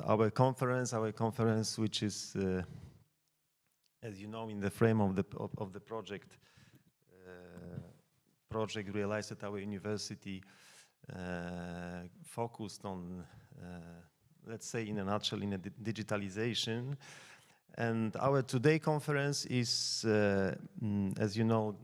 our conference, which is, as you know, in the frame of the project realized at our university, focused on, let's say in a nutshell, in a digitalization. And our today conference is, as you know,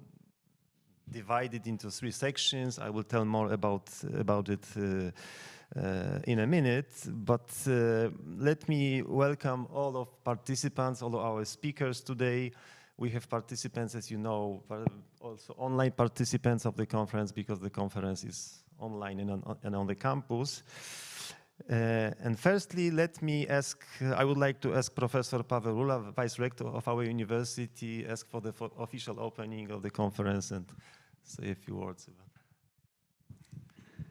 divided into 3 sections. I will tell more about it in a minute, but let me welcome all of participants, all of our speakers today. We have participants, as you know, but also online participants of the conference, because the conference is online and on the campus. And firstly, I would like to ask Professor Paweł Rula, Vice Rector of our university, ask for the official opening of the conference and say a few words about it.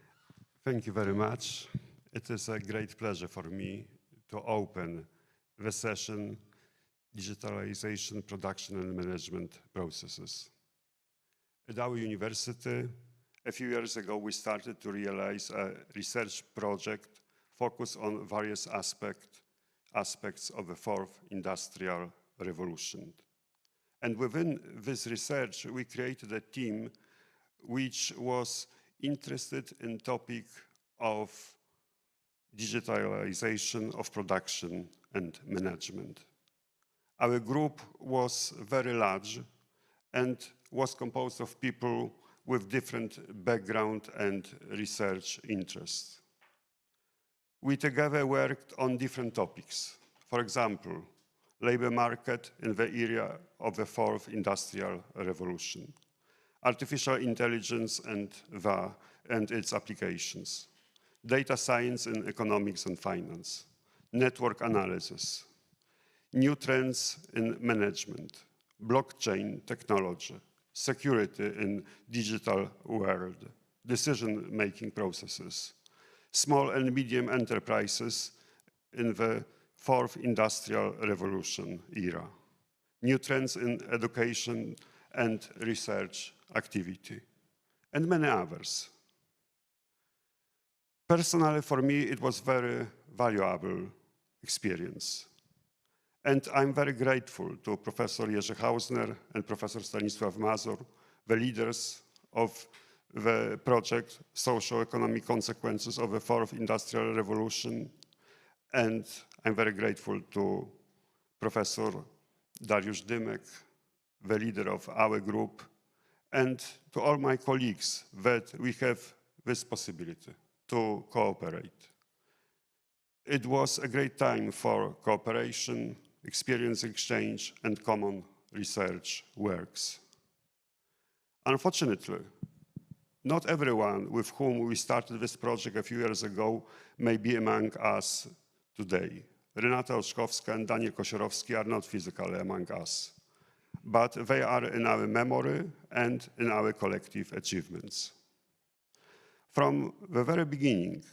Thank you very much. It is a great pleasure for me to open the session, Digitalization, Production and Management Processes. At our university, a few years ago, we started to realize a research project focused on various aspects of the 4th Industrial Revolution. And within this research, we created a team which was interested in the topic of digitalization of production and management. Our group was very large and was composed of people with different background and research interests. We together worked on different topics. For example, labor market in the area of the 4th Industrial Revolution, artificial intelligence and its applications, data science in economics and finance, network analysis, new trends in management, blockchain technology, security in digital world, decision-making processes, small and medium enterprises in the 4th Industrial Revolution era, new trends in education and research activity, and many others. Personally, for me, it was very valuable experience. And I'm very grateful to Professor Jerzy Hausner and Professor Stanisław Mazur, the leaders of the project Socio-Economic Consequences of the 4th Industrial Revolution. And I'm very grateful to Professor Dariusz Dymek, the leader of our group, and to all my colleagues that we have this possibility to cooperate. It was a great time for cooperation, experience exchange, and common research works. Unfortunately, not everyone with whom we started this project a few years ago may be among us today. Renata Oczkowska and Daniel Kosierowski are not physically among us, but they are in our memory and in our collective achievements. From the very beginning,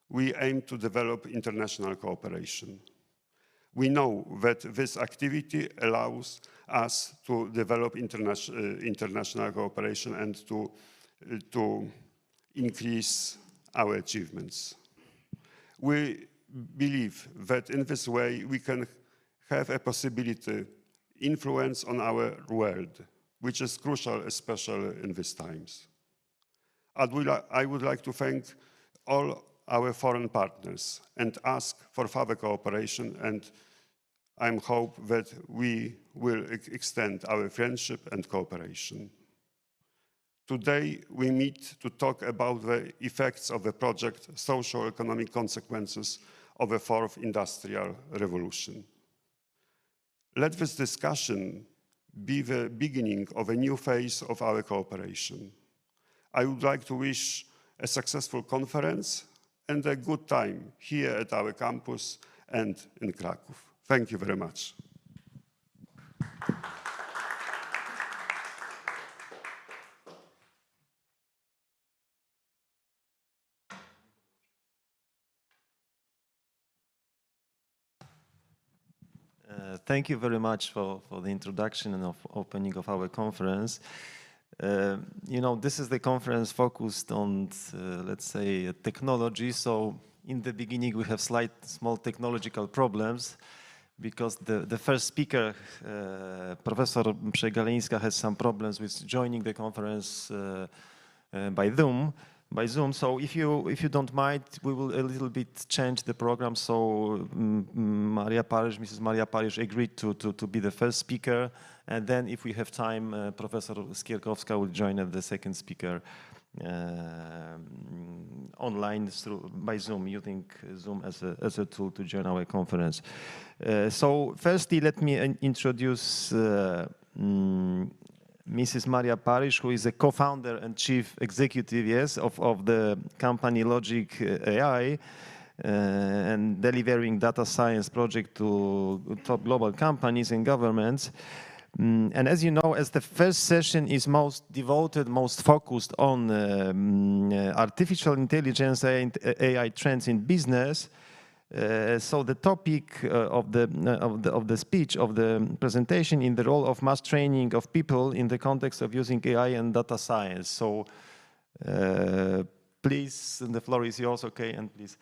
we aim to develop international cooperation. We know that this activity allows us to develop international cooperation and to increase our achievements. We believe that in this way we can have a possibility influence on our world, which is crucial, especially in these times. I would like to thank all our foreign partners and ask for further cooperation, and I hope that we will extend our friendship and cooperation. Today, we meet to talk about the effects of the project Socio-Economic Consequences of the 4th Industrial Revolution. Let this discussion be the beginning of a new phase of our cooperation. I would like to wish a successful conference and a good time here at our campus and in Kraków. Thank you very much. Thank you very much for the introduction and opening of our conference. You know, this is the conference focused on, let's say, technology. So in the beginning we have small technological problems because the first speaker, Professor Przegalińska, has some problems with joining the conference by Zoom. So if you don't mind, we will a little bit change the program. So Mrs. Maria Parish agreed to be the first speaker, and then if we have time, Professor Skierkowska will join as the second speaker online by Zoom, using Zoom as a tool to join our conference. So firstly, let me introduce Mrs. Maria Parish, who is a co-founder and chief executive, yes, of the company Logic AI, and delivering data science project to top global companies and governments. And as you know, as the first session is most devoted, most focused on artificial intelligence and AI trends in business, so the topic of the speech, of the presentation, in the role of mass training of people in the context of using AI and data science. So please, the floor is yours, okay, and please.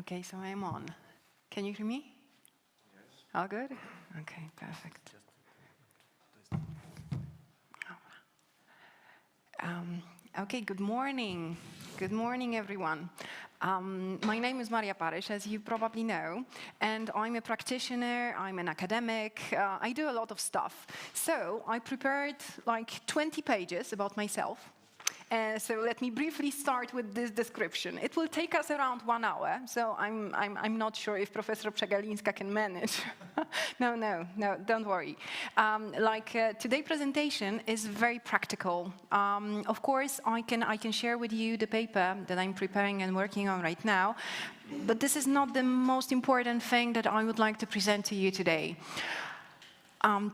Okay, so I'm on. Can you hear me? Yes. All good? Okay, perfect. Okay, good morning. Good morning, everyone. My name is Maria Parish, as you probably know, and I'm a practitioner, I'm an academic, I do a lot of stuff. So I prepared like 20 pages about myself. So let me briefly start with this description. It will take us around 1 hour, so I'm not sure if Professor Przegalińska can manage. No, don't worry. Today's presentation is very practical. Of course, I can share with you the paper that I'm preparing and working on right now, but this is not the most important thing that I would like to present to you today.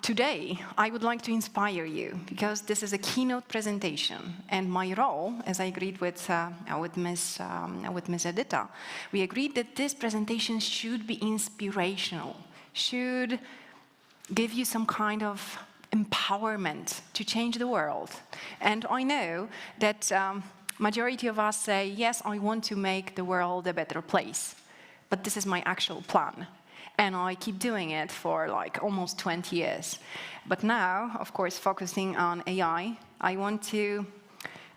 Today, I would like to inspire you, because this is a keynote presentation, and my role, as I agreed with Ms. Edita, we agreed that this presentation should be inspirational, should give you some kind of empowerment to change the world. And I know that majority of us say, yes, I want to make the world a better place, but this is my actual plan. And I keep doing it for like almost 20 years. But now, of course, focusing on AI, I want to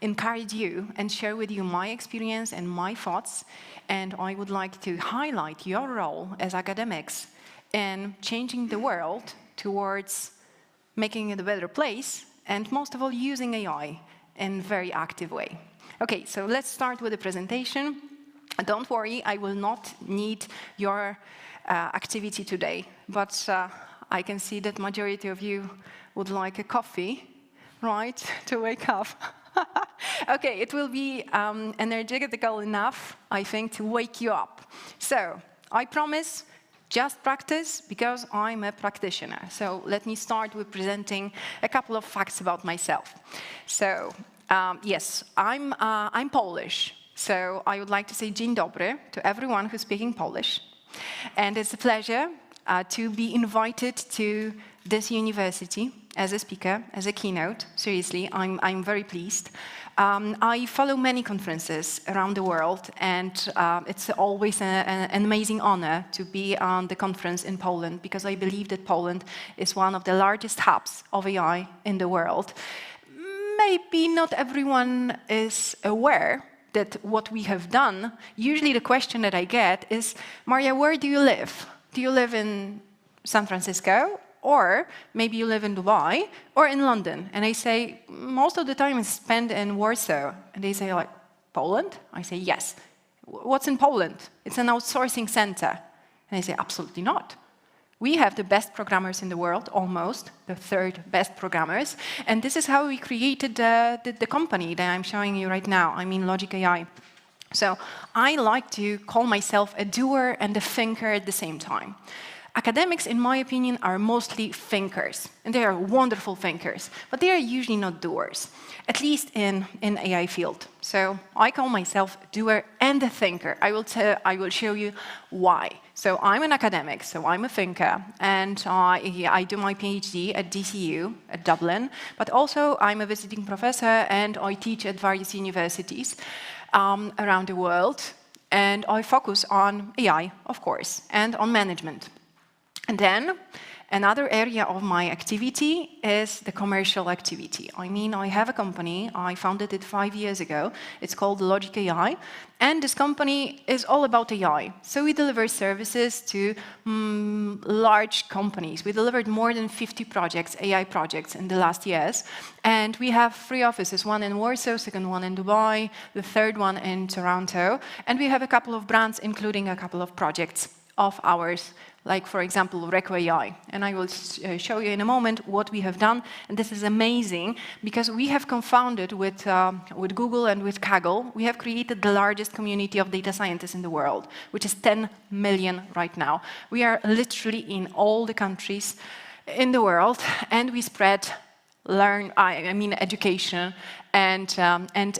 encourage you and share with you my experience and my thoughts. And I would like to highlight your role as academics in changing the world towards making it a better place, and most of all, using AI in a very active way. Okay, so let's start with the presentation. Don't worry, I will not need your activity today, but I can see that majority of you would like a coffee, right, to wake up. Okay, it will be energetical enough, I think, to wake you up. So I promise, just practice, because I'm a practitioner. So let me start with presenting a couple of facts about myself. So yes, I'm Polish. So I would like to say dzień dobry to everyone who's speaking Polish. And it's a pleasure to be invited to this university as a speaker, as a keynote. Seriously, I'm very pleased. I follow many conferences around the world, and it's always an amazing honor to be on the conference in Poland, because I believe that Poland is one of the largest hubs of AI in the world. Maybe not everyone is aware that what we have done. Usually the question that I get is, Maria, where do you live? Do you live in San Francisco? Or maybe you live in Dubai or in London? And I say, most of the time it's spent in Warsaw. And they say, like, Poland? I say, yes. What's in Poland? It's an outsourcing center. And I say, absolutely not. We have the best programmers in the world, almost, the third best programmers. And this is how we created the company that I'm showing you right now, I mean Logic AI. So I like to call myself a doer and a thinker at the same time. Academics, in my opinion, are mostly thinkers, and they are wonderful thinkers, but they are usually not doers, at least in AI field. So I call myself a doer and a thinker. I will show you why. So I'm an academic, so I'm a thinker, and I do my PhD at DCU, at Dublin, but also I'm a visiting professor and I teach at various universities around the world, and I focus on AI, of course, and on management. And then another area of my activity is the commercial activity. I mean, I have a company, I founded it 5 years ago. It's called Logic AI, and this company is all about AI. So we deliver services to large companies. We delivered more than 50 projects, AI projects, in the last years. And we have 3 offices, one in Warsaw, second one in Dubai, the third one in Toronto. And we have a couple of brands, including a couple of projects of ours, like, for example, REV. And I will show you in a moment what we have done. And this is amazing, because we have confounded with Google and with Kaggle. We have created the largest community of data scientists in the world, which is 10 million right now. We are literally in all the countries in the world, and we spread education and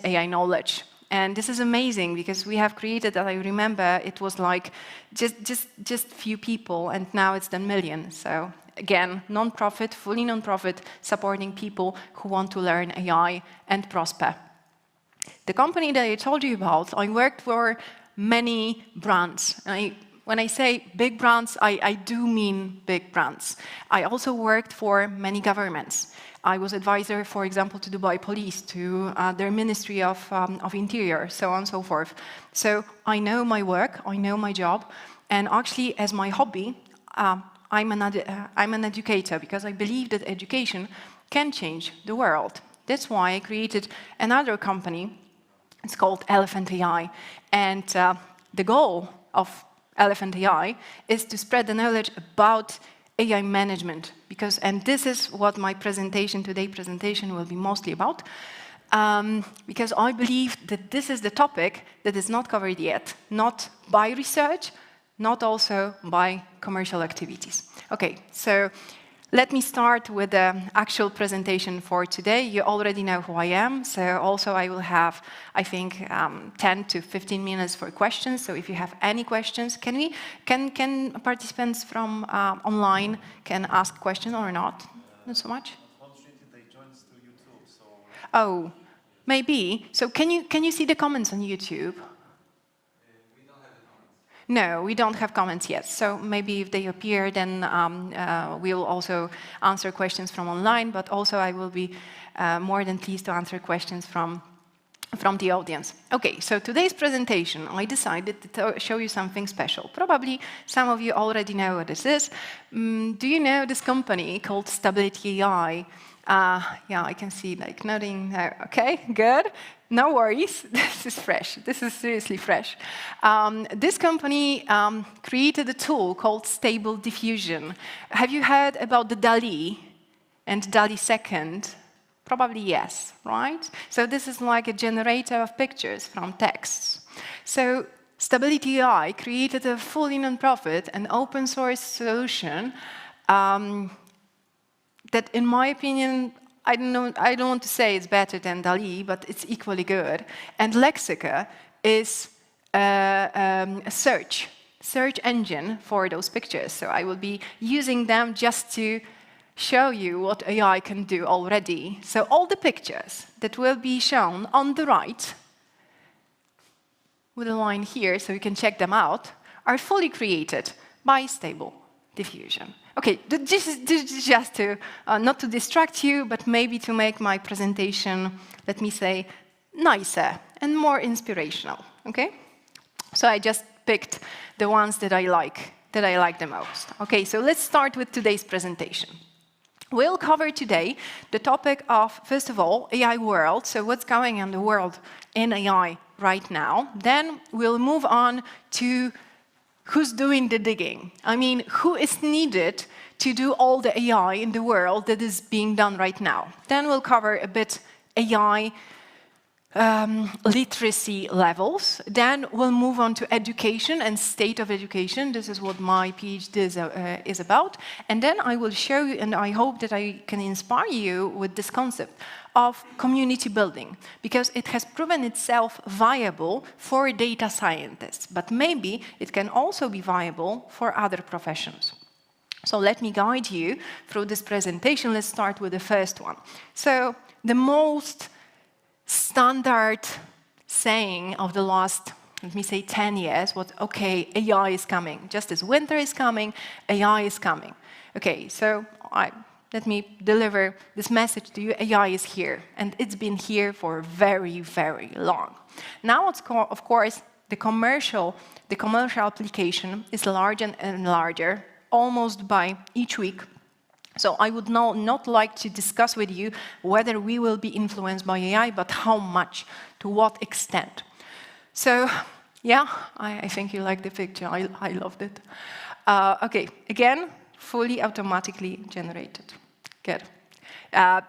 AI knowledge. And this is amazing, because we have created, I remember, it was like just few people, and now it's 10 million. So again, non-profit, fully non-profit, supporting people who want to learn AI and prosper. The company that I told you about, I worked for many brands. When I say big brands, I do mean big brands. I also worked for many governments. I was advisor, for example, to Dubai Police, to their Ministry of Interior, so on and so forth. So I know my work, I know my job, and actually, as my hobby, I'm an educator, because I believe that education can change the world. That's why I created another company. It's called Elephant AI, and the goal of Elephant AI is to spread the knowledge about AI management, and this is what my today's presentation will be mostly about, because I believe that this is the topic that is not covered yet, not by research, not also by commercial activities. Okay, so let me start with the actual presentation for today. You already know who I am, so also I will have, I think, 10 to 15 minutes for questions. So if you have any questions, can participants from online can ask questions or not? Not so much? Unfortunately, they joined us through YouTube, so... Oh, maybe. So can you see the comments on YouTube? No, we don't have comments yet. So maybe if they appear, then we'll also answer questions from online, but also I will be more than pleased to answer questions from the audience. Okay, so today's presentation, I decided to show you something special. Probably some of you already know what this is. Do you know this company called Stability AI? Yeah, I can see like nodding. Okay, good. No worries. This is fresh. This is seriously fresh. This company created a tool called Stable Diffusion. Have you heard about the DALL-E and DALL-E Second? Probably yes, right? So this is like a generator of pictures from texts. So Stability AI created a fully non-profit and open source solution that, in my opinion, I don't want to say it's better than DALL-E, but it's equally good. And Lexica is a search engine for those pictures. So I will be using them just to show you what AI can do already. So all the pictures that will be shown on the right, with a line here so you can check them out, are fully created by Stable Diffusion. Okay, this is just to, not to distract you, but maybe to make my presentation, let me say, nicer and more inspirational, okay? So I just picked the ones that I like the most. Okay, so let's start with today's presentation. We'll cover today the topic of, first of all, AI world, so what's going on in the world in AI right now. Then we'll move on to who's doing the digging? I mean, who is needed to do all the AI in the world that is being done right now? Then we'll cover a bit AI literacy levels. Then we'll move on to education and state of education. This is what my PhD is about. And then I will show you, and I hope that I can inspire you with this concept of community building, because it has proven itself viable for data scientists, but maybe it can also be viable for other professions. So let me guide you through this presentation. Let's start with the first one. So the most standard saying of the last, let me say, 10 years was, okay, AI is coming. Just as winter is coming, AI is coming. Okay, so let me deliver this message to you. AI is here, and it's been here for very, very long. Now, of course, the commercial application is larger and larger, almost by each week. So I would not like to discuss with you whether we will be influenced by AI, but how much, to what extent. So, yeah, I think you like the picture. I loved it. Okay, again, fully automatically generated. Good.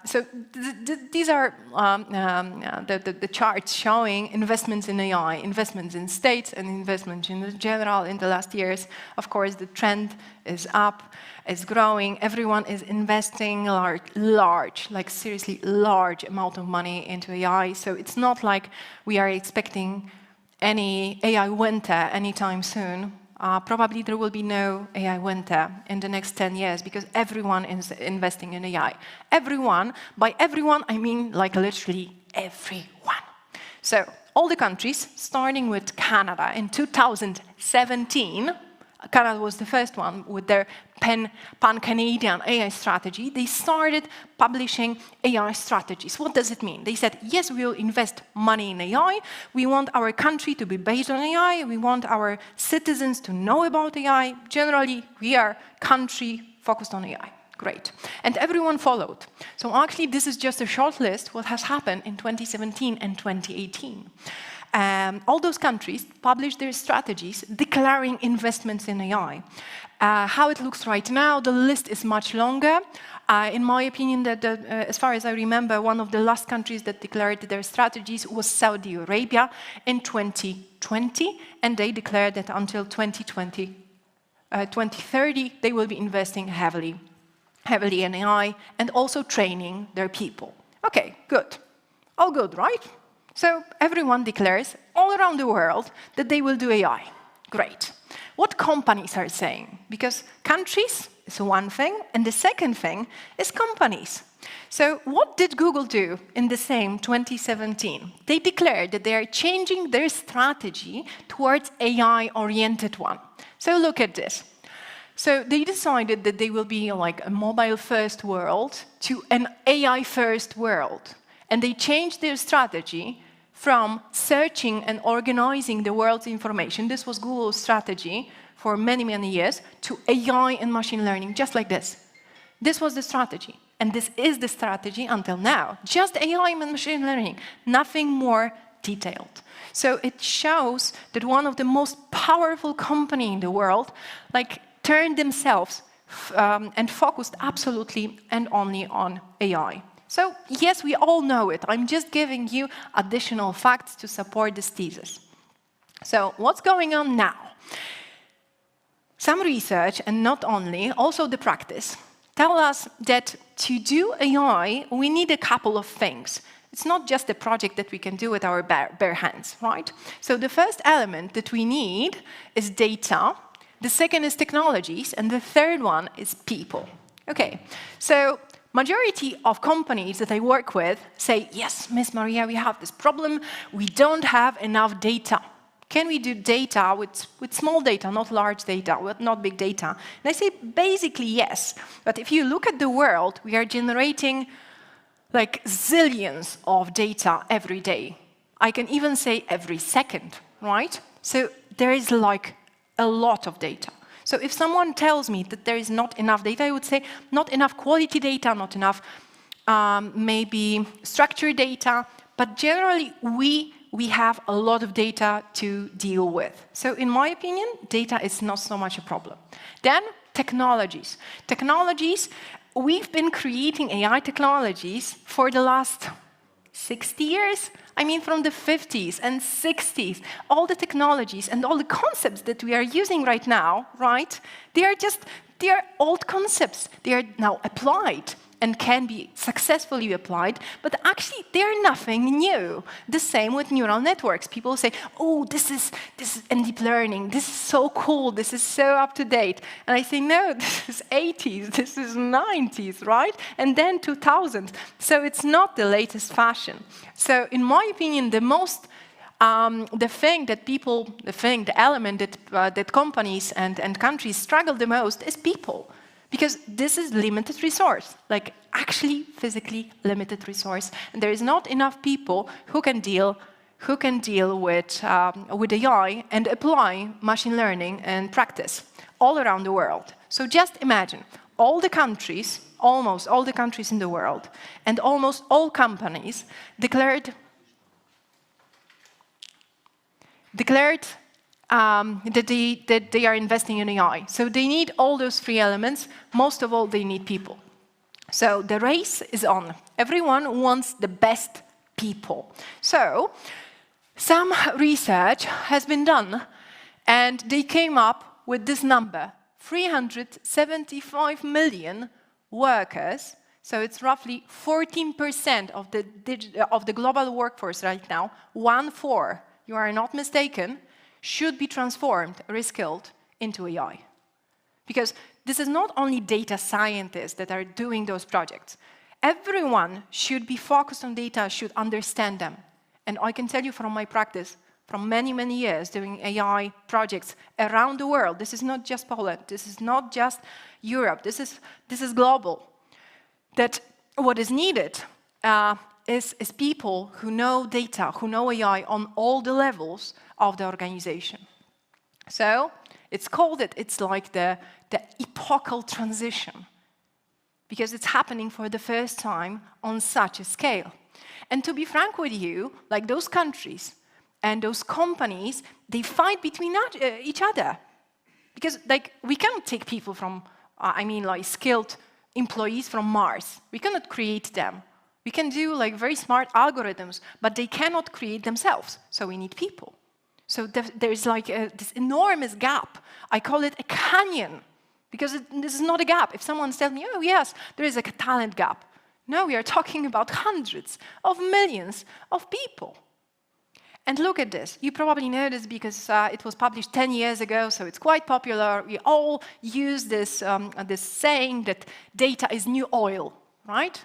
So these are the charts showing investments in AI, investments in states and investments in general in the last years. Of course, the trend is up, is growing. Everyone is investing large, like seriously large amount of money into AI. So it's not like we are expecting any AI winter anytime soon. Probably there will be no AI winter in the next 10 years because everyone is investing in AI. Everyone, by everyone, I mean like literally everyone. So all the countries, starting with Canada in 2017, Canada was the first one with their pan-Canadian AI strategy. They started publishing AI strategies. What does it mean? They said, yes, we will invest money in AI. We want our country to be based on AI. We want our citizens to know about AI. Generally, we are country focused on AI. Great. And everyone followed. So actually, this is just a short list what has happened in 2017 and 2018. All those countries published their strategies declaring investments in AI. How it looks right now, the list is much longer. In my opinion, as far as I remember, one of the last countries that declared their strategies was Saudi Arabia in 2020, and they declared that until 2030, they will be investing heavily in AI and also training their people. Okay, good. All good, right? So everyone declares all around the world that they will do AI. Great. What companies are saying? Because countries is one thing, and the second thing is companies. So what did Google do in the same 2017? They declared that they are changing their strategy towards AI-oriented one. So look at this. So they decided that they will be like a mobile-first world to an AI-first world. And they changed their strategy from searching and organizing the world's information, this was Google's strategy for many, many years, to AI and machine learning, just like this. This was the strategy, and this is the strategy until now. Just AI and machine learning, nothing more detailed. So it shows that one of the most powerful companies in the world turned themselves and focused absolutely and only on AI. So, yes, we all know it. I'm just giving you additional facts to support this thesis. So, what's going on now? Some research, and not only, also the practice, tell us that to do AI, we need a couple of things. It's not just a project that we can do with our bare hands, right? So, the first element that we need is data. The second is technologies. And the third one is people. Okay, so majority of companies that I work with say, yes, Miss Maria, we have this problem. We don't have enough data. Can we do data with small data, not large data, not big data? And I say, basically, yes. But if you look at the world, we are generating like zillions of data every day. I can even say every second, right? So there is like a lot of data. So if someone tells me that there is not enough data, I would say not enough quality data, not enough maybe structured data, but generally we have a lot of data to deal with. So in my opinion, data is not so much a problem. Then technologies. Technologies, we've been creating AI technologies for the last 60 years? I mean, from the 50s and 60s, all the technologies and all the concepts that we are using right now, right? They are old concepts. They are now applied and can be successfully applied, but actually they're nothing new. The same with neural networks. People say, oh, this is and deep learning, this is so cool, this is so up to date. And I say, no, this is 80s, this is 90s, right? And then 2000s. So it's not the latest fashion. So in my opinion, the element that companies and countries struggle the most is people. Because this is limited resource, like actually physically limited resource, and there is not enough people who can deal with AI and apply machine learning and practice all around the world. So just imagine all the countries, almost all the countries in the world, and almost all companies declared that they are investing in AI. So they need all those three elements. Most of all, they need people. So the race is on. Everyone wants the best people. So some research has been done, and they came up with this number, 375 million workers. So it's roughly 14% of the global workforce right now, 1/4, you are not mistaken, should be transformed, reskilled into AI. Because this is not only data scientists that are doing those projects. Everyone should be focused on data, should understand them. And I can tell you from my practice, from many, many years doing AI projects around the world, this is not just Poland, this is not just Europe, this is global, that what is needed is people who know data, who know AI on all the levels of the organization. So it's like the epochal transition, because it's happening for the first time on such a scale. And to be frank with you, like those countries and those companies, they fight between each other. Because like we cannot take people from, like skilled employees from Mars. We cannot create them. We can do like very smart algorithms, but they cannot create themselves. So we need people. So there's like this enormous gap. I call it a canyon, because this is not a gap. If someone tells me, oh yes, there is a talent gap. No, we are talking about hundreds of millions of people. And look at this. You probably know this because it was published 10 years ago, so it's quite popular. We all use this saying that data is new oil, right?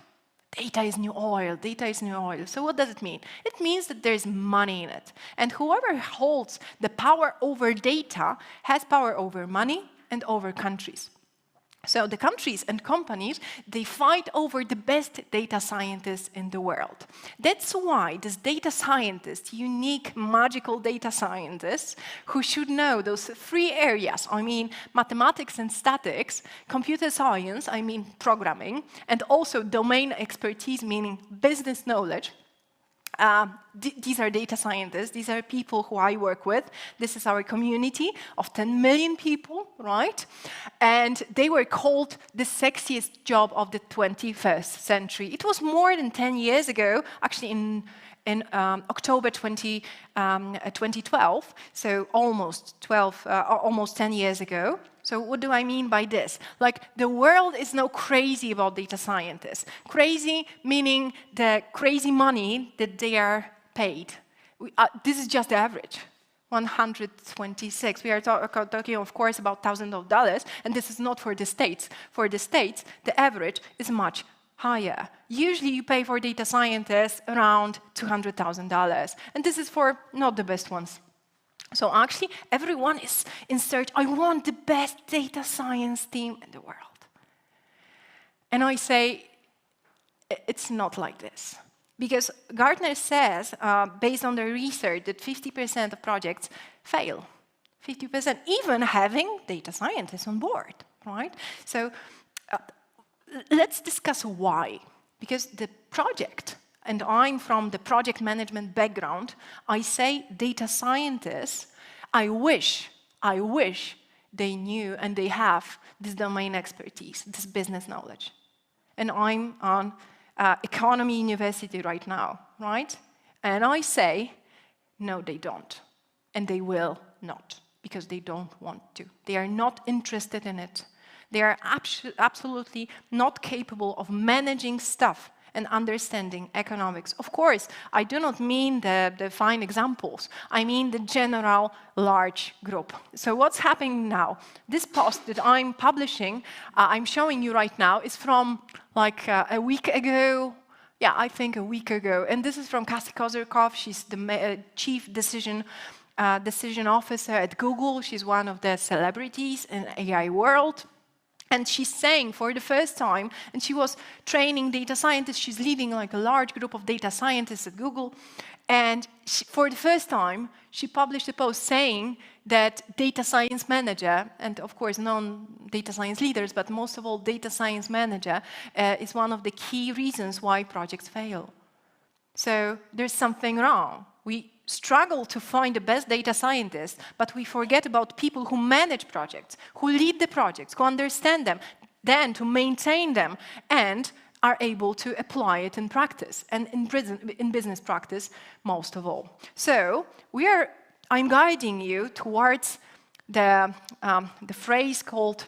Data is new oil, data is new oil. So what does it mean? It means that there's money in it. And whoever holds the power over data has power over money and over countries. So the countries and companies, they fight over the best data scientists in the world. That's why this data scientist, unique, magical data scientists, who should know those three areas, mathematics and statistics, computer science, programming, and also domain expertise, meaning business knowledge. These are data scientists, these are people who I work with. This is our community of 10 million people, right? And they were called the sexiest job of the 21st century. It was more than 10 years ago, actually in October 2012, so almost 10 years ago. So what do I mean by this? Like, the world is now crazy about data scientists. Crazy meaning the crazy money that they are paid. This is just the average, 126. We are talking, of course, about thousands of dollars, and this is not for the States. For the States, the average is much higher. Usually you pay for data scientists around $200,000, and this is for not the best ones. So actually, everyone is in search. I want the best data science team in the world. And I say, it's not like this. Because Gartner says, based on their research, that 50% of projects fail. 50%, even having data scientists on board, right? So let's discuss why. Because the project, and I'm from the project management background, I say data scientists, I wish they knew and they have this domain expertise, this business knowledge. And I'm on economy university right now, right? And I say, no, they don't. And they will not, because they don't want to. They are not interested in it. They are absolutely not capable of managing stuff and understanding economics. Of course, I do not mean the fine examples. I mean the general large group. So what's happening now? This post that I'm publishing, I'm showing you right now, is from like a week ago. Yeah, I think a week ago. And this is from Kasi Kozyrkov. She's the chief decision officer at Google. She's one of the celebrities in AI world. And she's saying for the first time, and she was training data scientists, she's leading like a large group of data scientists at Google, and for the first time, she published a post saying that data science manager, and of course non-data science leaders, but most of all data science manager, is one of the key reasons why projects fail. So there's something wrong. We struggle to find the best data scientists, but we forget about people who manage projects, who lead the projects, who understand them, then to maintain them, and are able to apply it in practice, and in business practice, most of all. So I'm guiding you towards the phrase called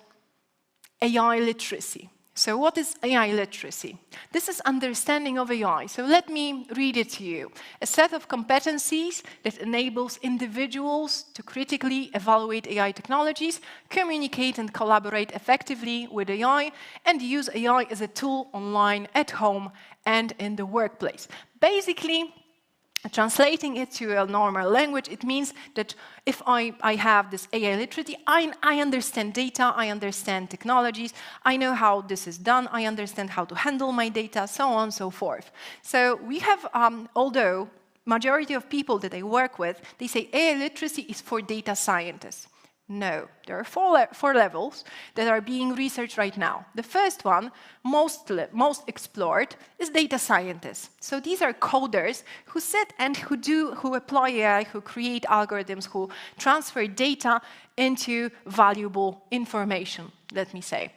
AI literacy. So what is AI literacy? This is understanding of AI. So let me read it to you. A set of competencies that enables individuals to critically evaluate AI technologies, communicate and collaborate effectively with AI, and use AI as a tool online, at home, and in the workplace. Basically, translating it to a normal language, it means that if I have this AI literacy, I understand data, I understand technologies, I know how this is done, I understand how to handle my data, so on and so forth. So we have, although majority of people that I work with, they say AI literacy is for data scientists. No, there are four levels that are being researched right now. The first one, most explored, is data scientists. So these are coders who sit and who apply AI, who create algorithms, who transfer data into valuable information, let me say.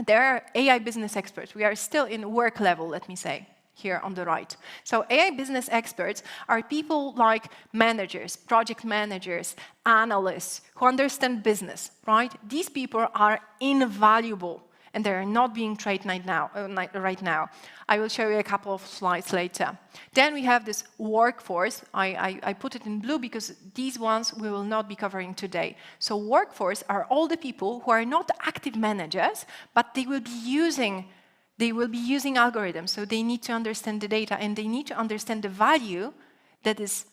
There are AI business experts. We are still in work level, let me say, here on the right. So AI business experts are people like managers, project managers, analysts who understand business, right? These people are invaluable, and they are not being trained right now. I will show you a couple of slides later. Then we have this workforce. I put it in blue because these ones we will not be covering today. So workforce are all the people who are not active managers, but they will be using algorithms, so they need to understand the data, and they need to understand the value that is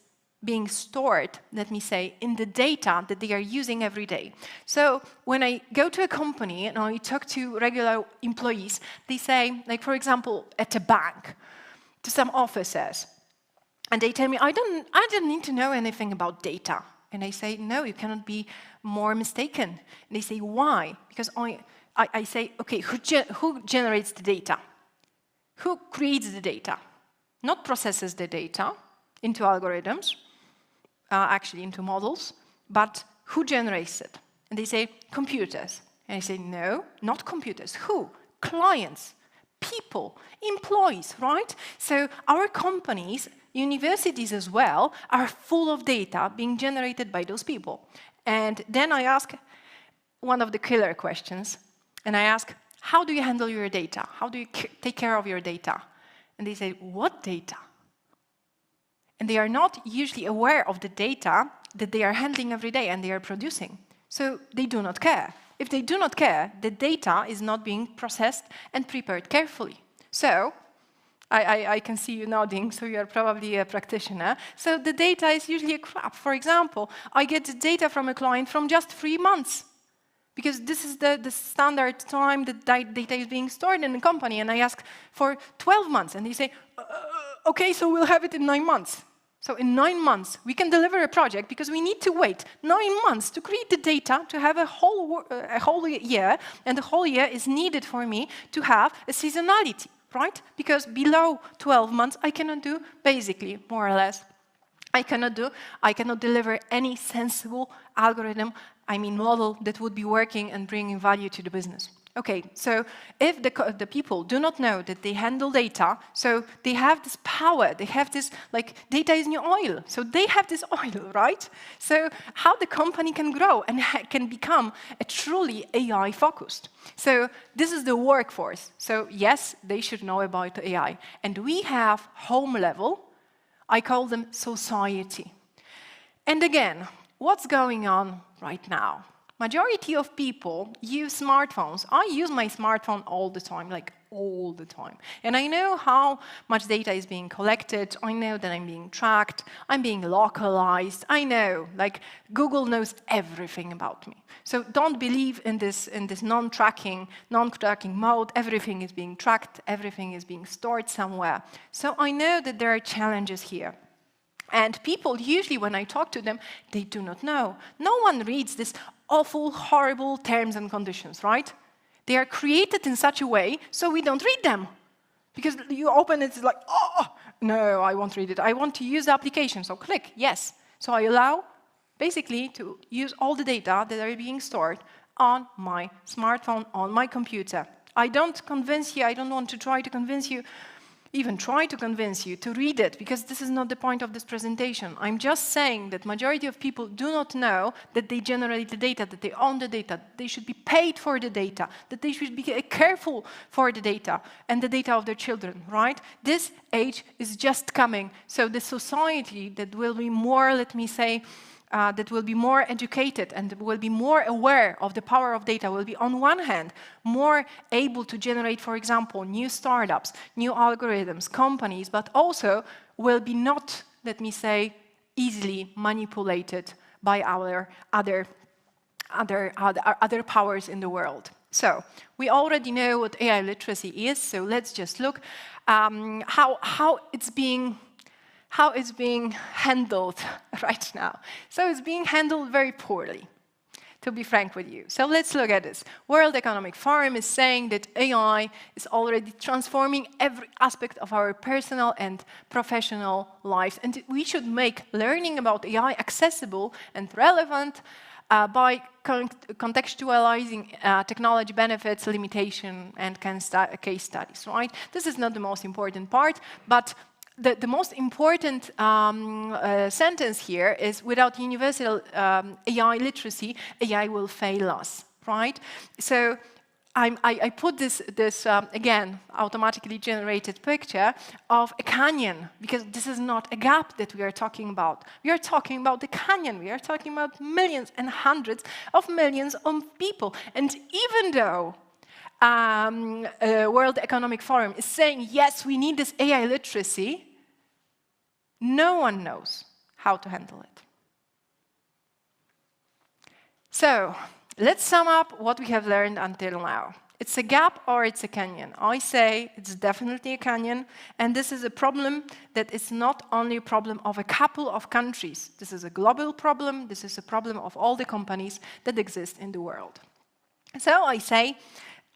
being stored, let me say, in the data that they are using every day. So when I go to a company and I talk to regular employees, they say, like for example, at a bank, to some officers, and they tell me, I don't need to know anything about data. And I say, no, you cannot be more mistaken. And they say, why? Because I say, okay, who generates the data? Who creates the data? Not processes the data into algorithms, actually into models, but who generates it? And they say, computers. And I say, no, not computers. Who? Clients, people, employees, right? So our companies, universities as well, are full of data being generated by those people. And then I ask one of the killer questions, and I ask, how do you handle your data? How do you take care of your data? And they say, what data? And they are not usually aware of the data that they are handling every day and they are producing. So they do not care. If they do not care, the data is not being processed and prepared carefully. So I can see you nodding, so you are probably a practitioner. So the data is usually a crap. For example, I get the data from a client from just 3 months, because this is the standard time that data is being stored in the company, and I ask for 12 months, and they say, okay, so we'll have it in 9 months. So in 9 months, we can deliver a project because we need to wait 9 months to create the data, to have a whole year, and the whole year is needed for me to have a seasonality, right? Because below 12 months, I cannot do, basically, more or less, I cannot deliver any sensible algorithm, model that would be working and bringing value to the business. Okay, so if the people do not know that they handle data, so they have this power, they have this, like, data is new oil, so they have this oil, right? So how the company can grow and can become a truly AI-focused. So this is the workforce. So yes, they should know about AI. And we have home level, I call them society. And again, what's going on right now? Majority of people use smartphones. I use my smartphone all the time, like all the time. And I know how much data is being collected. I know that I'm being tracked. I'm being localized. I know, like, Google knows everything about me. So don't believe in this non-tracking mode. Everything is being tracked. Everything is being stored somewhere. So I know that there are challenges here. And people, usually when I talk to them, they do not know. No one reads this awful, horrible terms and conditions, right? They are created in such a way so we don't read them. Because you open it, it's like, oh, no, I won't read it. I want to use the application, so click, yes. So I allow, basically, to use all the data that are being stored on my smartphone, on my computer. I don't convince you, I don't want to try to convince you, even try to convince you to read it, because this is not the point of this presentation. I'm just saying that majority of people do not know that they generate the data, that they own the data, that they should be paid for the data, that they should be careful for the data and the data of their children, right? This age is just coming. So the society that will be more, let me say, that will be more educated and will be more aware of the power of data will be, on one hand, more able to generate, for example, new startups, new algorithms, companies, but also will be not, let me say, easily manipulated by our other powers in the world. So we already know what AI literacy is, so let's just look how it's being handled right now. So it's being handled very poorly, to be frank with you. So let's look at this. World Economic Forum is saying that AI is already transforming every aspect of our personal and professional lives, and we should make learning about AI accessible and relevant by contextualizing technology benefits, limitation, and case studies, right? This is not the most important part, but the most important sentence here is, without universal AI literacy, AI will fail us, right? So I put this again, automatically generated picture of a canyon, because this is not a gap that we are talking about. We are talking about the canyon. We are talking about millions and hundreds of millions of people. And even though World Economic Forum is saying, yes, we need this AI literacy, no one knows how to handle it. So let's sum up what we have learned until now. It's a gap or it's a canyon. I say it's definitely a canyon, and this is a problem that is not only a problem of a couple of countries. This is a global problem. This is a problem of all the companies that exist in the world. So I say,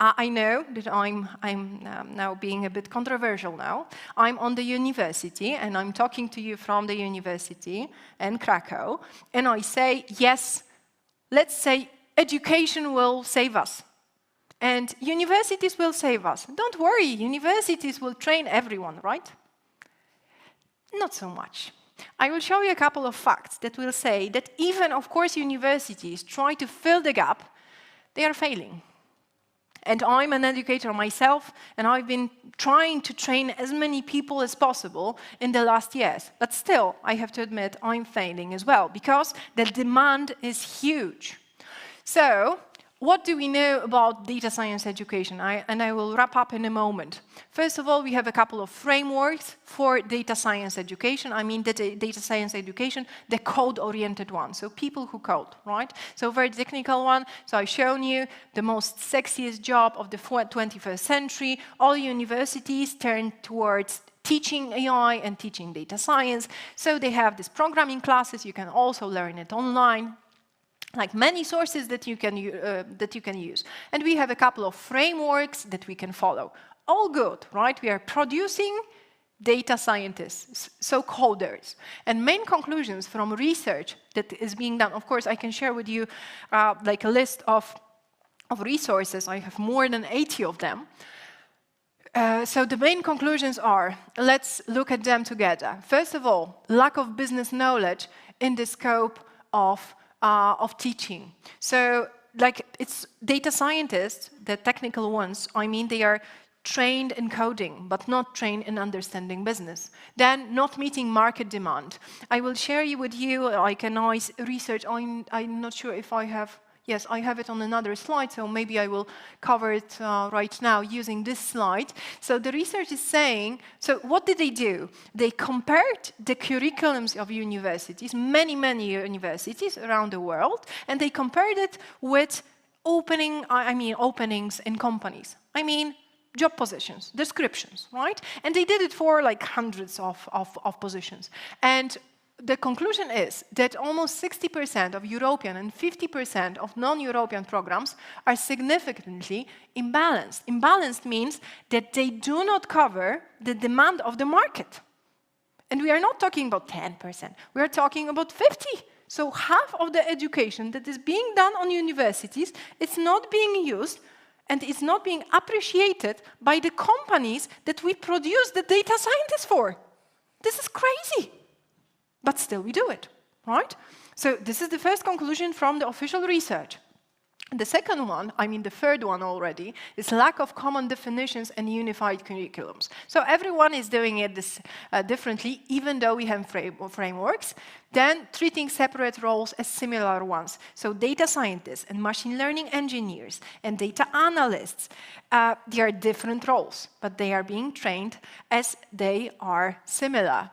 I know that I'm now being a bit controversial now. I'm on the university, and I'm talking to you from the university in Krakow, and I say, yes, let's say education will save us, and universities will save us. Don't worry, universities will train everyone, right? Not so much. I will show you a couple of facts that will say that even, of course, universities try to fill the gap, they are failing. And I'm an educator myself, and I've been trying to train as many people as possible in the last years. But still, I have to admit, I'm failing as well, because the demand is huge. So what do we know about data science education? I will wrap up in a moment. First of all, we have a couple of frameworks for data science education. I mean, the data science education, the code-oriented one, so people who code, right? So very technical one. So I've shown you the most sexiest job of the 21st century. All universities turn towards teaching AI and teaching data science. So they have these programming classes. You can also learn it online, like many sources that you can use. And we have a couple of frameworks that we can follow. All good, right? We are producing data scientists, so coders. And main conclusions from research that is being done, of course, I can share with you like a list of of resources. I have more than 80 of them. So the main conclusions are, let's look at them together. First of all, lack of business knowledge in the scope of teaching. So like it's data scientists, the technical ones, I mean they are trained in coding, but not trained in understanding business. Then not meeting market demand. I will share with you like a nice research. I'm not sure if I have, yes, I have it on another slide, so maybe I will cover it right now using this slide. So the research is saying, so what did they do? They compared the curriculums of universities, many universities around the world, and they compared it with openings in companies. I mean, job positions, descriptions, right? And they did it for like hundreds of positions. And the conclusion is that almost 60% of European and 50% of non-European programs are significantly imbalanced. Imbalanced means that they do not cover the demand of the market. And we are not talking about 10%, we are talking about 50%. So half of the education that is being done on universities is not being used and is not being appreciated by the companies that we produce the data scientists for. This is crazy. But still we do it, right? So this is the first conclusion from the official research. The second one, I mean the third one already, is lack of common definitions and unified curriculums. So everyone is doing it differently, even though we have frameworks. Then treating separate roles as similar ones. So data scientists and machine learning engineers and data analysts, they are different roles, but they are being trained as they are similar.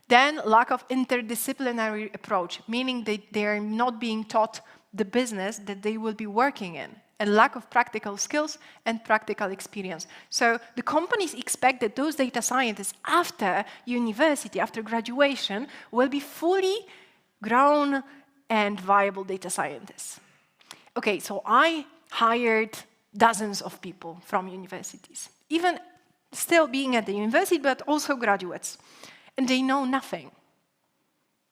Then lack of interdisciplinary approach, meaning they are not being taught the business that they will be working in, and lack of practical skills and practical experience. So the companies expect that those data scientists after university, after graduation, will be fully grown and viable data scientists. Okay, so I hired dozens of people from universities, even still being at the university, but also graduates. And they know nothing.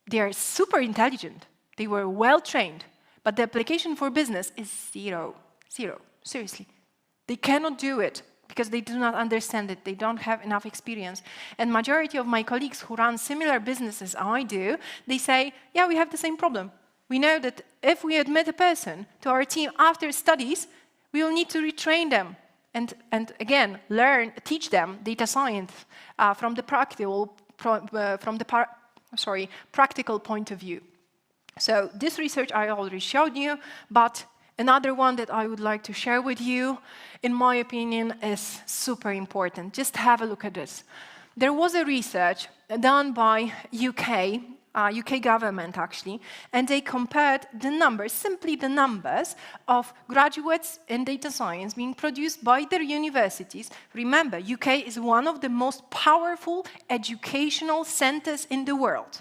They are super intelligent. They were well trained. But the application for business is zero. Zero. Seriously. They cannot do it because they do not understand it. They don't have enough experience. And majority of my colleagues who run similar businesses I do, they say, yeah, we have the same problem. We know that if we admit a person to our team after studies, we will need to retrain them. And again, teach them data science from the practical point of view. So this research I already showed you, but another one that I would like to share with you, in my opinion, is super important. Just have a look at this. There was a research done by UK government actually, and they compared the numbers, simply the numbers of graduates in data science being produced by their universities. Remember, UK is one of the most powerful educational centers in the world,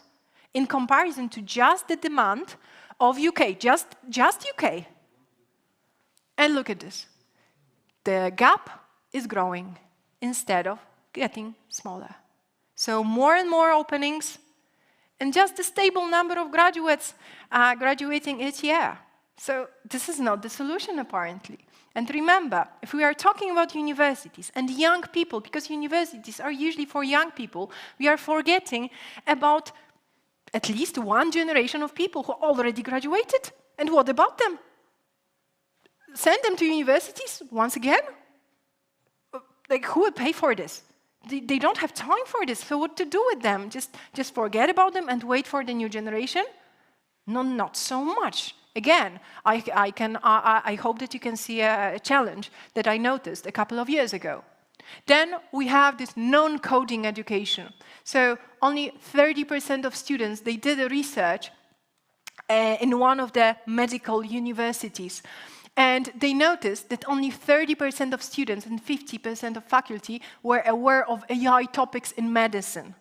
in comparison to just the demand of UK, just UK. And look at this. The gap is growing instead of getting smaller. So more and more openings, and just a stable number of graduates graduating each year. So this is not the solution, apparently. And remember, if we are talking about universities and young people, because universities are usually for young people, we are forgetting about at least one generation of people who already graduated. And what about them? Send them to universities once again? Like, who will pay for this? They don't have time for this, so what to do with them? Just forget about them and wait for the new generation? No, not so much. Again, I hope that you can see a challenge that I noticed a couple of years ago. Then we have this non-coding education. So only 30% of students, they did a research in one of the medical universities. And they noticed that only 30% of students and 50% of faculty were aware of AI topics in medicine.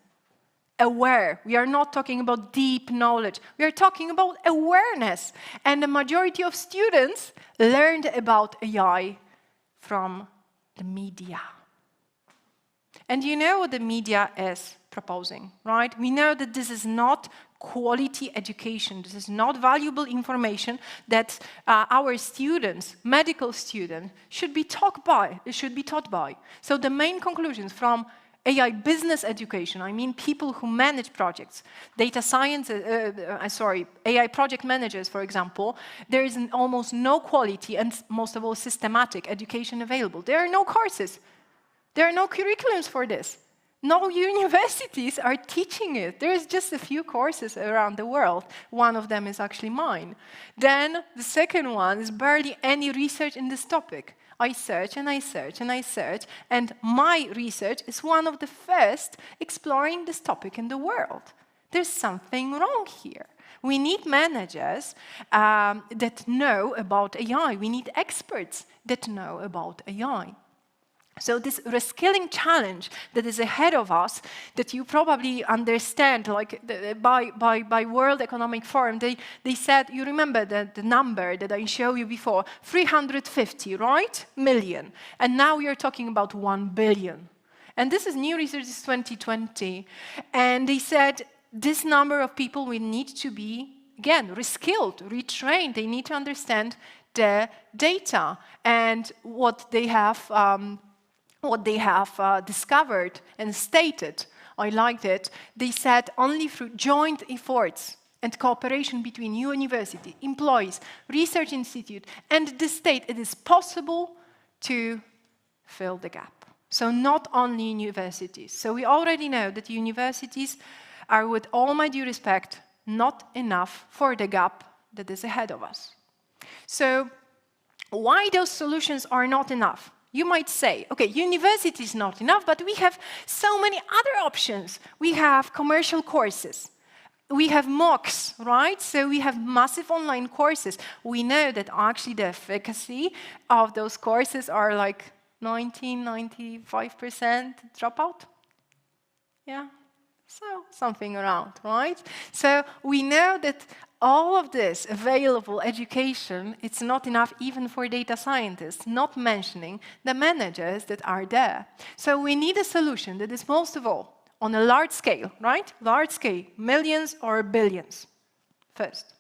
Aware. We are not talking about deep knowledge. We are talking about awareness. And the majority of students learned about AI from the media. And you know what the media is proposing, right? We know that this is not quality education. This is not valuable information that our students, medical students, should be taught by. So the main conclusions from AI business education, I mean people who manage projects, data science, AI project managers, for example, there is almost no quality and most of all systematic education available. There are no courses. There are no curriculums for this. No universities are teaching it. There's just a few courses around the world. One of them is actually mine. Then the second one is barely any research in this topic. I search and I search and I search, and my research is one of the first exploring this topic in the world. There's something wrong here. We need managers that know about AI. We need experts that know about AI. So this reskilling challenge that is ahead of us, that you probably understand, like by World Economic Forum, they said, you remember the number that I showed you before, 350, right, million. And now we are talking about 1 billion. And this is new research, this is 2020. And they said this number of people will need to be, again, reskilled, retrained. They need to understand the data and what they have discovered and stated. I liked it. They said only through joint efforts and cooperation between university, employees, research institute, and the state, it is possible to fill the gap. So not only universities. So we already know that universities are, with all my due respect, not enough for the gap that is ahead of us. So why those solutions are not enough? You might say, okay, university is not enough, but we have so many other options. We have commercial courses. We have MOOCs, right? So we have massive online courses. We know that actually the efficacy of those courses are like 95% dropout. Yeah, so something around, right? So we know that all of this available education, it's not enough even for data scientists, not mentioning the managers that are there. So we need a solution that is most of all on a large scale, right? Large scale, millions or billions, first.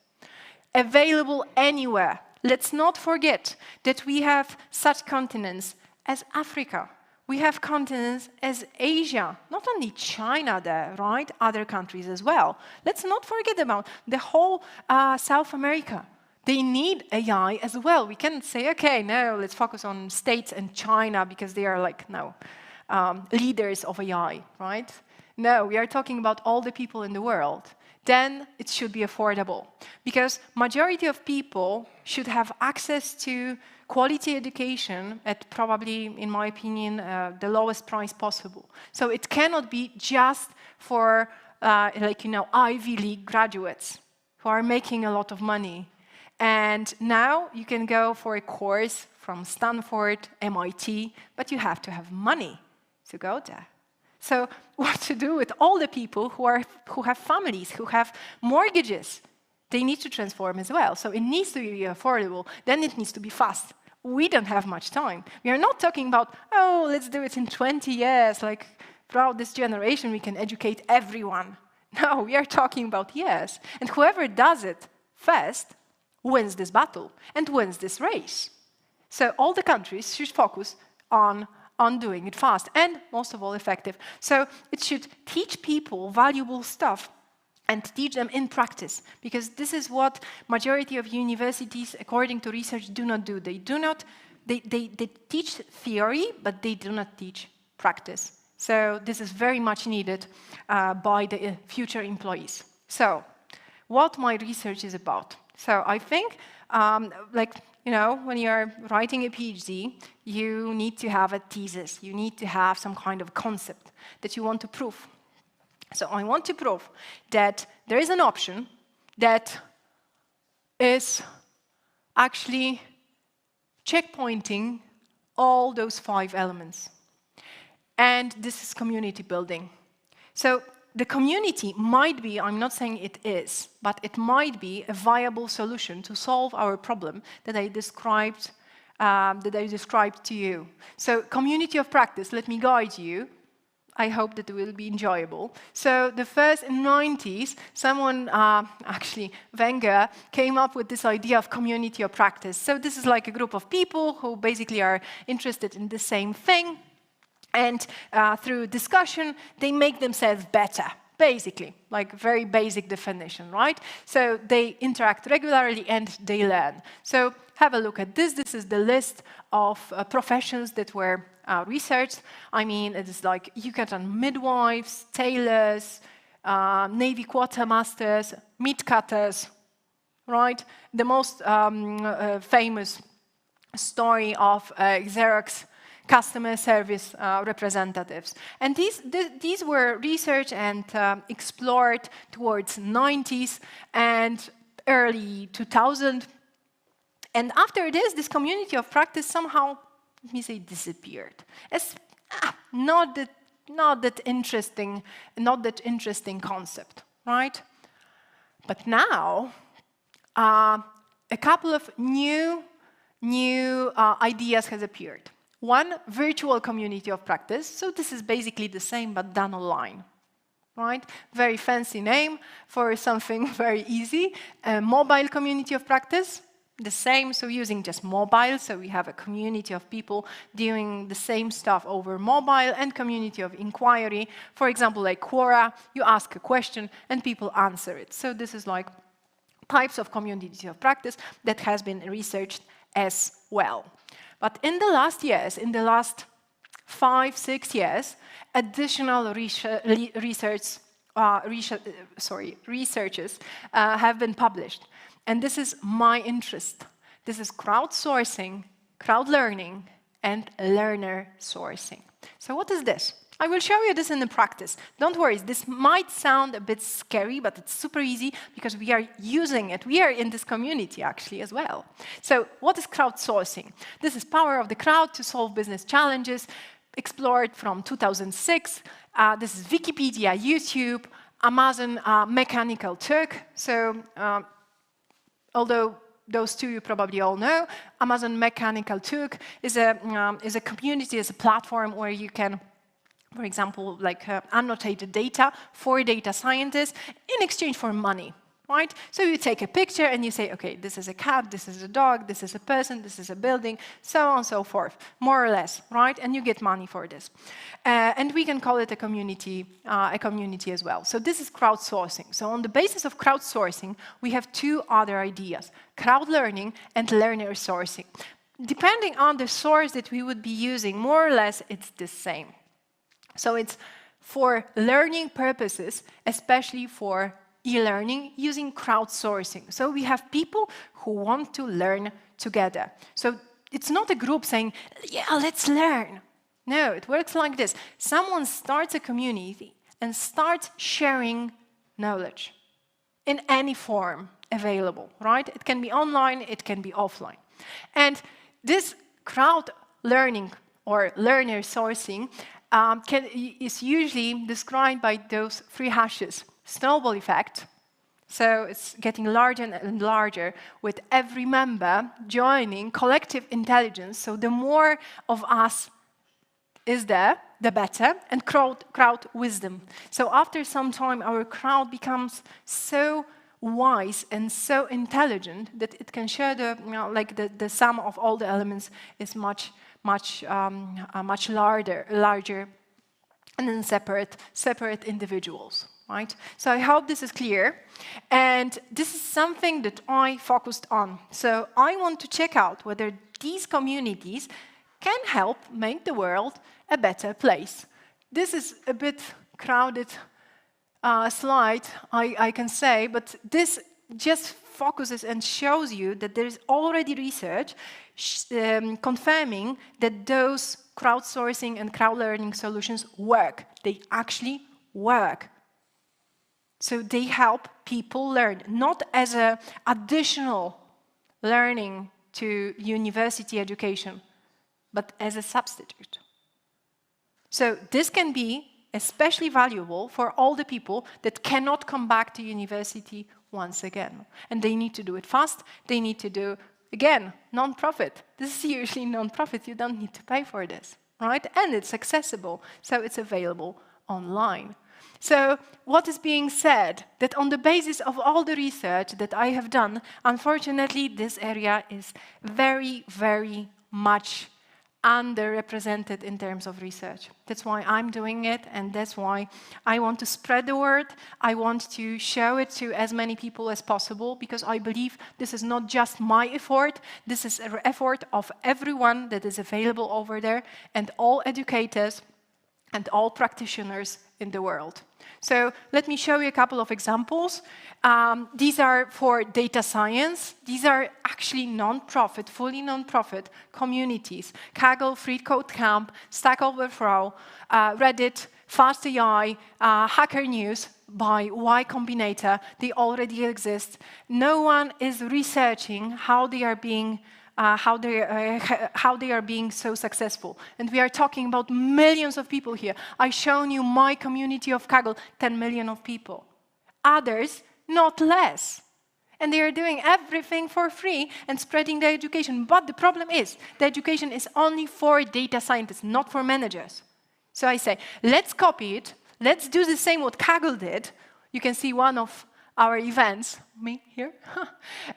Available anywhere. Let's not forget that we have such continents as Africa. We have continents as Asia, not only China there, right? Other countries as well. Let's not forget about the whole South America. They need AI as well. We can't say, okay, no, let's focus on states and China because they are like, no, leaders of AI, right? No, we are talking about all the people in the world. Then it should be affordable because majority of people should have access to quality education at probably, in my opinion, the lowest price possible. So it cannot be just for, Ivy League graduates who are making a lot of money. And now you can go for a course from Stanford, MIT, but you have to have money to go there. So what to do with all the people who have families, who have mortgages? They need to transform as well. So it needs to be affordable. Then it needs to be fast. We don't have much time. We are not talking about, oh, let's do it in 20 years, like throughout this generation we can educate everyone. No, we are talking about years. And whoever does it first wins this battle and wins this race. So all the countries should focus on doing it fast and, most of all, effective. So it should teach people valuable stuff and teach them in practice, because this is what majority of universities, according to research, do not do. They teach theory, but they do not teach practice. So this is very much needed by the future employees. So what my research is about. So I think, when you're writing a PhD, you need to have a thesis. You need to have some kind of concept that you want to prove. So I want to prove that there is an option that is actually checkpointing all those 5 elements. And this is community building. So the community might be, I'm not saying it is, but it might be a viable solution to solve our problem that I described to you. So community of practice, let me guide you. I hope that it will be enjoyable. So the first in the 90s, someone, actually Wenger, came up with this idea of community of practice. So this is like a group of people who basically are interested in the same thing. And through discussion, they make themselves better, basically, like very basic definition, right? So they interact regularly and they learn. So have a look at this. This is the list of professions that were researched. I mean, it is like Yucatan midwives, tailors, Navy quartermasters, meat cutters, right? The most famous story of Xerox customer service representatives. And these were researched and explored towards 90s and early 2000. And after this community of practice somehow, let me say, disappeared. It's not that interesting concept, right? But now, a couple of new ideas has appeared. One, virtual community of practice. So this is basically the same, but done online, right? Very fancy name for something very easy. A mobile community of practice, the same, so using just mobile. So we have a community of people doing the same stuff over mobile, and community of inquiry. For example, like Quora, you ask a question and people answer it. So this is like types of community of practice that has been researched as well. But in the last years, in the last 5-6 years, additional researches have been published. And this is my interest. This is crowdsourcing, crowd learning, and learner sourcing. So what is this? I will show you this in the practice. Don't worry, this might sound a bit scary, but it's super easy because we are using it. We are in this community actually as well. So what is crowdsourcing? This is power of the crowd to solve business challenges, explored from 2006. This is Wikipedia, YouTube, Amazon Mechanical Turk. So although those two you probably all know, Amazon Mechanical Turk is a community, is a platform where you can, for example, like annotate data for data scientists in exchange for money, right? So you take a picture and you say, okay, this is a cat, this is a dog, this is a person, this is a building, so on and so forth, more or less, right? And you get money for this. And we can call it a community as well. So this is crowdsourcing. So on the basis of crowdsourcing, we have two other ideas, crowd learning and learner sourcing. Depending on the source that we would be using, more or less, it's the same. So it's for learning purposes, especially for e-learning, using crowdsourcing. So we have people who want to learn together. So it's not a group saying, yeah, let's learn. No, it works like this. Someone starts a community and starts sharing knowledge in any form available, right? It can be online, it can be offline. And this crowd learning or learner sourcing is usually described by those 3 hashes. Snowball effect, so it's getting larger and larger with every member joining, collective intelligence, so the more of us is there, the better, and crowd wisdom. So after some time, our crowd becomes so wise and so intelligent that it can share the sum of all the elements is much larger, and then separate individuals, right? So I hope this is clear, and this is something that I focused on. So I want to check out whether these communities can help make the world a better place. This is a bit crowded slide, I can say, but this just focuses and shows you that there is already research confirming that those crowdsourcing and crowd learning solutions work. They actually work. So they help people learn, not as an additional learning to university education, but as a substitute. So this can be especially valuable for all the people that cannot come back to university once again. And they need to do it fast. They need to do, again, non-profit. This is usually non-profit. You don't need to pay for this, right? And it's accessible, so it's available online. So what is being said? That on the basis of all the research that I have done, unfortunately, this area is very, very much underrepresented in terms of research. That's why I'm doing it, and that's why I want to spread the word. I want to show it to as many people as possible, because I believe this is not just my effort, this is an effort of everyone that is available over there, and all educators and all practitioners in the world. So let me show you a couple of examples. These are for data science. These are actually non-profit, fully non-profit communities. Kaggle, Free Code Camp, Stack Overflow, Reddit, Fast AI, Hacker News by Y Combinator. They already exist. No one is researching how they are being how they are being so successful. And we are talking about millions of people here. I've shown you my community of Kaggle, 10 million of people. Others, not less. And they are doing everything for free and spreading their education. But the problem is, the education is only for data scientists, not for managers. So I say, let's copy it. Let's do the same what Kaggle did. You can see one of our events, me here,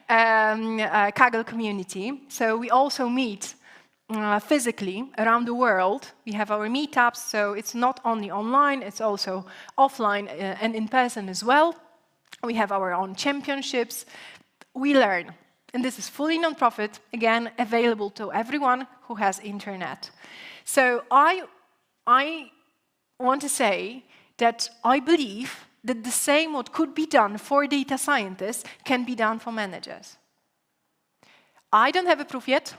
Kaggle community. So we also meet physically around the world. We have our meetups, so it's not only online, it's also offline and in person as well. We have our own championships. We learn. And this is fully non-profit, again, available to everyone who has internet. So I want to say that I believe that the same what could be done for data scientists can be done for managers. I don't have a proof yet,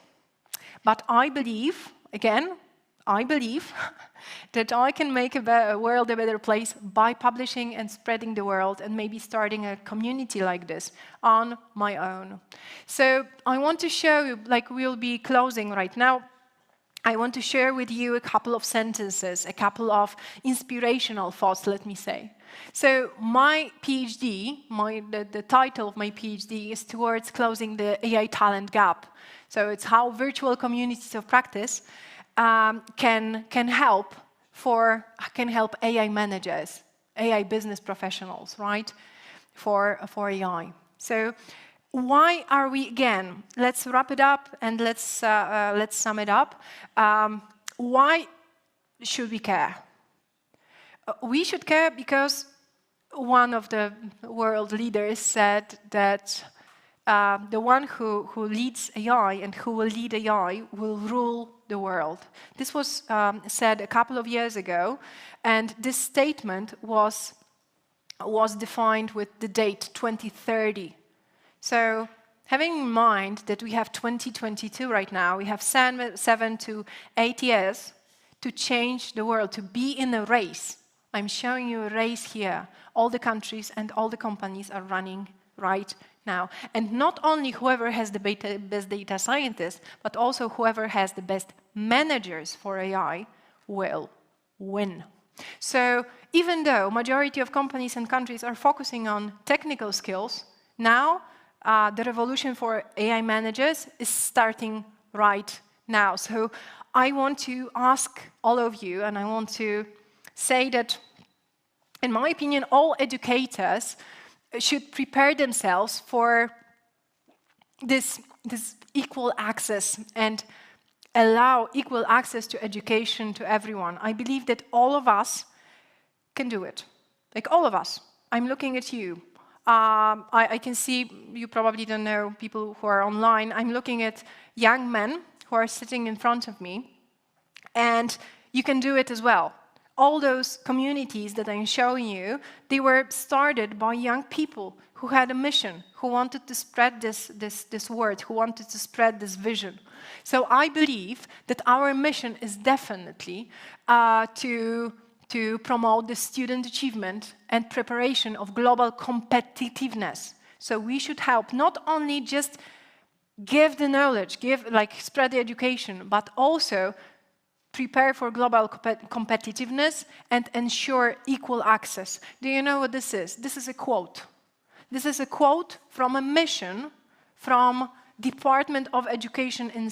but I believe, again, I believe that I can make a world a better place by publishing and spreading the world and maybe starting a community like this on my own. So I want to show you, like we'll be closing right now, I want to share with you a couple of sentences, a couple of inspirational thoughts, let me say. So my PhD, the title of my PhD is towards closing the AI talent gap. So it's how virtual communities of practice can help AI managers, AI business professionals, right, for AI. So why are we, again, let's wrap it up and let's sum it up. Why should we care? We should care because one of the world leaders said that the one who leads AI and who will lead AI will rule the world. This was said a couple of years ago, and this statement was defined with the date 2030. So having in mind that we have 2022 right now, we have 7 to 8 years to change the world, to be in a race. I'm showing you a race here. All the countries and all the companies are running right now. And not only whoever has the best data scientists, but also whoever has the best managers for AI will win. So even though majority of companies and countries are focusing on technical skills, now the revolution for AI managers is starting right now. So I want to ask all of you, and I want to say that, in my opinion, all educators should prepare themselves for this equal access and allow equal access to education to everyone. I believe that all of us can do it. Like all of us. I'm looking at you. I can see, you probably don't know people who are online. I'm looking at young men who are sitting in front of me. And you can do it as well. All those communities that I'm showing you, they were started by young people who had a mission, who wanted to spread this word, who wanted to spread this vision. So I believe that our mission is definitely to promote the student achievement and preparation of global competitiveness. So we should help not only just give the knowledge, spread the education, but also prepare for global competitiveness and ensure equal access. Do you know what this is? This is a quote. This is a quote from a mission from Department of Education in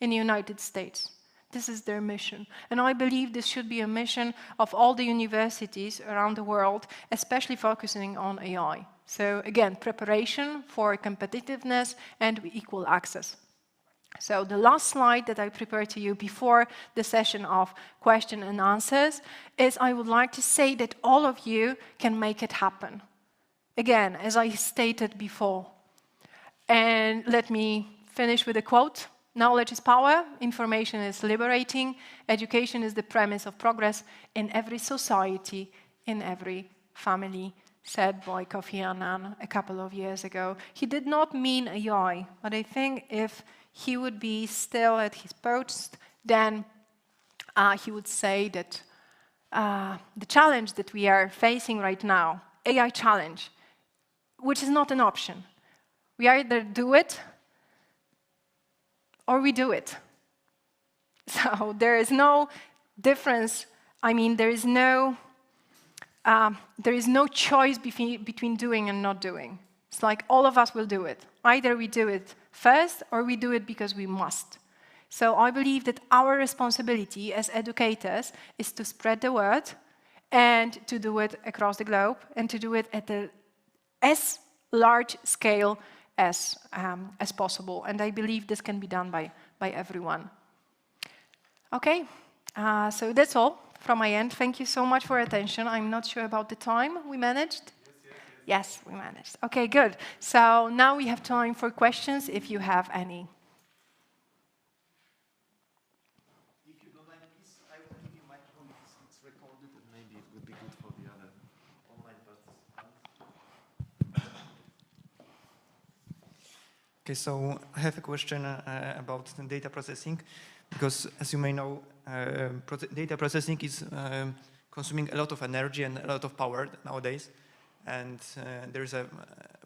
the United States. This is their mission. And I believe this should be a mission of all the universities around the world, especially focusing on AI. So again, preparation for competitiveness and equal access. So the last slide that I prepared to you before the session of question and answers is I would like to say that all of you can make it happen. Again, as I stated before. And let me finish with a quote. Knowledge is power, information is liberating, education is the premise of progress in every society, in every family, said by Kofi Annan a couple of years ago. He did not mean AI, but I think if he would be still at his post, then he would say that the challenge that we are facing right now, AI challenge, which is not an option. We either do it or we do it. So there is no difference. I mean, there is no choice between doing and not doing. It's like all of us will do it. Either we do it first or we do it because we must. So I believe that our responsibility as educators is to spread the word and to do it across the globe and to do it at as large scale as possible. And I believe this can be done by everyone. Okay, so that's all from my end. Thank you so much for your attention. I'm not sure about the time. We managed? Yes, we managed. Okay, good. So now we have time for questions if you have any. If you don't mind, please, I will give you my phone. It's recorded and maybe it would be good for the other online participants. Okay, so I have a question about data processing, because as you may know, data processing is consuming a lot of energy and a lot of power nowadays, and there is a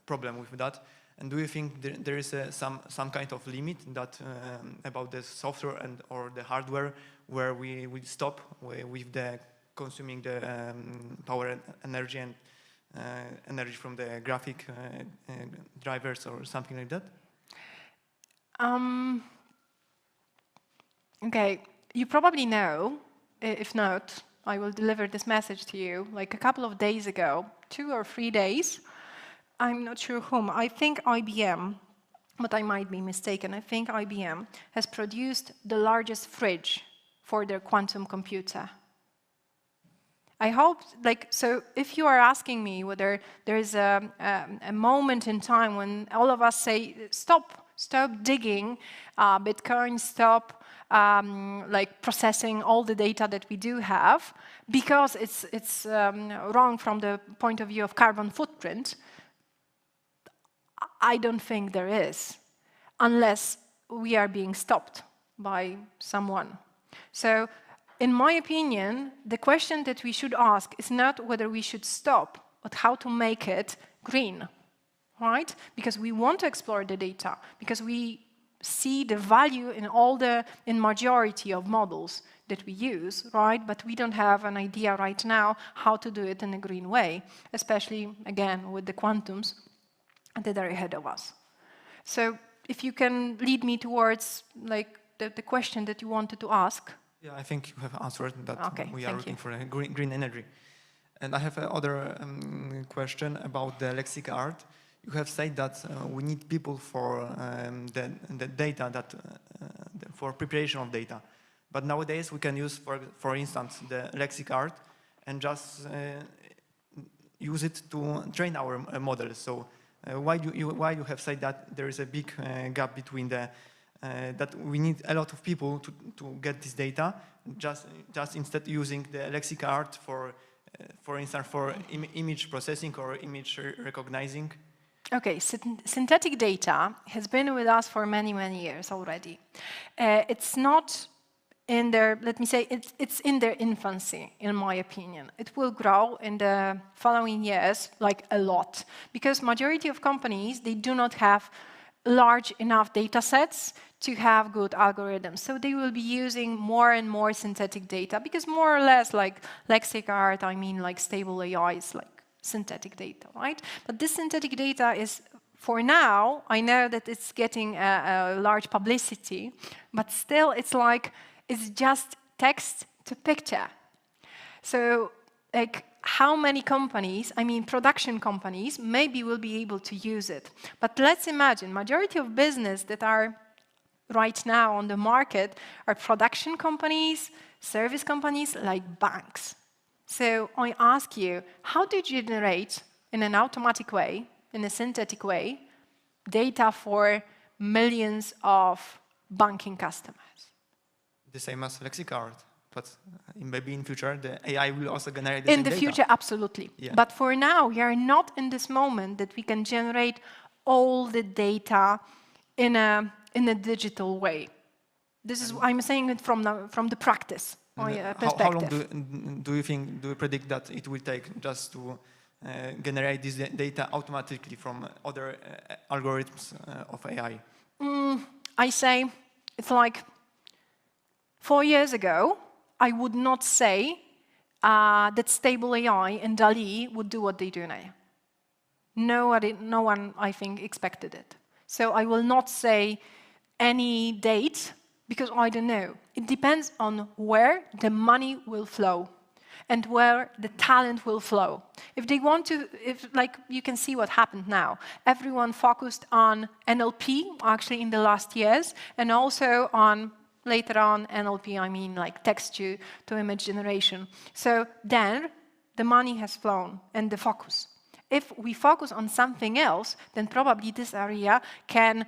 problem with that. And do you think there is some kind of limit that about the software and or the hardware where we will stop with the consuming the power and energy and energy from the graphic drivers or something like that? Okay, you probably know, if not, I will deliver this message to you. Like a couple of days ago, 2 or 3 days, I'm not sure whom, I think IBM, but I might be mistaken, I think IBM has produced the largest fridge for their quantum computer. I hope, so if you are asking me whether there is a moment in time when all of us say, stop digging Bitcoin, stop processing all the data that we do have, because it's wrong from the point of view of carbon footprint, I don't think there is, unless we are being stopped by someone. So, in my opinion, the question that we should ask is not whether we should stop, but how to make it green, right? Because we want to explore the data, because we see the value in majority of models that we use, right? But we don't have an idea right now how to do it in a green way, especially, again, with the quantums that are ahead of us. So if you can lead me towards the question that you wanted to ask. Yeah, I think you have answered that. Okay, we are looking for a green energy. And I have another question about the lexic art. You have said that we need people for the data, for preparation of data. But nowadays we can use, for instance, the lexic art and just use it to train our models. So why you have said that there is a big gap between that we need a lot of people to get this data, just instead using the lexic art for instance, for image processing or image recognizing? Okay, synthetic data has been with us for many, many years already. It's not in their, let me say, it's in their infancy, in my opinion. It will grow in the following years, a lot, because majority of companies, they do not have large enough data sets to have good algorithms. So they will be using more and more synthetic data, because more or less like lexic art, I mean stable AI is synthetic data, right? But this synthetic data is, for now, I know that it's getting a large publicity, but still it's is just text to picture. So, like, how many companies, I mean production companies, maybe will be able to use it. But let's imagine, majority of business that are right now on the market are production companies, service companies, like banks. So I ask you, how do you generate, in an automatic way, in a synthetic way, data for millions of banking customers? The same as lexicart, but maybe in future the AI will also generate the same In the data. future, absolutely. Yeah. But for now, we are not in this moment that we can generate all the data in a digital way. This is, I'm saying it from the practice perspective. How long do you predict that it will take just to generate this data automatically from other algorithms of AI? I say it's like 4 years ago, I would not say that Stable AI and DALL-E would do what they do now. No one, I think, expected it. So I will not say any date, because I don't know. It depends on where the money will flow and where the talent will flow. If they want to, like, you can see what happened now. Everyone focused on NLP, actually, in the last years, and also on, later on, NLP, I mean, like, text-to-image generation. So then, the money has flown, and the focus. If we focus on something else, then probably this area can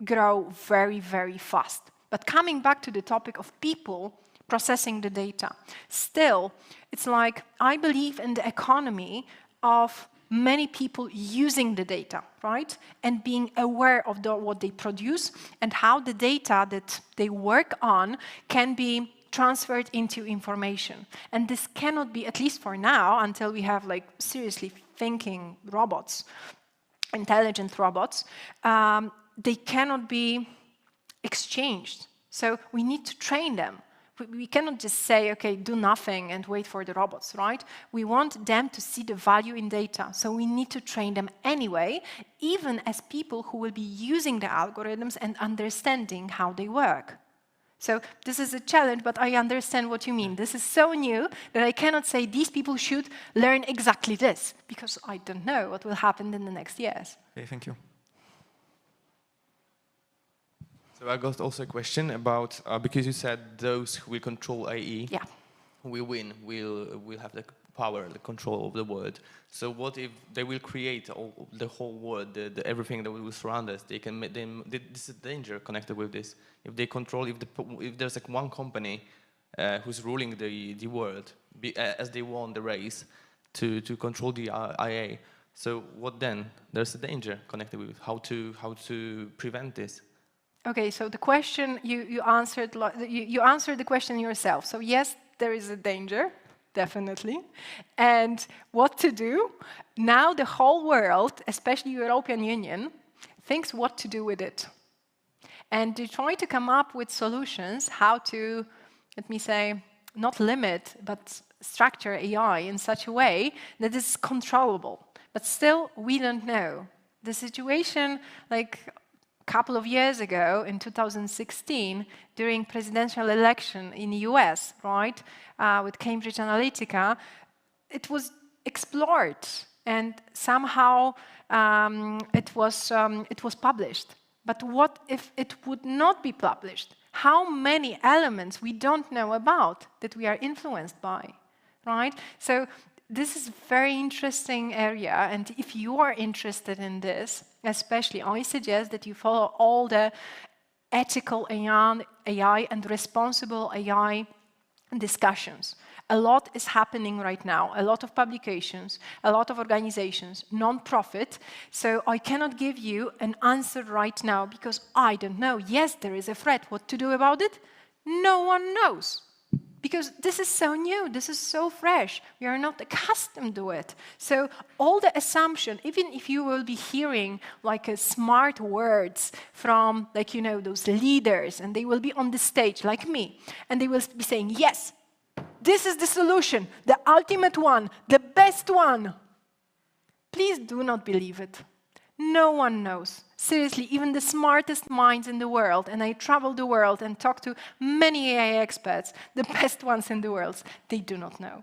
grow very, very fast. But coming back to the topic of people processing the data, still, it's like, I believe in the economy of many people using the data, right? And being aware of what they produce and how the data that they work on can be transferred into information. And this cannot be, at least for now, until we have, like, seriously thinking robots, intelligent robots, they cannot be exchanged. So we need to train them. We cannot just say, okay, do nothing and wait for the robots, right? We want them to see the value in data. So we need to train them anyway, even as people who will be using the algorithms and understanding how they work. So this is a challenge, but I understand what you mean. This is so new that I cannot say these people should learn exactly this, because I don't know what will happen in the next years. Okay, thank you. So I got also a question about, because you said those who will control AI will win, will have the power, the control of the world. So what if they will create the whole world, everything that will surround us? They can make them. This is a danger connected with this. If they control, if there's like one company who's ruling the world, as they won the race to control the IA. So what then? There's a danger connected with how to prevent this. Okay, so the question you answered the question yourself. So yes, there is a danger, definitely. And what to do? Now the whole world, especially European Union, thinks what to do with it. And they try to come up with solutions how to, let me say, not limit, but structure AI in such a way that is controllable. But still, we don't know. The situation, like, couple of years ago, in 2016, during presidential election in the US, right, with Cambridge Analytica, it was explored, and somehow it was published. But what if it would not be published? How many elements we don't know about that we are influenced by, right? So this is a very interesting area, and if you are interested in this, especially, I suggest that you follow all the ethical AI and responsible AI discussions. A lot is happening right now, a lot of publications, a lot of organizations, non-profit, so I cannot give you an answer right now because I don't know. Yes, there is a threat. What to do about it? No one knows. Because this is so new, this is so fresh, we are not accustomed to it. So all the assumption, even if you will be hearing like smart words from, like, you know, those leaders, and they will be on the stage like me, and they will be saying, yes, this is the solution, the ultimate one, the best one. Please do not believe it. No one knows. Seriously, even the smartest minds in the world, and I travel the world and talk to many AI experts, the best ones in the world, they do not know.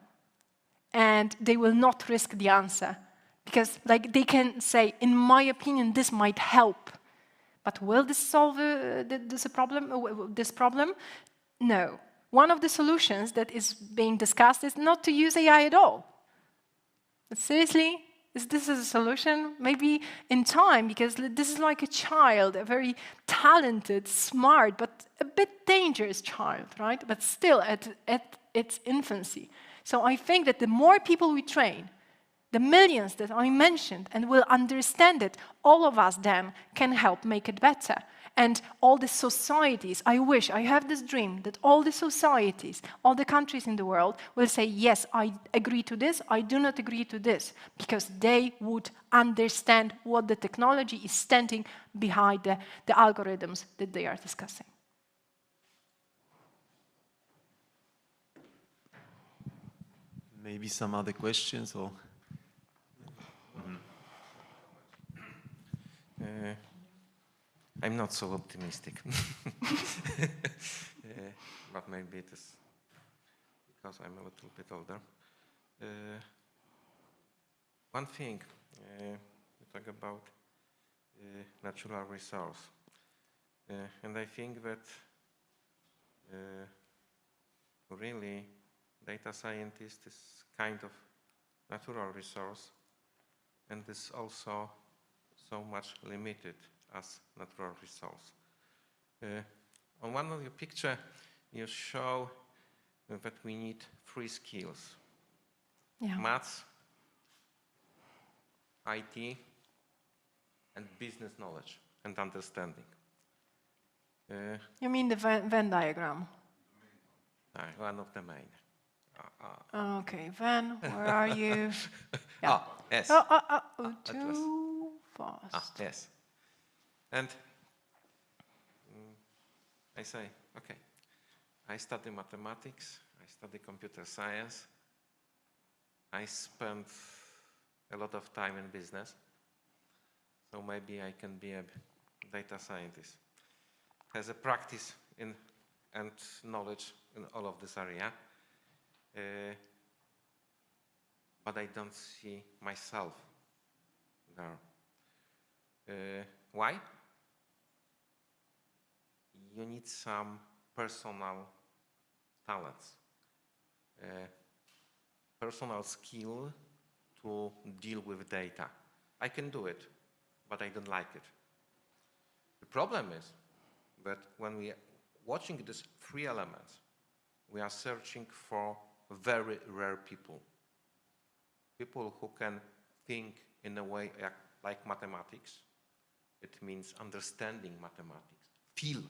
And they will not risk the answer. Because like they can say, in my opinion, this might help. But will this solve this problem? No. One of the solutions that is being discussed is not to use AI at all. But seriously, is this a solution? Maybe in time, because this is like a child, a very talented, smart, but a bit dangerous child, right? But still at its infancy. So I think that the more people we train, the millions that I mentioned, and will understand it, all of us then can help make it better. And all the societies, I wish, I have this dream that all the societies, all the countries in the world will say, yes, I agree to this, I do not agree to this, because they would understand what the technology is standing behind the algorithms that they are discussing. Maybe some other questions or? I'm not so optimistic, but maybe it is because I'm a little bit older. One thing, we talk about natural resource, and I think that really data scientist is kind of natural resource, and is also so much limited as natural resource. On one of your picture, you show that we need 3 skills. Yeah. Maths, IT, and business knowledge and understanding. You mean the Venn diagram? One of the main. Okay, Venn, where are you? Yeah. Yes. Too fast. Yes. And I say, okay, I study mathematics, I study computer science, I spend a lot of time in business, so maybe I can be a data scientist. Has a practice in and knowledge in all of this area, but I don't see myself there. Why? You need some personal talents, personal skill to deal with data. I can do it, but I don't like it. The problem is that when we are watching these 3 elements, we are searching for very rare people. People who can think in a way like mathematics. It means understanding mathematics, feel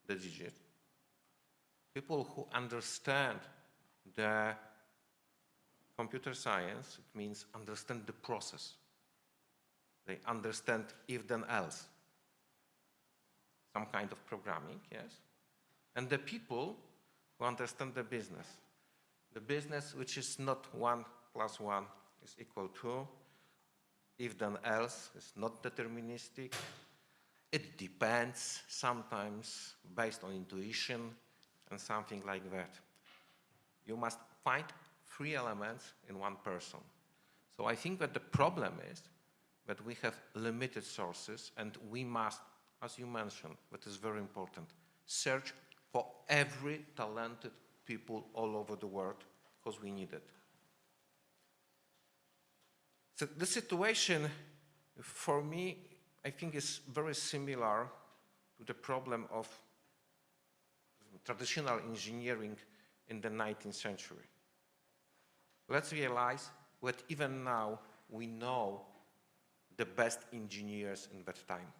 the digit. People who understand the computer science, it means understand the process. They understand if then else. Some kind of programming, yes. And the people who understand the business which is not 1 + 1 is equal to, if then else, is not deterministic. It depends, sometimes based on intuition and something like that. You must find 3 elements in one person. So I think that the problem is that we have limited sources and we must, as you mentioned, that is very important, search for every talented people all over the world because we need it. So the situation for me, I think, is very similar to the problem of traditional engineering in the 19th century. Let's realize that even now we know the best engineers in that time,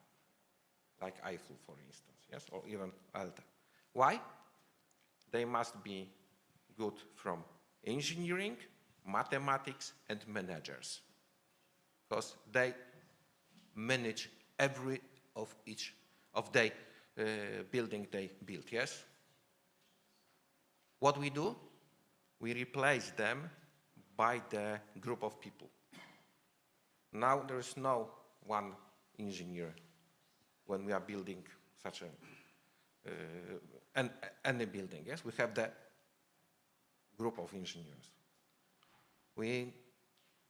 like Eiffel, for instance, yes, or even Alta. Why? They must be good from engineering, mathematics, and managers, because they manage every of each of the building they built, yes? What we do? We replace them by the group of people. Now there is no one engineer when we are building such any building. Yes, we have the group of engineers.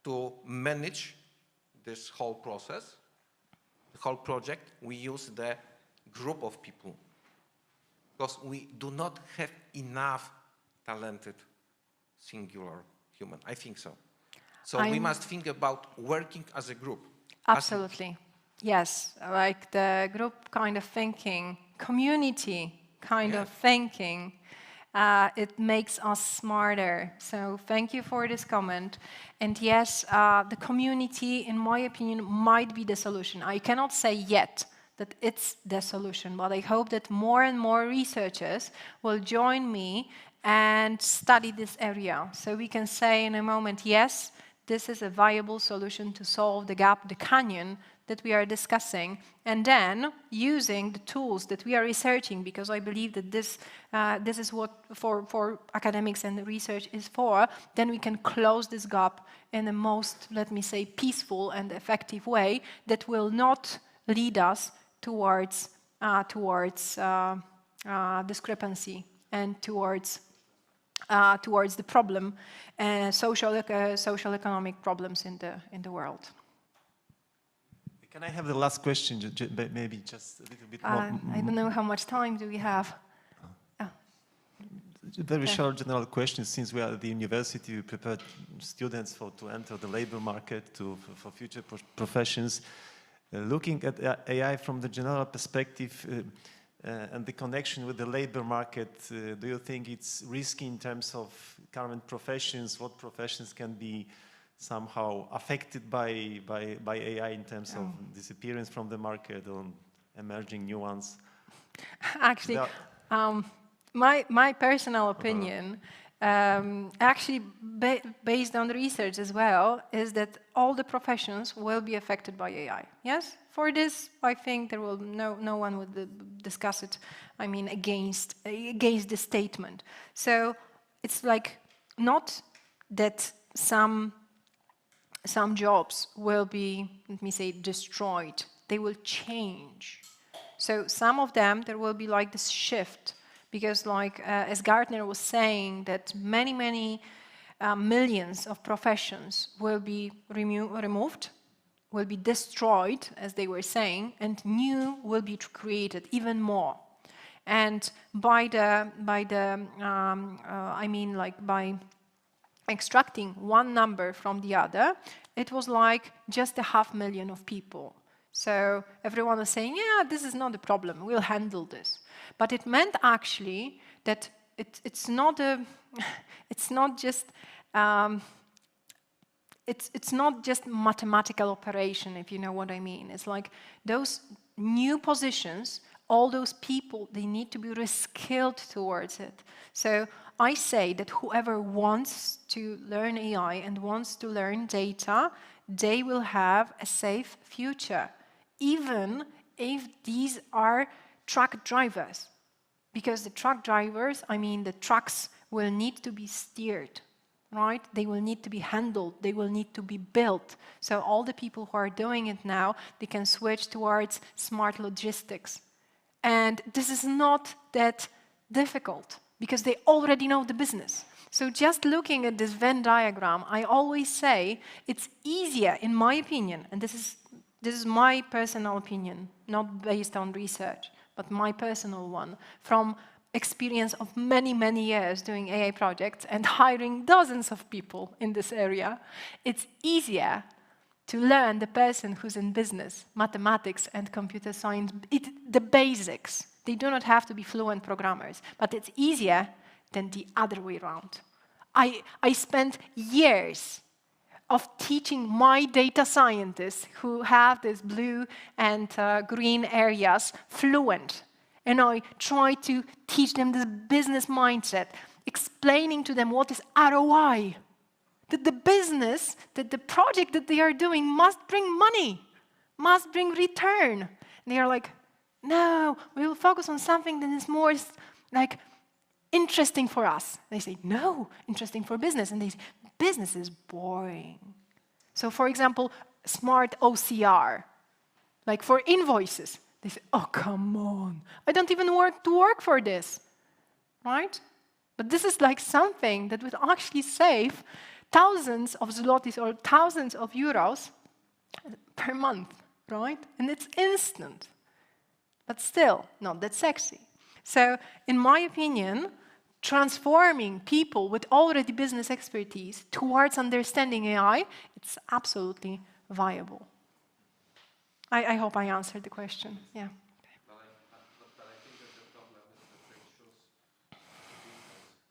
To manage this whole process, the whole project, we use the group of people because we do not have enough talented singular human. I think so. So we must think about working as a group. Absolutely. Yes, like the group kind of thinking, community kind of thinking, it makes us smarter. So thank you for this comment. And yes, the community, in my opinion, might be the solution. I cannot say yet that it's the solution, but I hope that more and more researchers will join me and study this area. So we can say in a moment, yes, this is a viable solution to solve the gap, the canyon that we are discussing, and then using the tools that we are researching, because I believe that this is what for academics and research is for, then we can close this gap in the most, let me say, peaceful and effective way that will not lead us towards discrepancy and towards the problem, social economic problems in the world. Can I have the last question, maybe just a little bit more? I don't know how much time do we have. Very short general question. Since we are at the university, we prepare students to enter the labor market, for future professions. Looking at AI from the general perspective and the connection with the labor market, do you think it's risky in terms of current professions? What professions can be somehow affected by AI in terms of disappearance from the market or emerging new ones? Actually, my personal opinion, actually based on research as well, is that all the professions will be affected by AI. Yes, for this, I think there will no one would discuss it. I mean, against the statement. So it's like not that some jobs will be, let me say, destroyed. They will change. So some of them, there will be like this shift, because like as Gartner was saying, that many millions of professions will be removed, will be destroyed, as they were saying, and new will be created, even more. And by extracting one number from the other, it was like just 500,000 of people. So everyone was saying, yeah, this is not a problem, we'll handle this. But it meant actually that it's not just mathematical operation, if you know what I mean. It's like those new positions, all those people, they need to be reskilled towards it. So I say that whoever wants to learn AI and wants to learn data, they will have a safe future, even if these are truck drivers. Because the truck drivers, I mean, the trucks will need to be steered, right? They will need to be handled, they will need to be built. So all the people who are doing it now, they can switch towards smart logistics. And this is not that difficult, because they already know the business. So just looking at this Venn diagram, I always say it's easier, in my opinion, and this is my personal opinion, not based on research, but my personal one, from experience of many years doing AI projects and hiring dozens of people in this area. It's easier to learn the person who's in business, mathematics and computer science, the basics. They do not have to be fluent programmers, but it's easier than the other way around. I spent years of teaching my data scientists who have these blue and green areas fluent. And I try to teach them this business mindset, explaining to them what is ROI. That the business, that the project that they are doing must bring money, must bring return. And they are like, no, we will focus on something that is more like interesting for us. They say, no, interesting for business. And they say, business is boring. So for example, smart OCR, like for invoices. They say, oh, come on, I don't even work for this, right? But this is like something that would actually save thousands of zlotys or thousands of euros per month, right? And it's instant, but still not that sexy. So in my opinion, transforming people with already business expertise towards understanding AI, it's absolutely viable. I hope I answered the question, yeah. But I think that the problem is that they choose business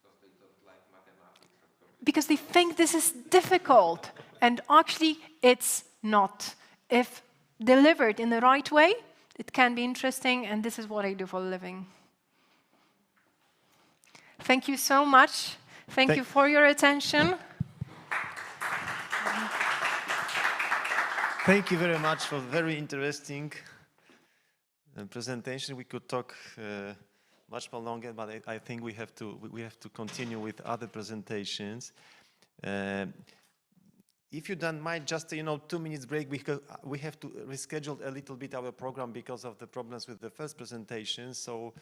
because they don't like mathematics or computer. Because they think this is difficult, and actually it's not. If delivered in the right way, it can be interesting, and this is what I do for a living. Thank you so much. Thank you for your attention. Thank you very much for very interesting presentation. We could talk much more longer, but I think we have to continue with other presentations. If you don't mind, just 2 minutes break, because we have to reschedule a little bit our program because of the problems with the first presentation. So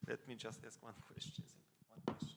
let me just ask one question. Okay.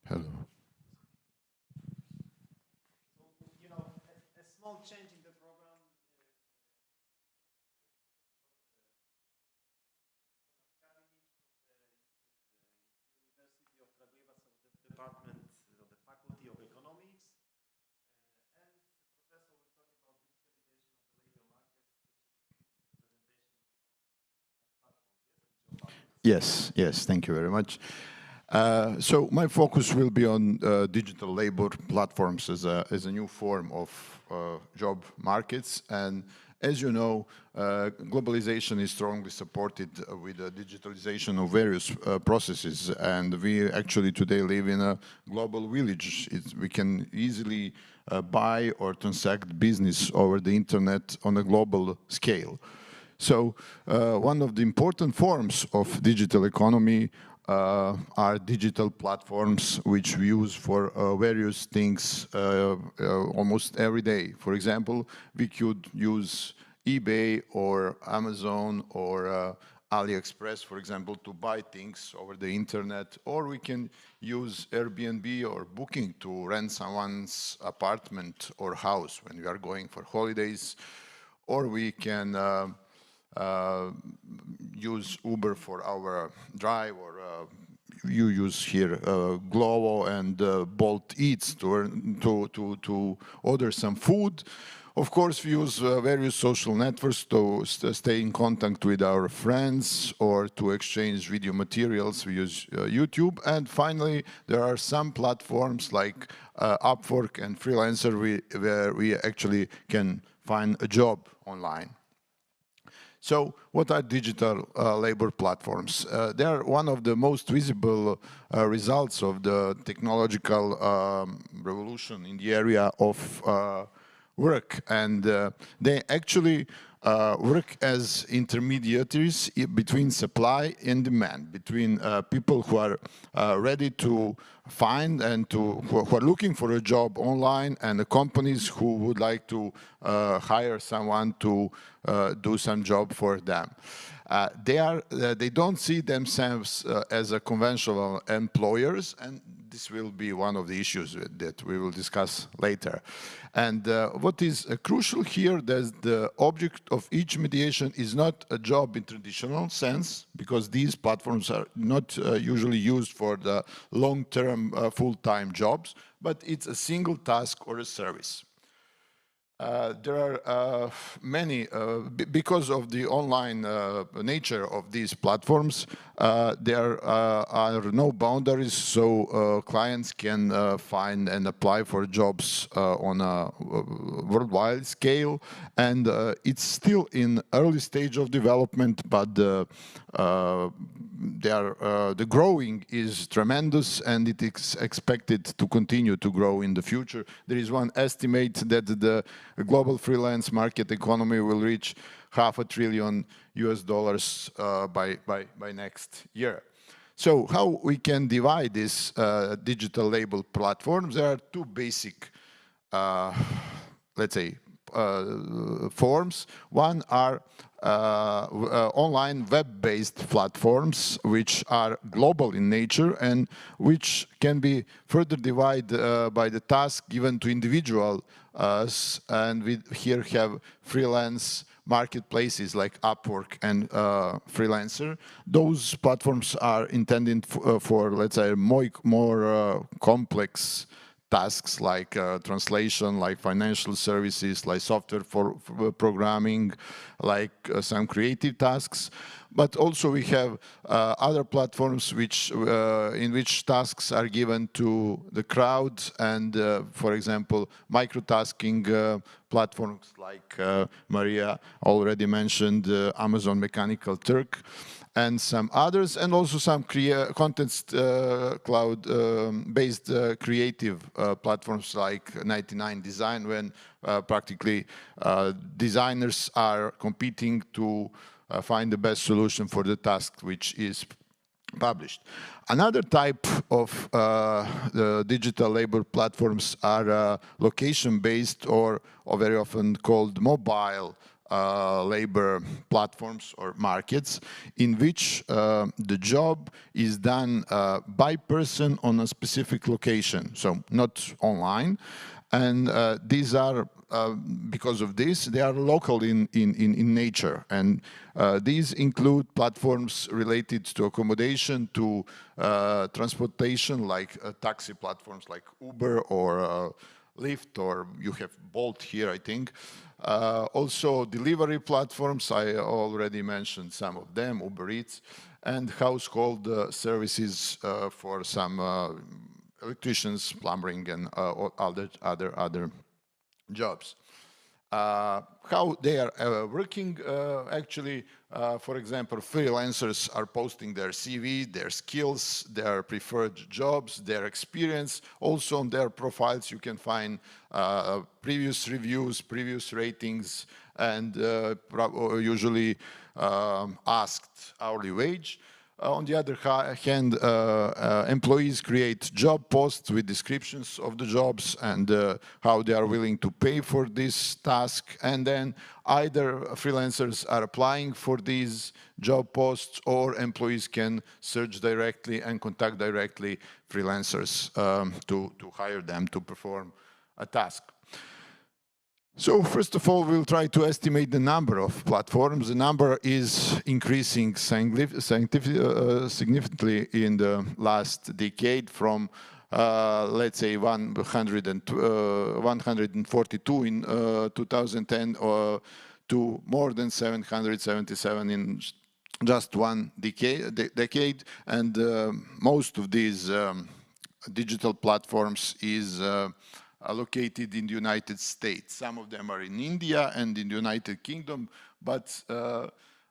Hello. A small change in the program. University of Kragujevac, so the department, the Faculty of Economics, and the professor will talk about digitalization of the labor market, Yes, thank you very much. So my focus will be on digital labor platforms as a new form of job markets. And as you know, globalization is strongly supported with the digitalization of various processes. And we actually today live in a global village. We can easily buy or transact business over the internet on a global scale. So one of the important forms of digital economy are digital platforms, which we use for various things almost every day. For example, we could use eBay or Amazon or AliExpress, for example, to buy things over the internet, or we can use Airbnb or Booking to rent someone's apartment or house when we are going for holidays, or we can use Uber for our drive, or you use here Glovo and Bolt Eats to order some food. Of course, we use various social networks to stay in contact with our friends or to exchange video materials. We use YouTube. And finally, there are some platforms like Upwork and Freelancer where we actually can find a job online. So what are digital labor platforms? They are one of the most visible results of the technological revolution in the area of work. And they actually work as intermediaries between supply and demand, between people who are ready to find and who are looking for a job online, and the companies who would like to hire someone to do some job for them. They don't see themselves as a conventional employers, and this will be one of the issues that we will discuss later. And what is crucial here, that the object of each mediation is not a job in traditional sense, because these platforms are not usually used for the long-term full-time jobs, but it's a single task or a service. There are many, because of the online nature of these platforms, there are no boundaries, so clients can find and apply for jobs on a worldwide scale, and it's still in early stage of development, but the growing is tremendous, and it is expected to continue to grow in the future. There is one estimate that the global freelance market economy will reach $500 billion by next year. So how we can divide these digital label platforms? There are two basic, let's say, forms. One are online web-based platforms, which are global in nature and which can be further divided by the task given to individuals. And we here have freelance marketplaces like Upwork and Freelancer. Those platforms are intended for let's say, more complex tasks like translation, like financial services, like software for programming, like some creative tasks. But also we have other platforms which, in which tasks are given to the crowd, and for example, microtasking platforms like Maria already mentioned, Amazon Mechanical Turk, and some others, and also some content cloud-based creative platforms like 99 Design, when practically designers are competing to find the best solution for the task which is published. Another type of the digital labor platforms are location-based or very often called mobile labor platforms or markets, in which the job is done by person on a specific location, so not online. And these are, because of this, they are local in nature. And these include platforms related to accommodation, to transportation, like taxi platforms like Uber or Lyft, or you have Bolt here, I think. Also delivery platforms, I already mentioned some of them, Uber Eats, and household services for some electricians, plumbing, and other jobs. How they are working, actually, for example, freelancers are posting their CV, their skills, their preferred jobs, their experience. Also on their profiles you can find previous reviews, previous ratings, and usually asked hourly wage. On the other hand, employees create job posts with descriptions of the jobs and how they are willing to pay for this task. And then either freelancers are applying for these job posts, or employees can search directly and contact directly freelancers to hire them to perform a task. So first of all, we'll try to estimate the number of platforms. The number is increasing significantly in the last decade, from let's say 142 in 2010 to more than 777 in just one decade. And most of these digital platforms is located in the United States. Some of them are in India and in the United Kingdom, but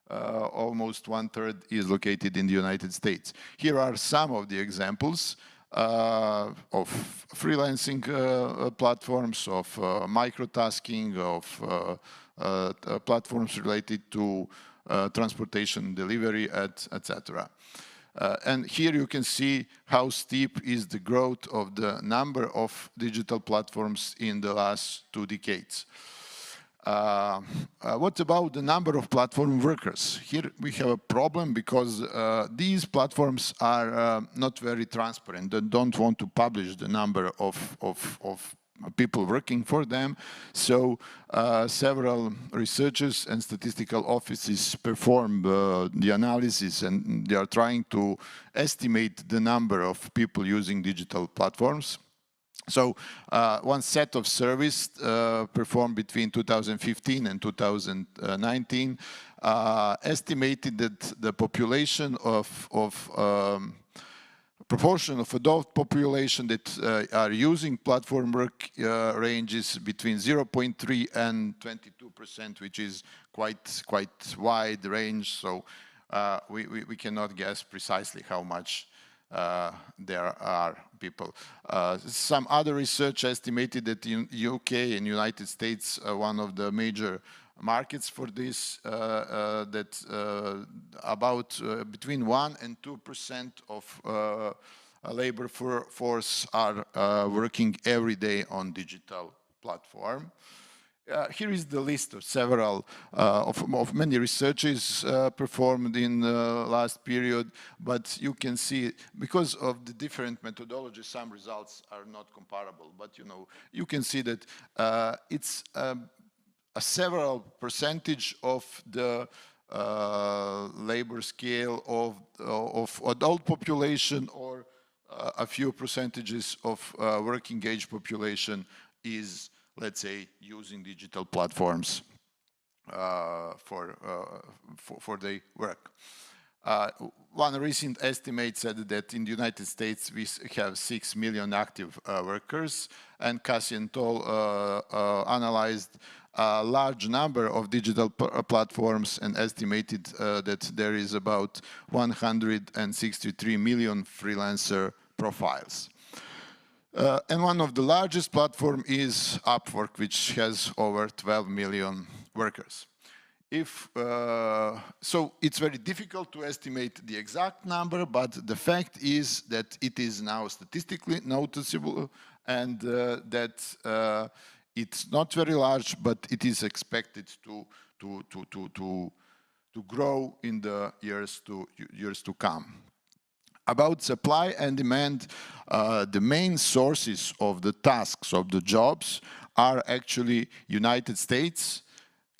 almost 1/3 is located in the United States. Here are some of the examples of freelancing platforms, of microtasking, of platforms related to transportation, delivery, etc. And here you can see how steep is the growth of the number of digital platforms in the last 2 decades. What about the number of platform workers? Here we have a problem because these platforms are not very transparent. They don't want to publish the number of people working for them. So several researchers and statistical offices perform the analysis, and they are trying to estimate the number of people using digital platforms. So one set of surveys performed between 2015 and 2019 estimated that the population proportion of adult population that are using platform work ranges between 0.3 and 22%, which is quite wide range. So we cannot guess precisely how much there are people. Some other research estimated that in UK and United States, one of the major markets for this, that about between 1 and 2% of labor force are working every day on digital platform. Here is the list of several of many researches performed in the last period, but you can see because of the different methodologies, some results are not comparable. But you can see that it's a several percentage of the labor scale of adult population, or a few percentages of working age population is, let's say, using digital platforms for their work. One recent estimate said that in the United States we have 6 million active workers, and Cassian Toll analyzed a large number of digital platforms and estimated that there is about 163 million freelancer profiles. And one of the largest platforms is Upwork, which has over 12 million workers. So it's very difficult to estimate the exact number, but the fact is that it is now statistically noticeable, and that it's not very large, but it is expected to grow in the years to come. About supply and demand, the main sources of the tasks, of the jobs, are actually United States,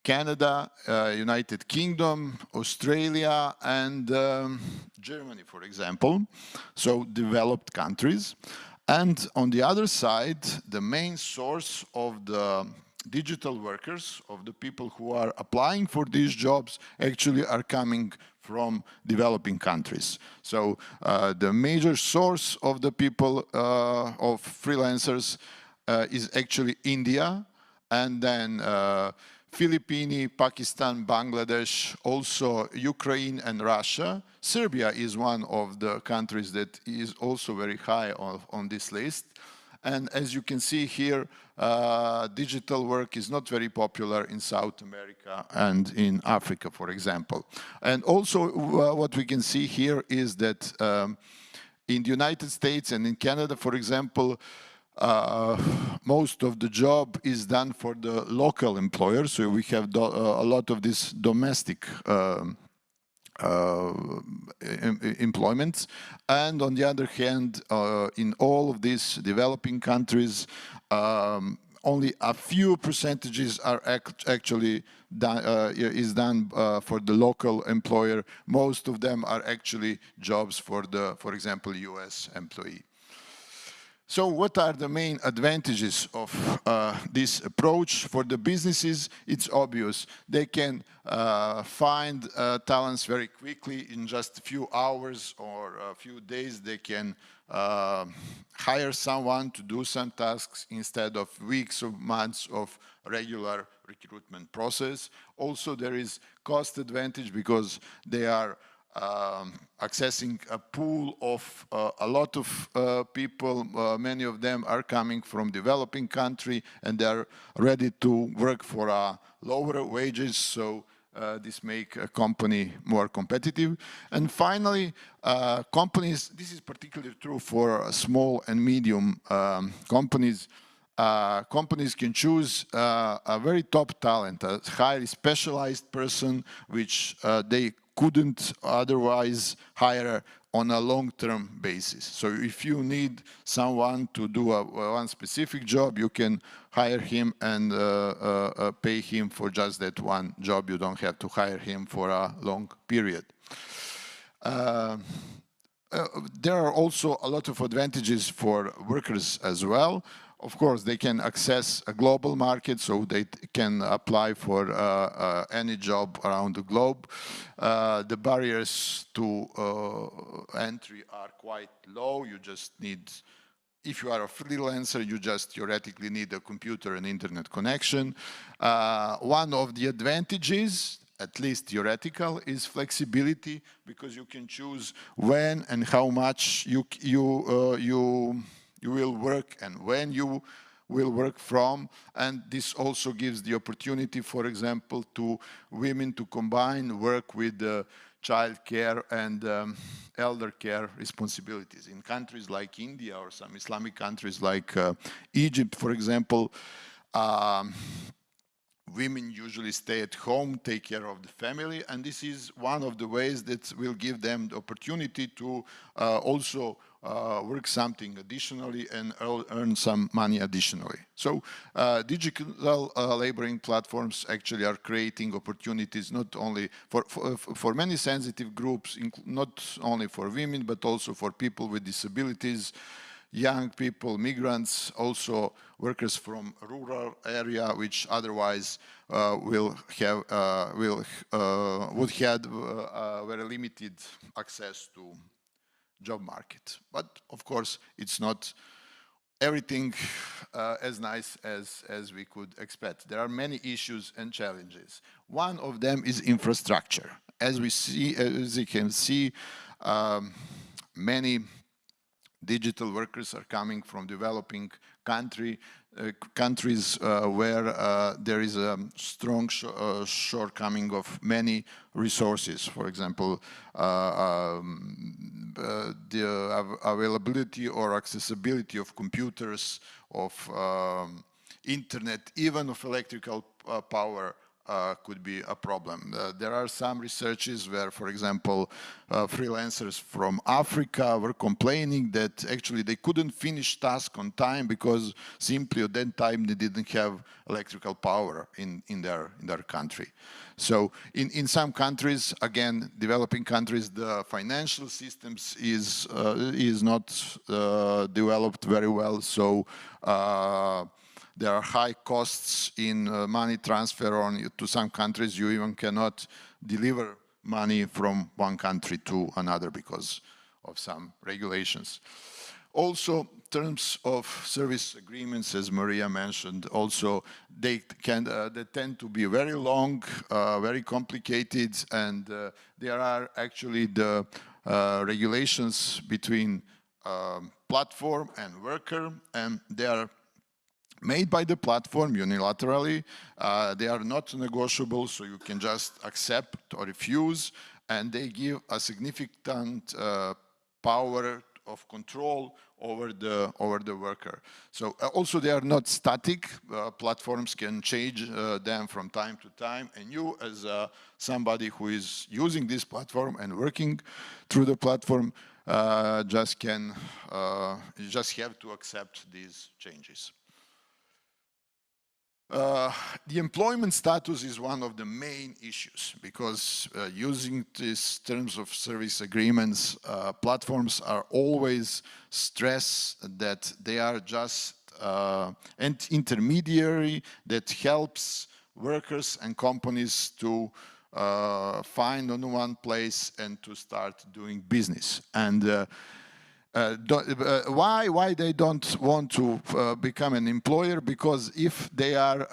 Canada, United Kingdom, Australia, and Germany, for example, so developed countries. And on the other side, the main source of the digital workers, of the people who are applying for these jobs, actually are coming from developing countries. So the major source of the people, of freelancers, is actually India, and then Philippines, Pakistan, Bangladesh, also Ukraine and Russia. Serbia is one of the countries that is also very high on this list. And as you can see here, digital work is not very popular in South America and in Africa, for example. And also what we can see here is that in the United States and in Canada, for example, most of the job is done for the local employers. So we have a lot of this domestic employment. And on the other hand, in all of these developing countries, only a few percentages are actually done for the local employer. Most of them are actually jobs for the, for example, US employee. So what are the main advantages of this approach? For the businesses, it's obvious. They can find talents very quickly in just a few hours or a few days. They can hire someone to do some tasks instead of weeks or months of regular recruitment process. Also, there is cost advantage because they are accessing a pool of a lot of people. Many of them are coming from developing country, and they are ready to work for lower wages. So this make a company more competitive. And finally, companies, this is particularly true for small and medium companies, companies can choose a very top talent, a highly specialized person which they couldn't otherwise hire on a long-term basis. So if you need someone to do one specific job, you can hire him and pay him for just that one job. You don't have to hire him for a long period. There are also a lot of advantages for workers as well. Of course, they can access a global market, so they can apply for any job around the globe. The barriers to entry are quite low. You just need, if you are a freelancer, you just theoretically need a computer and internet connection. One of the advantages, at least theoretical, is flexibility, because you can choose when and how much you will work and when you will work from. And this also gives the opportunity, for example, to women to combine work with child care and elder care responsibilities. In countries like India or some Islamic countries like Egypt, for example, women usually stay at home, take care of the family, and this is one of the ways that will give them the opportunity to also work something additionally and earn some money additionally. So digital laboring platforms actually are creating opportunities not only for many sensitive groups, not only for women, but also for people with disabilities, young people, migrants, also workers from rural area, which otherwise would have very limited access to job market. But of course, it's not everything as nice as we could expect. There are many issues and challenges. One of them is infrastructure. As you can see, many digital workers are coming from developing countries where there is a strong shortcoming of many resources. For example, the availability or accessibility of computers, of internet, even of electrical power could be a problem. There are some researches where, for example, freelancers from Africa were complaining that actually they couldn't finish tasks on time because simply at that time they didn't have electrical power in their country. So in some countries, again, developing countries, the financial systems is not developed very well. So there are high costs in money transfer to some countries. You even cannot deliver money from one country to another because of some regulations. Also, terms of service agreements, as Maria mentioned, also they tend to be very long, very complicated, and there are actually the regulations between platform and worker, and they are made by the platform unilaterally. They are not negotiable, so you can just accept or refuse, and they give a significant power of control over the worker. So also they are not static. Platforms can change them from time to time, and you as somebody who is using this platform and working through the platform just have to accept these changes. The employment status is one of the main issues because using these terms of service agreements, platforms are always stressed that they are just an intermediary that helps workers and companies to find on one place and to start doing business. And why they don't want to become an employer? Because if they are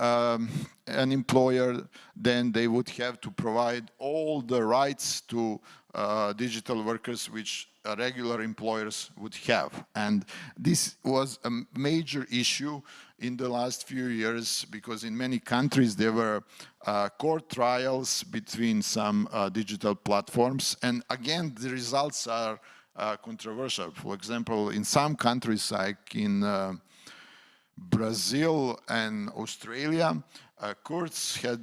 an employer, then they would have to provide all the rights to digital workers which regular employers would have. And this was a major issue in the last few years because in many countries there were court trials between some digital platforms, and again the results are controversial. For example, in some countries like in Brazil and Australia, courts had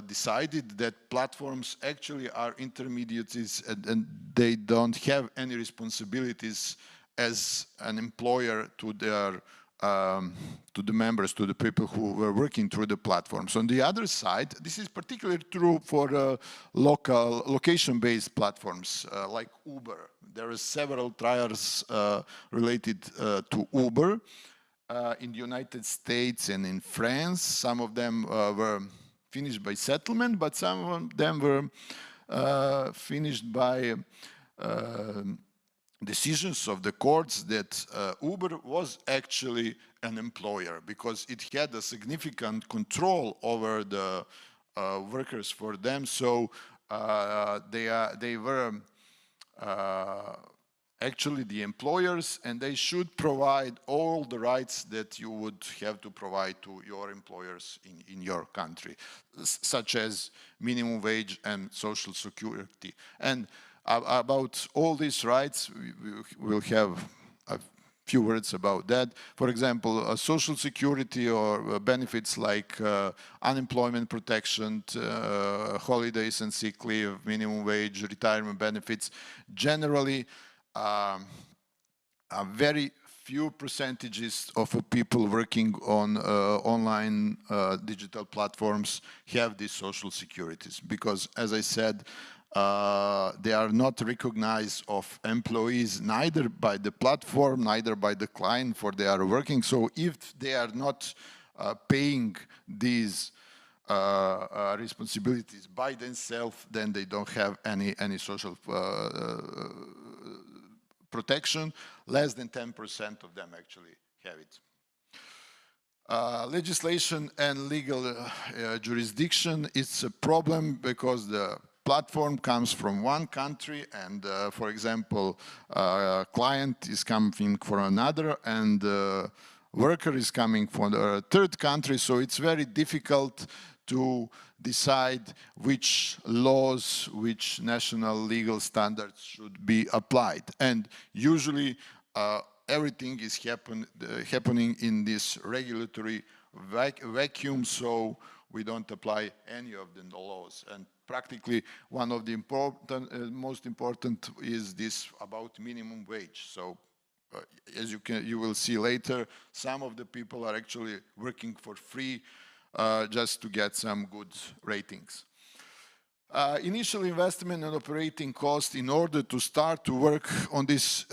decided that platforms actually are intermediaries and they don't have any responsibilities as an employer to their to the members, to the people who were working through the platforms. On the other side, this is particularly true for location-based platforms like Uber. There are several trials related to Uber in the United States and in France. Some of them were finished by settlement, but some of them were finished by decisions of the courts that Uber was actually an employer because it had a significant control over the workers for them. So they were actually the employers, and they should provide all the rights that you would have to provide to your employers in your country, such as minimum wage and social security. And about all these rights, we will have a few words about that. For example, social security or benefits like unemployment protection, holidays and sick leave, minimum wage, retirement benefits, generally a very few percentages of people working on online digital platforms have these social securities because, as I said, they are not recognized of employees neither by the platform, neither by the client for they are working. So if they are not paying these responsibilities by themselves, then they don't have any social protection. Less than 10% of them actually have it. Legislation and legal jurisdiction, it's a problem because the platform comes from one country and, for example, client is coming from another and worker is coming from a third country, so it's very difficult to decide which laws, which national legal standards should be applied. And usually everything is happening in this regulatory vacuum, so we don't apply any of the laws. And practically one of the most important is this about minimum wage. So as you will see later, some of the people are actually working for free just to get some good ratings. Initial investment and operating cost, in order to start to work on this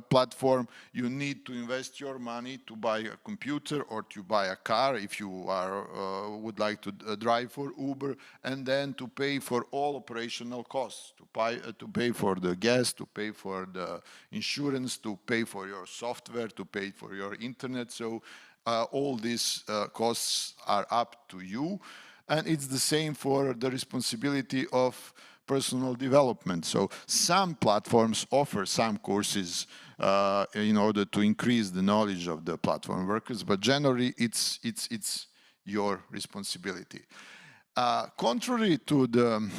platform, you need to invest your money to buy a computer or to buy a car if you would like to drive for Uber, and then to pay for all operational costs, to pay for the gas, to pay for the insurance, to pay for your software, to pay for your internet. So all these costs are up to you. And it's the same for the responsibility of personal development. So some platforms offer some courses in order to increase the knowledge of the platform workers, but generally it's your responsibility. Contrary to the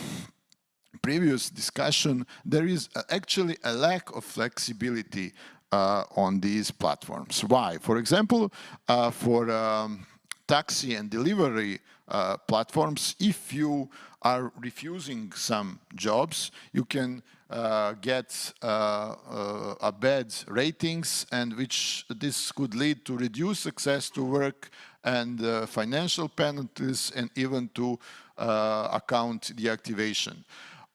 previous discussion, there is actually a lack of flexibility on these platforms. Why? For example, for taxi and delivery platforms, if you are refusing some jobs, you can get a bad ratings, and which this could lead to reduced access to work and financial penalties and even to account deactivation.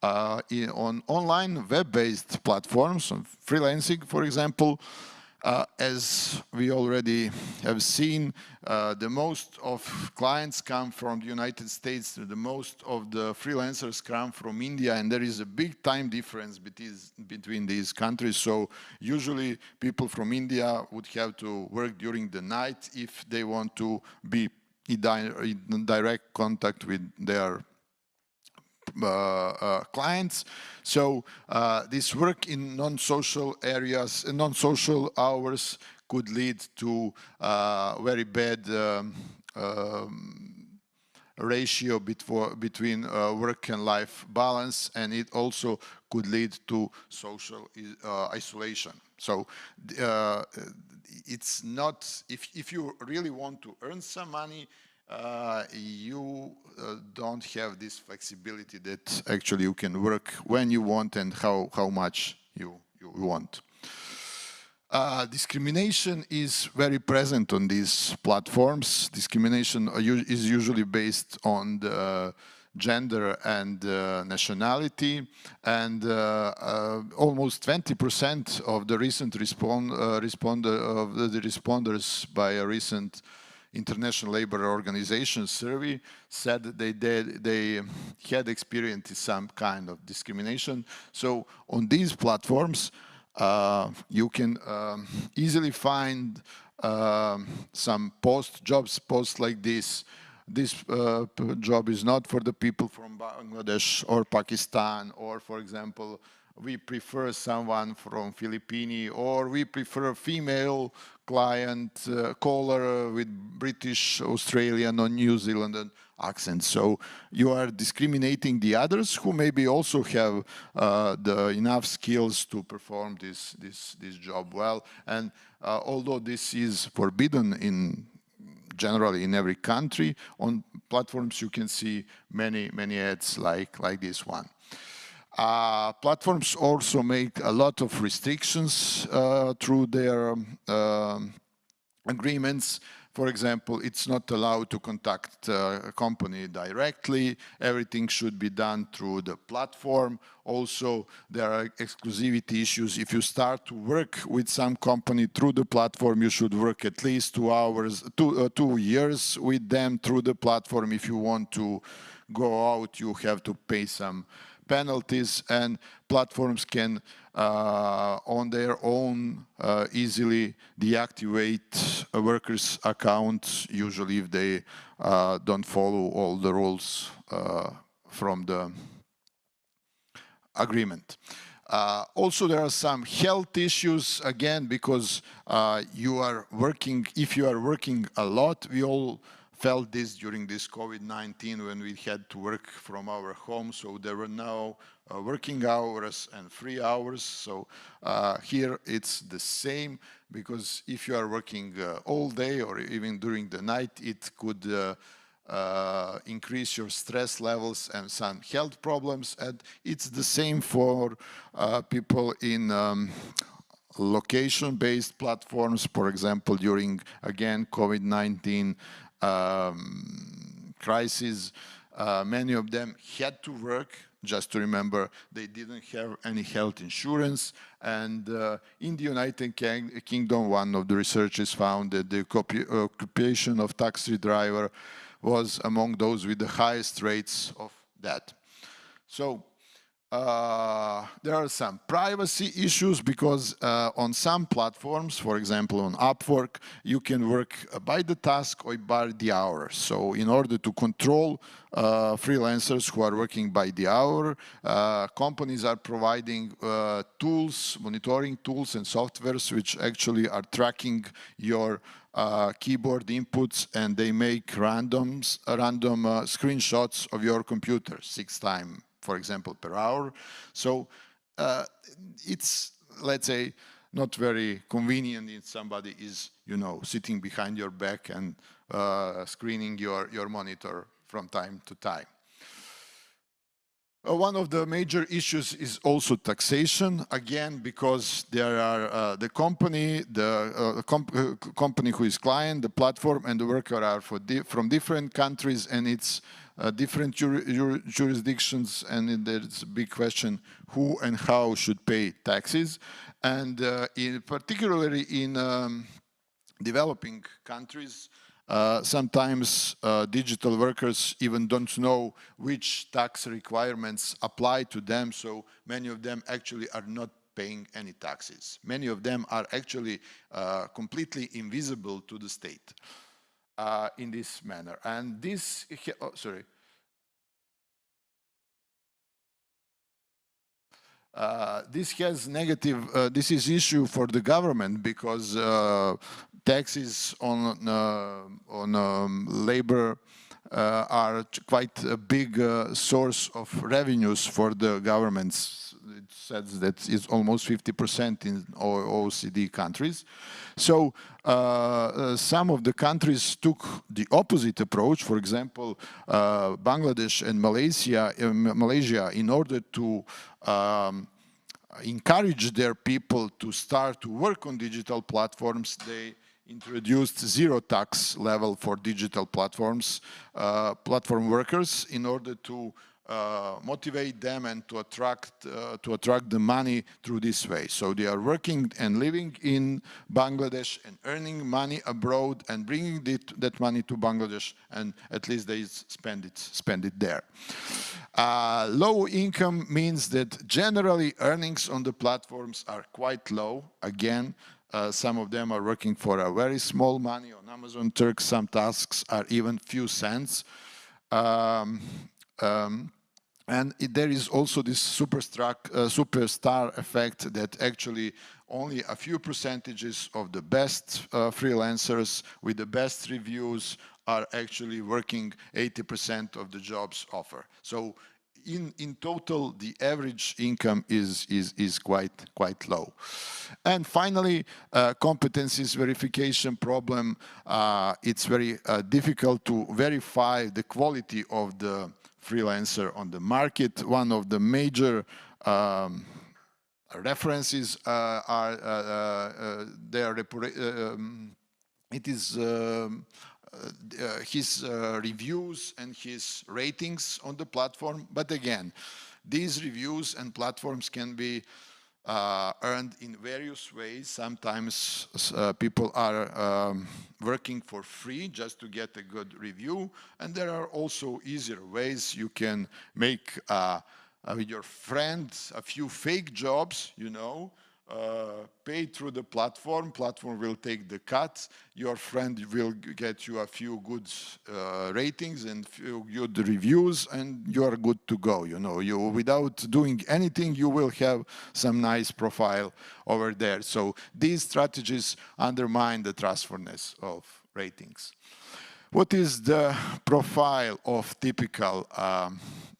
On online web-based platforms, on freelancing, for example, as we already have seen, the most of clients come from the United States, the most of the freelancers come from India, and there is a big time difference between these countries. So usually people from India would have to work during the night if they want to be in direct contact with their clients. So this work in non-social areas, non-social hours, could lead to very bad ratio between work and life balance, and it also could lead to social isolation. So it's not, if you really want to earn some money, you don't have this flexibility that actually you can work when you want and how much you want. Discrimination is very present on these platforms. Discrimination is usually based on the gender and nationality, and almost 20% of the recent responders by a recent International Labour Organization survey said that they had experienced some kind of discrimination. So on these platforms, you can easily find some jobs posts like this. This job is not for the people from Bangladesh or Pakistan, or for example, we prefer someone from Philippines, or we prefer a female client caller with British, Australian, or New Zealand accent. So you are discriminating the others who maybe also have enough skills to perform this job well. And although this is forbidden generally in every country, on platforms you can see many ads like this one. Platforms also make a lot of restrictions through their agreements. For example, it's not allowed to contact a company directly. Everything should be done through the platform. Also, there are exclusivity issues. If you start to work with some company through the platform, you should work at least 2 years with them through the platform. If you want to go out, you have to pay some penalties, and platforms can on their own easily deactivate a worker's account, usually if they don't follow all the rules from the agreement. Also, there are some health issues, again, because if you are working a lot, we all felt this during this COVID-19 when we had to work from our home, so there were no working hours and free hours. So here it's the same, because if you are working all day or even during the night, it could increase your stress levels and some health problems. And it's the same for people in location-based platforms. For example, during, again, COVID-19 crisis, many of them had to work. Just to remember, they didn't have any health insurance. And in the United Kingdom, one of the researchers found that the occupation of taxi driver was among those with the highest rates of that. So there are some privacy issues, because on some platforms, for example on Upwork, you can work by the task or by the hour. So in order to control freelancers who are working by the hour, companies are providing tools, monitoring tools and softwares which actually are tracking your keyboard inputs, and they make random screenshots of your computer 6 times, for example, per hour. So it's, let's say, not very convenient if somebody is, sitting behind your back and screening your monitor from time to time. One of the major issues is also taxation, again, because there are the company who is client, the platform, and the worker are from different countries, and it's different jurisdictions, and there's a big question who and how should pay taxes. And particularly in developing countries, sometimes digital workers even don't know which tax requirements apply to them, so many of them actually are not paying any taxes. Many of them are actually completely invisible to the state in this manner. And this, this has negative, this is issue for the government, because taxes on labor are quite a big source of revenues for the governments. it says that it's almost 50% in OECD countries. So some of the countries took the opposite approach. For example, Bangladesh and Malaysia, in order to encourage their people to start to work on digital platforms, they introduced zero tax level for digital platforms, platform workers, in order to motivate them and to attract the money through this way. So they are working and living in Bangladesh and earning money abroad and bringing that money to Bangladesh, and at least they spend it there. Low income means that generally earnings on the platforms are quite low. Again, some of them are working for a very small money on Amazon Turk. Some tasks are even few cents. And there is also this superstar effect that actually only a few percentages of the best freelancers with the best reviews are actually working 80% of the jobs offer. So in total, the average income is quite low. And finally, competencies verification problem. It's very difficult to verify the quality of the freelancer on the market. One of the major references are his reviews and his ratings on the platform. But again, these reviews and platforms can be earned in various ways. Sometimes people are working for free just to get a good review, and there are also easier ways. You can make with your friends a few fake jobs, you know, pay through the platform will take the cut, your friend will get you a few good ratings and few good reviews, and you are good to go. You know, without doing anything, you will have some nice profile over there. So these strategies undermine the trustworthiness of ratings. What is the profile of typical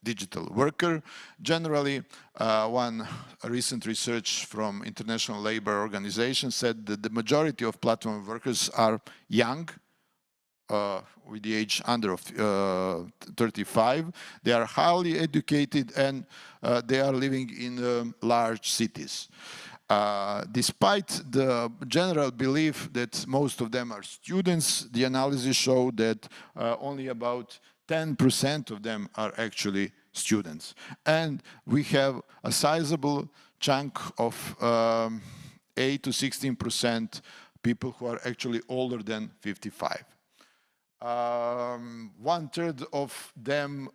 digital worker? Generally, one recent research from International Labour Organization said that the majority of platform workers are young, with the age under 35. They are highly educated, and they are living in large cities. Despite the general belief that most of them are students, the analysis showed that only about 10% of them are actually students. And we have a sizable chunk of 8 to 16% people who are actually older than 55. 1/3 of them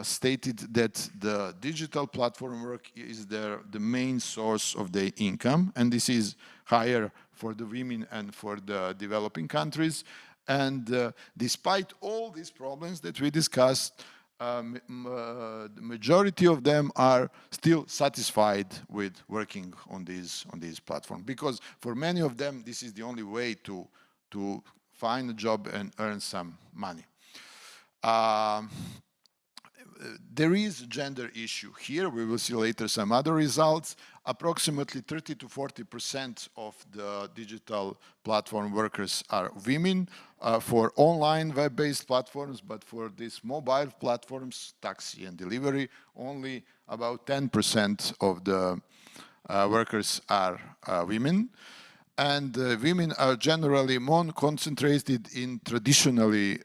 stated that the digital platform work is the main source of their income, and this is higher for the women and for the developing countries. And despite all these problems that we discussed, the majority of them are still satisfied with working on these platforms, because for many of them this is the only way to find a job and earn some money. There is a gender issue here. We will see later some other results. Approximately 30 to 40% of the digital platform workers are women for online web-based platforms, but for these mobile platforms, taxi and delivery, only about 10% of the workers are women. And women are generally more concentrated in traditionally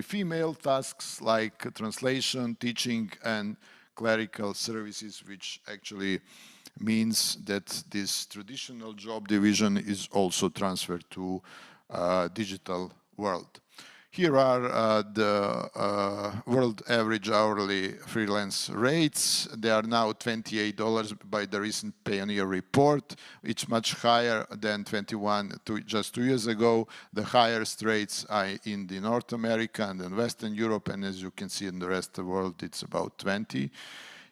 female tasks like translation, teaching, and clerical services, which actually means that this traditional job division is also transferred to digital world. Here are the world average hourly freelance rates. They are now $28 by the recent Pioneer report. It's much higher than 21 just 2 years ago. The highest rates are in the North America and in Western Europe, and as you can see in the rest of the world, it's about 20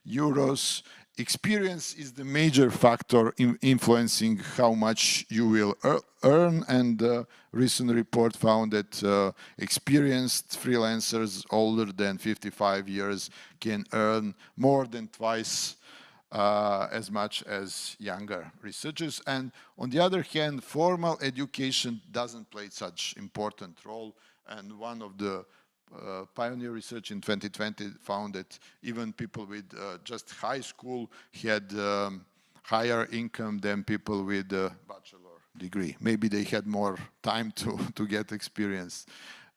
euros. Experience is the major factor in influencing how much you will earn, and the recent report found that experienced freelancers older than 55 years can earn more than twice as much as younger researchers. And on the other hand, formal education doesn't play such important role. And one of the pioneer research in 2020 found that even people with just high school had higher income than people with a bachelor degree. Maybe they had more time to get experience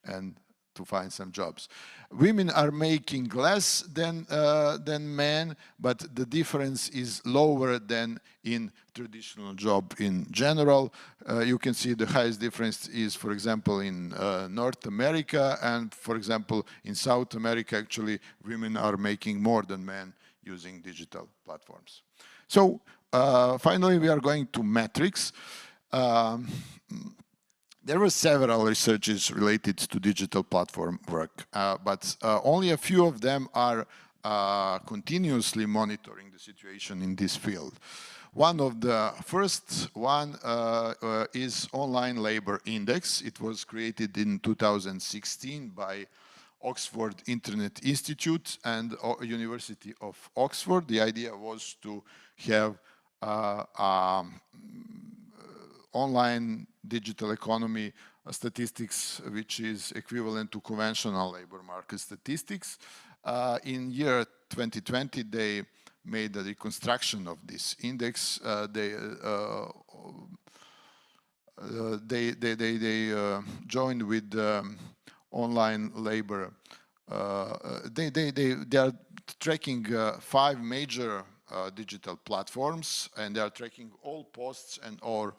and to find some jobs. Women are making less than men, but the difference is lower than in traditional job in general. You can see the highest difference is, for example, in North America, and for example, in South America, actually, women are making more than men using digital platforms. So finally, we are going to metrics. There were several researches related to digital platform work, but only a few of them are continuously monitoring the situation in this field. One of the first one is Online Labor Index. It was created in 2016 by Oxford Internet Institute and University of Oxford. The idea was to have online digital economy statistics, which is equivalent to conventional labor market statistics. In year 2020, they made a reconstruction of this index. They joined with online labor. They are tracking 5 major digital platforms, and they are tracking all posts and all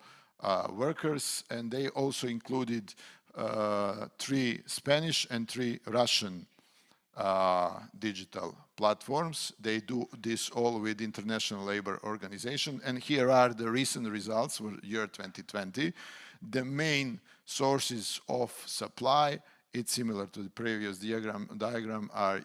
workers, and they also included 3 Spanish and 3 Russian digital platforms. They do this all with International Labor Organization, and here are the recent results for year 2020. The main sources of supply, it's similar to the previous diagram are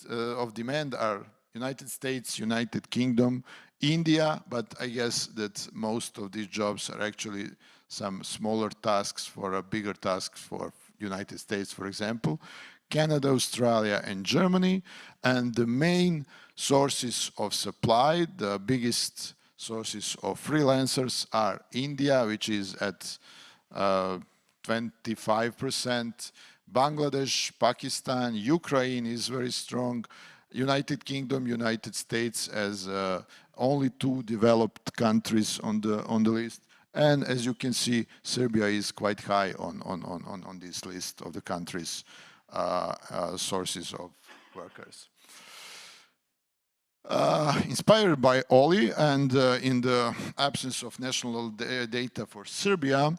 of demand are United States, United Kingdom, India, but I guess that most of these jobs are actually some smaller tasks for a bigger tasks for United States, for example, Canada, Australia, and Germany. And the main sources of supply, the biggest sources of freelancers are India, which is at 25%, Bangladesh, Pakistan, Ukraine is very strong, United Kingdom, United States as only 2 developed countries on the list. And as you can see, Serbia is quite high on this list of the countries' sources of workers. Inspired by Oli and in the absence of national data for Serbia,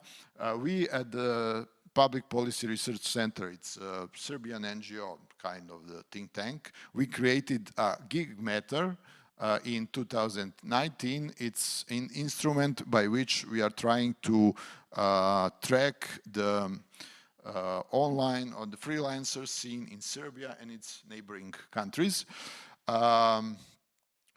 we at the Public Policy Research Center, it's a Serbian NGO, kind of the think tank, we created a gig meter in 2019. It's an instrument by which we are trying to track the online or the freelancer scene in Serbia and its neighboring countries.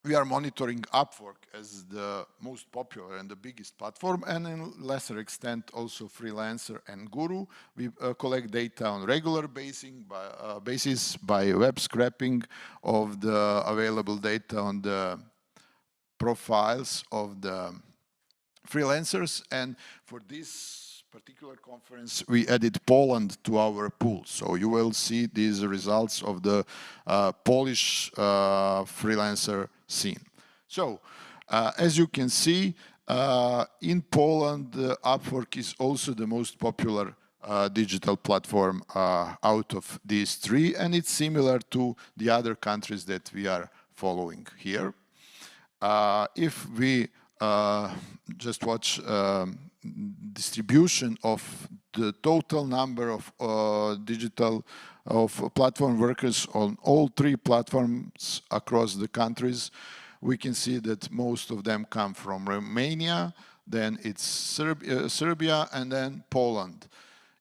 We are monitoring Upwork as the most popular and the biggest platform, and in lesser extent also Freelancer and Guru. We collect data on regular basis by web scraping of the available data on the profiles of the freelancers, and for this particular conference we added Poland to our pool. So you will see these results of the Polish freelancer scene. So as you can see, in Poland, Upwork is also the most popular digital platform out of these 3, and it's similar to the other countries that we are following here. If we just watch distribution of the total number of platform workers on all 3 platforms across the countries, we can see that most of them come from Romania, then it's Serbia, and then Poland,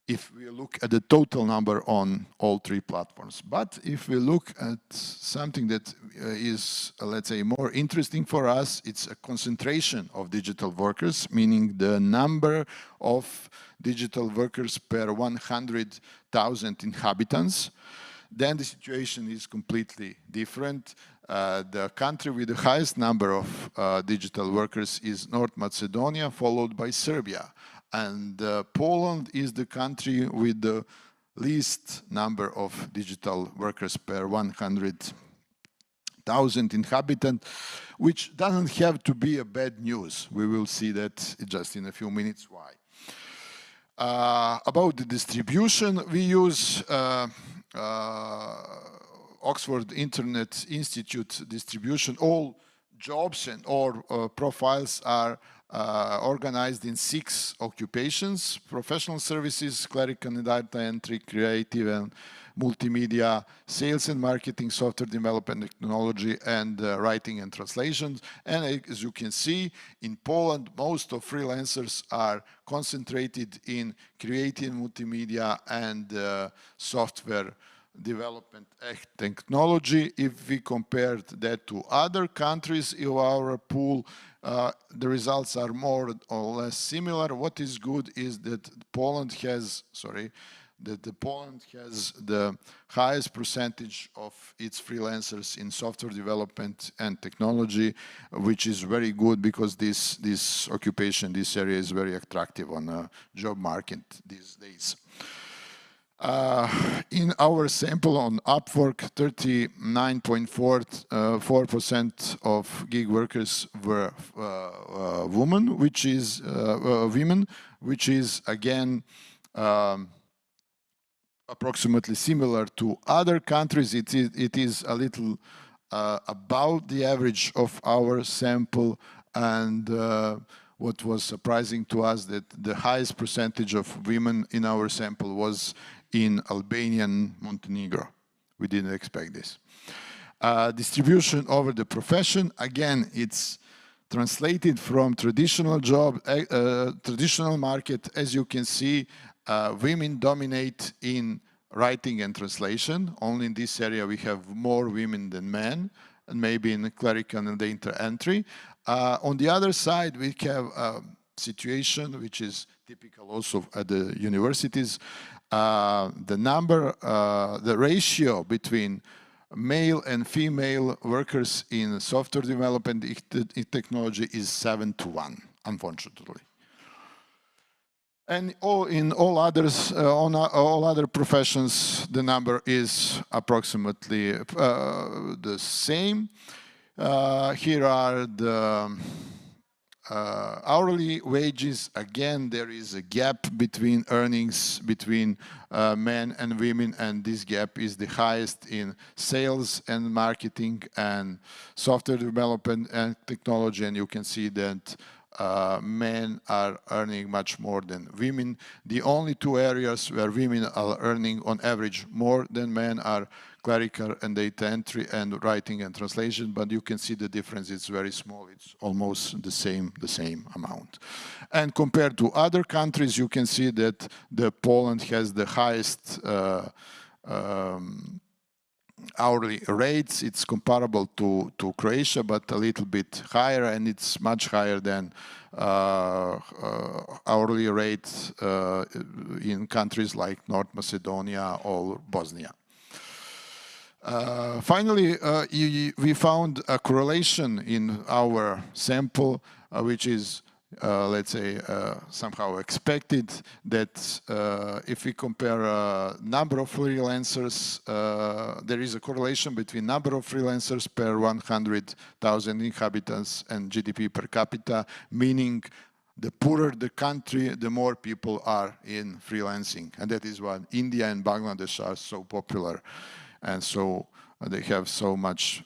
if we look at the total number on all 3 platforms. But if we look at something that is, let's say, more interesting for us, it's a concentration of digital workers, meaning the number of digital workers per 100,000 inhabitants. then the situation is completely different. The country with the highest number of digital workers is North Macedonia, followed by Serbia. And Poland is the country with the least number of digital workers per 100,000 inhabitants, which doesn't have to be a bad news. We will see that just in a few minutes why. About the distribution, we use Oxford Internet Institute distribution. All jobs and all profiles are organized in 6 occupations: professional services, clerical and data entry, creative and multimedia, sales and marketing, software development, technology, and writing and translation. And as you can see, in Poland, most of freelancers are concentrated in creative multimedia and software development technology. If we compared that to other countries in our pool, the results are more or less similar. What is good is that Poland has, Poland has the highest percentage of its freelancers in software development and technology, which is very good because this occupation, this area is very attractive on the job market these days. In our sample on Upwork, 39.4% of gig workers were women, which is again approximately similar to other countries. It is a little above the average of our sample, and what was surprising to us that the highest percentage of women in our sample was in Albania and Montenegro. We didn't expect this. Distribution over the profession, again, it's translated from traditional job, traditional market. As you can see, women dominate in writing and translation. Only in this area we have more women than men, and maybe in clerical and data entry. On the other side, we have a situation which is typical also at the universities. The ratio between male and female workers in software development technology is 7:1, unfortunately. And in all others, on all other professions, the number is approximately the same. Here are the hourly wages. Again, there is a gap between earnings between men and women, and this gap is the highest in sales and marketing and software development and technology. And you can see that men are earning much more than women. The only 2 areas where women are earning on average more than men are clerical and data entry and writing and translation, but you can see the difference, it's very small, it's almost the same amount. And compared to other countries, you can see that Poland has the highest hourly rates. It's comparable to Croatia, but a little bit higher, and it's much higher than hourly rates in countries like North Macedonia or Bosnia. Finally, we found a correlation in our sample, which is, let's say, somehow expected, that if we compare number of freelancers, there is a correlation between number of freelancers per 100,000 inhabitants and GDP per capita, meaning the poorer the country, the more people are in freelancing. And that is why India and Bangladesh are so popular. And so they have so much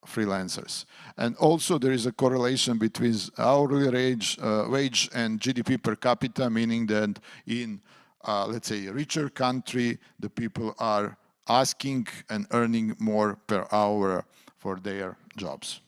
freelancers. And also there is a correlation between hourly wage and GDP per capita, meaning that in, let's say, a richer country, the people are asking and earning more per hour for their jobs.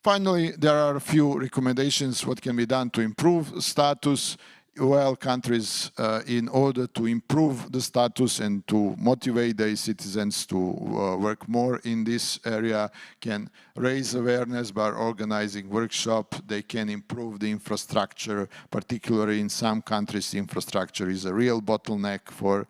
Finally, there are a few recommendations what can be done to improve status. well countries, in order to improve the status and to motivate their citizens to work more in this area, can raise awareness by organizing workshops. They can improve the infrastructure, particularly in some countries infrastructure is a real bottleneck for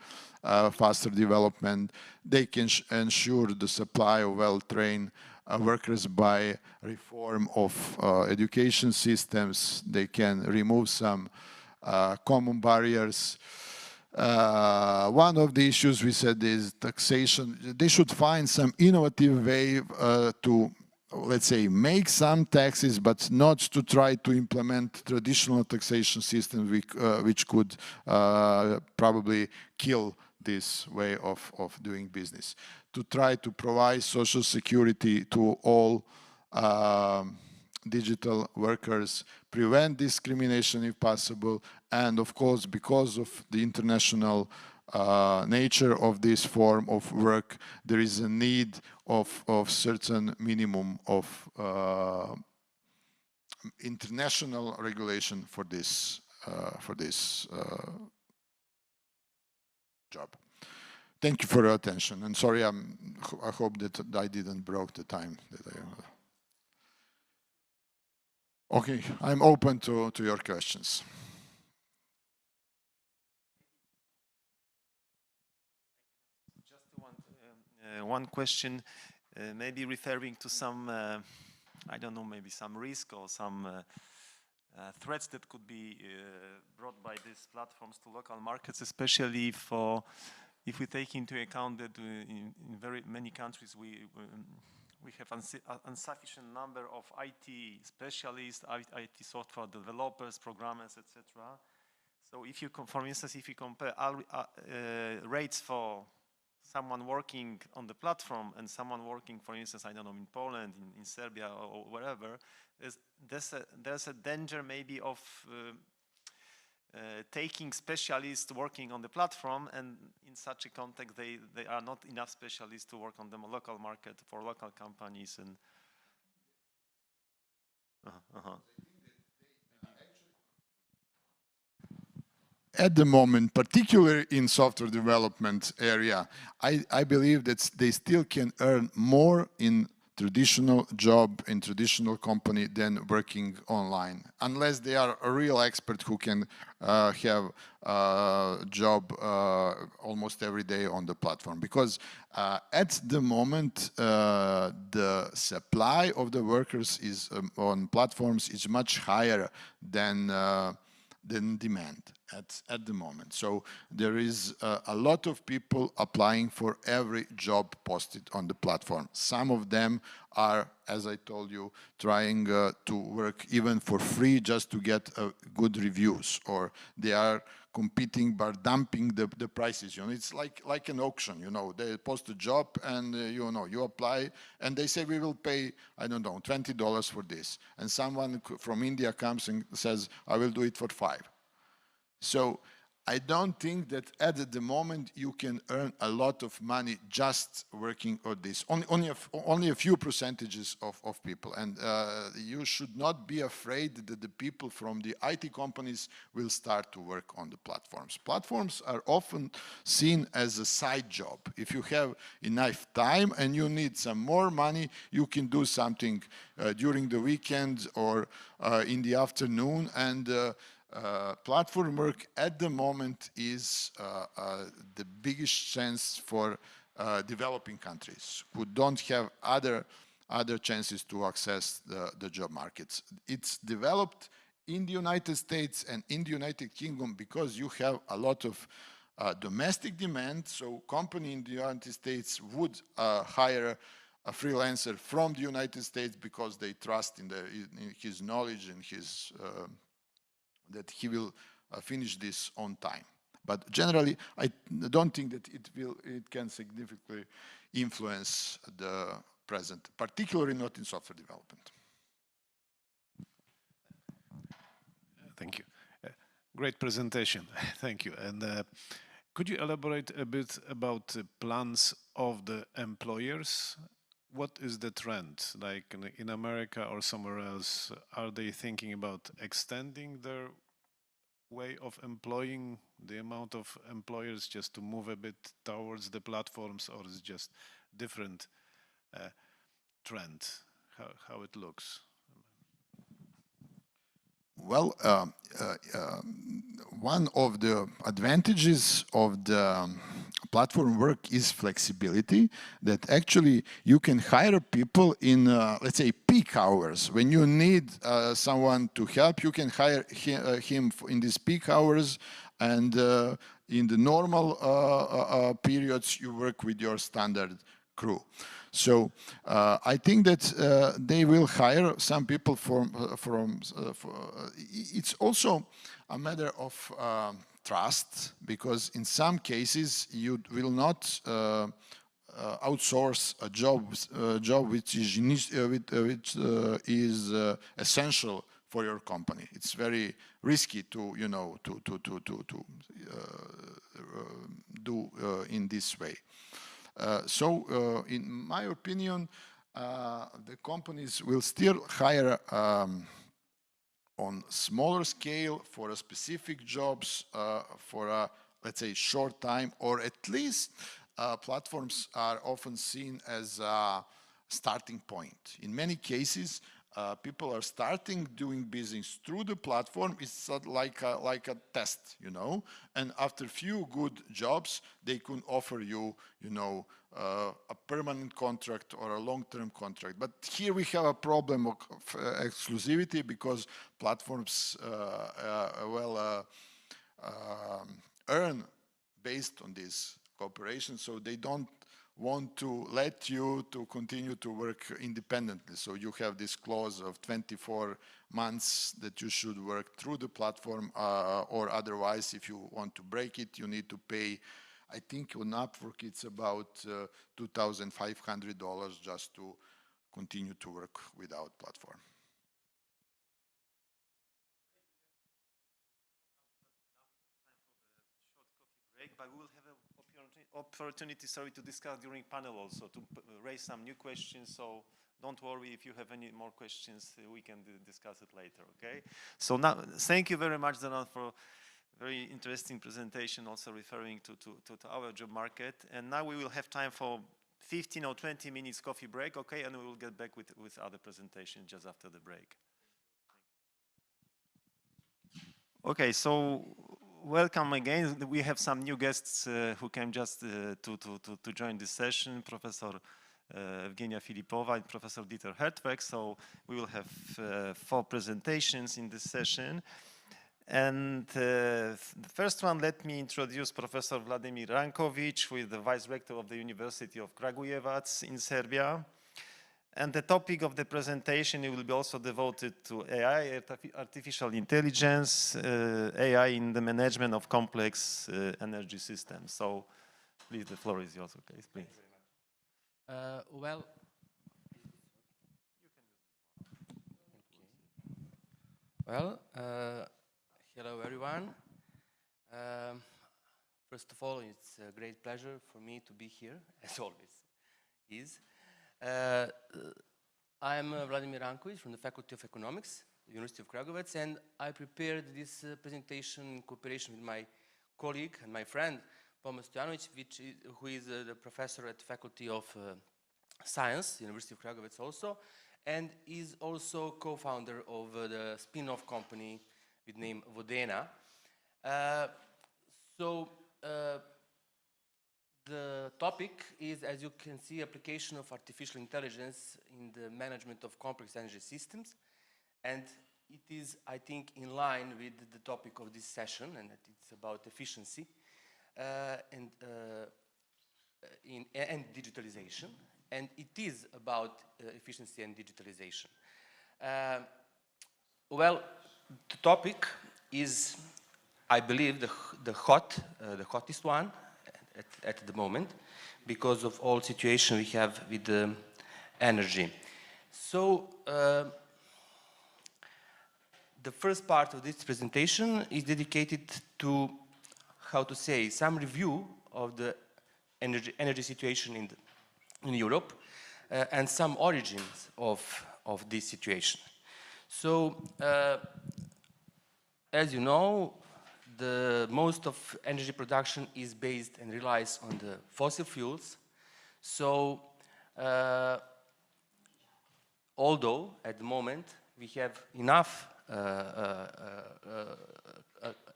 faster development. They can ensure the supply of well-trained workers by reform of education systems. They can remove some common barriers. One of the issues we said is taxation. They should find some innovative way to, let's say, make some taxes, but not to try to implement traditional taxation systems which could probably kill this way of doing business. To try to provide social security to all digital workers, prevent discrimination if possible, and of course, because of the international nature of this form of work, there is a need of certain minimum of international regulation for this job. Thank you for your attention, and sorry, I hope that I didn't broke the time that I. Okay, I'm open to your questions. Just one question, maybe referring to some, I don't know, maybe some risk or some threats that could be brought by these platforms to local markets, especially for, if we take into account that in very many countries we have insufficient number of IT specialists, IT software developers, programmers, etc. So if you, for instance, if you compare rates for someone working on the platform and someone working, for instance, I don't know, in Poland, in Serbia, or wherever, there's a danger maybe of taking specialists working on the platform, and in such a context they are not enough specialists to work on the local market for local companies. And At the moment, particularly in software development area, I believe that they still can earn more in traditional job in traditional company than working online, unless they are a real expert who can have a job almost every day on the platform. Because at the moment, the supply of the workers is on platforms is much higher than demand at the moment. So there is a lot of people applying for every job posted on the platform. Some of them are, as I told you, trying to work even for free just to get good reviews, or they are competing by dumping the prices. You know, it's like an auction. You know, they post a job and you know, you apply and they say we will pay, I don't know, $20 for this, and someone from India comes and says I will do it for $5. So I don't think that at the moment you can earn a lot of money just working on this. Only a few percentages of people, and you should not be afraid that the people from the IT companies will start to work on the platforms. Platforms are often seen as a side job. If you have enough time and you need some more money, you can do something during the weekend or in the afternoon, and platform work at the moment is the biggest chance for developing countries who don't have other chances to access the job markets. It's developed in the United States and in the United Kingdom because you have a lot of domestic demand. So company in the United States would hire a freelancer from the United States because they trust in his knowledge and his that he will finish this on time. But generally, I don't think that it can significantly influence the present, particularly not in software development. Thank you. Great presentation. Thank you. And could you elaborate a bit about the plans of the employers? What is the trend, like in America or somewhere else? Are they thinking about extending their way of employing, the amount of employers just to move a bit towards the platforms, or is it just different trend, how it looks? Well, one of the advantages of the platform work is flexibility, that actually you can hire people in, let's say, peak hours. When you need someone to help, you can hire him in these peak hours, and in the normal periods, you work with your standard crew. So I think that they will hire some people it's also a matter of trust, because in some cases you will not outsource a job which is essential for your company. It's very risky to, you know, to do in this way. So, in my opinion, the companies will still hire on smaller scale for a specific jobs for a, let's say, short time, or at least platforms are often seen as a starting point. In many cases, people are starting doing business through the platform. It's like a test, you know, and after few good jobs, they can offer you, you know, a permanent contract or a long-term contract. But here we have a problem of exclusivity, because platforms earn based on this cooperation, so they don't want to let you to continue to work independently. So you have this clause of 24 months that you should work through the platform, or otherwise, if you want to break it, you need to pay, I think on Upwork it's about $2,500 just to continue to work without platform. But we will have an opportunity, to discuss during panel also, to raise some new questions. So don't worry, if you have any more questions, we can discuss it later, okay? So now, thank you very much, Zenon, for very interesting presentation, also referring to our job market. And now we will have time for 15 or 20 minutes coffee break, okay? And we will get back with other presentation just after the break. Okay, so welcome again. We have some new guests who came just to join this session, Professor Evgenia Filipova and Professor Dieter Hertweg. So we will have 4 presentations in this session. And the first one, let me introduce Professor Vladimir Rankovic, who is the Vice Rector of the University of Kragujevac in Serbia. And the topic of the presentation will be also devoted to AI, artificial intelligence, AI in the management of complex energy systems. So please, the floor is yours, okay, please. Hello everyone. First of all, it's a great pleasure for me to be here, as always is. I'm Vladimir Rankovic from the Faculty of Economics, University of Kragujevac, and I prepared this presentation in cooperation with my colleague and my friend, Pomo Stojanovic, who is the professor at the Faculty of Science, University of Kragujevac also, and is also co-founder of the spin-off company with name Vodena. The topic is, as you can see, application of artificial intelligence in the management of complex energy systems. And it is, I think, in line with the topic of this session, and that it's about efficiency and digitalization. And it is about efficiency and digitalization. Well, the topic is, I believe, the hottest one at the moment, because of all situation we have with the energy. So the first part of this presentation is dedicated to, how to say, some review of the energy situation in Europe and some origins of this situation. So as you know, the most of energy production is based and relies on the fossil fuels. So, although at the moment we have enough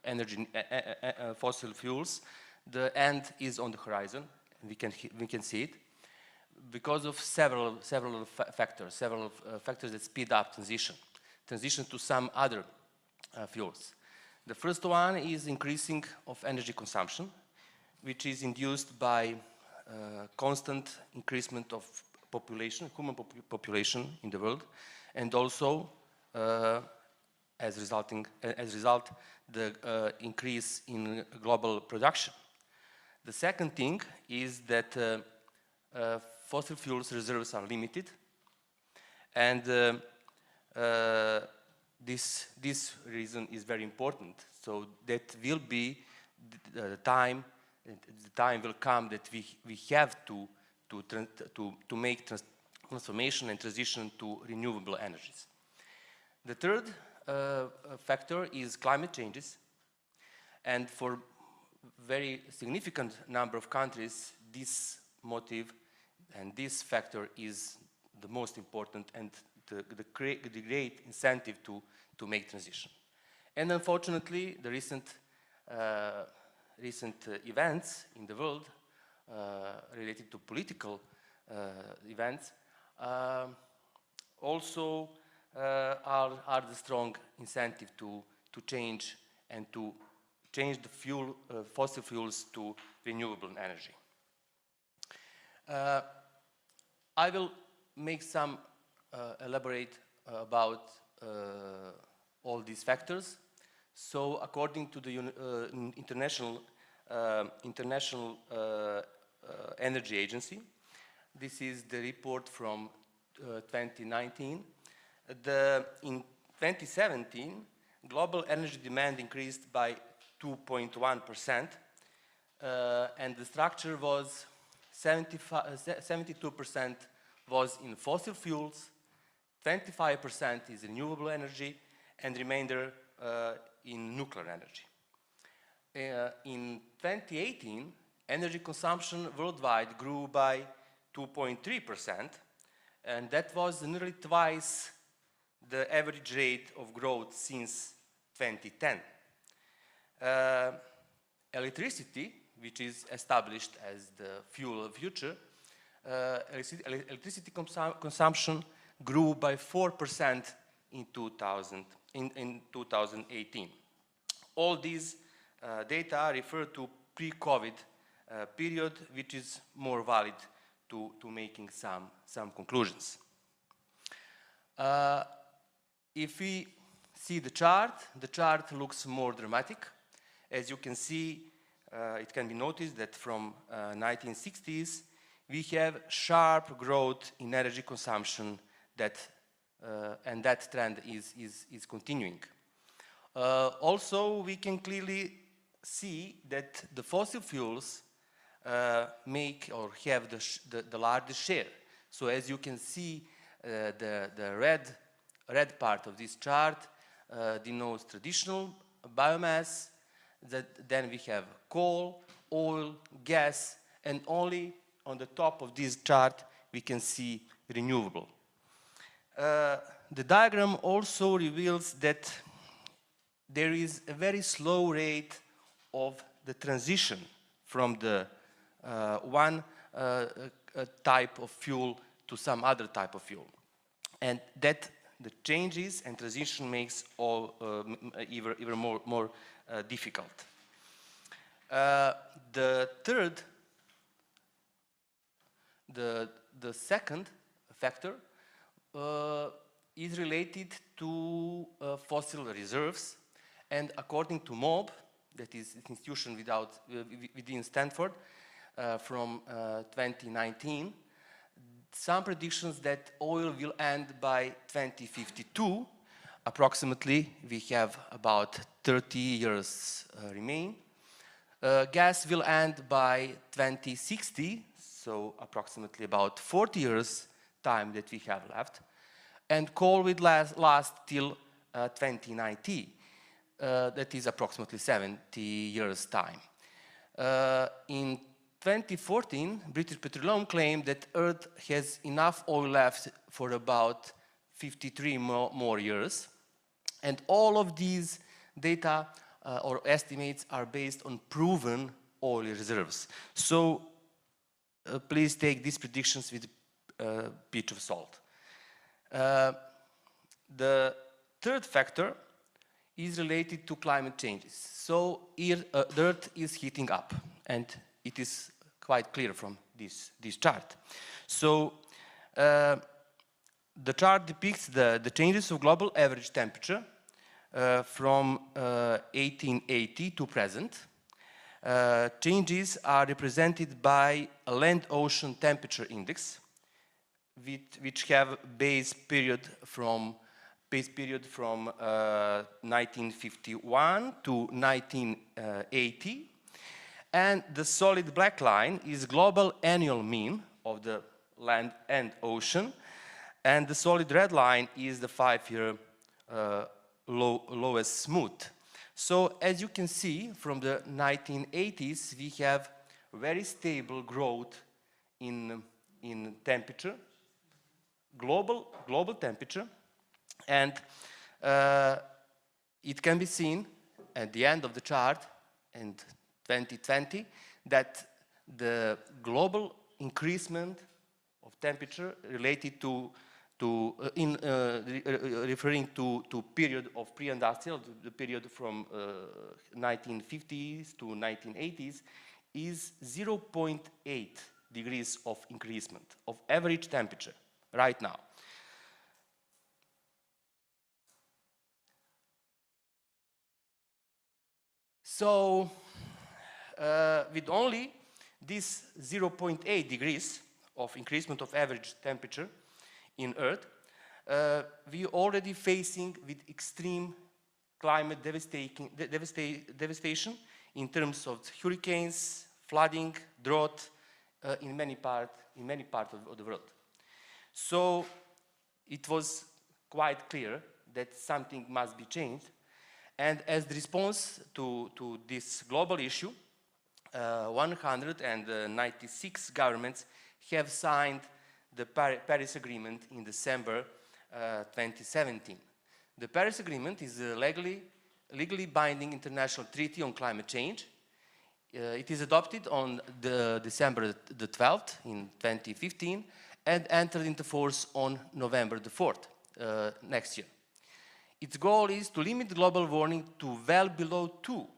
energy, fossil fuels, the end is on the horizon. We can see it because of several factors that speed up transition to some other fuels. The first one is increasing of energy consumption, which is induced by constant increasement of population, human population in the world, and also as result the increase in global production. The second thing is that fossil fuels reserves are limited, and this reason is very important. So that will be the time will come that we have to make transformation and transition to renewable energies. The third factor is climate changes, and for very significant number of countries, this motive and this factor is the most important and the great incentive to make transition. And unfortunately, the recent events in the world related to political events also are the strong incentive to change and to change the fossil fuels to renewable energy. I will make some elaborate about all these factors. So, according to the International Energy Agency, this is the report from 2019. In 2017, global energy demand increased by 2.1%, and the structure was 72% was in fossil fuels, 25% is renewable energy, and remainder in nuclear energy. In 2018, energy consumption worldwide grew by 2.3%, and that was nearly twice the average rate of growth since 2010. Electricity, which is established as the fuel of the future, electricity consumption grew by 4% in 2018. All these data refer to pre-COVID period, which is more valid to making some conclusions. If we see the chart looks more dramatic. As you can see, it can be noticed that from 1960s, we have sharp growth in energy consumption and that trend is continuing. Also, we can clearly see that the fossil fuels make or have the largest share. So as you can see, the red part of this chart denotes traditional biomass. Then we have coal, oil, gas, and only on the top of this chart we can see renewable. The diagram also reveals that there is a very slow rate of the transition from the one type of fuel to some other type of fuel, and that the changes and transition makes all even more difficult. The second factor is related to fossil reserves, and according to MOB, that is an institution within Stanford, from 2019, some predictions that oil will end by 2052. Approximately, we have about 30 years remain. Gas will end by 2060, so approximately about 40 years time that we have left. And coal will last till 2090. that is approximately 70 years' time. In 2014, British Petroleum claimed that Earth has enough oil left for about 53 more years. And all of these data or estimates are based on proven oil reserves. So please take these predictions with a pinch of salt. The third factor is related to climate changes. So here, the Earth is heating up, and it is quite clear from this chart. So the chart depicts the changes of global average temperature from 1880 to present. Changes are represented by a land-ocean temperature index, which have base period from 1951 to 1980. And the solid black line is global annual mean of the land and ocean. And the solid red line is the 5-year lowest smooth. So as you can see, from the 1980s, we have very stable growth in temperature, global temperature. And it can be seen at the end of the chart in 2020 that the global increasement of temperature related to referring to period of pre-industrial, the period from 1950s to 1980s, is 0.8 degrees of increasement of average temperature right now. So with only this 0.8 degrees of increasement of average temperature in Earth, we are already facing with extreme climate devastation in terms of hurricanes, flooding, drought in many parts of the world. So it was quite clear that something must be changed. And as the response to this global issue, 196 governments have signed the Paris Agreement in December 2017. The Paris Agreement is a legally binding international treaty on climate change. It is adopted on December the 12th in 2015 and entered into force on November the 4th next year. Its goal is to limit global warming to well below 2,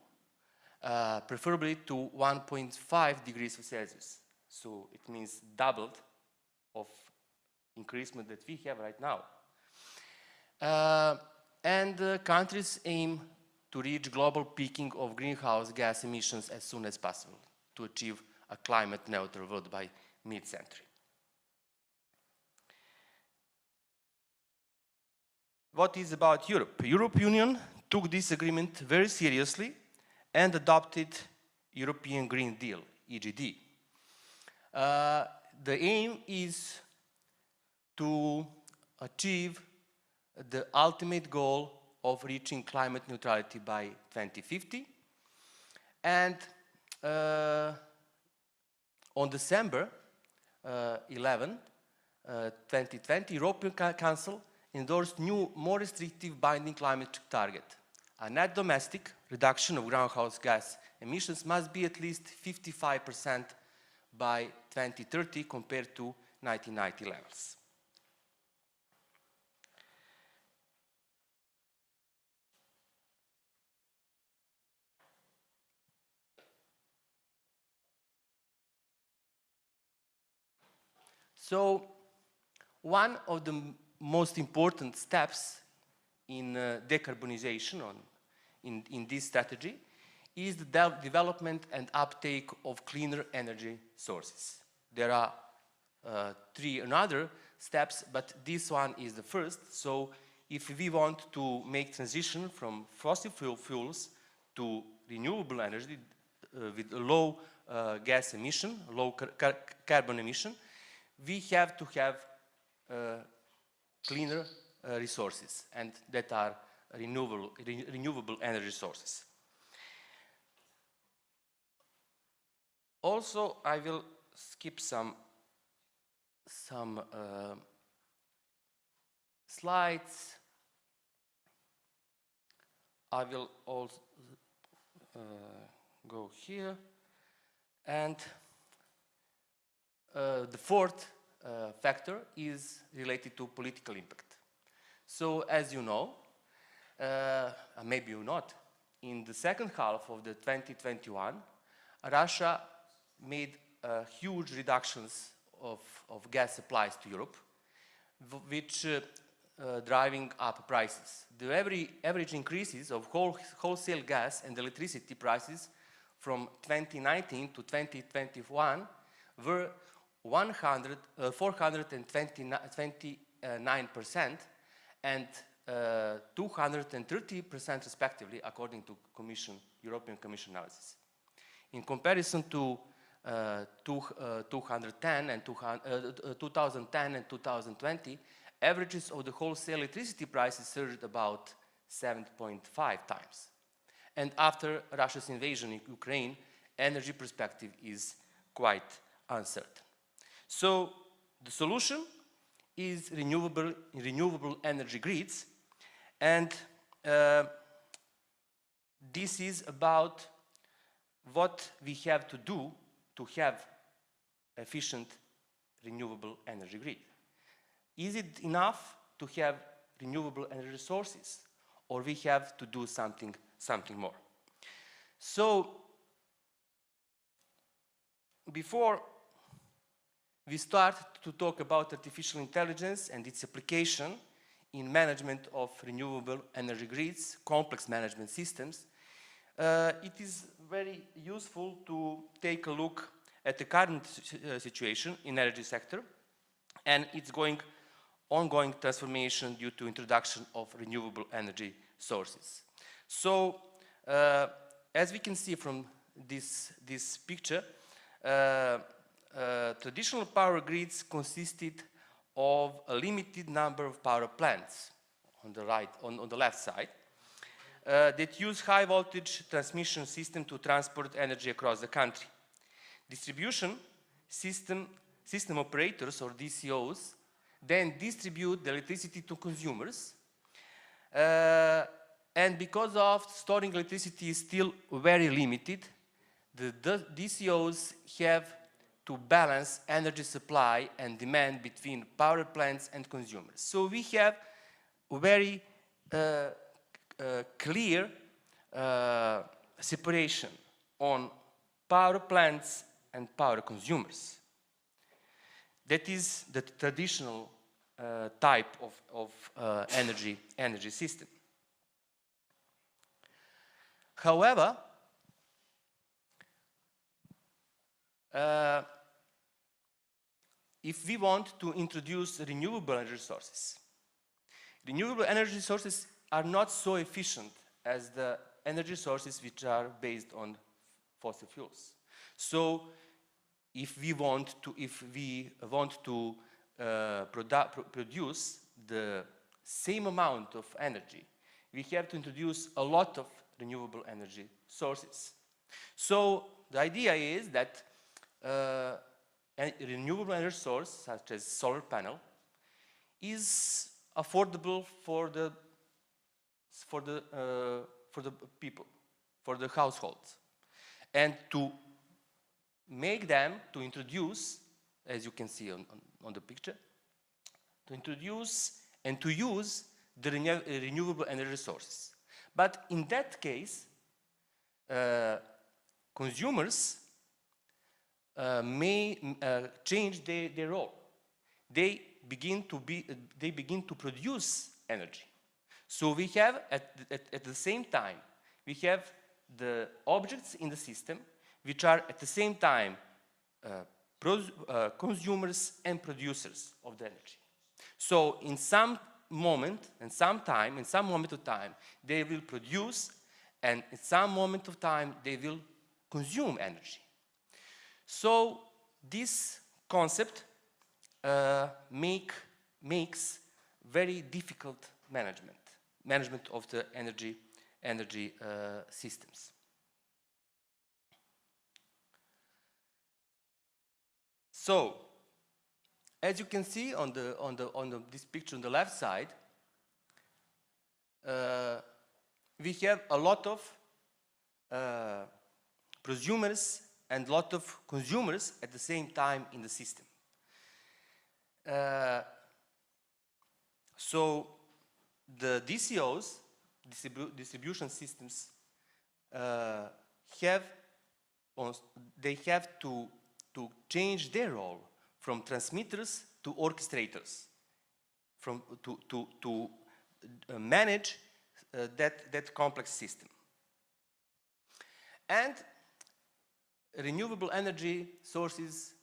preferably to 1.5 degrees Celsius. So it means doubled of increasement that we have right now. And countries aim to reach global peaking of greenhouse gas emissions as soon as possible to achieve a climate neutral world by mid-century. What is about Europe? European Union took this agreement very seriously and adopted European Green Deal, EGD. The aim is to achieve the ultimate goal of reaching climate neutrality by 2050. And on December 11, 2020, European Council endorsed new, more restrictive binding climate target. A net domestic reduction of greenhouse gas emissions must be at least 55% by 2030 compared to 1990 levels. So one of the most important steps in decarbonization in this strategy is the development and uptake of cleaner energy sources. There are 3 other steps, but this one is the first. So if we want to make transition from fossil fuels to renewable energy with low gas emission, low carbon emission, we have to have cleaner resources, and that are renewable energy sources. Also, I will skip some slides. I will also go here. And the fourth factor is related to political impact. So as you know, maybe you not, in the second half of the 2021, Russia made huge reductions of gas supplies to Europe, which driving up prices. The average increases of wholesale gas and electricity prices from 2019 to 2021 were 429% and 230% respectively, according to European Commission analysis. In comparison to 2010 and 2020, averages of the wholesale electricity prices surged about 7.5 times. And after Russia's invasion in Ukraine, energy perspective is quite uncertain. So the solution is renewable energy grids, and this is about what we have to do to have efficient renewable energy grid. Is it enough to have renewable energy sources, or we have to do something more? So before we start to talk about artificial intelligence and its application in management of renewable energy grids, complex management systems, it is very useful to take a look at the current situation in energy sector and its ongoing transformation due to introduction of renewable energy sources. So, as we can see from this picture, traditional power grids consisted of a limited number of power plants on the left side that use high voltage transmission system to transport energy across the country. Distribution system operators, or DCOs, then distribute the electricity to consumers, and because of storing electricity is still very limited, the DCOs have to balance energy supply and demand between power plants and consumers. So we have very clear separation on power plants and power consumers. That is the traditional type of energy system. However, if we want to introduce renewable energy sources are not so efficient as the energy sources which are based on fossil fuels. So if we want to produce the same amount of energy, we have to introduce a lot of renewable energy sources. So the idea is that a renewable energy source, such as solar panel, is affordable for the people, for the households, and to make them, to introduce, as you can see on the picture, to introduce and to use the renewable energy sources. But in that case, consumers may change their role. They begin to produce energy. So we have at the same time, we have the objects in the system which are at the same time consumers and producers of the energy. So in some moment of time, they will produce, and at some moment of time, they will consume energy. So this concept makes very difficult management, management of the energy systems. So, as you can see on this picture on the left side, we have a lot of prosumers and a lot of consumers at the same time in the system. So the DCOs, distribution systems, have to change their role from transmitters to orchestrators, to manage that complex system. And renewable energy sources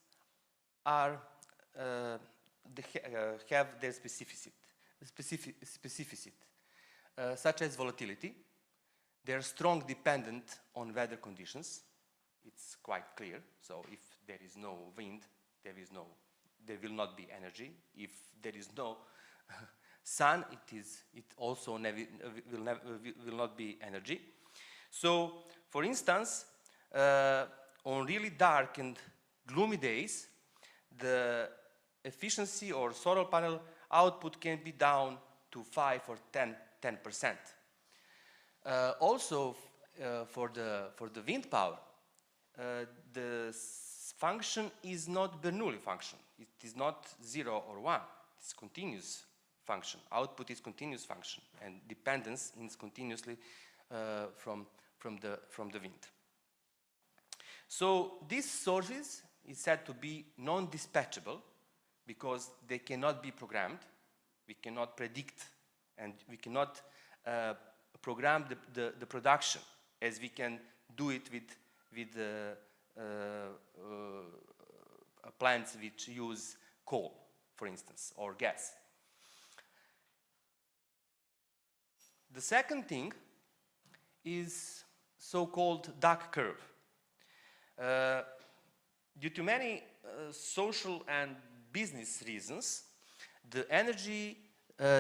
are have their specificity, such as volatility. They are strong dependent on weather conditions. It's quite clear. So if there is no wind, there will not be energy. If there is no sun, it also will not be energy. So, for instance, on really dark and gloomy days, the efficiency or solar panel output can be down to 5 or 10%. Also, for the wind power, the function is not Bernoulli function. It is not 0 or 1. It's continuous function. Output is continuous function, and dependence is continuously from the wind. So these sources is said to be non-dispatchable because they cannot be programmed. We cannot predict, and we cannot program the production as we can do it with plants which use coal, for instance, or gas. The second thing is so-called duck curve. Due to many social and business reasons, the energy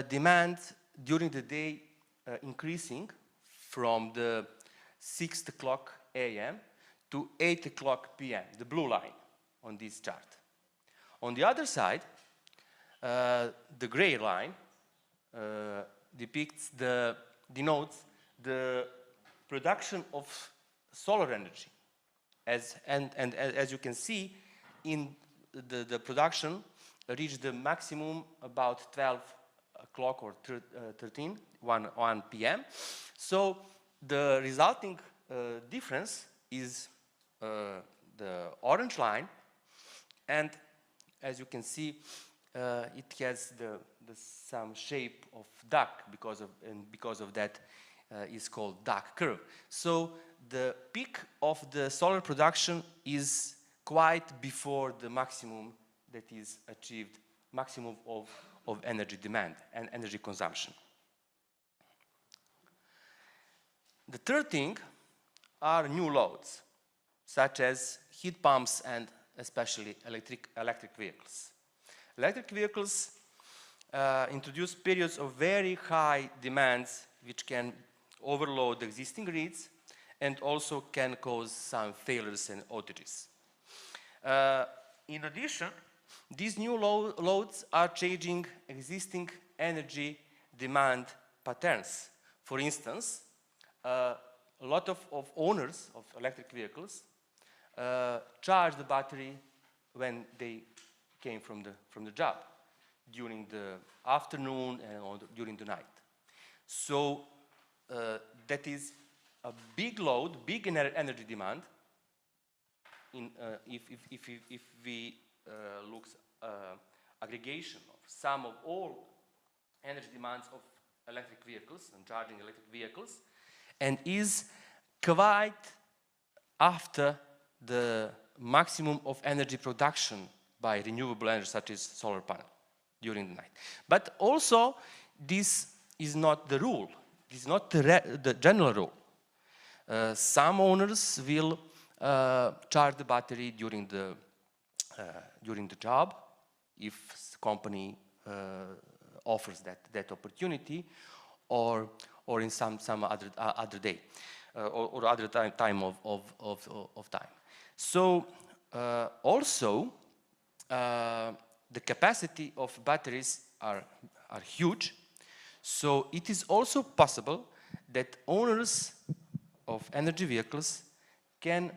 demand during the day increasing from the 6 o'clock a.m. to 8 o'clock p.m., the blue line on this chart. On the other side, the gray line denotes the production of solar energy. And as you can see, in the production reached the maximum about 12 o'clock or 1 p.m. So the resulting difference is the orange line, and as you can see, it has some shape of duck because of that is called duck curve. So the peak of the solar production is quite before the maximum that is achieved, maximum of energy demand and energy consumption. The third thing are new loads, such as heat pumps and especially electric vehicles. Electric vehicles introduce periods of very high demands which can overload the existing grids and also can cause some failures and outages. In addition, these new loads are changing existing energy demand patterns. For instance, a lot of owners of electric vehicles charge the battery when they came from the job, during the afternoon and during the night. So that is a big load, big energy demand. If we look aggregation of sum of all energy demands of electric vehicles and charging electric vehicles, and is quite after the maximum of energy production by renewable energy such as solar panel during the night. But also, this is not the rule. This is not the general rule. Some owners will charge the battery during the job, if the company offers that opportunity, or in some other day or other time of time. So also the capacity of batteries are huge. So it is also possible that owners of energy vehicles can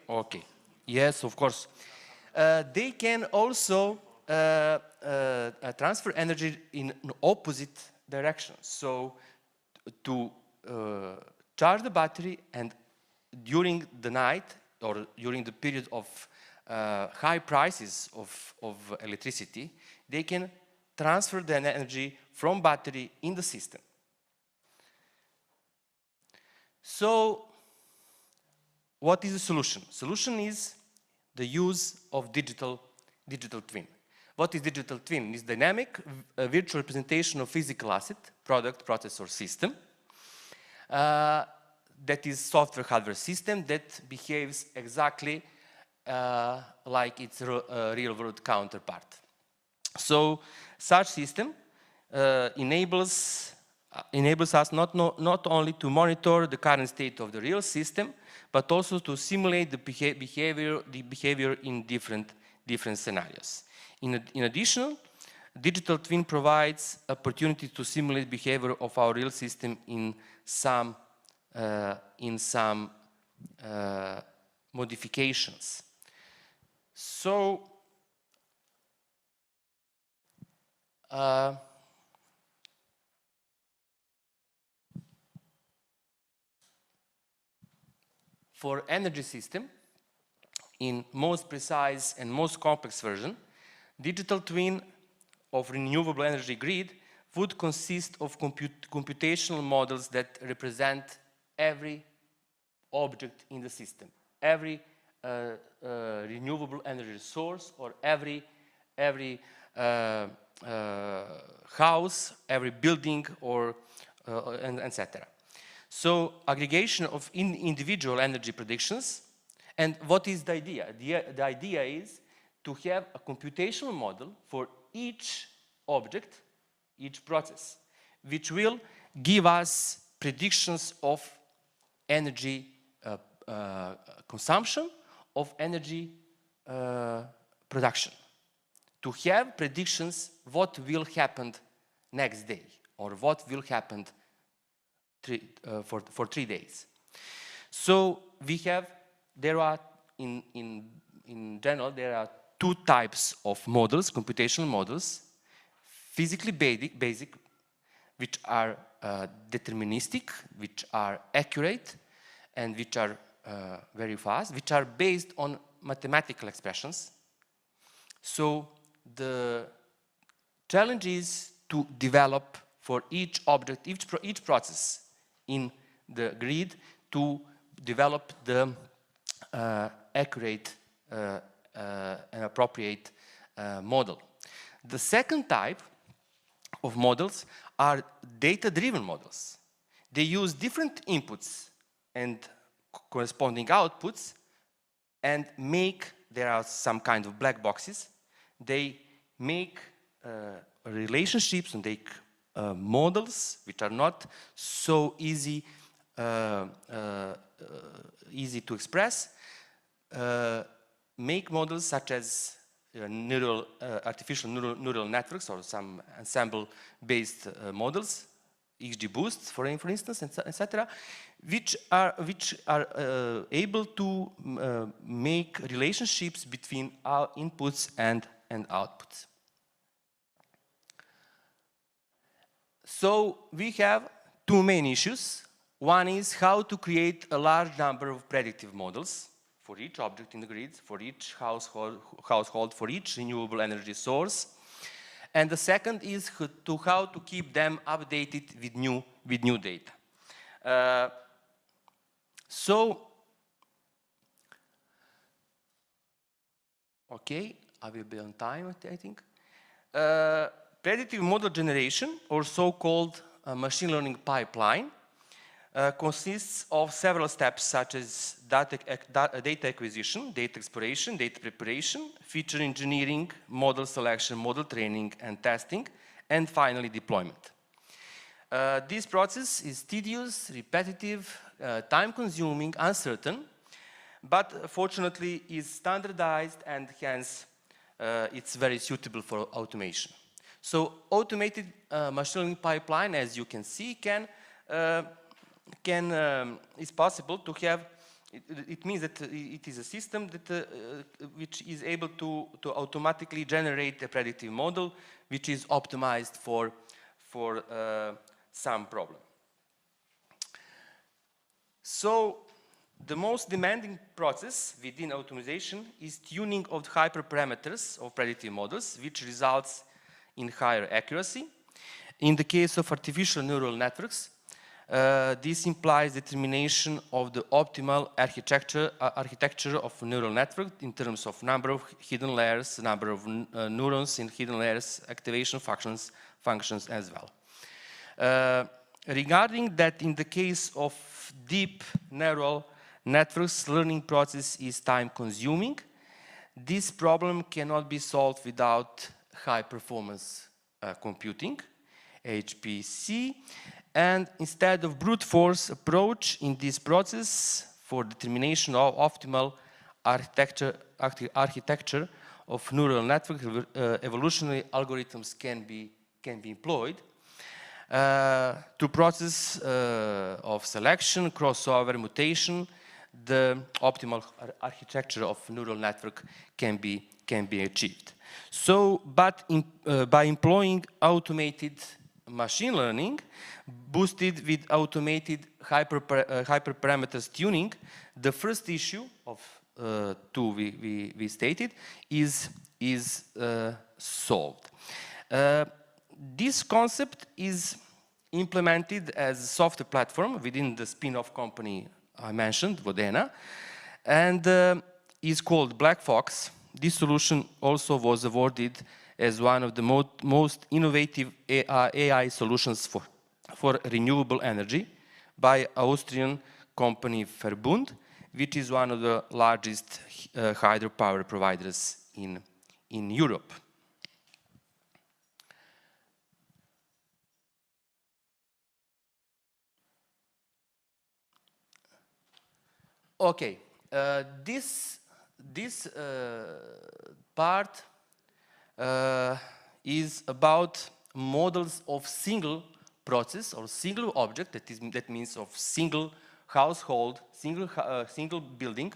okay. Yes, of course. They can also transfer energy in an opposite direction. So to charge the battery, and during the night or during the period of high prices of electricity, they can transfer the energy from battery in the system. So what is the solution? Solution is the use of digital twin. What is digital twin? It's dynamic virtual representation of physical asset, product, process, or system. That is software hardware system that behaves exactly like its real world counterpart. So such system enables us not only to monitor the current state of the real system, but also to simulate the behavior in different scenarios. In addition, digital twin provides opportunity to simulate behavior of our real system in some modifications. So for energy system, in most precise and most complex version, digital twin of renewable energy grid would consist of computational models that represent every object in the system, every renewable energy source, or every house, every building, or etc. So aggregation of individual energy predictions. And what is the idea? The idea is to have a computational model for each object, each process, which will give us predictions of energy consumption, of energy production. To have predictions what will happen next day, or what will happen for 3 days. So there are in general there are two types of models, computational models: physically basic, which are deterministic, which are accurate, and which are very fast, which are based on mathematical expressions. So the challenge is to develop for each object, each process in the grid, to develop the accurate and appropriate model. The second type of models are data-driven models. They use different inputs and corresponding outputs and there are some kind of black boxes. They make relationships and make models which are not so easy to express. Make models such as artificial neural networks, or some ensemble-based models, XGBoost, for instance, etc., which are able to make relationships between our inputs and outputs. So we have two main issues. One is how to create a large number of predictive models for each object in the grid, for each household, for each renewable energy source. And the second is how to keep them updated with new data. Okay, I will be on time, I think. Predictive model generation, or so-called machine learning pipeline, consists of several steps such as data acquisition, data exploration, data preparation, feature engineering, model selection, model training and testing, and finally deployment. This process is tedious, repetitive, time-consuming, uncertain, but fortunately is standardized and hence it's very suitable for automation. So automated machine learning pipeline, as you can see, is possible to have. It means that it is a system that which is able to automatically generate a predictive model which is optimized for some problem. So the most demanding process within automation is tuning of the hyperparameters of predictive models, which results in higher accuracy. In the case of artificial neural networks, this implies determination of the optimal architecture of neural network in terms of number of hidden layers, number of neurons in hidden layers, activation functions as well. Regarding that, in the case of deep neural networks, learning process is time-consuming. This problem cannot be solved without high-performance computing, HPC, and instead of brute force approach in this process for determination of optimal architecture of neural network, evolutionary algorithms can be employed to process of selection, crossover, mutation. The optimal architecture of neural network can be achieved. So, but by employing automated machine learning, boosted with automated hyperparameters tuning, the first issue of two we stated is solved. This concept is implemented as a software platform within the spin-off company I mentioned, Vodena, and is called Black Fox. This solution also was awarded as one of the most innovative AI solutions for renewable energy by Austrian company Verbund, which is one of the largest hydropower providers in Europe. Okay, this part is about models of single process or single object, that means of single household, single building,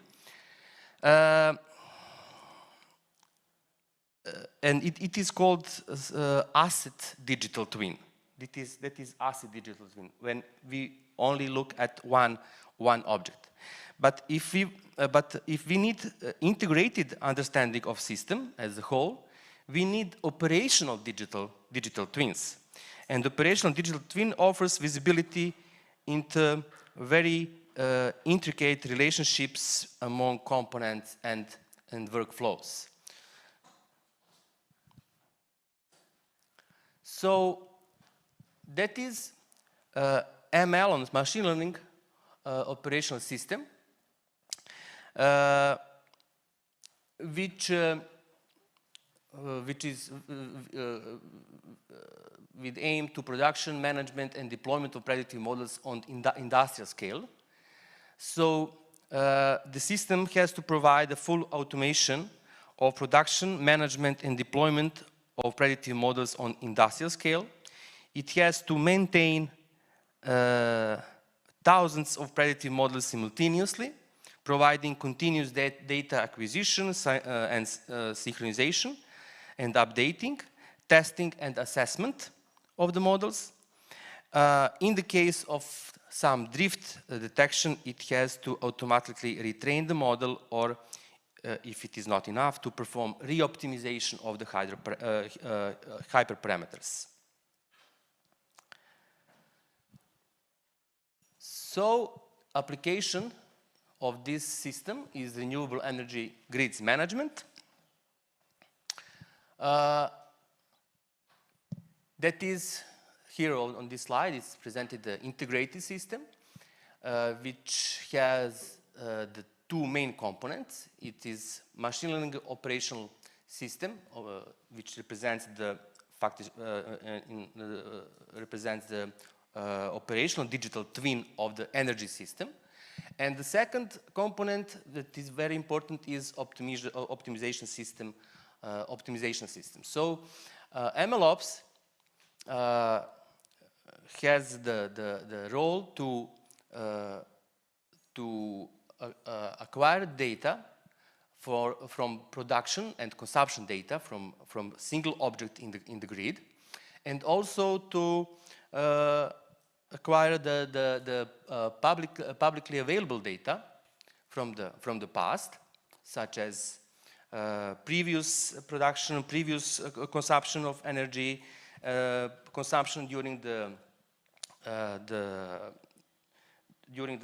and it is called asset digital twin. That is asset digital twin when we only look at one object. But if we need integrated understanding of system as a whole, we need operational digital twins. And operational digital twin offers visibility into very intricate relationships among components and workflows. So that is ML on machine learning operational system, which is with aim to production, management, and deployment of predictive models on industrial scale. So the system has to provide a full automation of production, management, and deployment of predictive models on industrial scale. It has to maintain thousands of predictive models simultaneously, providing continuous data acquisition and synchronization and updating, testing and assessment of the models. In the case of some drift detection, it has to automatically retrain the model, or if it is not enough, to perform re-optimization of the hyperparameters. So, application of this system is renewable energy grids management. That is, here on this slide, is presented the integrated system. which has the two main components. It is machine learning operational system, which represents the operational digital twin of the energy system. And the second component that is very important is optimization system. So MLOps has the role to acquire data from production and consumption data from single object in the grid, and also to acquire the publicly available data from the past, such as previous production, previous consumption of energy, consumption during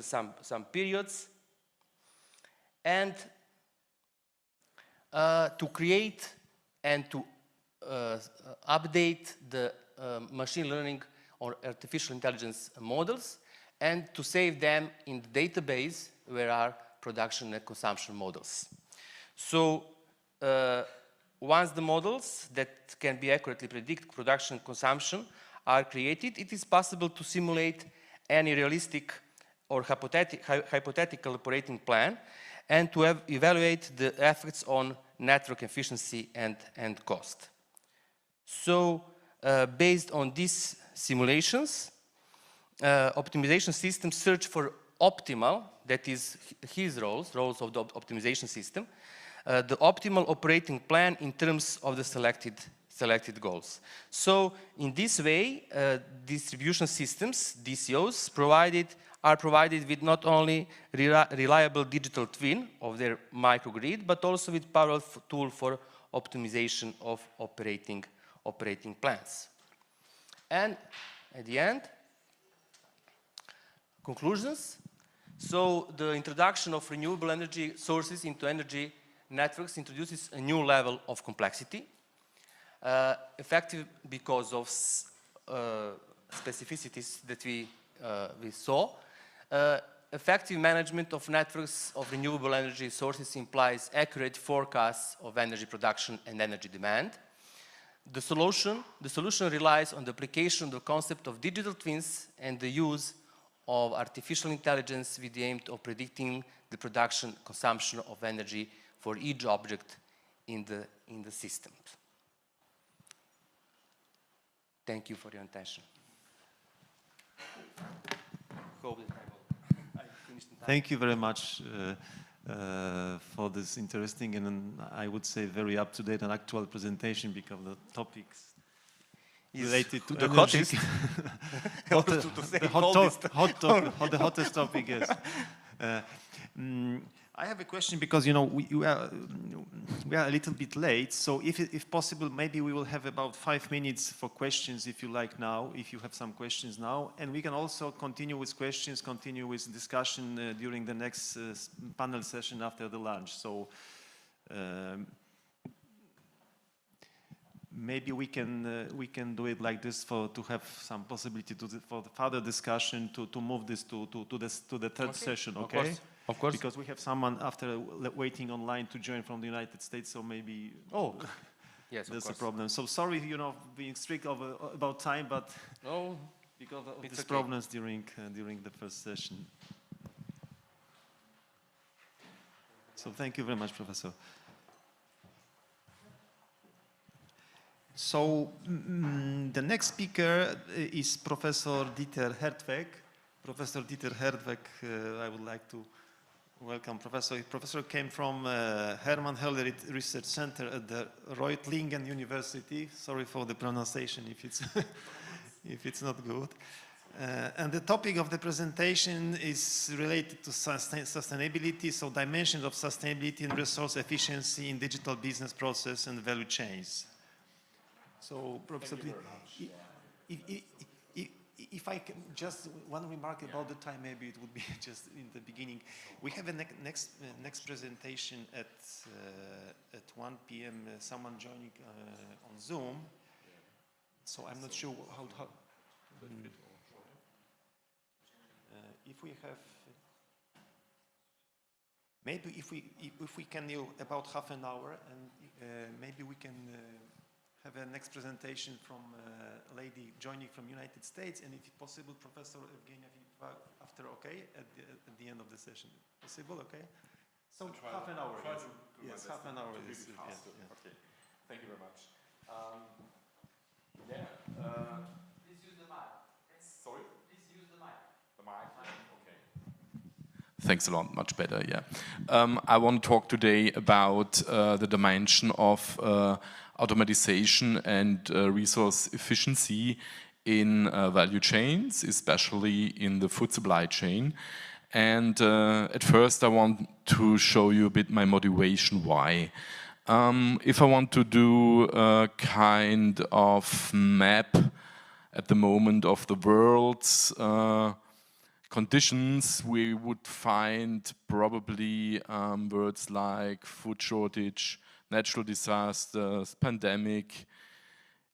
some periods, and to create and to update the machine learning or artificial intelligence models, and to save them in the database where are production and consumption models. So once the models that can be accurately predict production and consumption are created, it is possible to simulate any realistic or hypothetical operating plan and to evaluate the effects on network efficiency and cost. So based on these simulations, optimization systems search for optimal, that is his roles of the optimization system, the optimal operating plan in terms of the selected goals. So in this way, distribution systems, DCOs, are provided with not only reliable digital twin of their microgrid, but also with powerful tool for optimization of operating plans. And at the end, conclusions. So the introduction of renewable energy sources into energy networks introduces a new level of complexity, effective because of specificities that we saw. Effective management of networks of renewable energy sources implies accurate forecasts of energy production and energy demand. The solution relies on the application of the concept of digital twins and the use of artificial intelligence with the aim of predicting the production consumption of energy for each object in the system. Thank you for your attention. Thank you very much for this interesting and I would say very up-to-date and actual presentation, because the topics related to the energy. hottest. The hottest topic is. I have a question, because you know we are a little bit late, so if possible, maybe we will have about 5 minutes for questions, if you like now, if you have some questions now, and we can also continue with questions, continue with discussion during the next panel session after the lunch. So maybe we can do it like this to have some possibility for the further discussion to move this to the third session. Okay. Of course. Because we have someone after waiting online to join from the United States, so maybe yes, that's a problem. So sorry, you know, being strict about time, but because of these problems during the first session. So thank you very much, Professor. So the next speaker is Professor Dieter Hertweg. Professor Dieter Hertweg, I would like to welcome Professor. Professor came from Hermann Höller Research Center at the Reutlingen University. Sorry for the pronunciation if it's if it's not good. And the topic of the presentation is related to sustainability, so dimensions of sustainability and resource efficiency in digital business process and value chains. So, Professor, if I can just one remark about the time, maybe it would be just in the beginning. We have a next presentation at 1 p.m. Someone joining on Zoom, so I'm not sure how if we have, maybe if we can do about half an hour, and maybe we can have a next presentation from a lady joining from United States, and if possible, Professor Evgenia after, okay, at the end of the session. Possible, okay? So half an hour. Yes, half an hour. Yes, yes. Okay. Thank you very much. Please use the mic. Sorry? Please use the mic. The mic? Okay. Thanks a lot, much better, yeah. I want to talk today about the dimension of automatization and resource efficiency in value chains, especially in the food supply chain. And at first I want to show you a bit my motivation why. If I want to do a kind of map at the moment of the world's conditions, we would find probably words like food shortage, natural disasters, pandemic,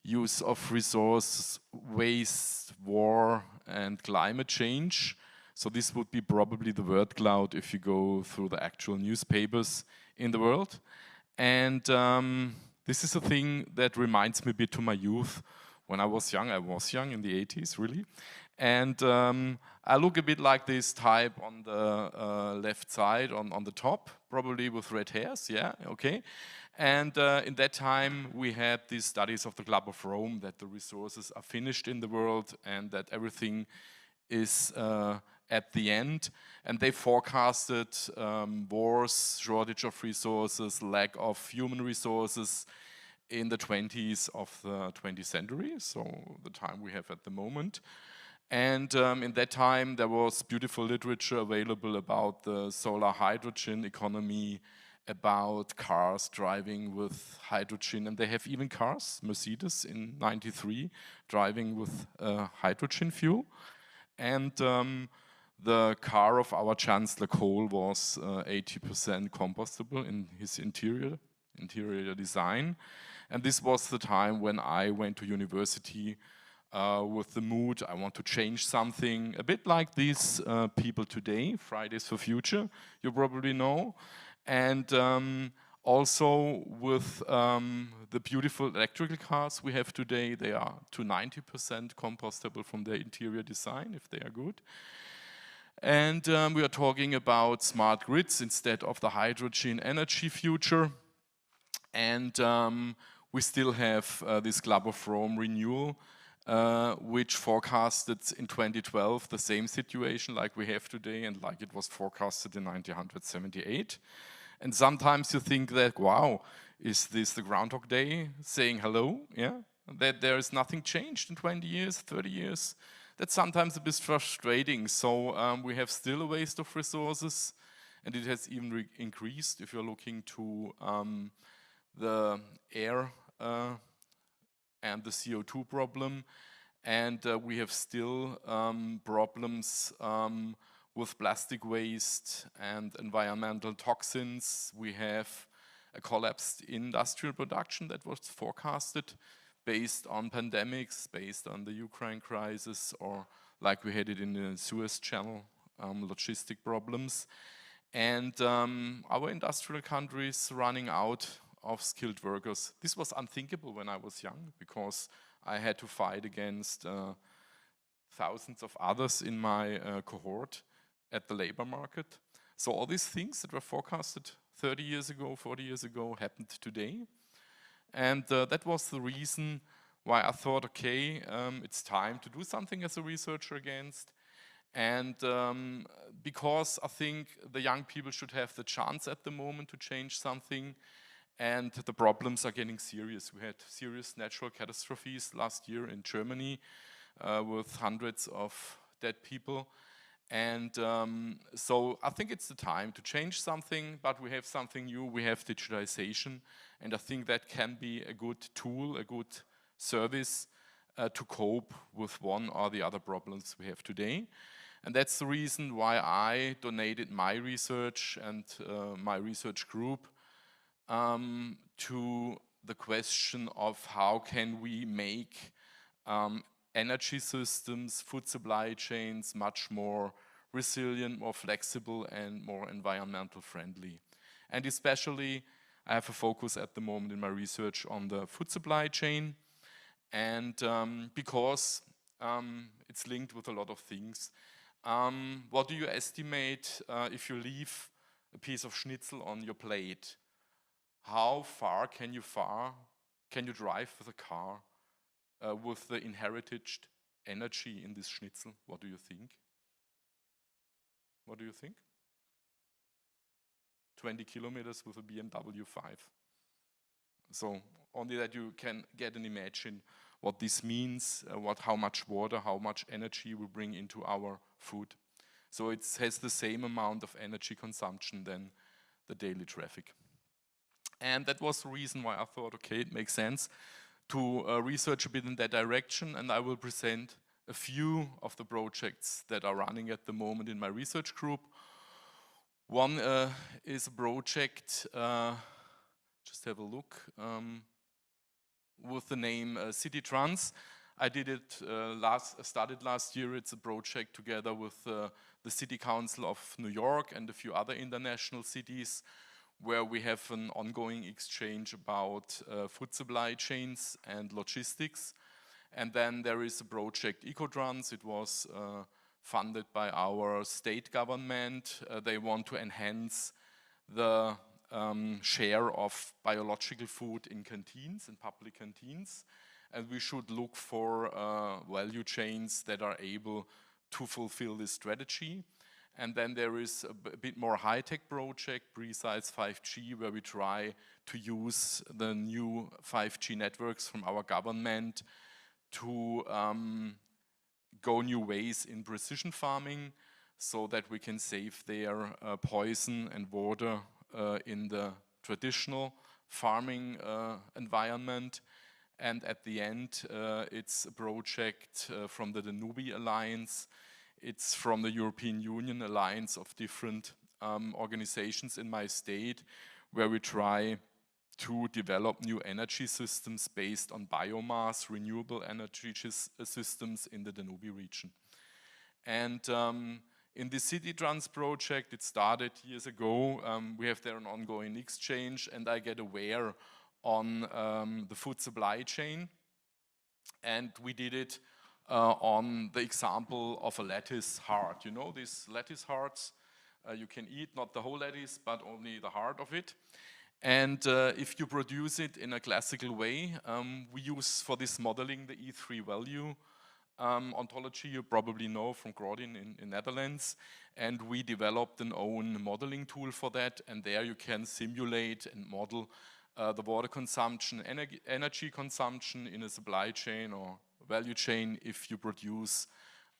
use of resources, waste, war, and climate change. So this would be probably the word cloud if you go through the actual newspapers in the world. And this is a thing that reminds me a bit to my youth. When I was young in the 80s, really. And I look a bit like this type on the left side, on the top, probably with red hairs, yeah, okay. And in that time, we had these studies of the Club of Rome that the resources are finished in the world and that everything is at the end. And they forecasted wars, shortage of resources, lack of human resources in the 20s of the 20th century, so the time we have at the moment. And in that time, there was beautiful literature available about the solar hydrogen economy, about cars driving with hydrogen, and they have even cars, Mercedes in '93, driving with hydrogen fuel. And the car of our Chancellor Kohl was 80% compostable in his interior design. And this was the time when I went to university with the mood, I want to change something, a bit like these people today, Fridays for Future, you probably know. And also with the beautiful electrical cars we have today, they are to 90% compostable from their interior design, if they are good. And we are talking about smart grids instead of the hydrogen energy future. And we still have this Club of Rome renewal, which forecasted in 2012 the same situation like we have today and like it was forecasted in 1978. And sometimes you think that, wow, is this the Groundhog Day saying hello? Yeah, that there is nothing changed in 20 years, 30 years. That's sometimes a bit frustrating. So we have still a waste of resources, and it has even increased if you're looking to the air and the CO2 problem. And we have still problems with plastic waste and environmental toxins. We have a collapsed industrial production that was forecasted based on pandemics, based on the Ukraine crisis, or like we had it in the Suez Channel, logistic problems. And our industrial countries running out of skilled workers. This was unthinkable when I was young because I had to fight against thousands of others in my cohort at the labor market. So all these things that were forecasted 30 years ago, 40 years ago happened today. And that was the reason why I thought, okay, it's time to do something as a researcher against. And because I think the young people should have the chance at the moment to change something. And the problems are getting serious. We had serious natural catastrophes last year in Germany with hundreds of dead people. And so I think it's the time to change something, but we have something new. We have digitalization. And I think that can be a good tool, a good service to cope with one or the other problems we have today. And that's the reason why I donated my research and my research group to the question of how can we make energy systems, food supply chains much more resilient, more flexible, and more environmental friendly. And especially, I have a focus at the moment in my research on the food supply chain, and because it's linked with a lot of things. What do you estimate if you leave a piece of schnitzel on your plate? How far can you drive with a car with the inherited energy in this schnitzel? What do you think? What do you think? 20 kilometers with a BMW 5. So only that you can get an imagine what this means, how much water, how much energy we bring into our food. So it has the same amount of energy consumption than the daily traffic. And that was the reason why I thought, okay, it makes sense to research a bit in that direction, and I will present a few of the projects that are running at the moment in my research group. One is a project, just have a look, with the name City Trans. I did it started last year. It's a project together with the City Council of New York and a few other international cities, where we have an ongoing exchange about food supply chains and logistics. And then there is a project Ecotrans. It was funded by our state government. They want to enhance the share of biological food in canteens, in public canteens. And we should look for value chains that are able to fulfill this strategy. And then there is a bit more high-tech project, Precise 5G, where we try to use the new 5G networks from our government to go new ways in precision farming, so that we can save their poison and water in the traditional farming environment. And at the end, it's a project from the Danube Alliance. It's from the European Union alliance of different organizations in my state, where we try to develop new energy systems based on biomass, renewable energy systems in the Danube region. And in the City Trans project, it started years ago. We have there an ongoing exchange, and I get aware on the food supply chain. And we did it on the example of a lettuce heart. You know, these lettuce hearts, you can eat not the whole lettuce, but only the heart of it. And if you produce it in a classical way, we use for this modeling the E3 value ontology you probably know from Grodin in Netherlands. And we developed an own modeling tool for that. And there you can simulate and model the water consumption, energy consumption in a supply chain or value chain if you produce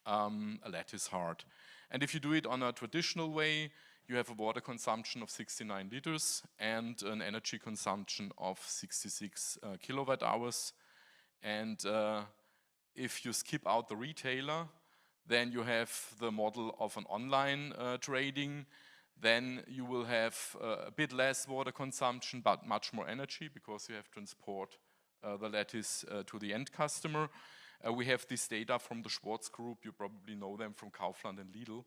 a lettuce heart. And if you do it on a traditional way, you have a water consumption of 69 liters and an energy consumption of 66 kilowatt hours. And if you skip out the retailer, then you have the model of an online trading. Then you will have a bit less water consumption, but much more energy, because you have to transport the lettuce to the end customer. We have this data from the Schwarz Group. You probably know them from Kaufland and Lidl.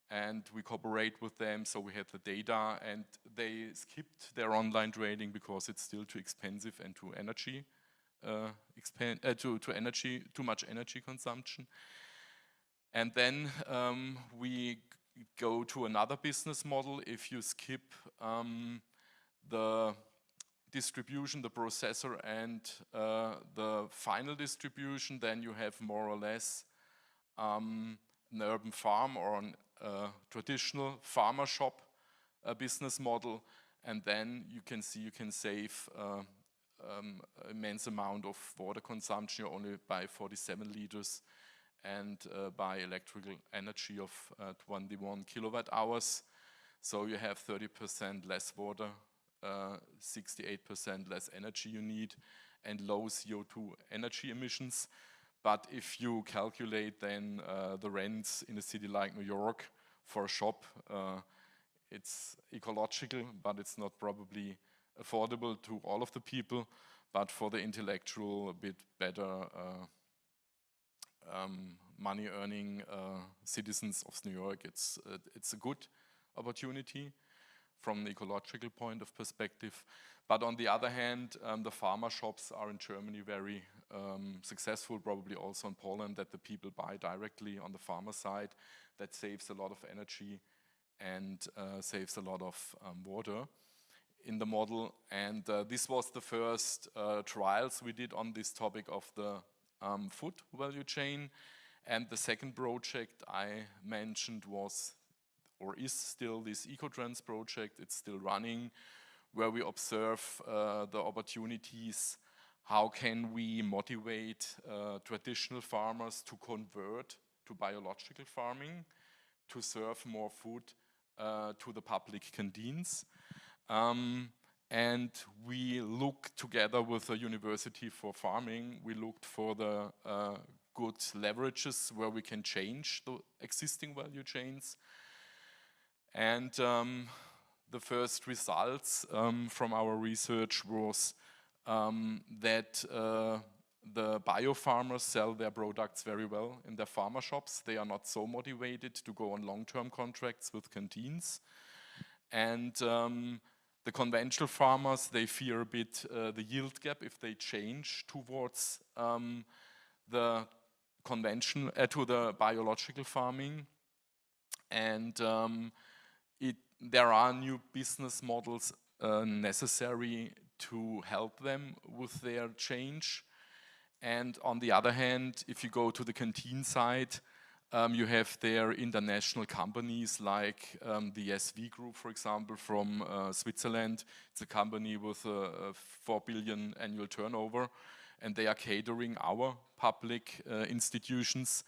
And we cooperate with them, so we have the data, and they skipped their online trading because it's still too expensive and too energy, too much energy consumption. And then we go to another business model. If you skip the distribution, the processor, and the final distribution, then you have more or less an urban farm or a traditional farmer shop business model, and then you can see you can save immense amount of water consumption. You only by 47 liters, and by electrical energy of 21 kilowatt hours. So you have 30% less water, 68% less energy you need, and low CO2 energy emissions. But if you calculate then the rents in a city like New York for a shop, it's ecological, but it's not probably affordable to all of the people. But for the intellectual, a bit better money-earning citizens of New York, it's a good opportunity from the ecological point of perspective. But on the other hand, the farmer shops are in Germany very successful, probably also in Poland, that the people buy directly on the farmer side. That saves a lot of energy and saves a lot of water in the model. And this was the first trials we did on this topic of the food value chain. And the second project I mentioned was, or is still, this Ecotrends project. It's still running, where we observe the opportunities. How can we motivate traditional farmers to convert to biological farming, to serve more food to the public canteens? And we look together with the University for Farming, we looked for the good leverages where we can change the existing value chains. And the first results from our research was that the biofarmers sell their products very well in their farmer shops. They are not so motivated to go on long-term contracts with canteens. And the conventional farmers, they fear a bit the yield gap if they change towards the conventional, to the biological farming. And there are new business models necessary to help them with their change. And on the other hand, if you go to the canteen side, you have there international companies like the SV Group, for example, from Switzerland. It's a company with a 4 billion annual turnover, and they are catering our public institutions,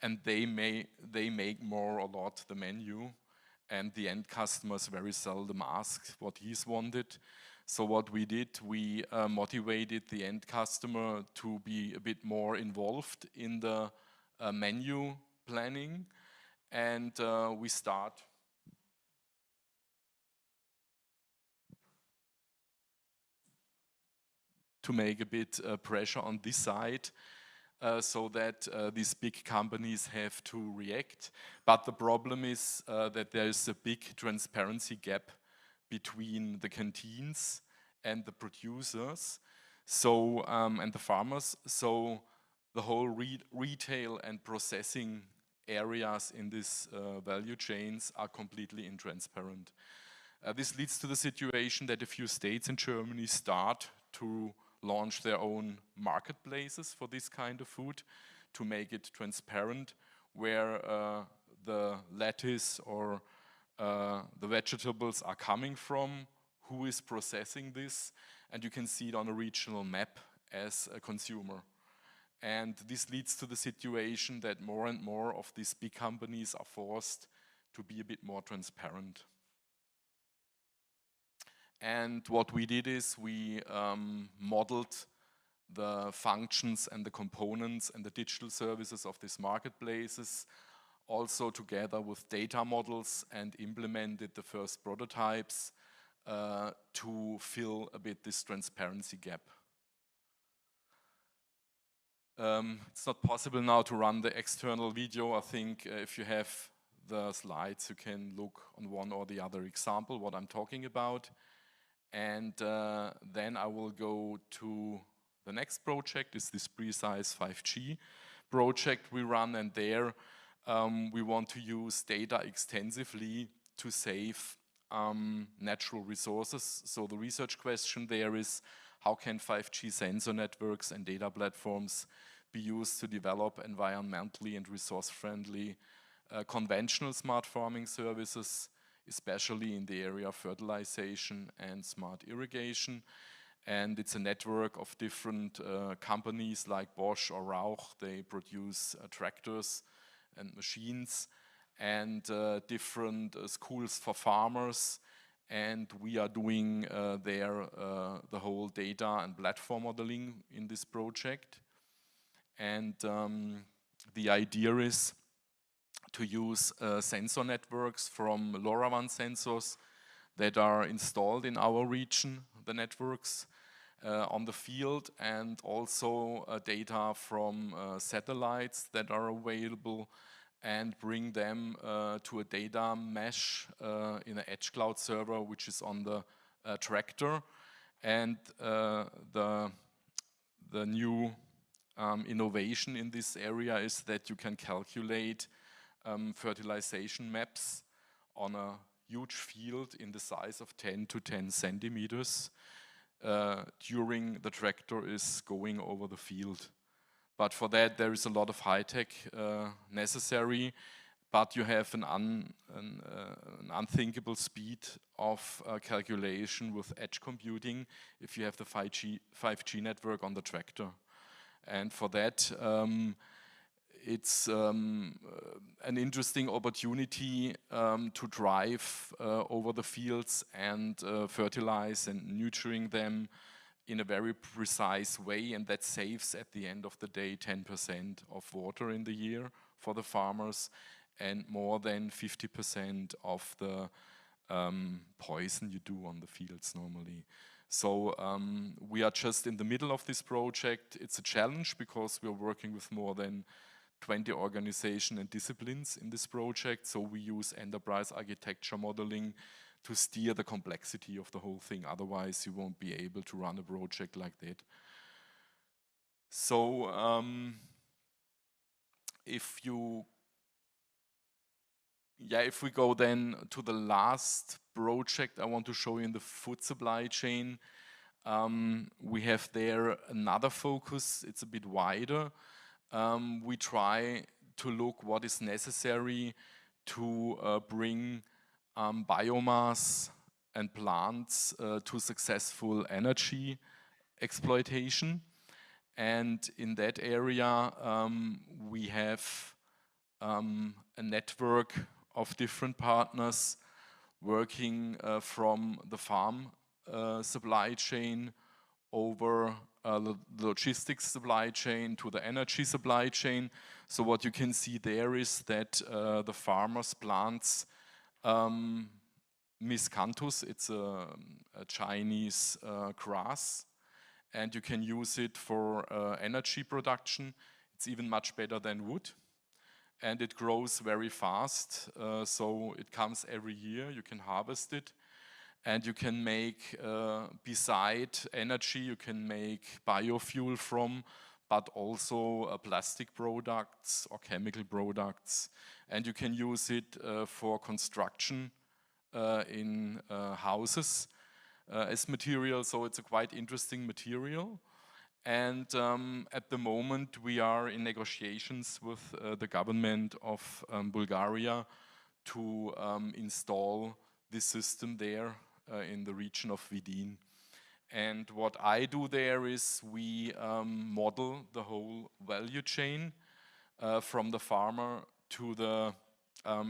and they make more or lot the menu, and the end customers very seldom ask what he's wanted. So what we did, we motivated the end customer to be a bit more involved in the menu planning, and we start to make a bit pressure on this side so that these big companies have to react. But the problem is that there is a big transparency gap between the canteens and the producers, so and the farmers. So the whole retail and processing areas in this value chains are completely intransparent. This leads to the situation that a few states in Germany start to launch their own marketplaces for this kind of food to make it transparent, where the lettuce or the vegetables are coming from, who is processing this, and you can see it on a regional map as a consumer. And this leads to the situation that more and more of these big companies are forced to be a bit more transparent. And what we did is we modeled the functions and the components and the digital services of these marketplaces, also together with data models, and implemented the first prototypes to fill a bit this transparency gap. It's not possible now to run the external video. I think if you have the slides, you can look on one or the other example, what I'm talking about. And then I will go to the next project, is this Precise 5G project we run, and there we want to use data extensively to save natural resources. So the research question there is, how can 5G sensor networks and data platforms be used to develop environmentally and resource-friendly conventional smart farming services, especially in the area of fertilization and smart irrigation? And it's a network of different companies like Bosch or Rauch. They produce tractors and machines, and different schools for farmers. And we are doing there the whole data and platform modeling in this project. And the idea is to use sensor networks from LoRaWAN sensors that are installed in our region, the networks, on the field, and also data from satellites that are available, and bring them to a data mesh in an edge cloud server, which is on the tractor. And the new innovation in this area is that you can calculate fertilization maps on a huge field in the size of 10 to 10 centimeters during the tractor is going over the field. But for that, there is a lot of high-tech necessary, but you have an unthinkable speed of calculation with edge computing if you have the 5G network on the tractor. And for that, it's an interesting opportunity to drive over the fields and fertilize and nurturing them in a very precise way, and that saves at the end of the day 10% of water in the year for the farmers and more than 50% of the poison you do on the fields normally. So we are just in the middle of this project. It's a challenge because we're working with more than 20 organizations and disciplines in this project, so we use enterprise architecture modeling to steer the complexity of the whole thing. Otherwise, you won't be able to run a project like that. So if we go then to the last project I want to show you in the food supply chain, we have there another focus. It's a bit wider. We try to look what is necessary to bring biomass and plants to successful energy exploitation. And in that area, we have a network of different partners working from the farm supply chain over the logistics supply chain to the energy supply chain. So what you can see there is that the farmers' plants miscanthus, it's a Chinese grass, and you can use it for energy production. It's even much better than wood, and it grows very fast, so it comes every year. You can harvest it, and you can make, beside energy, you can make biofuel from, but also plastic products or chemical products. And you can use it for construction in houses as material, so it's a quite interesting material. And at the moment we are in negotiations with the government of Bulgaria to install this system there in the region of Vidin. And what I do there is we model the whole value chain from the farmer to the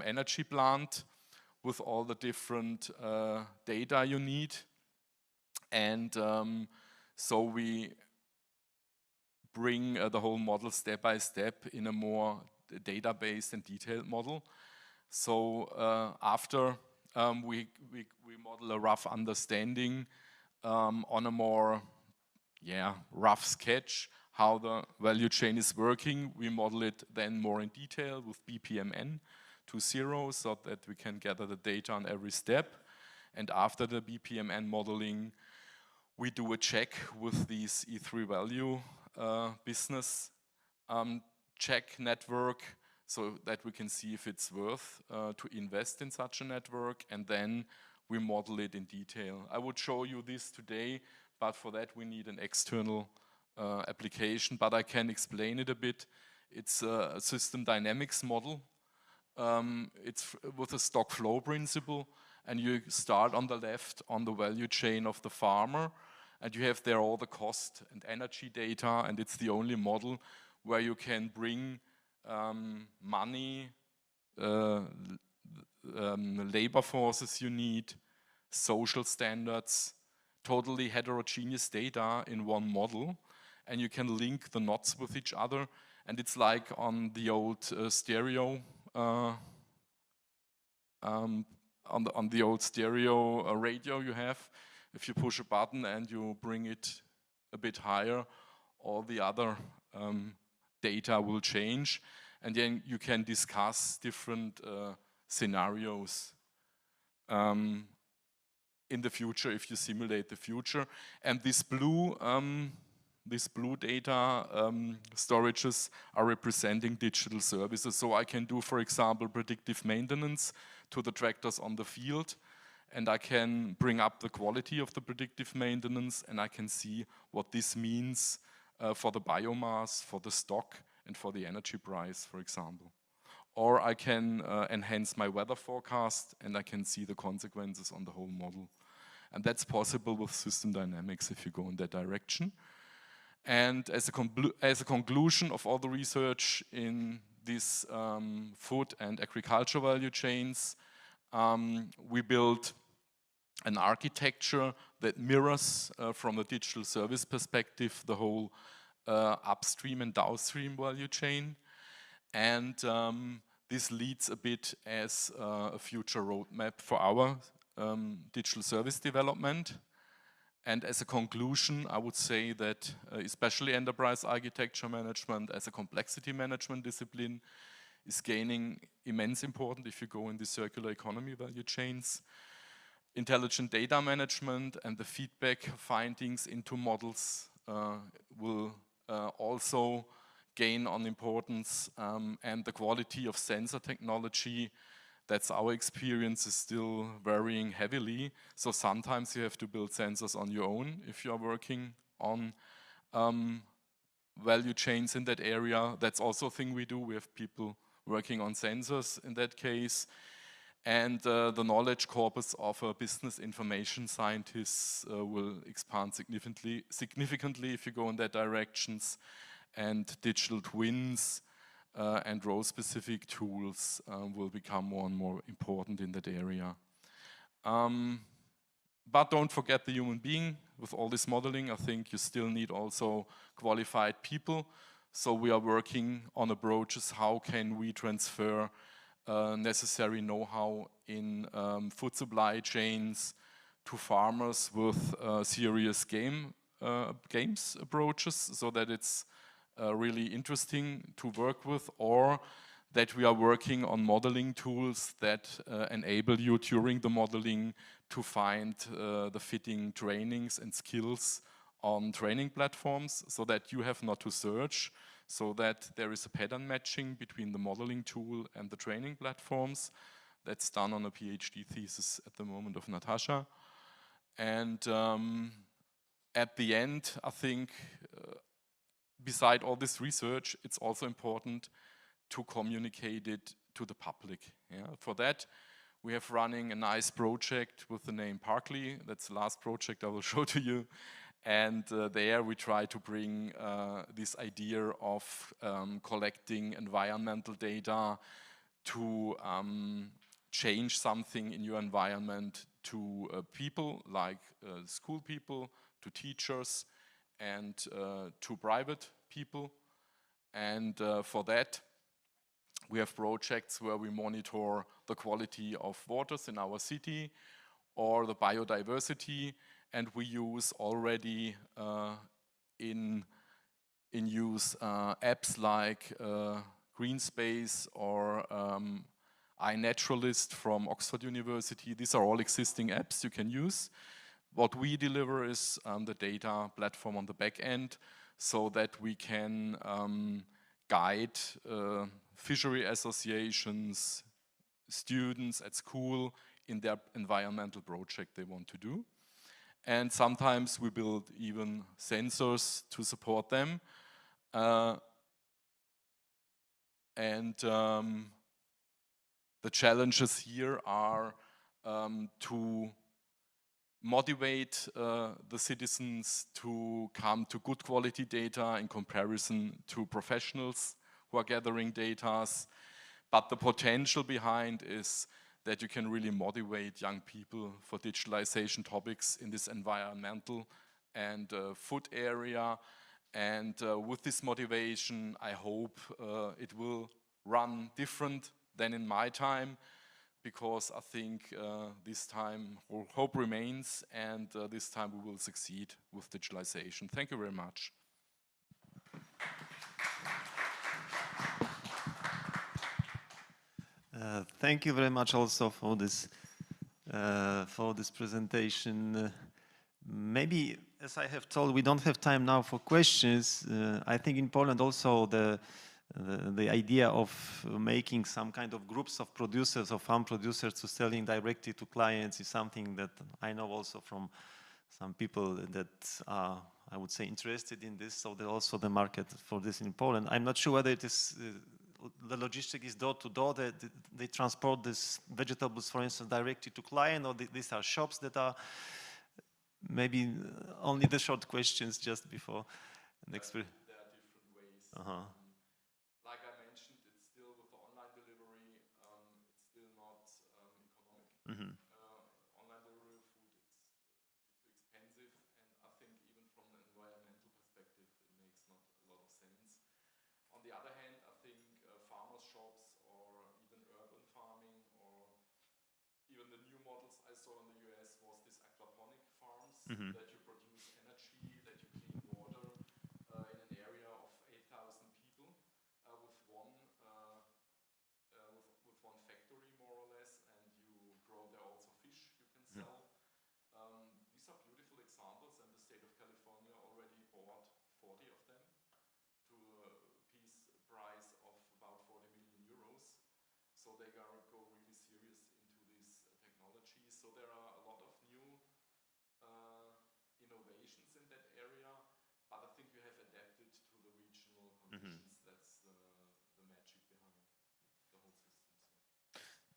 energy plant with all the different data you need. And so we bring the whole model step by step in a more data-based and detailed model. So after we model a rough understanding on a more rough sketch how the value chain is working, we model it then more in detail with BPMN to 0 so that we can gather the data on every step. And after the BPMN modeling, we do a check with these E3 value business check network so that we can see if it's worth to invest in such a network, and then we model it in detail. I would show you this today, but for that we need an external application, but I can explain it a bit. It's a system dynamics model. It's with a stock flow principle, and you start on the left on the value chain of the farmer, and you have there all the cost and energy data, and it's the only model where you can bring money, labor forces you need, social standards, totally heterogeneous data in one model, and you can link the knots with each other. And it's like on the old stereo on the old stereo radio you have. If you push a button and you bring it a bit higher, all the other data will change, and then you can discuss different scenarios in the future if you simulate the future. And this blue data storages are representing digital services. So I can do, for example, predictive maintenance to the tractors on the field, and I can bring up the quality of the predictive maintenance, and I can see what this means for the biomass, for the stock, and for the energy price, for example. Or I can enhance my weather forecast, and I can see the consequences on the whole model. And that's possible with system dynamics if you go in that direction. And as a conclusion of all the research in these food and agriculture value chains, we built an architecture that mirrors, from a digital service perspective, the whole upstream and downstream value chain. And this leads a bit as a future roadmap for our digital service development. And as a conclusion, I would say that especially enterprise architecture management as a complexity management discipline is gaining immense importance if you go in the circular economy value chains. Intelligent data management and the feedback findings into models will also gain on importance, and the quality of sensor technology, that's our experience, is still varying heavily. So sometimes you have to build sensors on your own if you are working on value chains in that area. That's also a thing we do. We have people working on sensors in that case. And the knowledge corpus of a business information scientists will expand significantly if you go in that directions. And digital twins and role-specific tools will become more and more important in that area. But don't forget the human being. With all this modeling, I think you still need also qualified people. So we are working on approaches, how can we transfer necessary know-how in food supply chains to farmers with serious games approaches, so that it's really interesting to work with, or that we are working on modeling tools that enable you during the modeling to find the fitting trainings and skills on training platforms, so that you have not to search, so that there is a pattern matching between the modeling tool and the training platforms. That's done on a PhD thesis at the moment of Natasha. And at the end, I think, beside all this research, it's also important to communicate it to the public. Yeah? For that, we have running a nice project with the name Parkley. That's the last project I will show to you. And there we try to bring this idea of collecting environmental data to change something in your environment to people, like school people, to teachers, and to private people. And for that, we have projects where we monitor the quality of waters in our city or the biodiversity, and we use already in use apps like Green Space or iNaturalist from Oxford University. These are all existing apps you can use. What we deliver is the data platform on the back end, so that we can guide fishery associations, students at school in their environmental project they want to do. And sometimes we build even sensors to support them. The challenges here are to motivate the citizens to come to good quality data in comparison to professionals who are gathering data. But the potential behind is that you can really motivate young people for digitalization topics in this environmental and food area. And with this motivation, I hope it will run different than in my time, because I think this time hope remains, and this time we will succeed with digitalization. Thank you very much. Thank you very much also for this presentation. Maybe, as I have told, we don't have time now for questions. I think in Poland also the idea of making some kind of groups of producers, of farm producers, to selling directly to clients is something that I know also from some people that are, I would say, interested in this. So there's also the market for this in Poland. I'm not sure whether it is the logistic is door to door. They transport these vegetables, for instance, directly to client, or these are shops that are. Maybe only the short questions just before next. There are different ways. Like I mentioned, it's still with the online delivery, it's still not economic. Online delivery of food, it's too expensive, and I think even from an environmental perspective, it makes not a lot of sense. On the other hand, I think farmers' shops, or even urban farming, or even the new models I saw in the US was this aquaponic farms, that you produce energy, that you clean water in an area of 8,000 people with one factory, more or less, and you grow there also fish you can sell. These are beautiful examples, and the state of California already bought 40 of them to a piece price of about 40 million euros. So they go really serious into this technology. So there are a lot of new innovations in that area, but I think you have adapted to the regional conditions. That's the magic behind the whole system.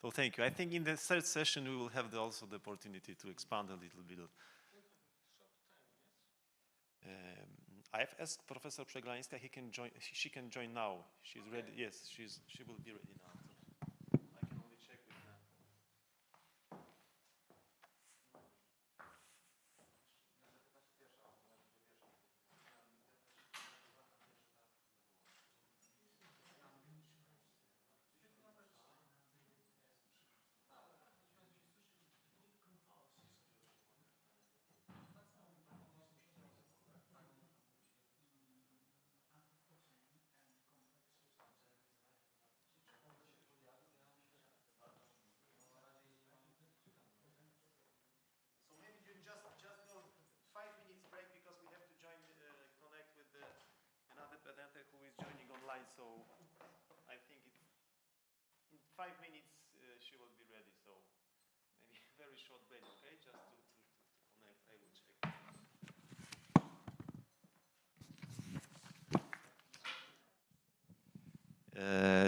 So thank you. I think in the third session we will have also the opportunity to expand a little bit. I've asked Professor Przeglańska. She can join now. She's ready. Yes, she will be ready now. I can only check with her. Just go 5 minutes break because we have to connect with another presenter who is joining online. So I think in 5 minutes she will be ready. So maybe a very short break, okay? Just to connect. I will check.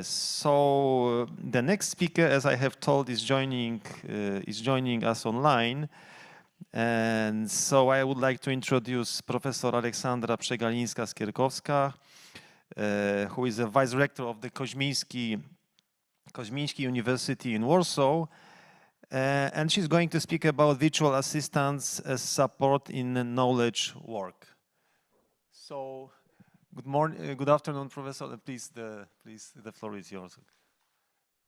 So the next speaker, as I have told, is joining us online. And so I would like to introduce Professor Aleksandra Przegalińska-Skierkowska, who is a Vice Rector of the Koźmiński University in Warsaw. And she's going to speak about virtual assistants as support in knowledge work. So good afternoon, Professor. Please, the floor is yours.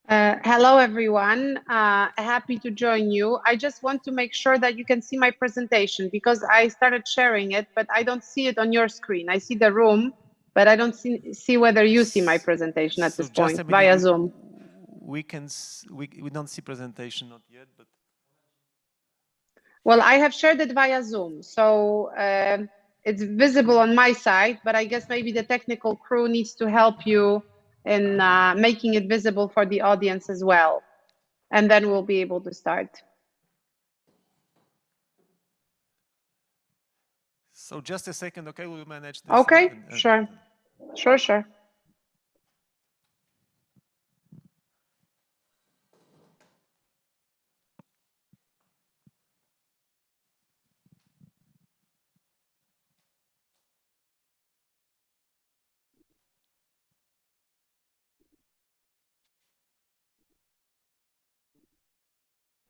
Hello, everyone. Happy to join you. I just want to make sure that you can see my presentation because I started sharing it, but I don't see it on your screen. I see the room, but I don't see whether you see my presentation at this point via Zoom. We don't see presentation, not yet, but. Well, I have shared it via Zoom, so it's visible on my side, but I guess maybe the technical crew needs to help you in making it visible for the audience as well. And then we'll be able to start. So just a second, okay? We'll manage this. Okay, sure. Sure.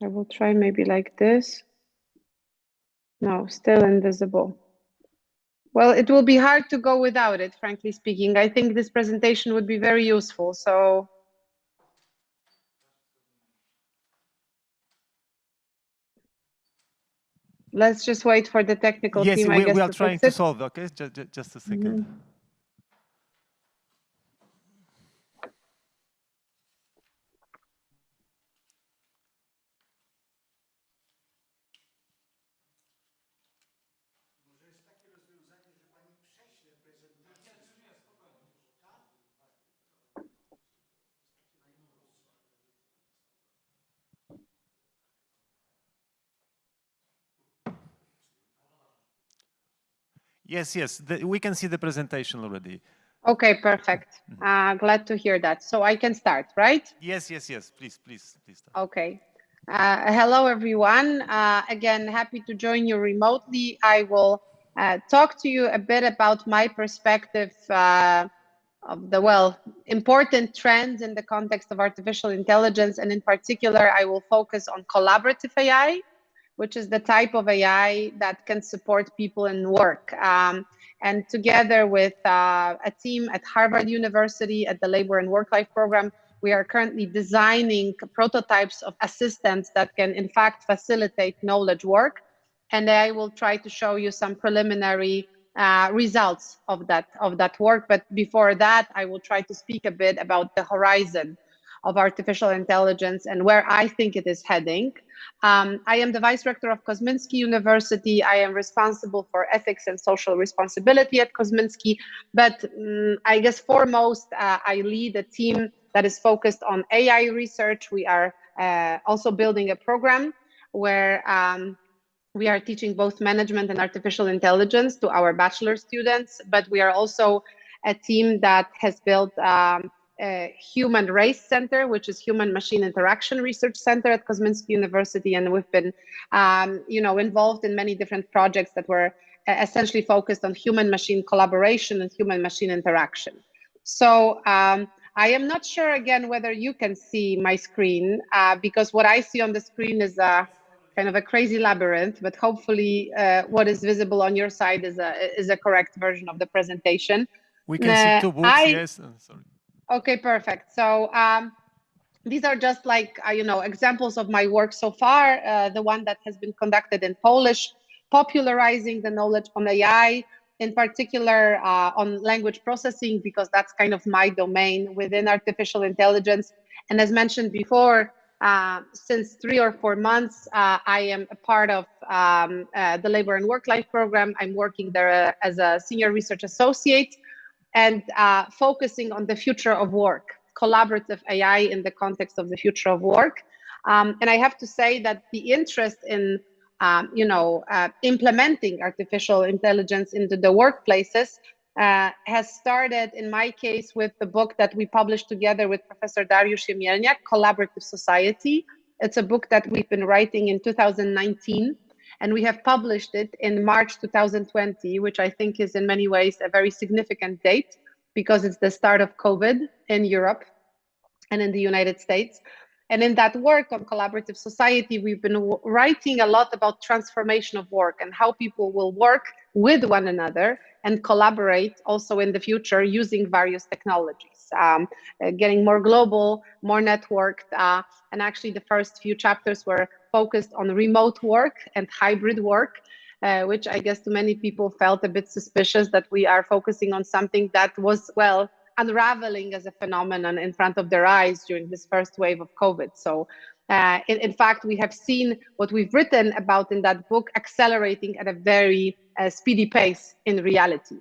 I will try maybe like this. No, still invisible. Well, it will be hard to go without it, frankly speaking. I think this presentation would be very useful. So Let's just wait for the technical yes, team, I guess, we are to trying fix to it. solve. Okay, just a second. Yes, yes, we can see the presentation already. Okay, perfect. Glad to hear that. So I can start, right? Yes, yes, yes. Please start. Okay. Hello, everyone. Again, happy to join you remotely. I will talk to you a bit about my perspective of the, well, important trends in the context of artificial intelligence. And in particular, I will focus on collaborative AI, which is the type of AI that can support people in work. And together with a team at Harvard University at the Labor and Work Life program, we are currently designing prototypes of assistants that can, in fact, facilitate knowledge work. And I will try to show you some preliminary results of that work. But before that, I will try to speak a bit about the horizon of artificial intelligence and where I think it is heading. I am the Vice Rector of Kosminski University. I am responsible for ethics and social responsibility at Kosminski. But I guess foremost, I lead a team that is focused on AI research. We are also building a program where we are teaching both management and artificial intelligence to our bachelor students, but we are also a team that has built a Human Race Center, which is Human Machine Interaction Research Center at Kosminski University, and we've been, involved in many different projects that were essentially focused on human-machine collaboration and human-machine interaction. So I am not sure again whether you can see my screen because what I see on the screen is kind of a crazy labyrinth, but hopefully what is visible on your side is a correct version of the presentation. We can see two books, yes. Sorry. Okay, perfect. So these are just like, examples of my work so far. The one that has been conducted in Polish, popularizing the knowledge on AI, in particular on language processing, because that's kind of my domain within artificial intelligence. And as mentioned before, since 3 or 4 months, I am a part of the Labor and Work Life program. I'm working there as a senior research associate and focusing on the future of work, collaborative AI in the context of the future of work. And I have to say that the interest in implementing artificial intelligence into the workplaces has started, in my case, with the book that we published together with Professor Dariusz Jemielniak, Collaborative Society. It's a book that we've been writing in 2019, and we have published it in March 2020, which I think is in many ways a very significant date because it's the start of COVID in Europe and in the United States. And in that work on collaborative society, we've been writing a lot about transformation of work and how people will work with one another and collaborate also in the future using various technologies, getting more global, more networked. And actually the first few chapters were focused on remote work and hybrid work, which I guess to many people felt a bit suspicious that we are focusing on something that was, well, unraveling as a phenomenon in front of their eyes during this first wave of COVID. So in fact, we have seen what we've written about in that book accelerating at a very speedy pace in reality.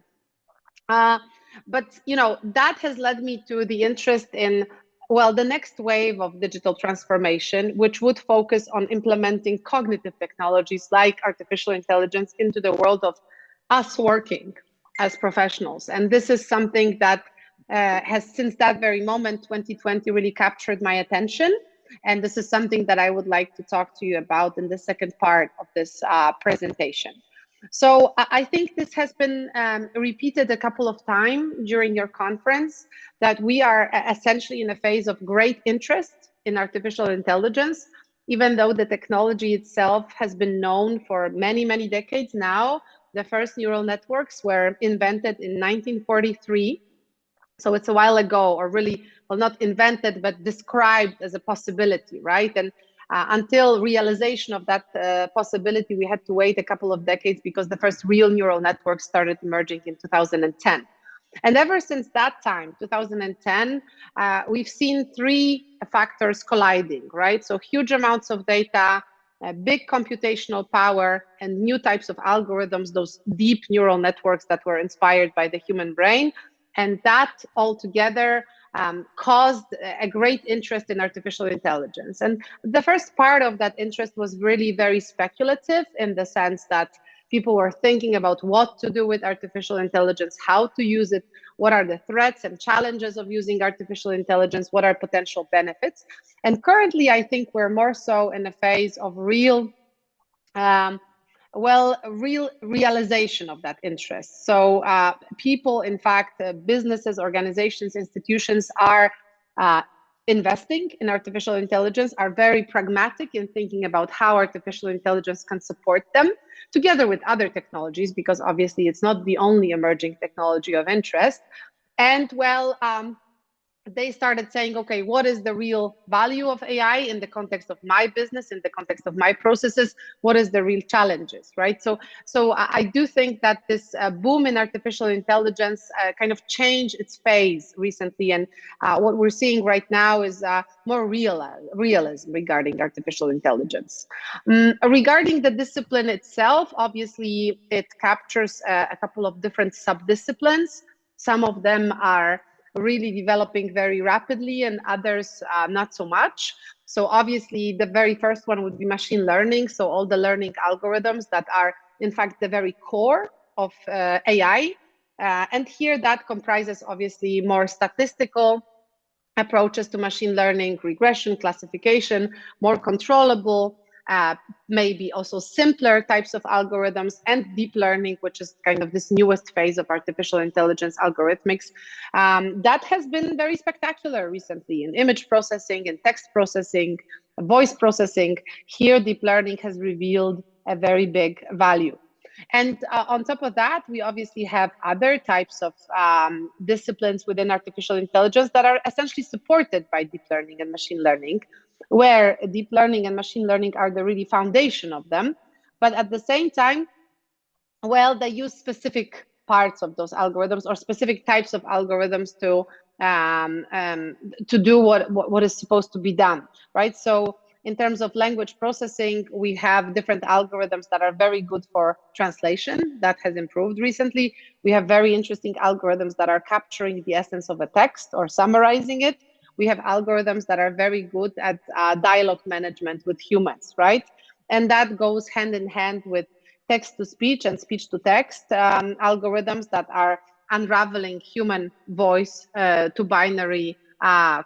But, that has led me to the interest in, well, the next wave of digital transformation, which would focus on implementing cognitive technologies like artificial intelligence into the world of us working as professionals. And this is something that has, since that very moment, 2020, really captured my attention. And this is something that I would like to talk to you about in the second part of this presentation. So I think this has been repeated a couple of times during your conference, that we are essentially in a phase of great interest in artificial intelligence, even though the technology itself has been known for many, many decades now. The first neural networks were invented in 1943. So it's a while ago, or really, well, not invented, but described as a possibility, right? And until realization of that possibility, we had to wait a couple of decades because the first real neural networks started emerging in 2010. And ever since that time, 2010, we've seen three factors colliding, right? So huge amounts of data, big computational power, and new types of algorithms, those deep neural networks that were inspired by the human brain. And that all together caused a great interest in artificial intelligence. And the first part of that interest was really very speculative in the sense that people were thinking about what to do with artificial intelligence, how to use it, what are the threats and challenges of using artificial intelligence, what are potential benefits. And currently, I think we're more so in a phase of real realization of that interest. So people, in fact, businesses, organizations, institutions are investing in artificial intelligence, are very pragmatic in thinking about how artificial intelligence can support them, together with other technologies, because obviously it's not the only emerging technology of interest. And well, they started saying, okay, what is the real value of AI in the context of my business, in the context of my processes? What is the real challenges, right? So I do think that this boom in artificial intelligence kind of changed its phase recently. And what we're seeing right now is more realism regarding artificial intelligence. Regarding the discipline itself, obviously it captures a couple of different sub-disciplines. Some of them are really developing very rapidly and others not so much. So obviously the very first one would be machine learning. So all the learning algorithms that are in fact the very core of AI. And here that comprises obviously more statistical approaches to machine learning, regression, classification, more controllable, maybe also simpler types of algorithms, and deep learning, which is kind of this newest phase of artificial intelligence algorithmics. That has been very spectacular recently in image processing, in text processing, voice processing. Here, deep learning has revealed a very big value. And on top of that, we obviously have other types of disciplines within artificial intelligence that are essentially supported by deep learning and machine learning, where deep learning and machine learning are the really foundation of them. But at the same time, well, they use specific parts of those algorithms or specific types of algorithms to do what is supposed to be done, right? So in terms of language processing, we have different algorithms that are very good for translation. That has improved recently. We have very interesting algorithms that are capturing the essence of a text or summarizing it. We have algorithms that are very good at dialogue management with humans, right? And that goes hand in hand with text-to-speech and speech-to-text algorithms that are unraveling human voice to binary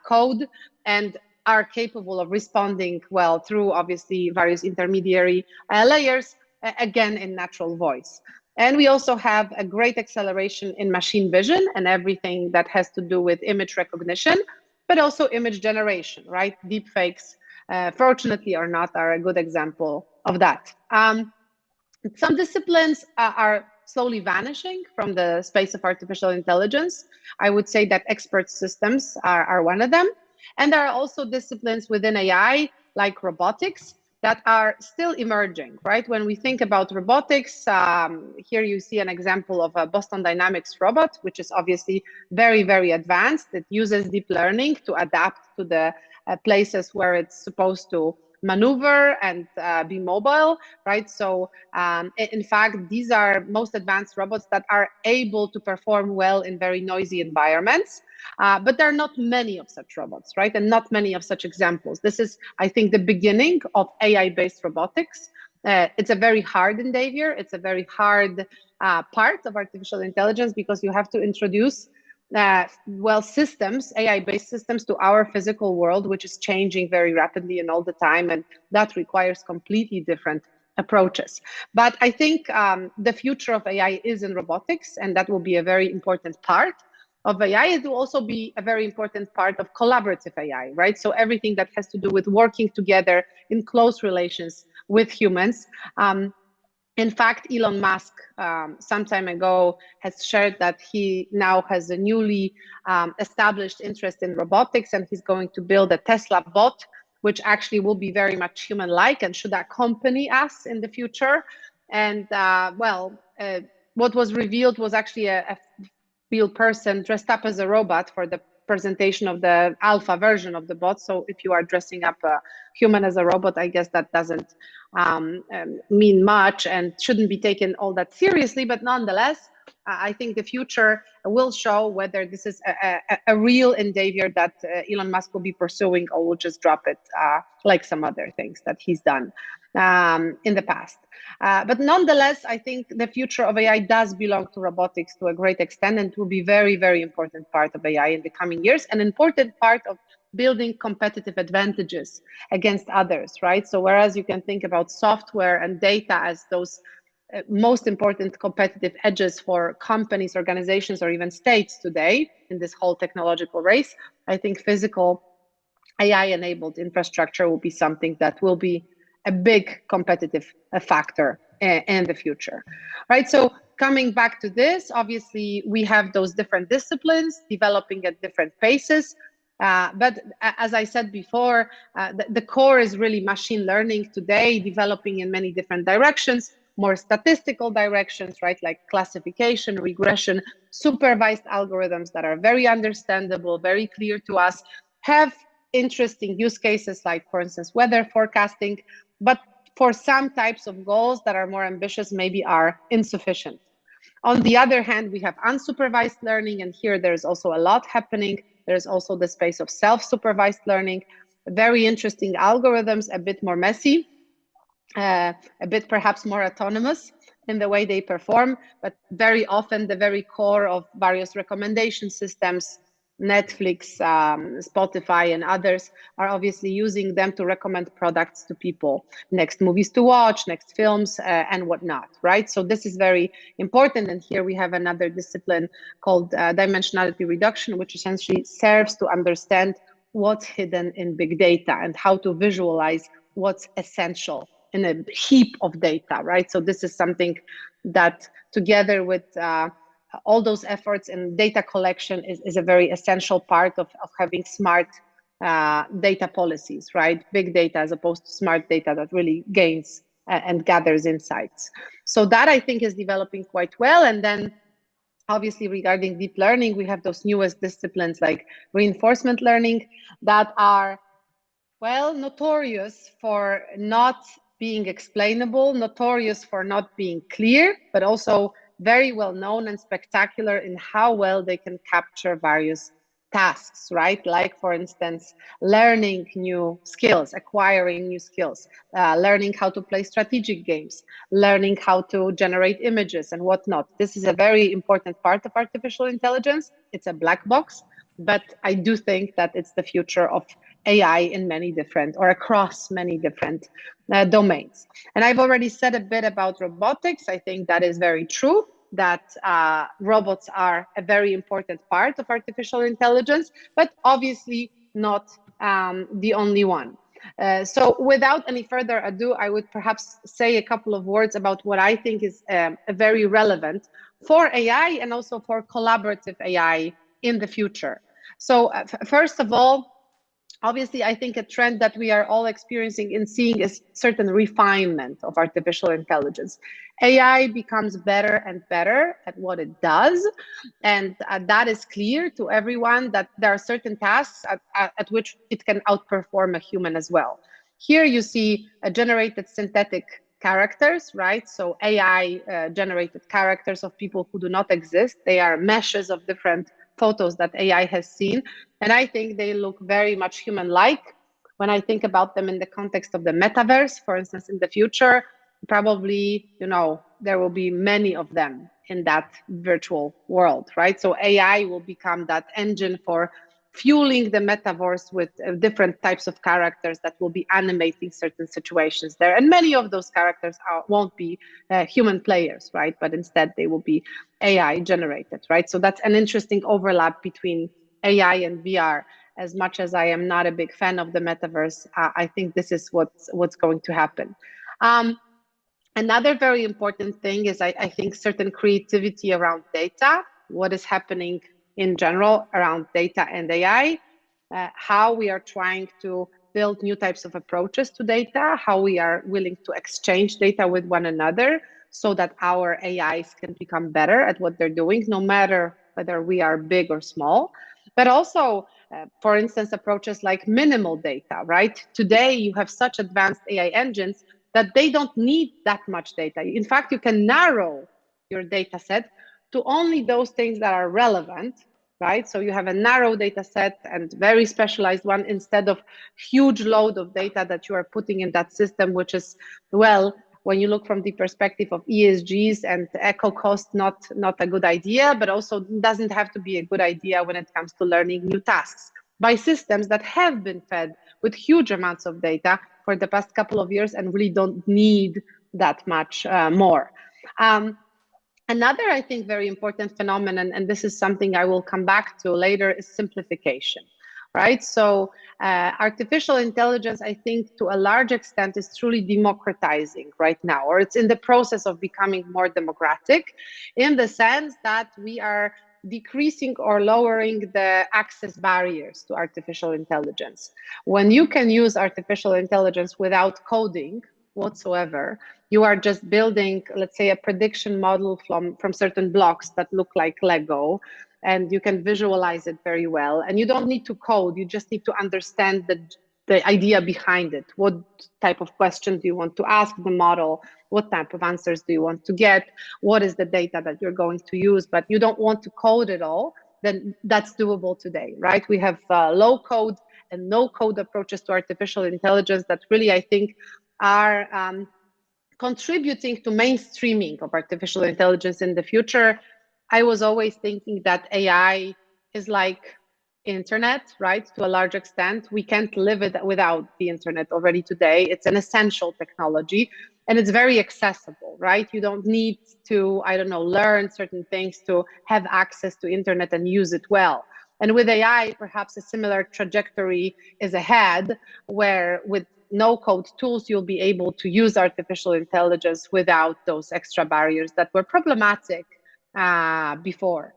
code and are capable of responding well through obviously various intermediary layers, again in natural voice. And we also have a great acceleration in machine vision and everything that has to do with image recognition, but also image generation, right? Deepfakes, fortunately or not, are a good example of that. Some disciplines are slowly vanishing from the space of artificial intelligence. I would say that expert systems are one of them. And there are also disciplines within AI, like robotics, that are still emerging, right? When we think about robotics, here you see an example of a Boston Dynamics robot, which is obviously very, very advanced. It uses deep learning to adapt to the places where it's supposed to maneuver and be mobile, right? So in fact, these are most advanced robots that are able to perform well in very noisy environments. But there are not many of such robots, right? And not many of such examples. This is, I think, the beginning of AI-based robotics. It's a very hard endeavor. It's a very hard part of artificial intelligence because you have to introduce systems, AI-based systems to our physical world, which is changing very rapidly and all the time. And that requires completely different approaches. But I think the future of AI is in robotics, and that will be a very important part of AI. It will also be a very important part of collaborative AI, right? So everything that has to do with working together in close relations with humans. In fact, Elon Musk some time ago has shared that he now has a newly established interest in robotics, and he's going to build a Tesla bot which actually will be very much human-like and should accompany us in the future. And what was revealed was actually a real person dressed up as a robot for the presentation of the alpha version of the bot. So if you are dressing up a human as a robot, I guess that doesn't mean much and shouldn't be taken all that seriously. But nonetheless, I think the future will show whether this is a real endeavor that Elon Musk will be pursuing, or will just drop it like some other things that he's done in the past. But nonetheless, I think the future of AI does belong to robotics to a great extent, and will be very, very important part of AI in the coming years, an important part of building competitive advantages against others, right? So whereas you can think about software and data as those most important competitive edges for companies, organizations, or even states today in this whole technological race, I think physical AI-enabled infrastructure will be something that will be a big competitive factor in the future, right? So coming back to this, obviously we have those different disciplines developing at different paces. But as I said before, the core is really machine learning today, developing in many different directions, more statistical directions, right? Like classification, regression, supervised algorithms that are very understandable, very clear to us, have interesting use cases like, for instance, weather forecasting, but for some types of goals that are more ambitious, maybe are insufficient. On the other hand, we have unsupervised learning, and here there's also a lot happening. There's also the space of self-supervised learning, very interesting algorithms, a bit more messy, a bit perhaps more autonomous in the way they perform, but very often the very core of various recommendation systems, Netflix, Spotify, and others are obviously using them to recommend products to people, next movies to watch, next films, and whatnot, right? So this is very important. And here we have another discipline called dimensionality reduction, which essentially serves to understand what's hidden in big data and how to visualize what's essential in a heap of data, right? So this is something that together with all those efforts in data collection is a very essential part of having smart data policies, right? Big data as opposed to smart data that really gains and gathers insights. So that I think is developing quite well. And then obviously regarding deep learning, we have those newest disciplines like reinforcement learning that are, well, notorious for not being explainable, notorious for not being clear, but also very well known and spectacular in how well they can capture various tasks, right? Like, for instance, learning new skills, acquiring new skills, learning how to play strategic games, learning how to generate images and whatnot. This is a very important part of artificial intelligence. It's a black box, but I do think that it's the future of AI in many different, or across many different domains. And I've already said a bit about robotics. I think that is very true, that robots are a very important part of artificial intelligence, but obviously not the only one. So without any further ado, I would perhaps say a couple of words about what I think is very relevant for AI and also for collaborative AI in the future. So first of all, obviously, I think a trend that we are all experiencing and seeing is certain refinement of artificial intelligence. AI becomes better and better at what it does. And that is clear to everyone that there are certain tasks at which it can outperform a human as well. Here you see generated synthetic characters, right? So AI generated characters of people who do not exist. They are meshes of different photos that AI has seen. And I think they look very much human-like. When I think about them in the context of the metaverse, for instance, in the future, probably, you know, there will be many of them in that virtual world, right? So AI will become that engine for fueling the metaverse with different types of characters that will be animating certain situations there. And many of those characters won't be human players, right? But instead they will be AI generated, right? So that's an interesting overlap between AI and VR. As much as I am not a big fan of the metaverse, I think this is what's going to happen. Another very important thing is I think certain creativity around data, what is happening in general around data and AI, how we are trying to build new types of approaches to data, how we are willing to exchange data with one another so that our AIs can become better at what they're doing, no matter whether we are big or small. But also, for instance, approaches like minimal data, right? Today, you have such advanced AI engines that they don't need that much data. In fact, you can narrow your data set to only those things that are relevant, right? So you have a narrow data set and very specialized one instead of huge load of data that you are putting in that system, which is, well, when you look from the perspective of ESGs and eco cost, not a good idea, but also doesn't have to be a good idea when it comes to learning new tasks by systems that have been fed with huge amounts of data for the past couple of years and really don't need that much more. Another, I think, very important phenomenon, and this is something I will come back to later, is simplification, right? So artificial intelligence, I think, to a large extent is truly democratizing right now, or it's in the process of becoming more democratic in the sense that we are decreasing or lowering the access barriers to artificial intelligence. When you can use artificial intelligence without coding whatsoever, you are just building, let's say, a prediction model from certain blocks that look like Lego, and you can visualize it very well. And you don't need to code, you just need to understand the idea behind it. What type of question do you want to ask the model? What type of answers do you want to get? What is the data that you're going to use? But you don't want to code it all, then that's doable today, right? We have low code and no code approaches to artificial intelligence that really, I think, are contributing to mainstreaming of artificial intelligence in the future. I was always thinking that AI is like internet, right? To a large extent, we can't live without the internet already today. It's an essential technology and it's very accessible, right? You don't need to, I don't know, learn certain things to have access to internet and use it well. And with AI, perhaps a similar trajectory is ahead, where with no-code tools, you'll be able to use artificial intelligence without those extra barriers that were problematic before.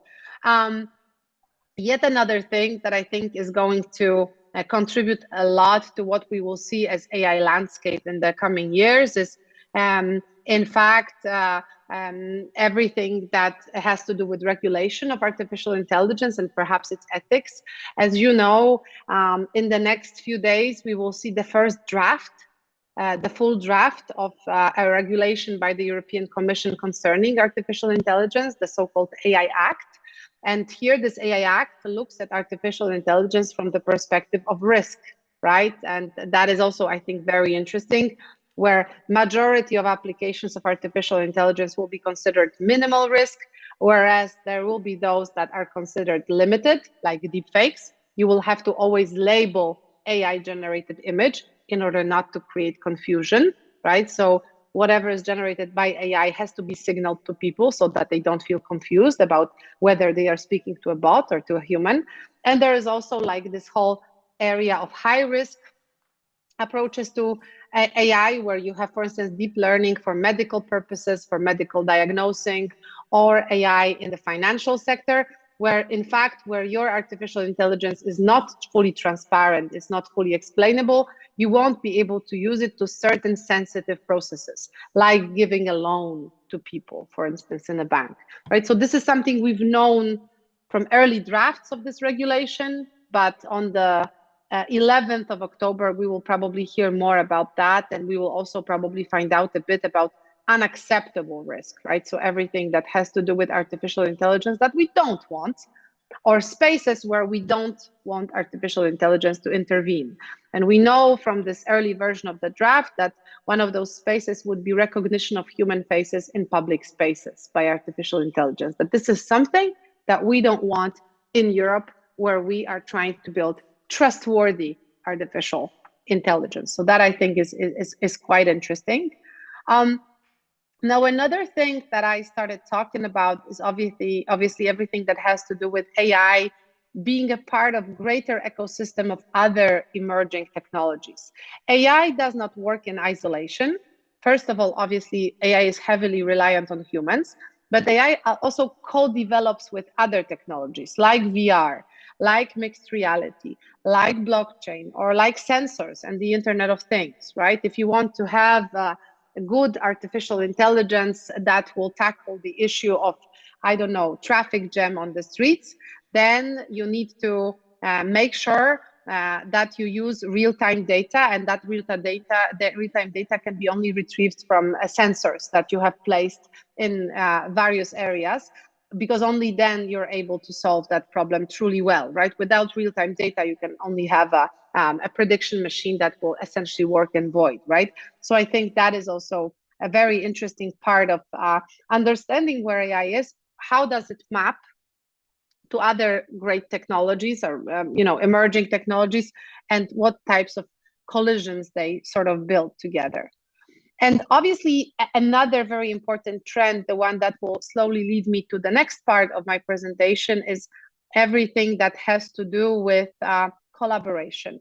Yet another thing that I think is going to contribute a lot to what we will see as AI landscape in the coming years is, in fact, everything that has to do with regulation of artificial intelligence and perhaps its ethics. As you know, in the next few days, we will see the first draft, the full draft of a regulation by the European Commission concerning artificial intelligence, the so-called AI Act. And here, this AI Act looks at artificial intelligence from the perspective of risk, right? And that is also, I think, very interesting, where majority of applications of artificial intelligence will be considered minimal risk, whereas there will be those that are considered limited, like deepfakes. You will have to always label AI-generated image in order not to create confusion, right? So whatever is generated by AI has to be signaled to people so that they don't feel confused about whether they are speaking to a bot or to a human. And there is also like this whole area of high risk approaches to AI, where you have, for instance, deep learning for medical purposes, for medical diagnosing, or AI in the financial sector, where in fact, where your artificial intelligence is not fully transparent, it's not fully explainable, you won't be able to use it to certain sensitive processes, like giving a loan to people, for instance, in a bank, right? So this is something we've known from early drafts of this regulation, but on the 11th of October, we will probably hear more about that, and we will also probably find out a bit about unacceptable risk, right? So everything that has to do with artificial intelligence that we don't want, or spaces where we don't want artificial intelligence to intervene. And we know from this early version of the draft that one of those spaces would be recognition of human faces in public spaces by artificial intelligence. That this is something that we don't want in Europe, where we are trying to build trustworthy artificial intelligence. So that, I think, is quite interesting. Now, another thing that I started talking about is obviously everything that has to do with AI being a part of greater ecosystem of other emerging technologies. AI does not work in isolation. First of all, obviously, AI is heavily reliant on humans, but AI also co-develops with other technologies like VR, like mixed reality, like blockchain, or like sensors and the Internet of Things, right? If you want to have a good artificial intelligence that will tackle the issue of, I don't know, traffic jam on the streets, then you need to make sure that you use real-time data, and that real-time data can be only retrieved from sensors that you have placed in various areas, because only then you're able to solve that problem truly well, right? Without real-time data, you can only have a prediction machine that will essentially work in void, right? So I think that is also a very interesting part of understanding where AI is. How does it map to other great technologies or emerging technologies, and what types of collisions they sort of build together. And obviously, another very important trend, the one that will slowly lead me to the next part of my presentation, is everything that has to do with collaboration.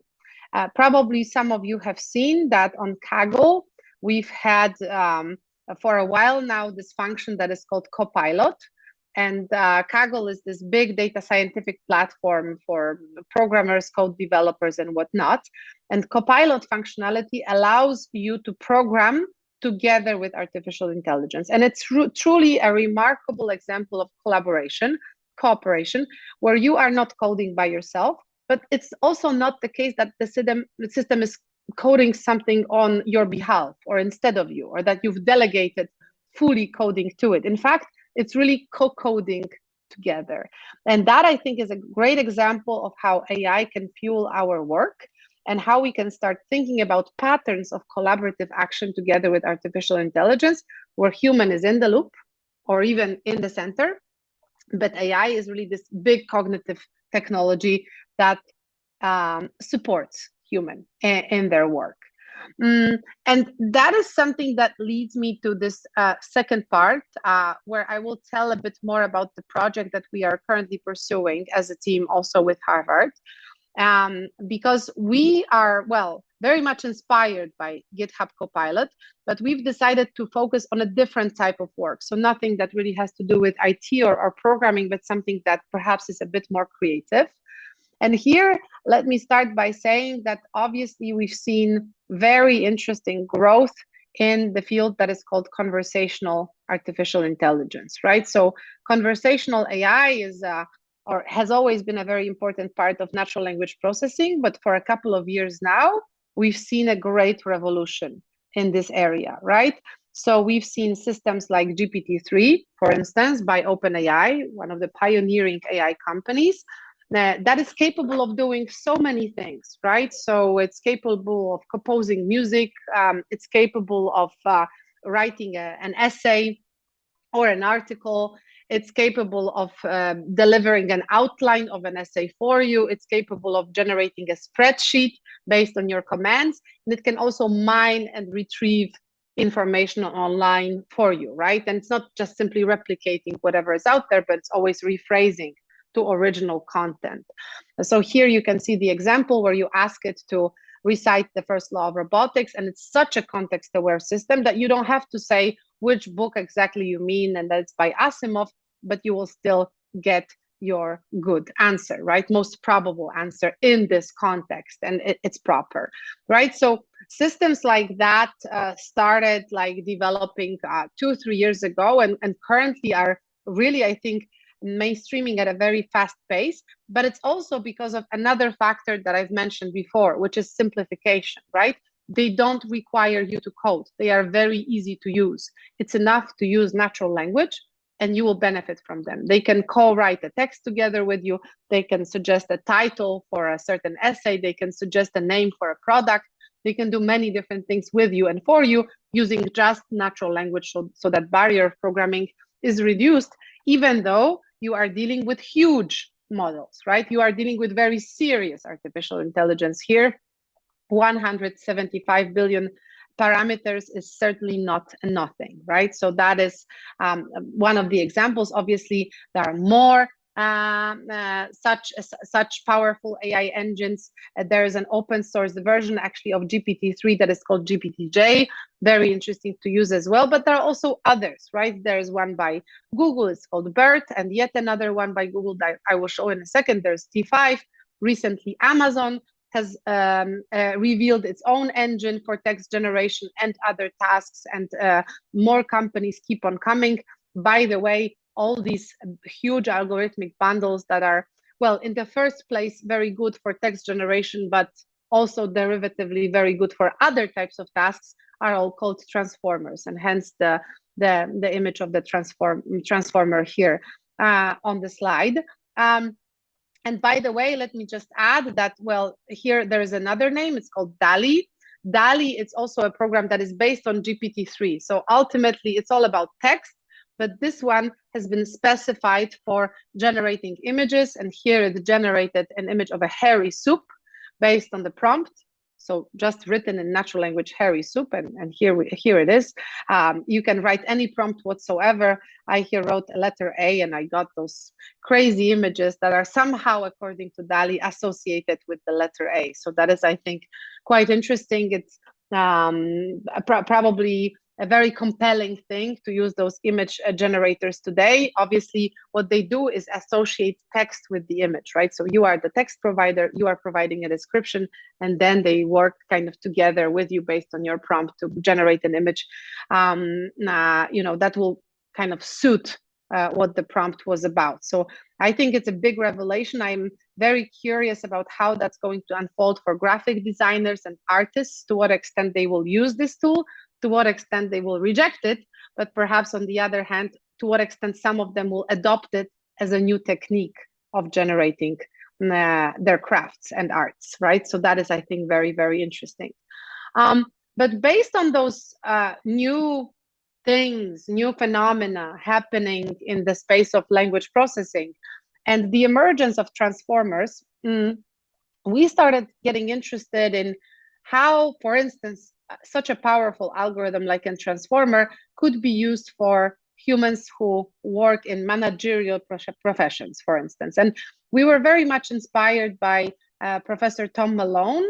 Probably some of you have seen that on Kaggle, we've had for a while now this function that is called Copilot. And Kaggle is this big data scientific platform for programmers, code developers, and whatnot. And Copilot functionality allows you to program together with artificial intelligence. And it's truly a remarkable example of collaboration, cooperation, where you are not coding by yourself, but it's also not the case that the system is coding something on your behalf or instead of you, or that you've delegated fully coding to it. In fact, it's really co-coding together. And that, I think, is a great example of how AI can fuel our work and how we can start thinking about patterns of collaborative action together with artificial intelligence, where human is in the loop or even in the center. But AI is really this big cognitive technology that supports human in their work. And that is something that leads me to this second part, where I will tell a bit more about the project that we are currently pursuing as a team, also with Harvard, because we are, well, very much inspired by GitHub Copilot, but we've decided to focus on a different type of work. So nothing that really has to do with IT or programming, but something that perhaps is a bit more creative. And here, let me start by saying that obviously we've seen very interesting growth in the field that is called conversational artificial intelligence, right? So conversational AI is or has always been a very important part of natural language processing, but for a couple of years now, we've seen a great revolution in this area, right? So we've seen systems like GPT-3, for instance, by OpenAI, one of the pioneering AI companies, that is capable of doing so many things, right? So it's capable of composing music, it's capable of writing an essay or an article, it's capable of delivering an outline of an essay for you, it's capable of generating a spreadsheet based on your commands, and it can also mine and retrieve information online for you, right? And it's not just simply replicating whatever is out there, but it's always rephrasing to original content. So here you can see the example where you ask it to recite the first law of robotics, and it's such a context-aware system that you don't have to say which book exactly you mean and that it's by Asimov, but you will still get your good answer, right? Most probable answer in this context, and it's proper, right? So systems like that started like developing 2-3 years ago, and currently are really, I think, mainstreaming at a very fast pace, but it's also because of another factor that I've mentioned before, which is simplification, right? They don't require you to code. They are very easy to use. It's enough to use natural language and you will benefit from them. They can co-write a text together with you. They can suggest a title for a certain essay. They can suggest a name for a product. They can do many different things with you and for you using just natural language, so that barrier of programming is reduced, even though you are dealing with huge models, right? You are dealing with very serious artificial intelligence here. 175 billion parameters is certainly not nothing, right? So that is one of the examples. Obviously, there are more such powerful AI engines. There is an open source version actually of GPT-3 that is called GPTJ, very interesting to use as well. But there are also others, right? There is one by Google, it's called BERT, and yet another one by Google that I will show in a second. There's T5. Recently, Amazon has revealed its own engine for text generation and other tasks, and more companies keep on coming. By the way, all these huge algorithmic bundles that are, well, in the first place, very good for text generation, but also derivatively very good for other types of tasks, are all called transformers, and hence the image of the transformer here on the slide. And by the way, let me just add that, well, here there is another name, it's called DALL-E. DALL-E, it's also a program that is based on GPT-3. So ultimately, it's all about text, but this one has been specified for generating images. And here it generated an image of a hairy soup based on the prompt. So just written in natural language, hairy soup, and here it is. You can write any prompt whatsoever. I here wrote a letter A, and I got those crazy images that are somehow, according to DALL-E, associated with the letter A. So that is, I think, quite interesting. It's probably a very compelling thing to use those image generators today. Obviously, what they do is associate text with the image, right? So you are the text provider, you are providing a description, and then they work kind of together with you based on your prompt to generate an image, that will kind of suit what the prompt was about. So I think it's a big revelation. I'm very curious about how that's going to unfold for graphic designers and artists, to what extent they will use this tool, to what extent they will reject it, but perhaps on the other hand, to what extent some of them will adopt it as a new technique of generating their crafts and arts, right? So that is, I think, very, very interesting. But based on those new things, new phenomena happening in the space of language processing and the emergence of transformers, we started getting interested in how, for instance, such a powerful algorithm like a transformer could be used for humans who work in managerial professions, for instance. And we were very much inspired by Professor Tom Malone,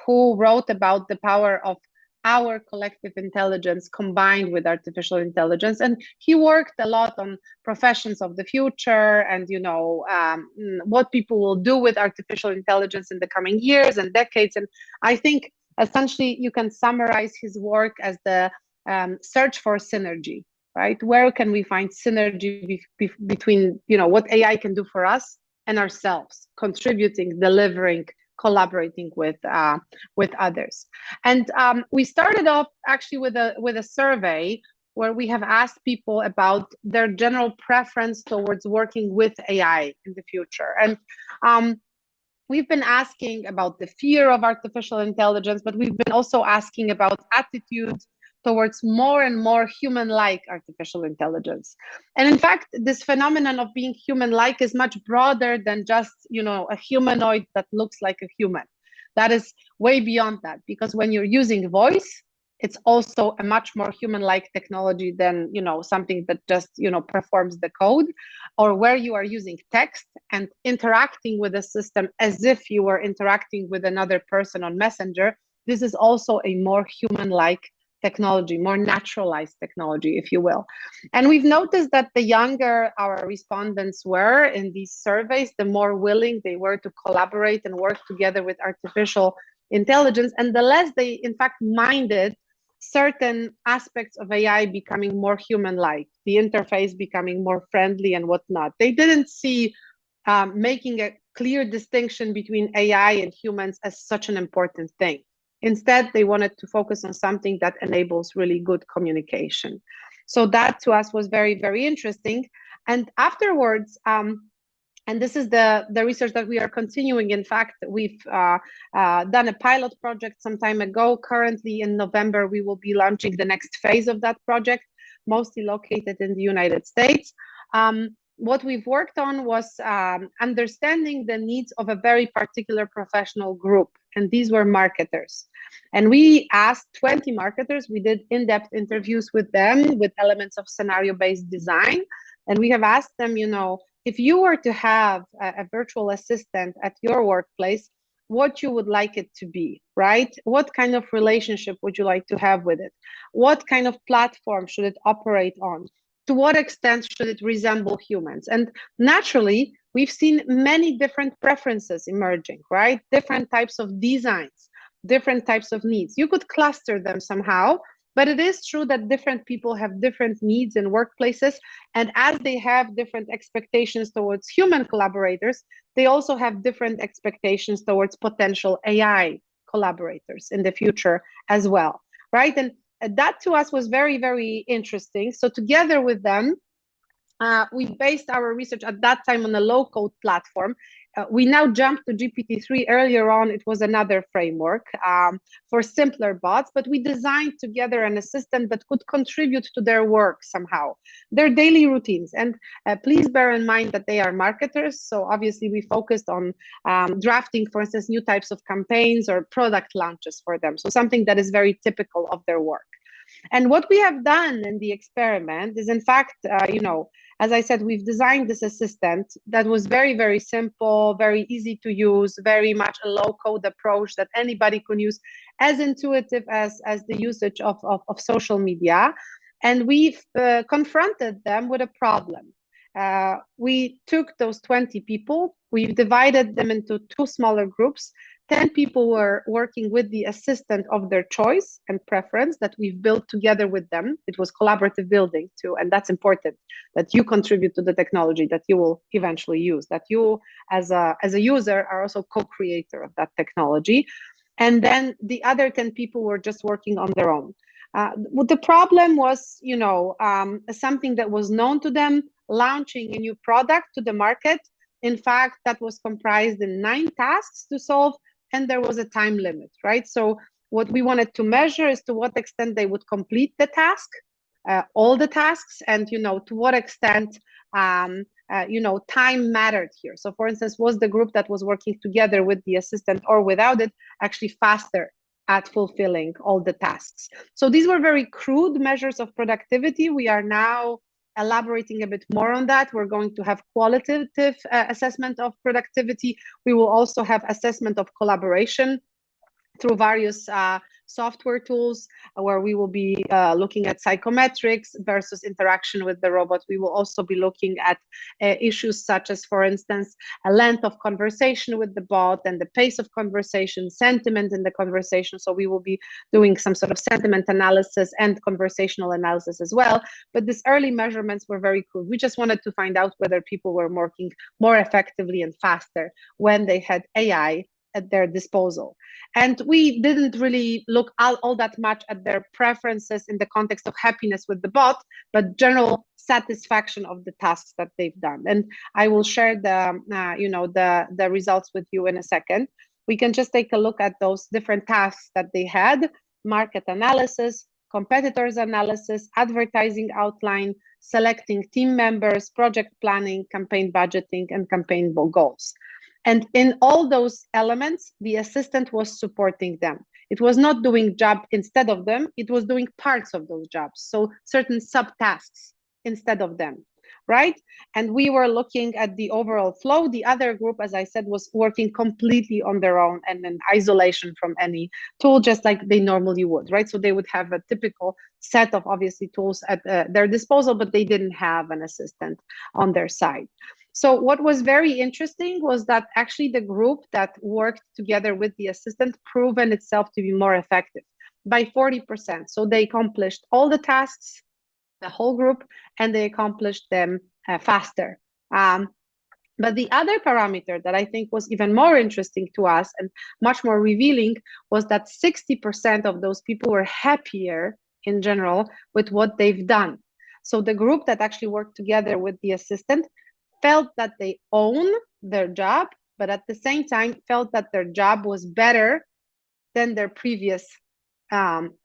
who wrote about the power of our collective intelligence combined with artificial intelligence. And he worked a lot on professions of the future and, what people will do with artificial intelligence in the coming years and decades. And I think essentially you can summarize his work as the search for synergy, right? Where can we find synergy between, what AI can do for us and ourselves, contributing, delivering, collaborating with others. And we started off actually with a survey where we have asked people about their general preference towards working with AI in the future. And we've been asking about the fear of artificial intelligence, but we've been also asking about attitudes towards more and more human-like artificial intelligence. And in fact, this phenomenon of being human-like is much broader than just, a humanoid that looks like a human. That is way beyond that, because when you're using voice, it's also a much more human-like technology than, something that just, performs the code, or where you are using text and interacting with the system as if you were interacting with another person on Messenger. This is also a more human-like technology, more naturalized technology, if you will. And we've noticed that the younger our respondents were in these surveys, the more willing they were to collaborate and work together with artificial intelligence, and the less they, in fact, minded certain aspects of AI becoming more human-like, the interface becoming more friendly and whatnot. They didn't see making a clear distinction between AI and humans as such an important thing. Instead, they wanted to focus on something that enables really good communication. So that to us was very, very interesting. And afterwards, and this is the research that we are continuing. In fact, we've done a pilot project some time ago. Currently in November, we will be launching the next phase of that project, mostly located in the United States. What we've worked on was understanding the needs of a very particular professional group, and these were marketers. And we asked 20 marketers, we did in-depth interviews with them with elements of scenario-based design, and we have asked them, if you were to have a virtual assistant at your workplace, what you would like it to be, right? What kind of relationship would you like to have with it? What kind of platform should it operate on? To what extent should it resemble humans? And naturally, we've seen many different preferences emerging, right? Different types of designs, different types of needs. You could cluster them somehow, but it is true that different people have different needs in workplaces. And as they have different expectations towards human collaborators, they also have different expectations towards potential AI collaborators in the future as well, right? And that to us was very, very interesting. So together with them, we based our research at that time on a low-code platform. We now jumped to GPT-3. Earlier on, it was another framework for simpler bots, but we designed together an assistant that could contribute to their work somehow, their daily routines. And please bear in mind that they are marketers. So obviously we focused on drafting, for instance, new types of campaigns or product launches for them. So something that is very typical of their work. And what we have done in the experiment is, in fact, as I said, we've designed this assistant that was very, very simple, very easy to use, very much a low-code approach that anybody can use, as intuitive as the usage of social media. And we've confronted them with a problem. We took those 20 people, we've divided them into 2 smaller groups. 10 people were working with the assistant of their choice and preference that we've built together with them. It was collaborative building too, and that's important, that you contribute to the technology that you will eventually use, that you as a user are also co-creator of that technology. And then the other 10 people were just working on their own. The problem was, something that was known to them, launching a new product to the market. In fact, that was comprised in 9 tasks to solve, and there was a time limit, right? So what we wanted to measure is to what extent they would complete the task, all the tasks, and to what extent time mattered here. So for instance, was the group that was working together with the assistant or without it actually faster at fulfilling all the tasks? So these were very crude measures of productivity. We are now elaborating a bit more on that. We're going to have qualitative assessment of productivity. We will also have assessment of collaboration through various software tools, where we will be looking at psychometrics versus interaction with the robot. We will also be looking at issues such as, for instance, a length of conversation with the bot and the pace of conversation, sentiment in the conversation. So we will be doing some sort of sentiment analysis and conversational analysis as well. But these early measurements were very crude. We just wanted to find out whether people were working more effectively and faster when they had AI at their disposal. And we didn't really look all that much at their preferences in the context of happiness with the bot, but general satisfaction of the tasks that they've done. And I will share the results with you in a second. We can just take a look at those different tasks that they had: market analysis, competitors analysis, advertising outline, selecting team members, project planning, campaign budgeting, and campaign goals. And in all those elements, the assistant was supporting them. It was not doing job instead of them, it was doing parts of those jobs, so certain subtasks instead of them, right? And we were looking at the overall flow. The other group, as I said, was working completely on their own and in isolation from any tool, just like they normally would, right? So they would have a typical set of, obviously, tools at their disposal, but they didn't have an assistant on their side. So what was very interesting was that actually the group that worked together with the assistant proven itself to be more effective by 40%. So they accomplished all the tasks, the whole group, and they accomplished them faster. But the other parameter that I think was even more interesting to us and much more revealing was that 60% of those people were happier in general with what they've done. So the group that actually worked together with the assistant felt that they own their job, but at the same time felt that their job was better than their previous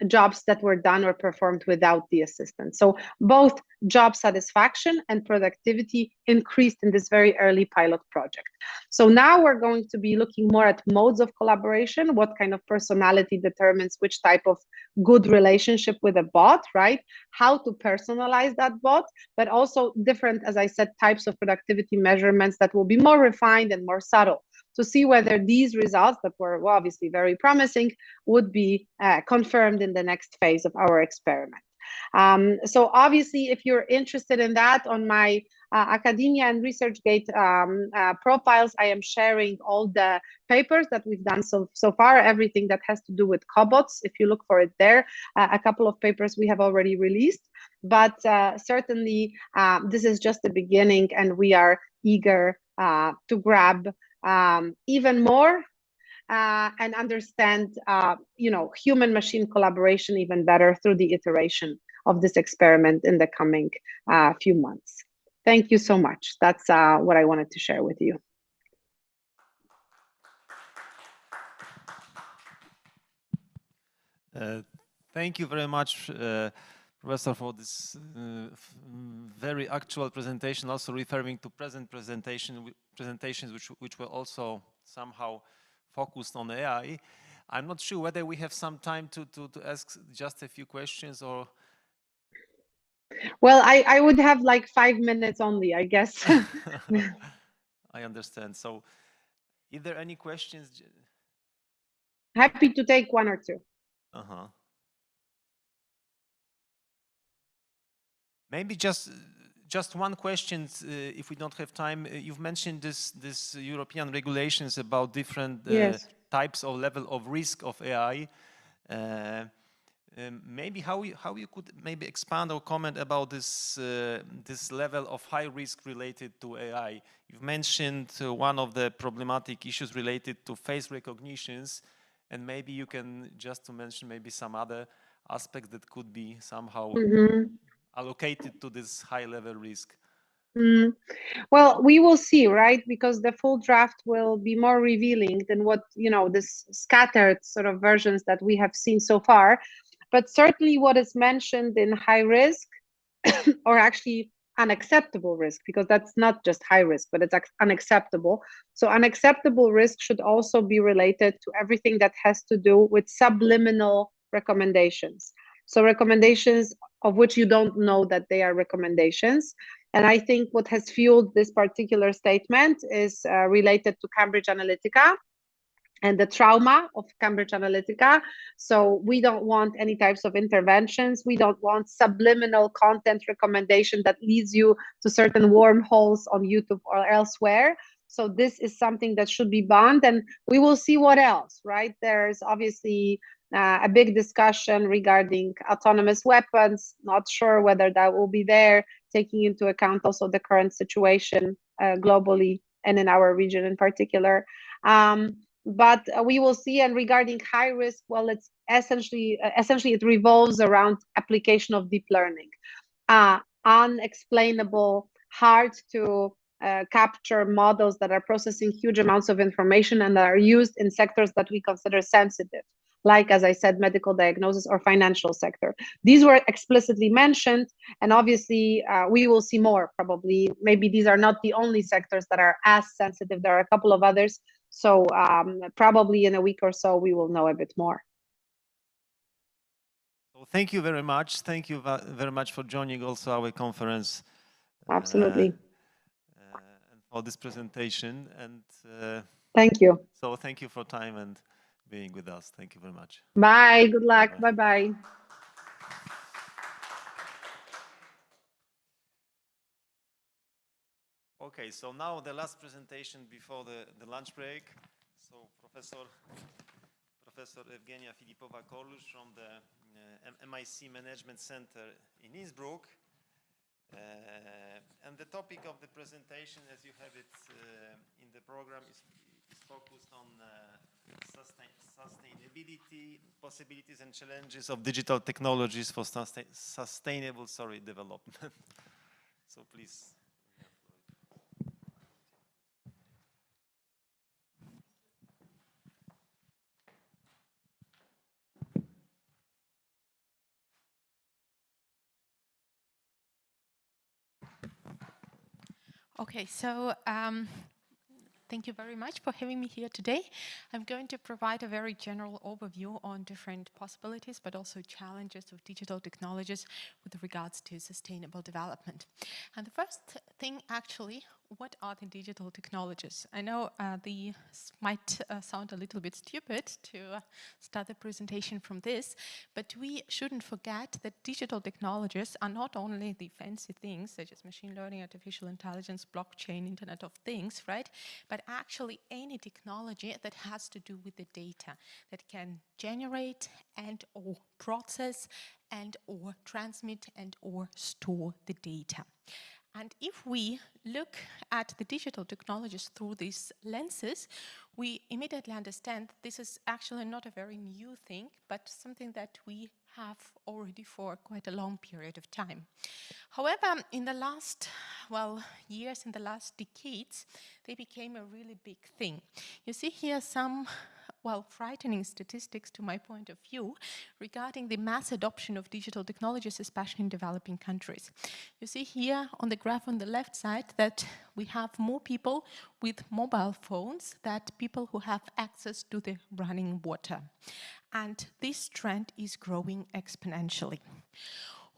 jobs that were done or performed without the assistant. So both job satisfaction and productivity increased in this very early pilot project. So now we're going to be looking more at modes of collaboration, what kind of personality determines which type of good relationship with a bot, right? How to personalize that bot, but also different, as I said, types of productivity measurements that will be more refined and more subtle, to see whether these results that were obviously very promising would be confirmed in the next phase of our experiment. So obviously, if you're interested in that, on my academia and ResearchGate profiles, I am sharing all the papers that we've done so far, everything that has to do with cobots. If you look for it there, a couple of papers we have already released, but certainly this is just the beginning, and we are eager to grab even more and understand, human-machine collaboration even better through the iteration of this experiment in the coming few months. Thank you so much. That's what I wanted to share with you. Thank you very much, Professor, for this very actual presentation, also referring to present presentations which were also somehow focused on AI. I'm not sure whether we have some time to ask just a few questions, or... Well, I would have like 5 minutes only, I guess. I understand. So, is there any questions? Happy to take one or two. Maybe just one question, if we don't have time. You've mentioned this European regulations about different types of level of risk of AI. Maybe how you could maybe expand or comment about this this level of high risk related to AI. You've mentioned one of the problematic issues related to face recognitions, and maybe you can just to mention maybe some other aspects that could be somehow allocated to this high level risk. Well, we will see, right? Because the full draft will be more revealing than what, this scattered sort of versions that we have seen so far. But certainly what is mentioned in high risk, or actually unacceptable risk, because that's not just high risk, but it's unacceptable. So unacceptable risk should also be related to everything that has to do with subliminal recommendations. So recommendations of which you don't know that they are recommendations. And I think what has fueled this particular statement is related to Cambridge Analytica and the trauma of Cambridge Analytica. So we don't want any types of interventions. We don't want subliminal content recommendation that leads you to certain wormholes on YouTube or elsewhere. So this is something that should be banned, and we will see what else, right? There's obviously a big discussion regarding autonomous weapons. Not sure whether that will be there, taking into account also the current situation globally and in our region in particular. But we will see. And regarding high risk, well, it's essentially it revolves around application of deep learning, unexplainable, hard to capture models that are processing huge amounts of information and that are used in sectors that we consider sensitive, like, as I said, medical diagnosis or financial sector. These were explicitly mentioned, and obviously we will see more probably. Maybe these are not the only sectors that are as sensitive. There are a couple of others. So probably in a week or so, we will know a bit more. So thank you very much. Thank you very much for joining also our conference. Absolutely. And for this presentation. And thank you. So thank you for time and being with us. Thank you very much. Bye. Good luck. Bye-bye. Okay, so now the last presentation before the lunch break. So Professor Evgenia Filipova-Korlusz from the MIC Management Center in Innsbruck. And the topic of the presentation, as you have it in the program, is focused on sustainability, possibilities and challenges of digital technologies for sustainable development. So please. Okay, so thank you very much for having me here today. I'm going to provide a very general overview on different possibilities, but also challenges of digital technologies with regards to sustainable development. And the first thing, actually, what are the digital technologies? I know these might sound a little bit stupid to start the presentation from this, but we shouldn't forget that digital technologies are not only the fancy things such as machine learning, artificial intelligence, blockchain, Internet of Things, right? But actually any technology that has to do with the data that can generate and or process and or transmit and or store the data. And if we look at the digital technologies through these lenses, we immediately understand this is actually not a very new thing, but something that we have already for quite a long period of time. However, in the last, years, in the last decades, they became a really big thing. You see here some frightening statistics to my point of view regarding the mass adoption of digital technologies, especially in developing countries. You see here on the graph on the left side that we have more people with mobile phones than people who have access to the running water. And this trend is growing exponentially.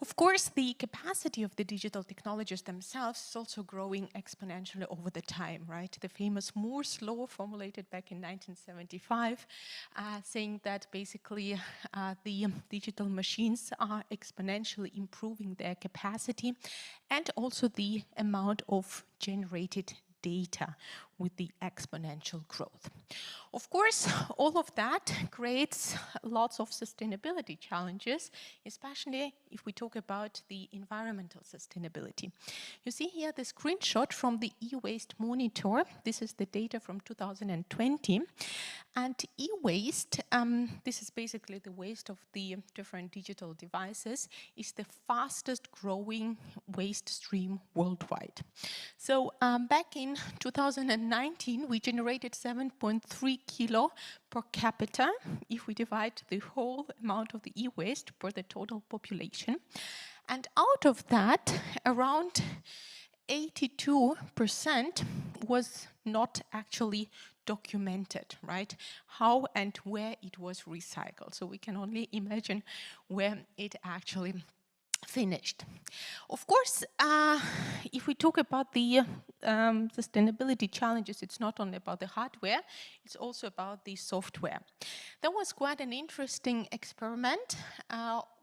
Of course, the capacity of the digital technologies themselves is also growing exponentially over the time, right? The famous Moore's law formulated back in 1975, saying that basically the digital machines are exponentially improving their capacity and also the amount of generated data with the exponential growth. Of course, all of that creates lots of sustainability challenges, especially if we talk about the environmental sustainability. You see here the screenshot from the e-waste monitor. This is the data from 2020. And e-waste, this is basically the waste of the different digital devices, is the fastest growing waste stream worldwide. So back in 2019, we generated 7.3 kilo per capita if we divide the whole amount of the e-waste per the total population. And out of that, around 82% was not actually documented, right? How and where it was recycled. So we can only imagine where it actually finished. Of course, if we talk about the sustainability challenges, it's not only about the hardware, it's also about the software. There was quite an interesting experiment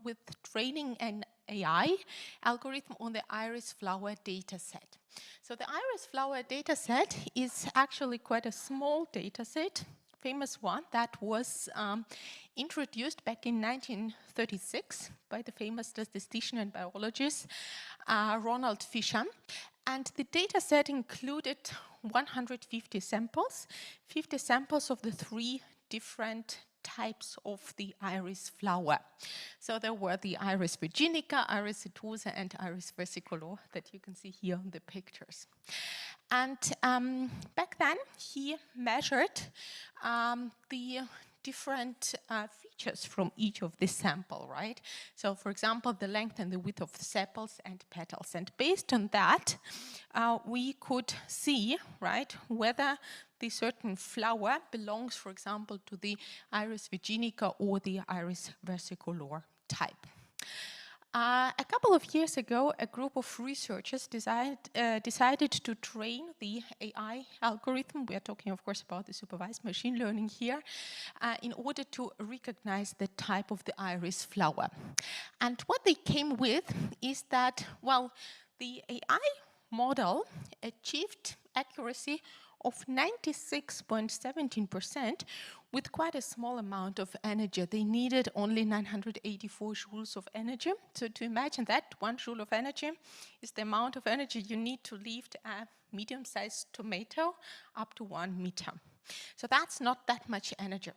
with training an AI algorithm on the iris flower dataset. So the iris flower dataset is actually quite a small dataset, famous one that was introduced back in 1936 by the famous statistician and biologist Ronald Fisher. And the data set included 150 samples, 50 samples of the 3 different types of the iris flower. So there were the iris virginica, iris setosa, and iris versicolor that you can see here on the pictures. And back then, he measured the different features from each of the sample, right? So, for example, the length and the width of the sepals and petals. And based on that, we could see, right, whether the certain flower belongs, for example, to the iris virginica or the iris versicolor type. A couple of years ago, a group of researchers decided to train the AI algorithm. We are talking, of course, about the supervised machine learning here, in order to recognize the type of the iris flower. And what they came with is that, the AI model achieved accuracy of 96.17% with quite a small amount of energy. They needed only 984 joules of energy. So to imagine that, 1 joule of energy is the amount of energy you need to lift a medium-sized tomato up to 1 meter. So that's not that much energy.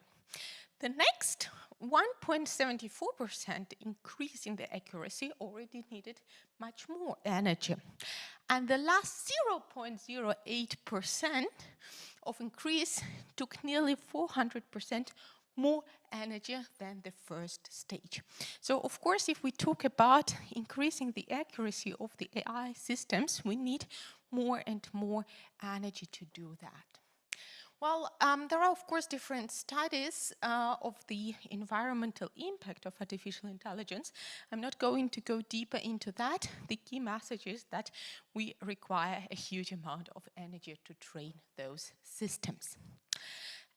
The next 1.74% increase in the accuracy already needed much more energy. And the last 0.08% of increase took nearly 400% more energy than the first stage. So, of course, if we talk about increasing the accuracy of the AI systems, we need more and more energy to do that. Well, there are, of course, different studies of the environmental impact of artificial intelligence. I'm not going to go deeper into that. The key message is that we require a huge amount of energy to train those systems.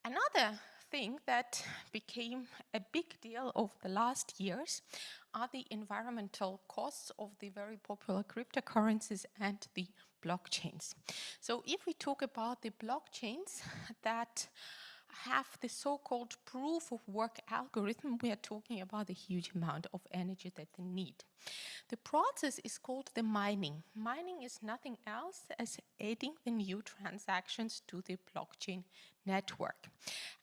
Another thing that became a big deal over the last years are the environmental costs of the very popular cryptocurrencies and the blockchains. So if we talk about the blockchains that have the so-called proof of work algorithm, we are talking about a huge amount of energy that they need. The process is called the mining. Mining is nothing else as adding the new transactions to the blockchain network.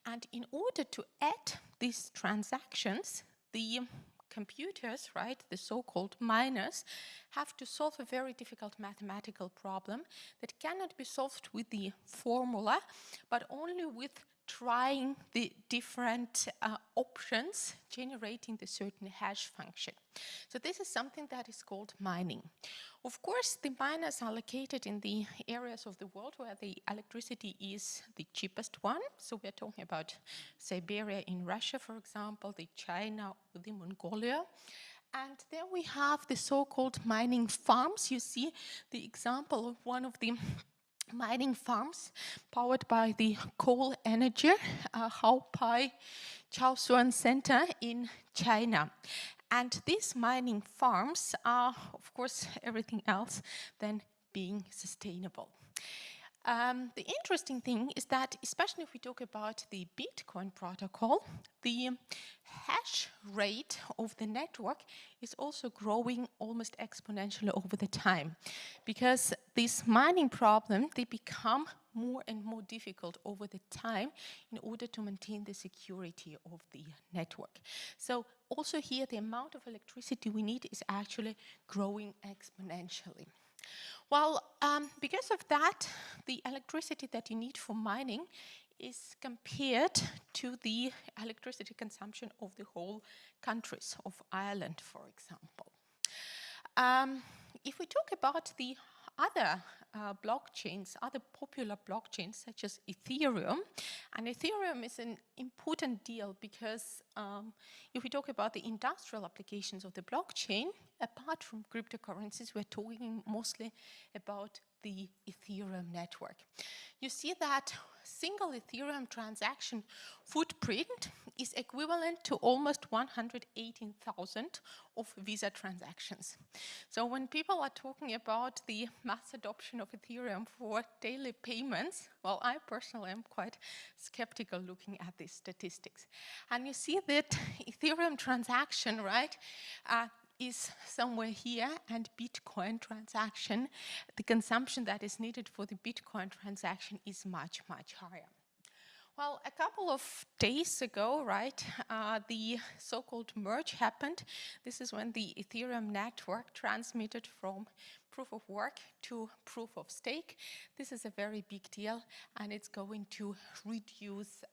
And in order to add these transactions, the computers, right, the so-called miners, have to solve a very difficult mathematical problem that cannot be solved with the formula, but only with trying the different options, generating the certain hash function. So this is something that is called mining. Of course, the miners are located in the areas of the world where the electricity is the cheapest one. So we're talking about Siberia in Russia, for example, the China, the Mongolia. And there we have the so-called mining farms. You see the example of one of the mining farms powered by the coal energy, Haopai Chaosuan Center in China. And these mining farms are, of course, everything else than being sustainable. The interesting thing is that, especially if we talk about the Bitcoin protocol, the hash rate of the network is also growing almost exponentially over the time, because this mining problem, they become more and more difficult over the time in order to maintain the security of the network. So also here, the amount of electricity we need is actually growing exponentially. Well, because of that, the electricity that you need for mining is compared to the electricity consumption of the whole countries of Ireland, for example. If we talk about the other blockchains, other popular blockchains such as Ethereum, and Ethereum is an important deal because if we talk about the industrial applications of the blockchain, apart from cryptocurrencies, we're talking mostly about the Ethereum network. You see that single Ethereum transaction footprint is equivalent to almost 118,000 of Visa transactions. So when people are talking about the mass adoption of Ethereum for daily payments, well, I personally am quite skeptical looking at these statistics. And you see that Ethereum transaction, right, is somewhere here, and Bitcoin transaction, the consumption that is needed for the Bitcoin transaction is much, much higher. Well, a couple of days ago, right, the so-called merge happened. This is when the Ethereum network transmitted from proof of work to proof of stake. This is a very big deal, and it's going to reduce,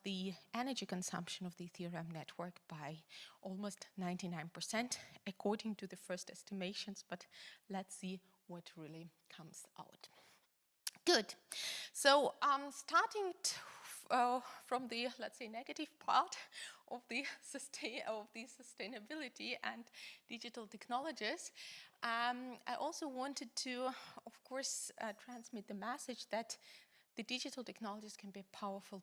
the energy consumption of the Ethereum network by almost 99%, according to the first estimations, but let's see what really comes out. Good. So starting from the, let's say, negative part of the sustainability and digital technologies, I also wanted to, of course, transmit the message that the digital technologies can be a powerful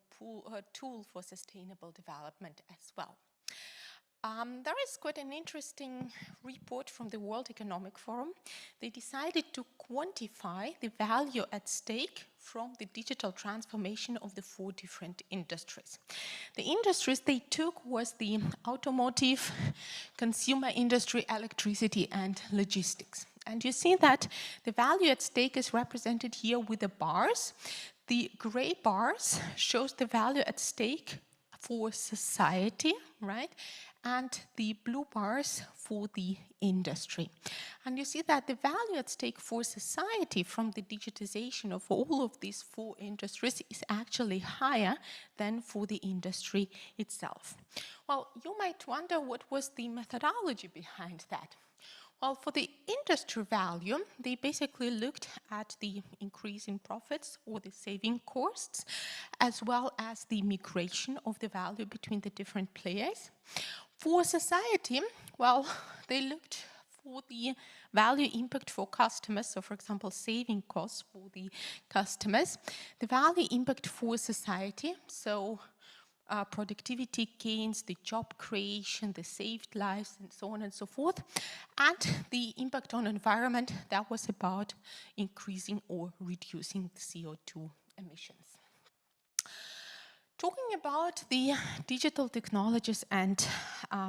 tool for sustainable development as well. There is quite an interesting report from the World Economic Forum. They decided to quantify the value at stake from the digital transformation of the 4 different industries. The industries they took was the automotive, consumer industry, electricity, and logistics. And you see that the value at stake is represented here with the bars. The gray bars shows the value at stake for society, right? And the blue bars for the industry. And you see that the value at stake for society from the digitization of all of these 4 industries is actually higher than for the industry itself. Well, you might wonder what was the methodology behind that. Well, for the industry value, they basically looked at the increase in profits or the saving costs, as well as the migration of the value between the different players. For society, well, they looked for the value impact for customers, so for example, saving costs for the customers, the value impact for society, so productivity gains, the job creation, the saved lives, and so on and so forth, and the impact on environment that was about increasing or reducing the CO2 emissions. Talking about the digital technologies and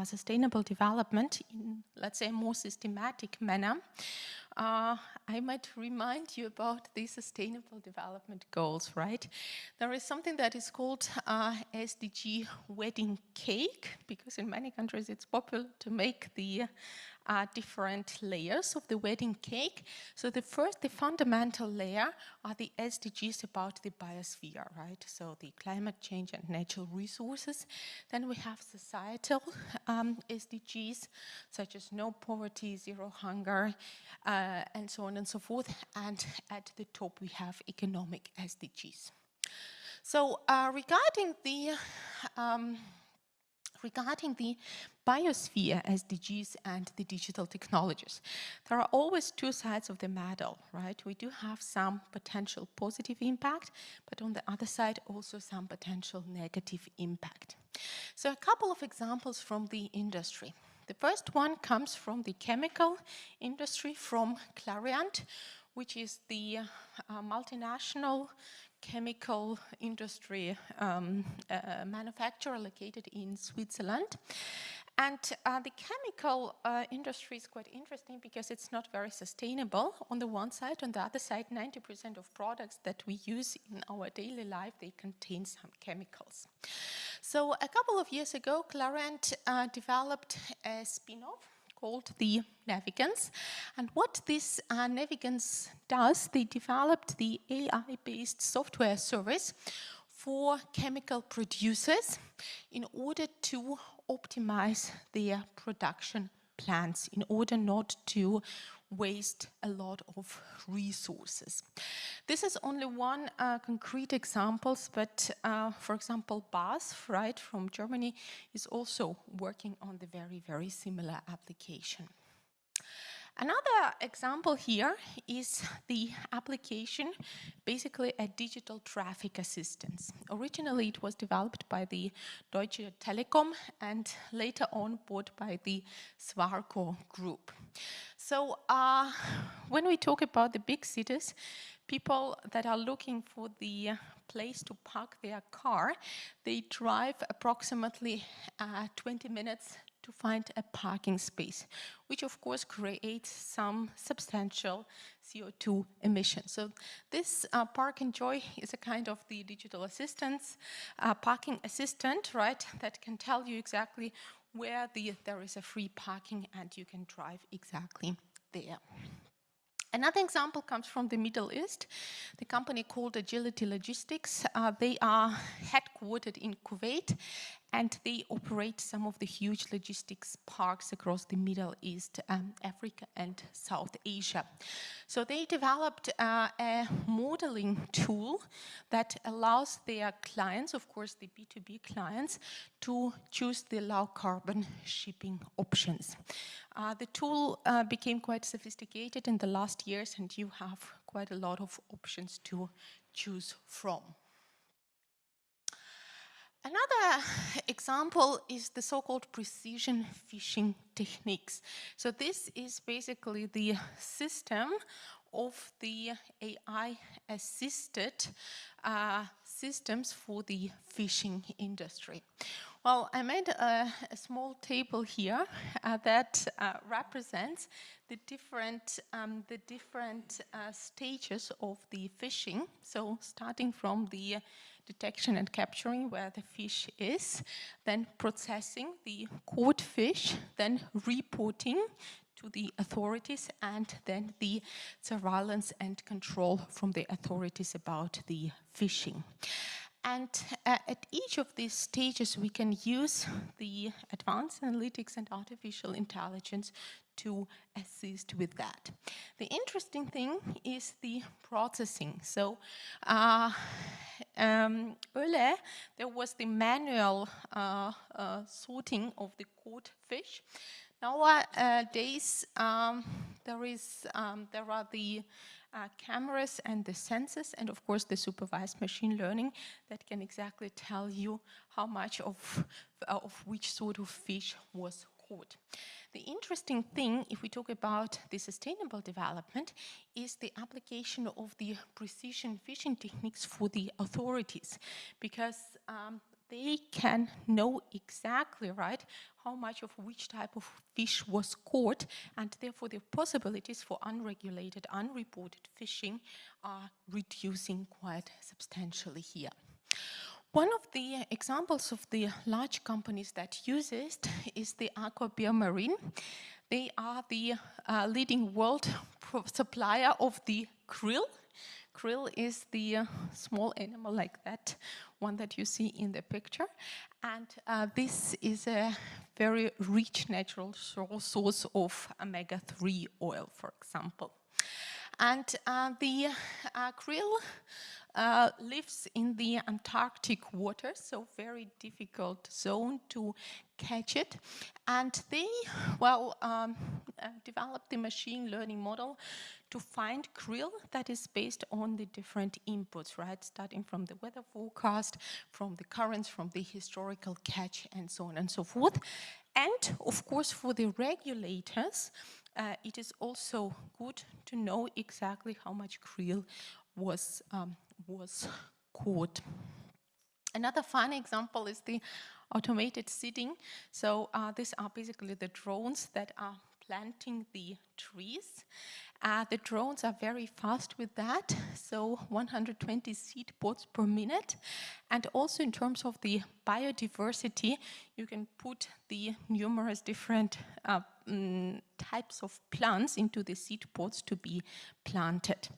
sustainable development in, let's say, a more systematic manner, I might remind you about the Sustainable Development Goals, right? There is something that is called SDG wedding cake, because in many countries it's popular to make the different layers of the wedding cake. So the fundamental layer are the SDGs about the biosphere, right? So the climate change and natural resources. Then we have societal SDGs, such as no poverty, zero hunger, and so on and so forth. And at the top we have economic SDGs. So regarding the biosphere SDGs and the digital technologies, there are always two sides of the medal, right? We do have some potential positive impact, but on the other side also some potential negative impact. So a couple of examples from the industry. The first one comes from the chemical industry, from Clariant, which is the multinational chemical industry manufacturer located in Switzerland. And the chemical industry is quite interesting because it's not very sustainable on the one side. On the other side, 90% of products that we use in our daily life, they contain some chemicals. So a couple of years ago, Clariant developed a spin-off called the Navigance. And what this Navigance does, they developed the AI-based software service for chemical producers in order to optimize their production plants, in order not to waste a lot of resources. This is only one concrete example, but for example, BASF, right, from Germany, is also working on the very, very similar application. Another example here is the application, basically a digital traffic assistance. Originally it was developed by the Deutsche Telekom and later on bought by the Swarco group. So when we talk about the big cities, people that are looking for the place to park their car, they drive approximately 20 minutes to find a parking space, which of course creates some substantial CO2 emissions. So this Park and Joy is a kind of the digital assistance, parking assistant, right, that can tell you exactly where there is a free parking and you can drive exactly there. Another example comes from the Middle East, the company called Agility Logistics. They are headquartered in Kuwait and they operate some of the huge logistics parks across the Middle East, Africa and South Asia. So they developed a modeling tool that allows their clients, of course the B2B clients, to choose the low carbon shipping options. The tool became quite sophisticated in the last years and you have quite a lot of options to choose from. Another example is the so-called precision fishing techniques. So this is basically the system of the AI-assisted systems for the fishing industry. Well, I made a small table here that represents the different stages of the fishing. So starting from the detection and capturing where the fish is, then processing the caught fish, then reporting to the authorities, and then the surveillance and control from the authorities about the fishing. And at each of these stages, we can use the advanced analytics and artificial intelligence to assist with that. The interesting thing is the processing. So earlier there was the manual sorting of the caught fish. Nowadays there are the cameras and the sensors, and of course the supervised machine learning that can exactly tell you how much of which sort of fish was caught. The interesting thing, if we talk about the sustainable development, is the application of the precision fishing techniques for the authorities, because they can know exactly, right, how much of which type of fish was caught, and therefore the possibilities for unregulated, unreported fishing are reducing quite substantially here. One of the examples of the large companies that use it is the Aqua Beer Marine. They are the leading world supplier of the krill. Krill is the small animal like that one that you see in the picture. And this is a very rich natural source of omega-3 oil, for example. And the krill lives in the Antarctic waters, so very difficult zone to catch it. And they, developed the machine learning model to find krill that is based on the different inputs, right? Starting from the weather forecast, from the currents, from the historical catch, and so on and so forth. And of course, for the regulators, it is also good to know exactly how much krill was caught. Another fun example is the automated seeding. So these are basically the drones that are planting the trees. The drones are very fast with that, so 120 seed pods per minute. And also in terms of the biodiversity, you can put the numerous different types of plants into the seed pods to be planted.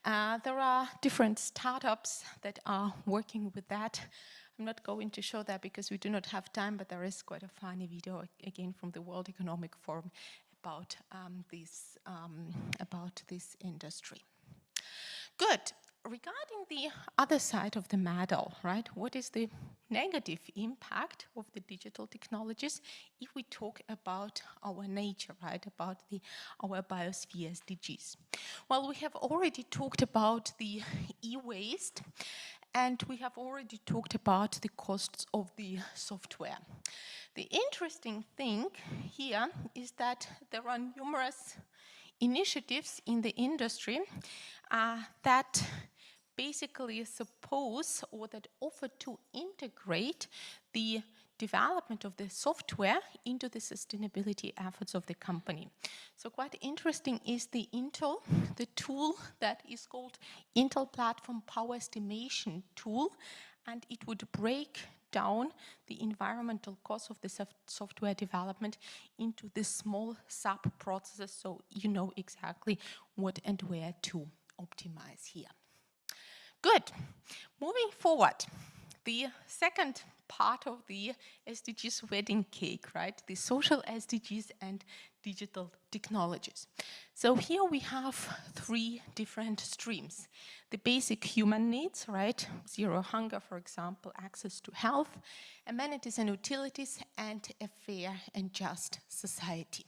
There are different startups that are working with that. I'm not going to show that because we do not have time, but there is quite a funny video again from the World Economic Forum about this industry. Good. Regarding the other side of the medal, right? What is the negative impact of the digital technologies if we talk about our nature, right? About our biosphere SDGs. Well, we have already talked about the e-waste, and we have already talked about the costs of the software. The interesting thing here is that there are numerous initiatives in the industry that basically suppose or that offer to integrate the development of the software into the sustainability efforts of the company. So quite interesting is the tool that is called Intel Platform Power Estimation Tool, and it would break down the environmental costs of the software development into the small sub-processes, so you know exactly what and where to optimize here. Good. Moving forward, the second part of the SDGs wedding cake, right? The social SDGs and digital technologies. So here we have three different streams. The basic human needs, right? Zero hunger, for example, access to health, amenities and utilities, and a fair and just society.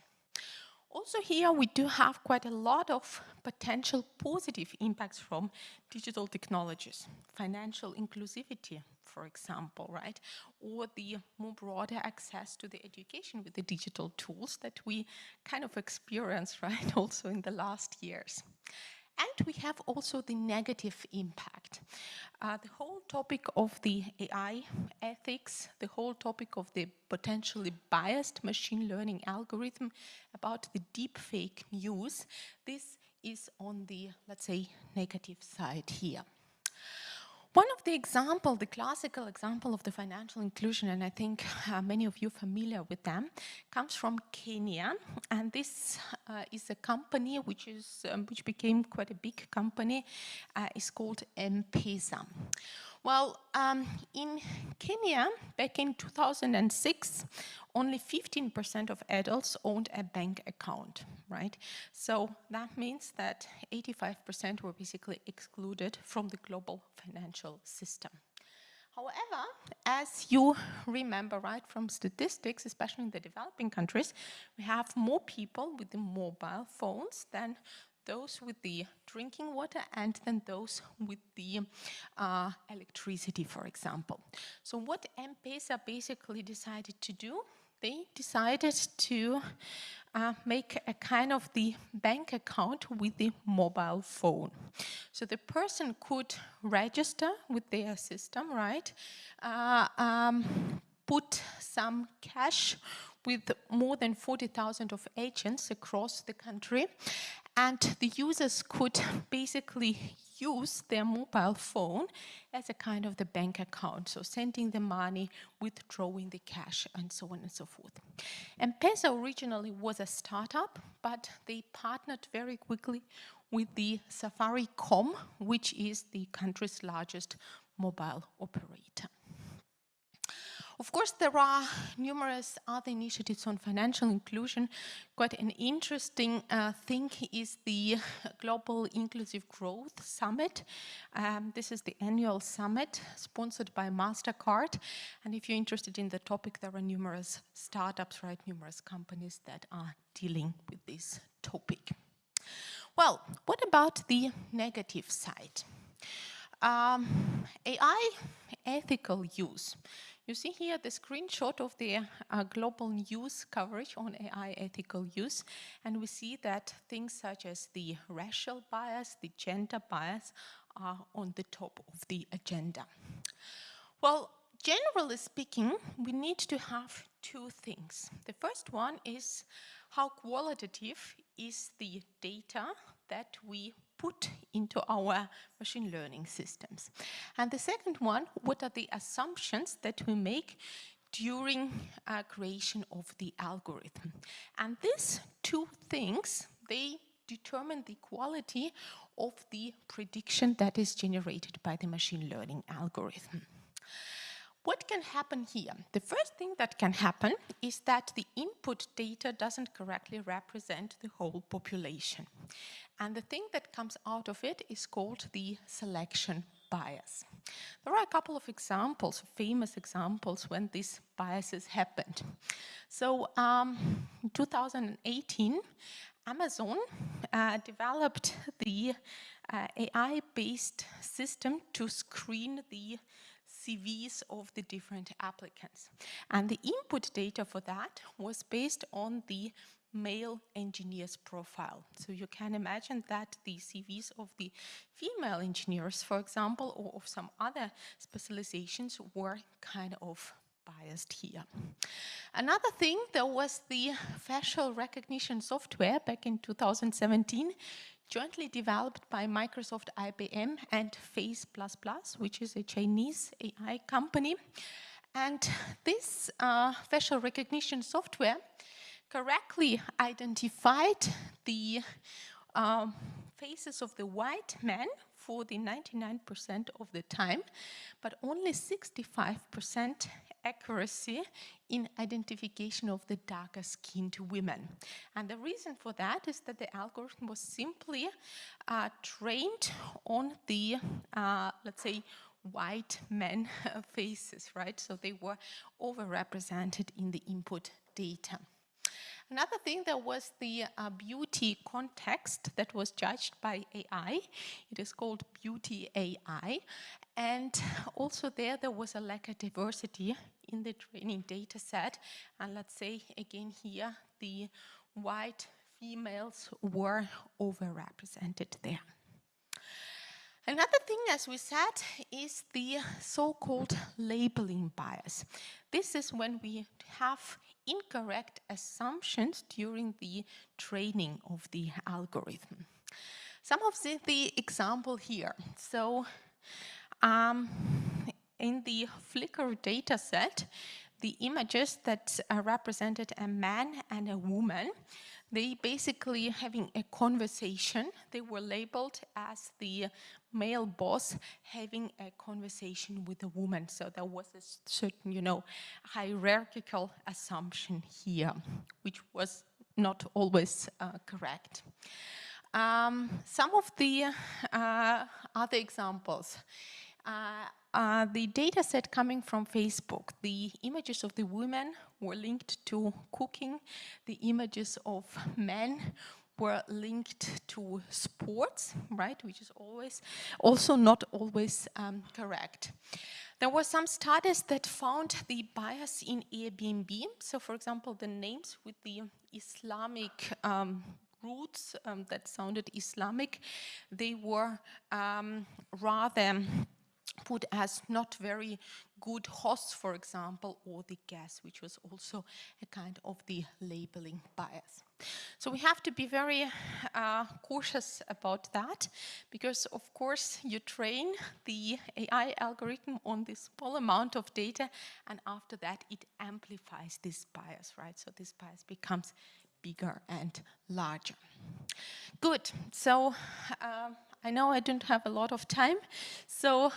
Also here we do have quite a lot of potential positive impacts from digital technologies. Financial inclusivity, for example, right? Or the more broader access to the education with the digital tools that we kind of experienced, right, also in the last years. And we have also the negative impact. The whole topic of the AI ethics, the whole topic of the potentially biased machine learning algorithm, about the deepfake news, this is on the, let's say, negative side here. One of the examples, the classical example of the financial inclusion, and I think many of you are familiar with them, comes from Kenya, and this is a company which became quite a big company. It's called M-Pesa. Well, in Kenya, back in 2006, only 15% of adults owned a bank account, right? So that means that 85% were basically excluded from the global financial system. However, as you remember, right, from statistics, especially in the developing countries, we have more people with the mobile phones than those with the drinking water and then those with the electricity, for example. So what M-Pesa basically decided to do, they decided to make a kind of the bank account with the mobile phone. So the person could register with their system, right? Put some cash with more than 40,000 of agents across the country, and the users could basically use their mobile phone as a kind of the bank account, so sending the money, withdrawing the cash, and so on and so forth. M-Pesa originally was a startup, but they partnered very quickly with the Safaricom, which is the country's largest mobile operator. Of course, there are numerous other initiatives on financial inclusion. Quite an interesting thing is the Global Inclusive Growth Summit. This is the annual summit sponsored by MasterCard. And if you're interested in the topic, there are numerous startups, right, numerous companies that are dealing with this topic. Well, what about the negative side? AI ethical use. You see here the screenshot of the global news coverage on AI ethical use, and we see that things such as the racial bias, the gender bias are on the top of the agenda. Well, generally speaking, we need to have two things. The first one is how qualitative is the data that we put into our machine learning systems. And the second one, what are the assumptions that we make during creation of the algorithm? And these two things, they determine the quality of the prediction that is generated by the machine learning algorithm. What can happen here? The first thing that can happen is that the input data doesn't correctly represent the whole population. And the thing that comes out of it is called the selection bias. There are a couple of examples, famous examples, when these biases happened. So in 2018, Amazon developed the AI-based system to screen the CVs of the different applicants. And the input data for that was based on the male engineer's profile. So you can imagine that the CVs of the female engineers, for example, or of some other specializations were kind of biased here. Another thing, there was the facial recognition software back in 2017, jointly developed by Microsoft, IBM, and Face++, which is a Chinese AI company. And this facial recognition software correctly identified the faces of the white men for the 99% of the time, but only 65% accuracy in identification of the darker skinned women. And the reason for that is that the algorithm was simply trained on the, let's say, white men faces, right? So they were overrepresented in the input data. Another thing, there was the beauty context that was judged by AI. It is called Beauty AI. And also there was a lack of diversity in the training data set. And let's say, again here, the white females were overrepresented there. Another thing, as we said, is the so-called labeling bias. This is when we have incorrect assumptions during the training of the algorithm. Some of the example here. So in the Flickr data set, the images that represented a man and a woman. They basically having a conversation. They were labeled as the male boss having a conversation with a woman. So there was a certain, you know, hierarchical assumption here, which was not always correct. Some of the other examples. The data set coming from Facebook, the images of the women were linked to cooking, the images of men were linked to sports, right, which is always also not always correct. There were some studies that found the bias in Airbnb. So, for example, the names with the Islamic roots that sounded Islamic, they were rather put as not very good hosts, for example, or the guests, which was also a kind of the labeling bias. So we have to be very cautious about that, because of course you train the AI algorithm on this small amount of data, and after that it amplifies this bias, right? So this bias becomes bigger and larger. Good, so I know I don't have a lot of time, so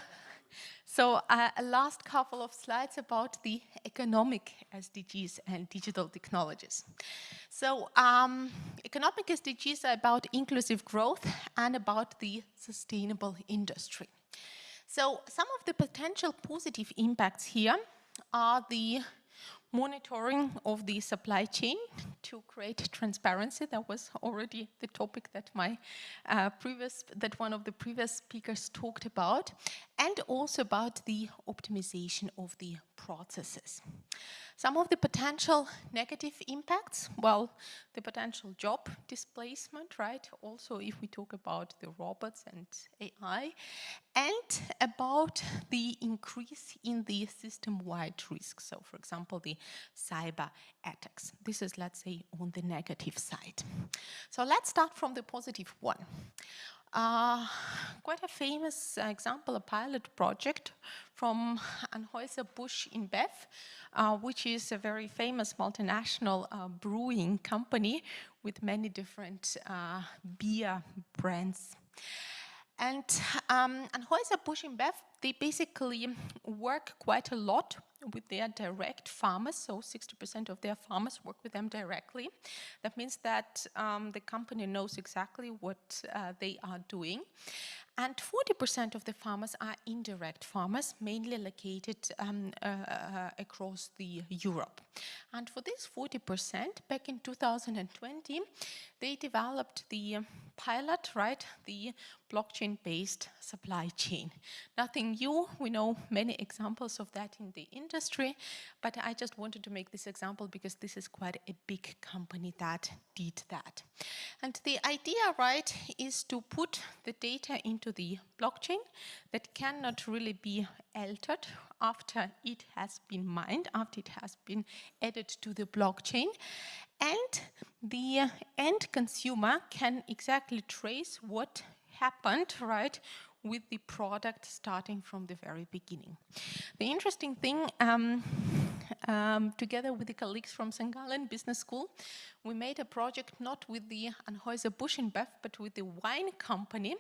a last couple of slides about the economic SDGs and digital technologies. So economic SDGs are about inclusive growth and about the sustainable industry. So some of the potential positive impacts here are the monitoring of the supply chain to create transparency. That was already the topic that one of the previous speakers talked about, and also about the optimization of the processes. Some of the potential negative impacts, well, the potential job displacement, right? Also, if we talk about the robots and AI, and about the increase in the system-wide risks. So, for example, the cyber attacks. This is, let's say, on the negative side. So let's start from the positive one. Quite a famous example, a pilot project from Anheuser-Busch InBev, which is a very famous multinational brewing company with many different beer brands. And Anheuser-Busch InBev, they basically work quite a lot with their direct farmers, so 60% of their farmers work with them directly. That means that the company knows exactly what they are doing. And 40% of the farmers are indirect farmers, mainly located across Europe. And for this 40%, back in 2020, they developed the pilot, right, the blockchain-based supply chain. Nothing new, we know many examples of that in the industry, but I just wanted to make this example because this is quite a big company that did that. And the idea, right, is to put the data into the blockchain that cannot really be altered after it has been mined, after it has been added to the blockchain. And the end consumer can exactly trace what happened, right, with the product starting from the very beginning. The interesting thing, together with the colleagues from St. Gallen Business School, we made a project not with the Anheuser-Busch InBev, but with the wine company.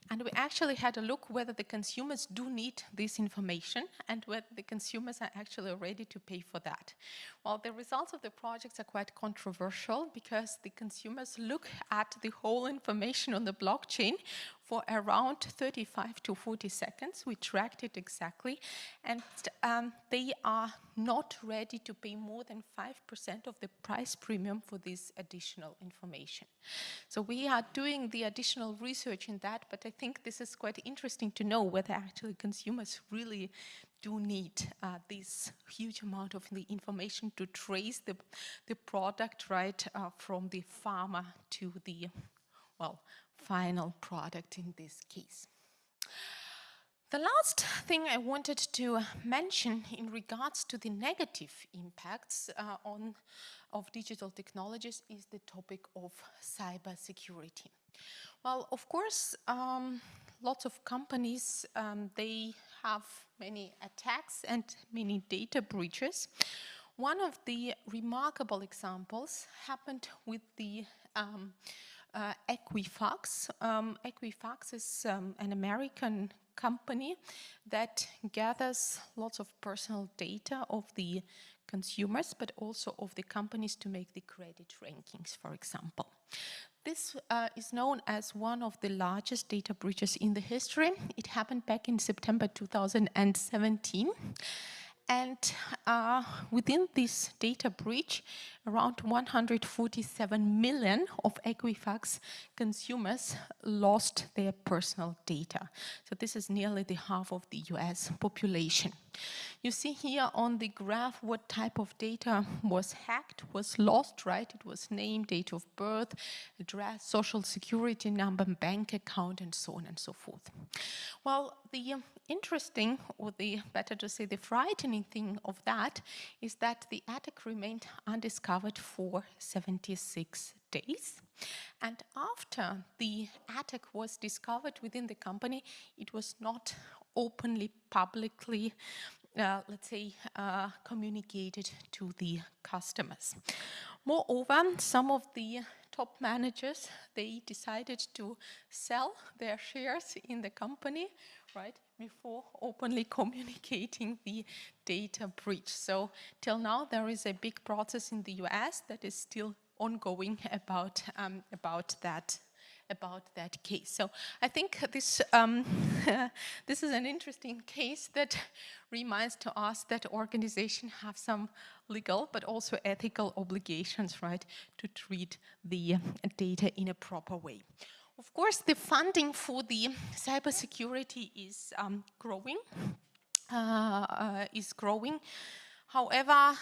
And we actually had a look whether the consumers do need this information and whether the consumers are actually ready to pay for that. Well, the results of the projects are quite controversial because the consumers look at the whole information on the blockchain for around 35 to 40 seconds. We tracked it exactly, and they are not ready to pay more than 5% of the price premium for this additional information. So we are doing the additional research in that, but I think this is quite interesting to know whether actually consumers really do need this huge amount of the information to trace the product, right, from the farmer to the, well, final product in this case. The last thing I wanted to mention in regards to the negative impacts of digital technologies is the topic of cybersecurity. Well, of course, lots of companies, they have many attacks and many data breaches. One of the remarkable examples happened with the Equifax. Equifax is an American company that gathers lots of personal data of the consumers, but also of the companies to make the credit rankings, for example. This is known as one of the largest data breaches in the history. It happened back in September 2017. And within this data breach, around 147 million of Equifax consumers lost their personal data. So this is nearly the half of the US population. You see here on the graph what type of data was hacked, was lost, right? It was name, date of birth, address, social security number, bank account, and so on and so forth. Well, the interesting, or the better to say the frightening thing of that is that the attack remained undiscovered for 76 days. And after the attack was discovered within the company, it was not openly, publicly, let's say, communicated to the customers. Moreover, some of the top managers, they decided to sell their shares in the company, right, before openly communicating the data breach. So till now, there is a big process in the US that is still ongoing about that case. So I think this this is an interesting case that reminds to us that organizations have some legal but also ethical obligations, right, to treat the data in a proper way. Of course, the funding for the cybersecurity is growing. However,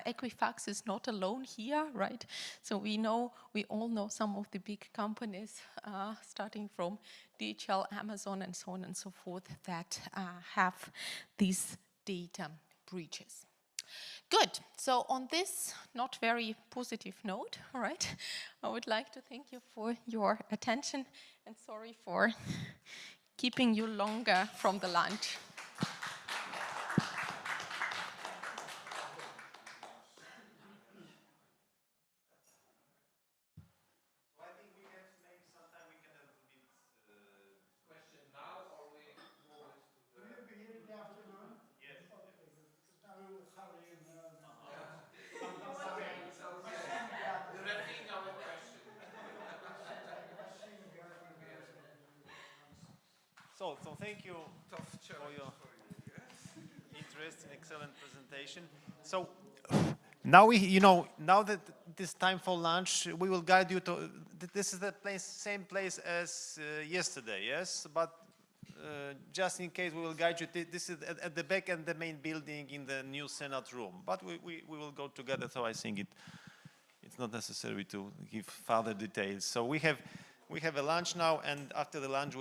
Equifax is not alone here, right? So we all know some of the big companies, starting from DHL, Amazon, and so on and so forth, that have these data breaches. Good. So on this not very positive note, all right, I would like to thank you for your attention and sorry for keeping you longer from the lunch. So thank you for your interesting, excellent presentation. So now now that it's time for lunch, we will guide you to. This is the same place as yesterday, yes. But just in case, we will guide you. This is at the back and the main building in the new Senate room. But we will go together. So I think it's not necessary to give further details. So we have a lunch now, and after the lunch,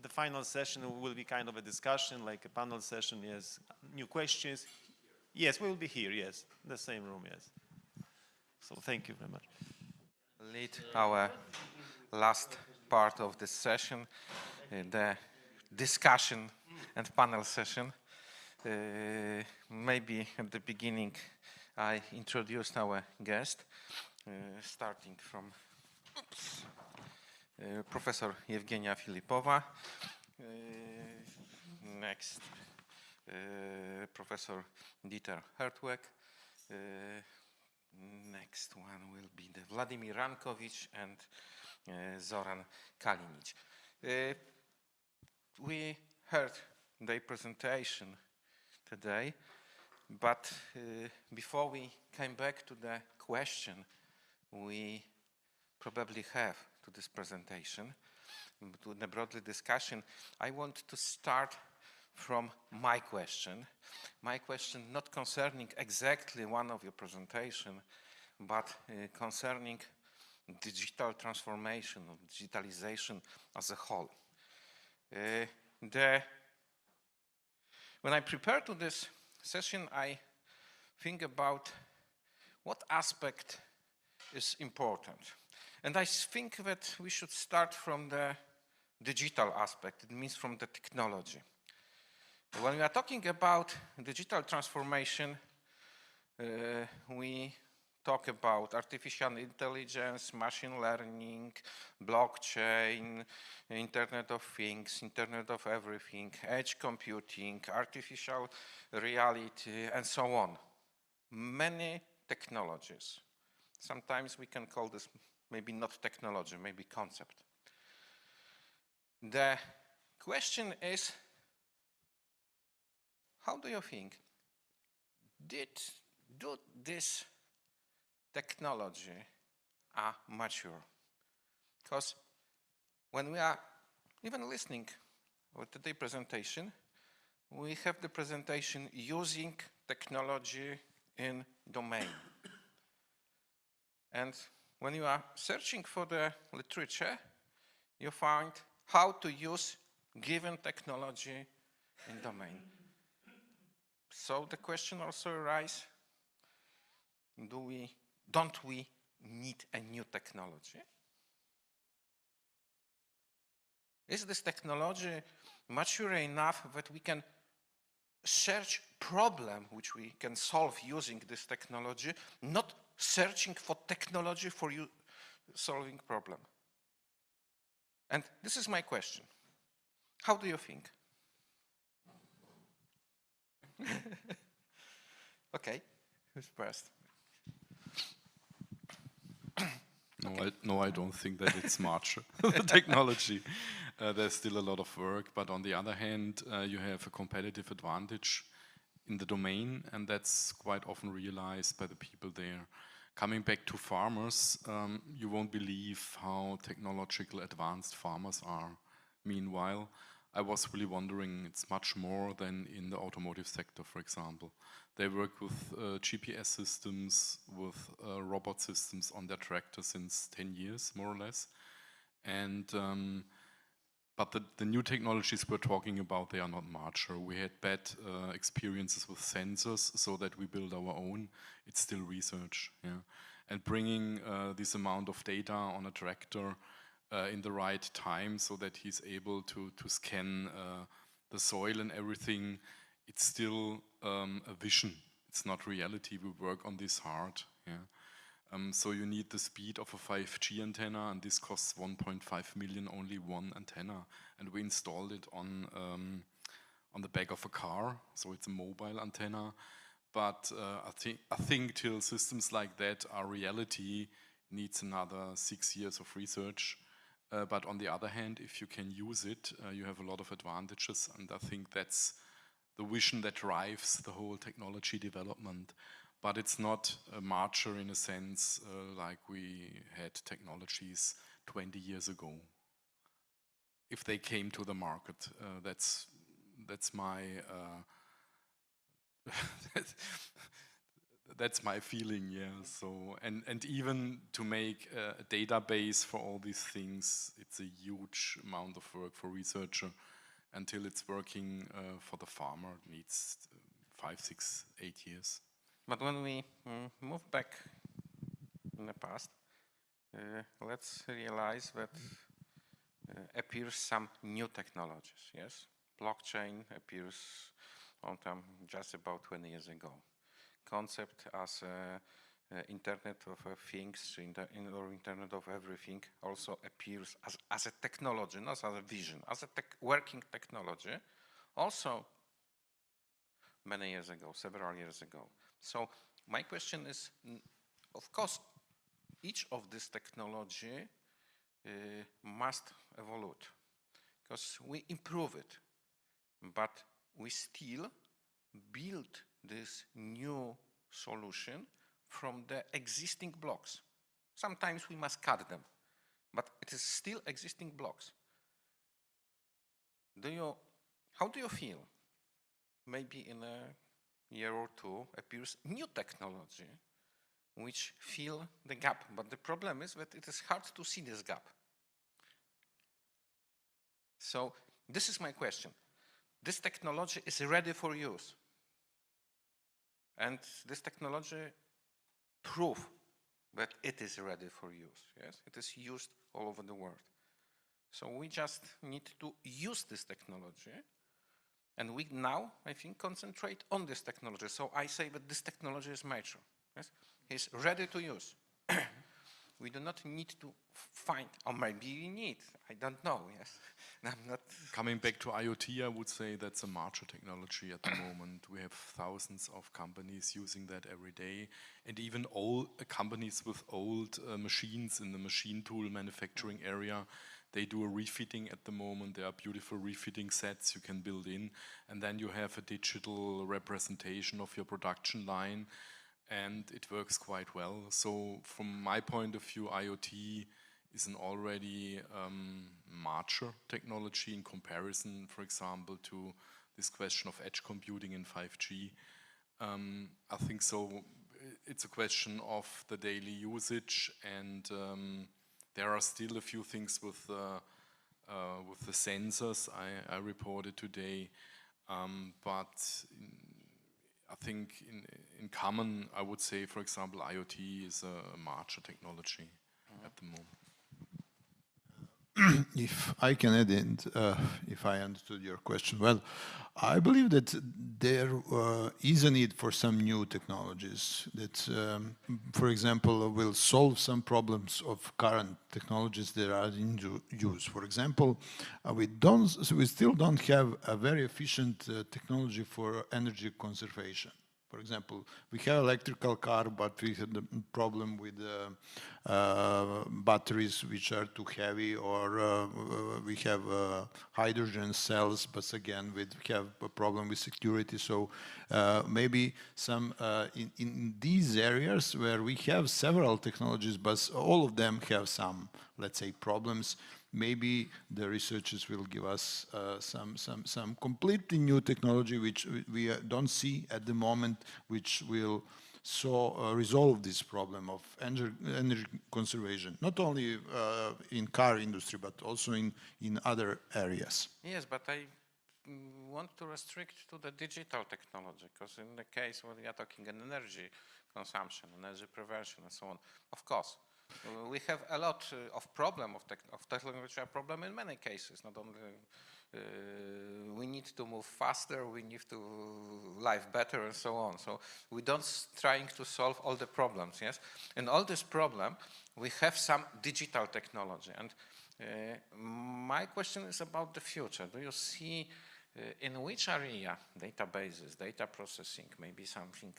the final session will be kind of a discussion, like a panel session, yes. New questions. Yes, we will be here, yes. The same room, yes. So thank you very much. Lead our last part of this session, the discussion and panel session. Maybe at the beginning, I introduced our guest, starting from Professor Evgenia Filipova. Next, Professor Dieter Hertweg. Next one will be the Vladimir Rankovic and Zoran Kalinic. We heard their presentation today, but before we came back to the question we probably have to this presentation, to the broadly discussion, I want to start from my question. My question not concerning exactly one of your presentation, but concerning digital transformation of digitalization as a whole. When I prepare to this session, I think about what aspect is important. And I think that we should start from the digital aspect, it means from the technology. When we are talking about digital transformation, we talk about artificial intelligence, machine learning, blockchain, Internet of Things, Internet of Everything, edge computing, artificial reality, and so on. Many technologies. Sometimes we can call this maybe not technology, maybe concept. The question is, how do you think? Do this technology are mature? Because when we are even listening to today's presentation, we have the presentation using technology in domain. And when you are searching for the literature, you find how to use given technology in domain. So the question also arises, don't we need a new technology? Is this technology mature enough that we can search problem which we can solve using this technology, not searching for technology for solving problem? And this is my question. How do you think? Okay, who's first? No, I don't think that it's much technology. There's still a lot of work, but on the other hand, you have a competitive advantage in the domain, and that's quite often realized by the people there. Coming back to farmers, you won't believe how technological advanced farmers are. Meanwhile, I was really wondering, it's much more than in the automotive sector, for example. They work with GPS systems, with robot systems on their tractor since 10 years, more or less. And but the new technologies we're talking about, they are not mature. We had bad experiences with sensors, so that we build our own. It's still research, yeah. And bringing this amount of data on a tractor in the right time, so that he's able to scan the soil and everything, it's still a vision. It's not reality. We work on this hard, yeah. So you need the speed of a 5G antenna, and this costs 1.5 million, only one antenna. And we installed it on the back of a car, so it's a mobile antenna. But I think till systems like that are reality, needs another 6 years of research. But on the other hand, if you can use it, you have a lot of advantages, and I think that's the vision that drives the whole technology development. But it's not mature in a sense like we had technologies 20 years ago. If they came to the market, that's my that's my feeling, yeah. So and even to make a database for all these things, it's a huge amount of work for researcher. Until it's working for the farmer, it needs 5, 6, 8 years. But when we move back in the past, let's realize that appears some new technologies, yes? Blockchain appears just about 20 years ago. Concept as Internet of Things, or Internet of Everything also appears as a technology, not as a vision, as a working technology, also many years ago, several years ago. So my question is, of course, each of this technology must evolve, because we improve it, but we still build this new solution from the existing blocks. Sometimes we must cut them, but it is still existing blocks. How do you feel? Maybe in a year or two appears new technology which fill the gap, but the problem is that it is hard to see this gap. So this is my question. This technology is ready for use, and this technology prove that it is ready for use. Yes, it is used all over the world. So we just need to use this technology. And we now, I think, concentrate on this technology. So I say that this technology is mature. Yes? It's ready to use. We do not need to find, or maybe we need, I don't know, yes. I'm not Coming back to IoT, I would say that's a mature technology at the moment. We have thousands of companies using that every day, and even all companies with old machines in the machine tool manufacturing area, they do a refitting at the moment. There are beautiful refitting sets you can build in, and then you have a digital representation of your production line, and it works quite well. So from my point of view, IoT is an already mature technology in comparison, for example, to this question of edge computing in 5G. I think so. It's a question of the daily usage, and there are still a few things with the sensors I reported today, but I think in common, I would say, for example, IoT is a mature technology at the moment. If I can add in, if I understood your question well, I believe that there is a need for some new technologies that, for example, will solve some problems of current technologies that are in use. For example, we still don't have a very efficient technology for energy conservation. For example, we have electrical car, but we have the problem with batteries which are too heavy, or we have hydrogen cells, but again, we have a problem with security. So maybe some in these areas where we have several technologies, but all of them have some, let's say, problems. Maybe the researchers will give us some completely new technology which we don't see at the moment, which will resolve this problem of energy conservation, not only in car industry, but also in other areas. Yes, but I want to restrict to the digital technology, because in the case when we are talking in energy consumption, energy prevention, and so on, of course, we have a lot of problem of technological problem in many cases. Not only we need to move faster, we need to live better, and so on. So we don't trying to solve all the problems. Yes, and all this problem we have some digital technology. And my question is about the future. Do you see in which area databases, data processing, maybe something,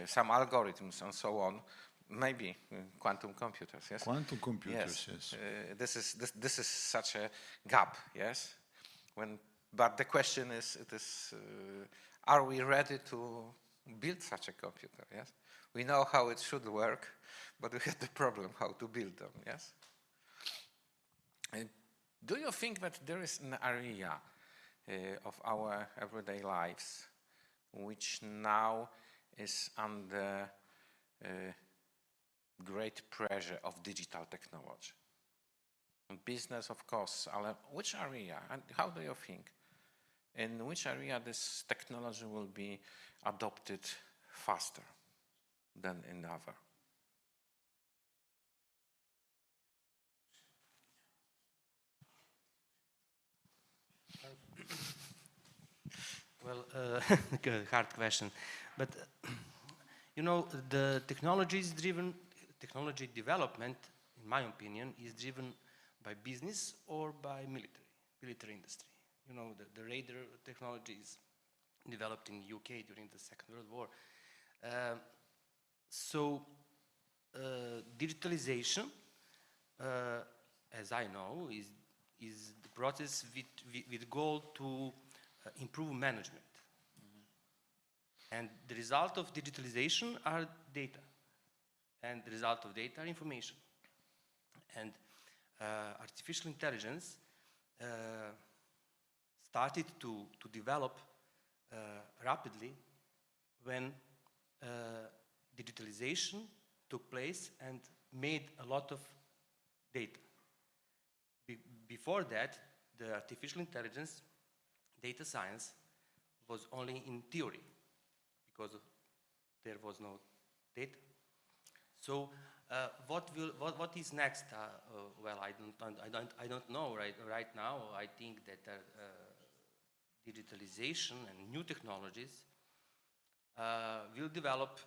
some algorithms, and so on? Maybe quantum computers, yes? Quantum computers, yes. This is such a gap, yes? But the question is, are we ready to build such a computer, yes? We know how it should work, but we have the problem how to build them, yes? Do you think that there is an area of our everyday lives which now is under great pressure of digital technology? Business, of course, which area, and how do you think? In which area this technology will be adopted faster than in other? Well, hard question, but you know, the technology development, in my opinion, is driven by business or by military industry. You know, the radar technology is developed in UK during the Second World War. Digitalization, as I know, is the process with goal to improve management. And the result of digitalization are data. And the result of data are information. And artificial intelligence started to develop rapidly when digitalization took place and made a lot of data. Before that, the artificial intelligence, data science, was only in theory because there was no data. So What is next? Well, I don't know right now. I think that digitalization and new technologies will develop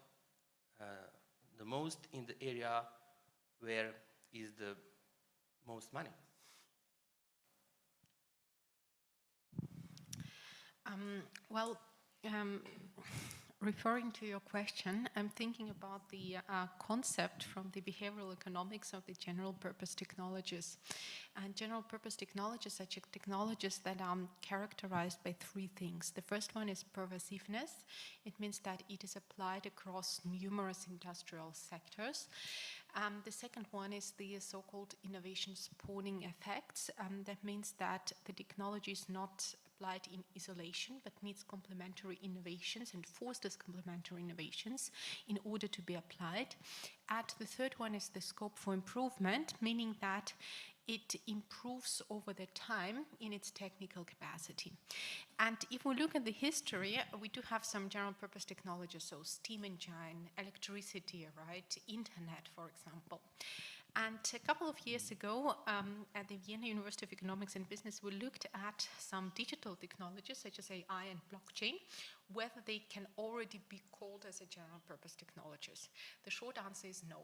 the most in the area where is the most money. Referring to your question, I'm thinking about the concept from the behavioral economics of the general purpose technologies. And general purpose technologies are technologies that are characterized by three things. The first one is pervasiveness. It means that it is applied across numerous industrial sectors. The second one is the so-called innovation spawning effects. That means that the technology is not applied in isolation, but needs complementary innovations and fosters complementary innovations in order to be applied. And the third one is the scope for improvement, meaning that it improves over the time in its technical capacity. And if we look at the history, we do have some general purpose technologies, so steam engine, electricity, right, internet, for example. And a couple of years ago, at the Vienna University of Economics and Business, we looked at some digital technologies, such as AI and blockchain, whether they can already be called as a general purpose technologies. The short answer is no,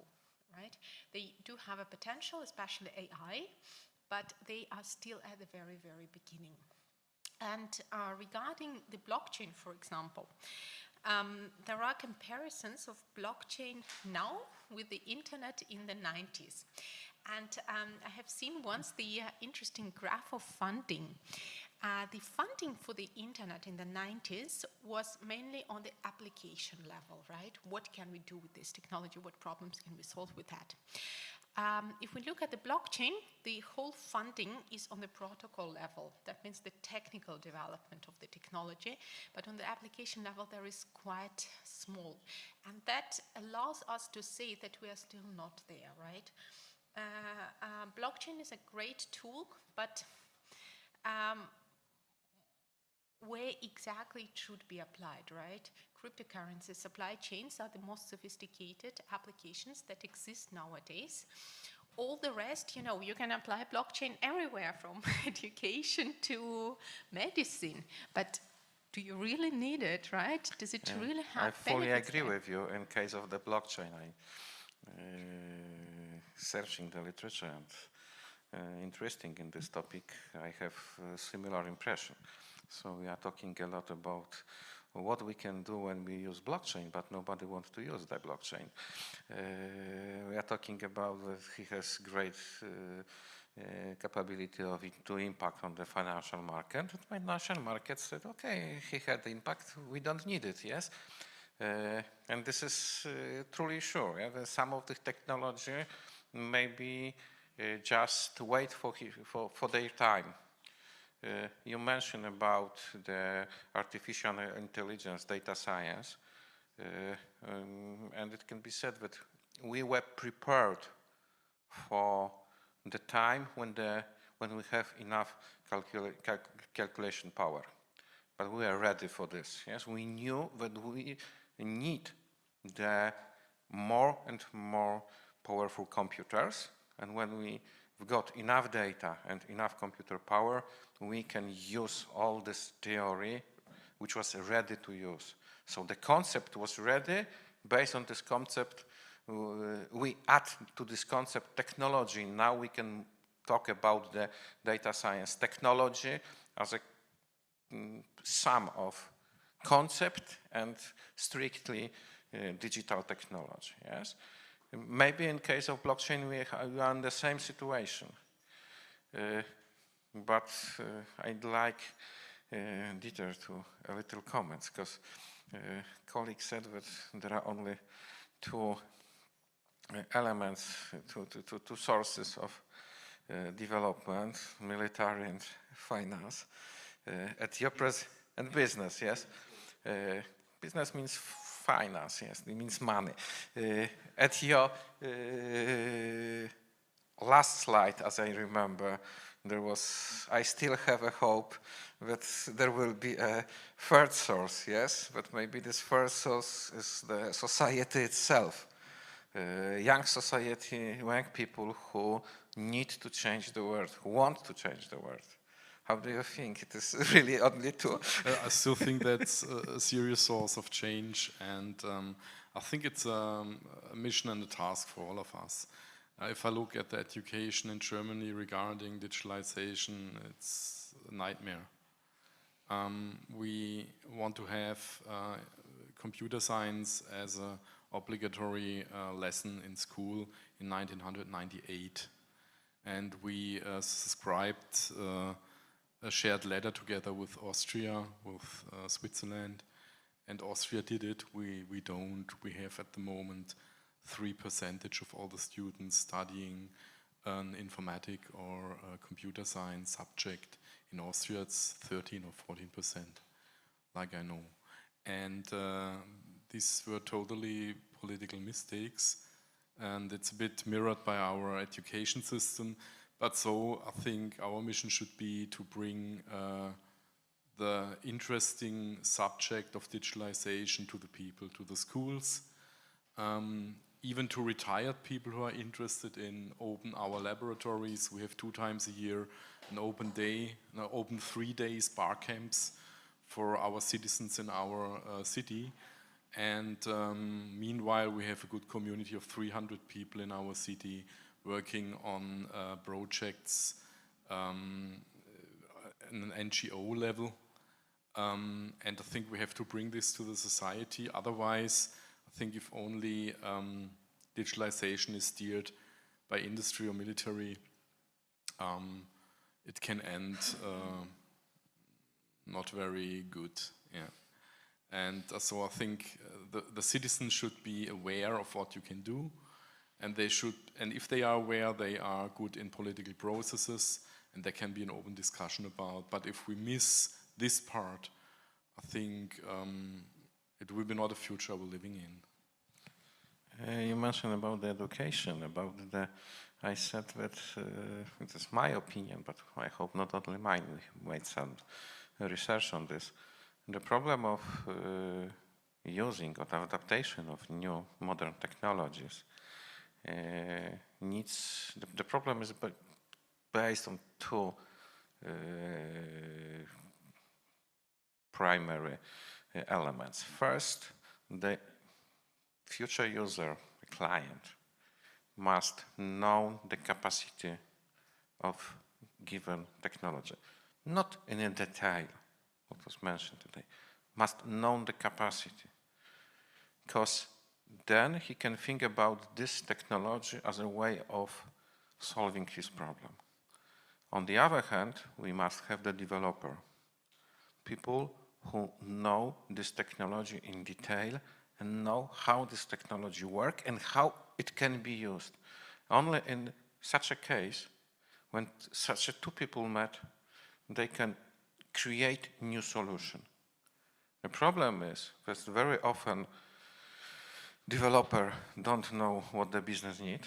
right? They do have a potential, especially AI, but they are still at the very, very beginning. And regarding the blockchain, for example, there are comparisons of blockchain now with the internet in the 90s. And I have seen once the interesting graph of funding. The funding for the internet in the 90s was mainly on the application level, right? What can we do with this technology? What problems can we solve with that? If we look at the blockchain, the whole funding is on the protocol level. That means the technical development of the technology, but on the application level, there is quite small. And that allows us to say that we are still not there, right? Blockchain is a great tool, but where exactly it should be applied, right? Cryptocurrency supply chains are the most sophisticated applications that exist nowadays. All the rest, you know, you can apply blockchain everywhere from education to medicine. But do you really need it, right? Does it really have benefits? I fully agree with you in case of the blockchain. Searching the literature and interesting in this topic, I have a similar impression. So we are talking a lot about what we can do when we use blockchain, but nobody wants to use the blockchain. We are talking about that he has great capability of it to impact on the financial market. The financial market said, okay, he had the impact, we don't need it, yes? And this is truly sure. Yeah? Some of the technology maybe just wait for their time. You mentioned about the artificial intelligence, data science, and it can be said that we were prepared for the time when we have enough calculation power. But we are ready for this. Yes, we knew that we need the more and more powerful computers, and when we've got enough data and enough computer power, we can use all this theory which was ready to use. So the concept was ready. Based on this concept, we add to this concept technology. Now we can talk about the data science technology as a sum of concept and strictly digital technology. Yes, maybe in case of blockchain we are in the same situation. But I'd like Dieter to a little comments, because colleague said that there are only two elements, two sources of development: military and finance. At your and business, yes. Business means finance, yes. It means money. At your last slide, as I remember, there was, I still have a hope that there will be a third source, yes? But maybe this third source is the society itself. young society, young people who need to change the world, who want to change the world. How do you think? It is really only two? I still think that's a serious source of change, and I think it's a mission and a task for all of us. If I look at the education in Germany regarding digitalization, it's a nightmare. We want to have computer science as an obligatory lesson in school in 1998. And we subscribed a shared letter together with Austria, with Switzerland, and Austria did it. We don't. We have at the moment 3% of all the students studying an informatic or a computer science subject. In Austria, it's 13 or 14%, like I know. And these were totally political mistakes, and it's a bit mirrored by our education system. But so I think our mission should be to bring the interesting subject of digitalization to the people, to the schools, even to retired people who are interested in open our laboratories. We have 2 times a year an open day, open 3 days bar camps for our citizens in our city. And meanwhile, we have a good community of 300 people in our city working on projects on an NGO level. And I think we have to bring this to the society. Otherwise, I think if only digitalization is steered by industry or military, it can end not very good. Yeah. And so I think the citizens should be aware of what you can do, and they should, and if they are aware, they are good in political processes, and there can be an open discussion about. But if we miss this part, I think it will be not a future we're living in. You mentioned about the education, about the, I said that it is my opinion, but I hope not only mine. We made some research on this. The problem of using or adaptation of new modern technologies needs, the problem is based on 2 primary elements. First, the future user, the client, must know the capacity of given technology. Not in a detail, what was mentioned today, must know the capacity. Because then he can think about this technology as a way of solving his problem. On the other hand, we must have the developer, people who know this technology in detail and know how this technology works and how it can be used. Only in such a case, when such 2 people met, they can create new solution. The problem is that very often developer don't know what the business need,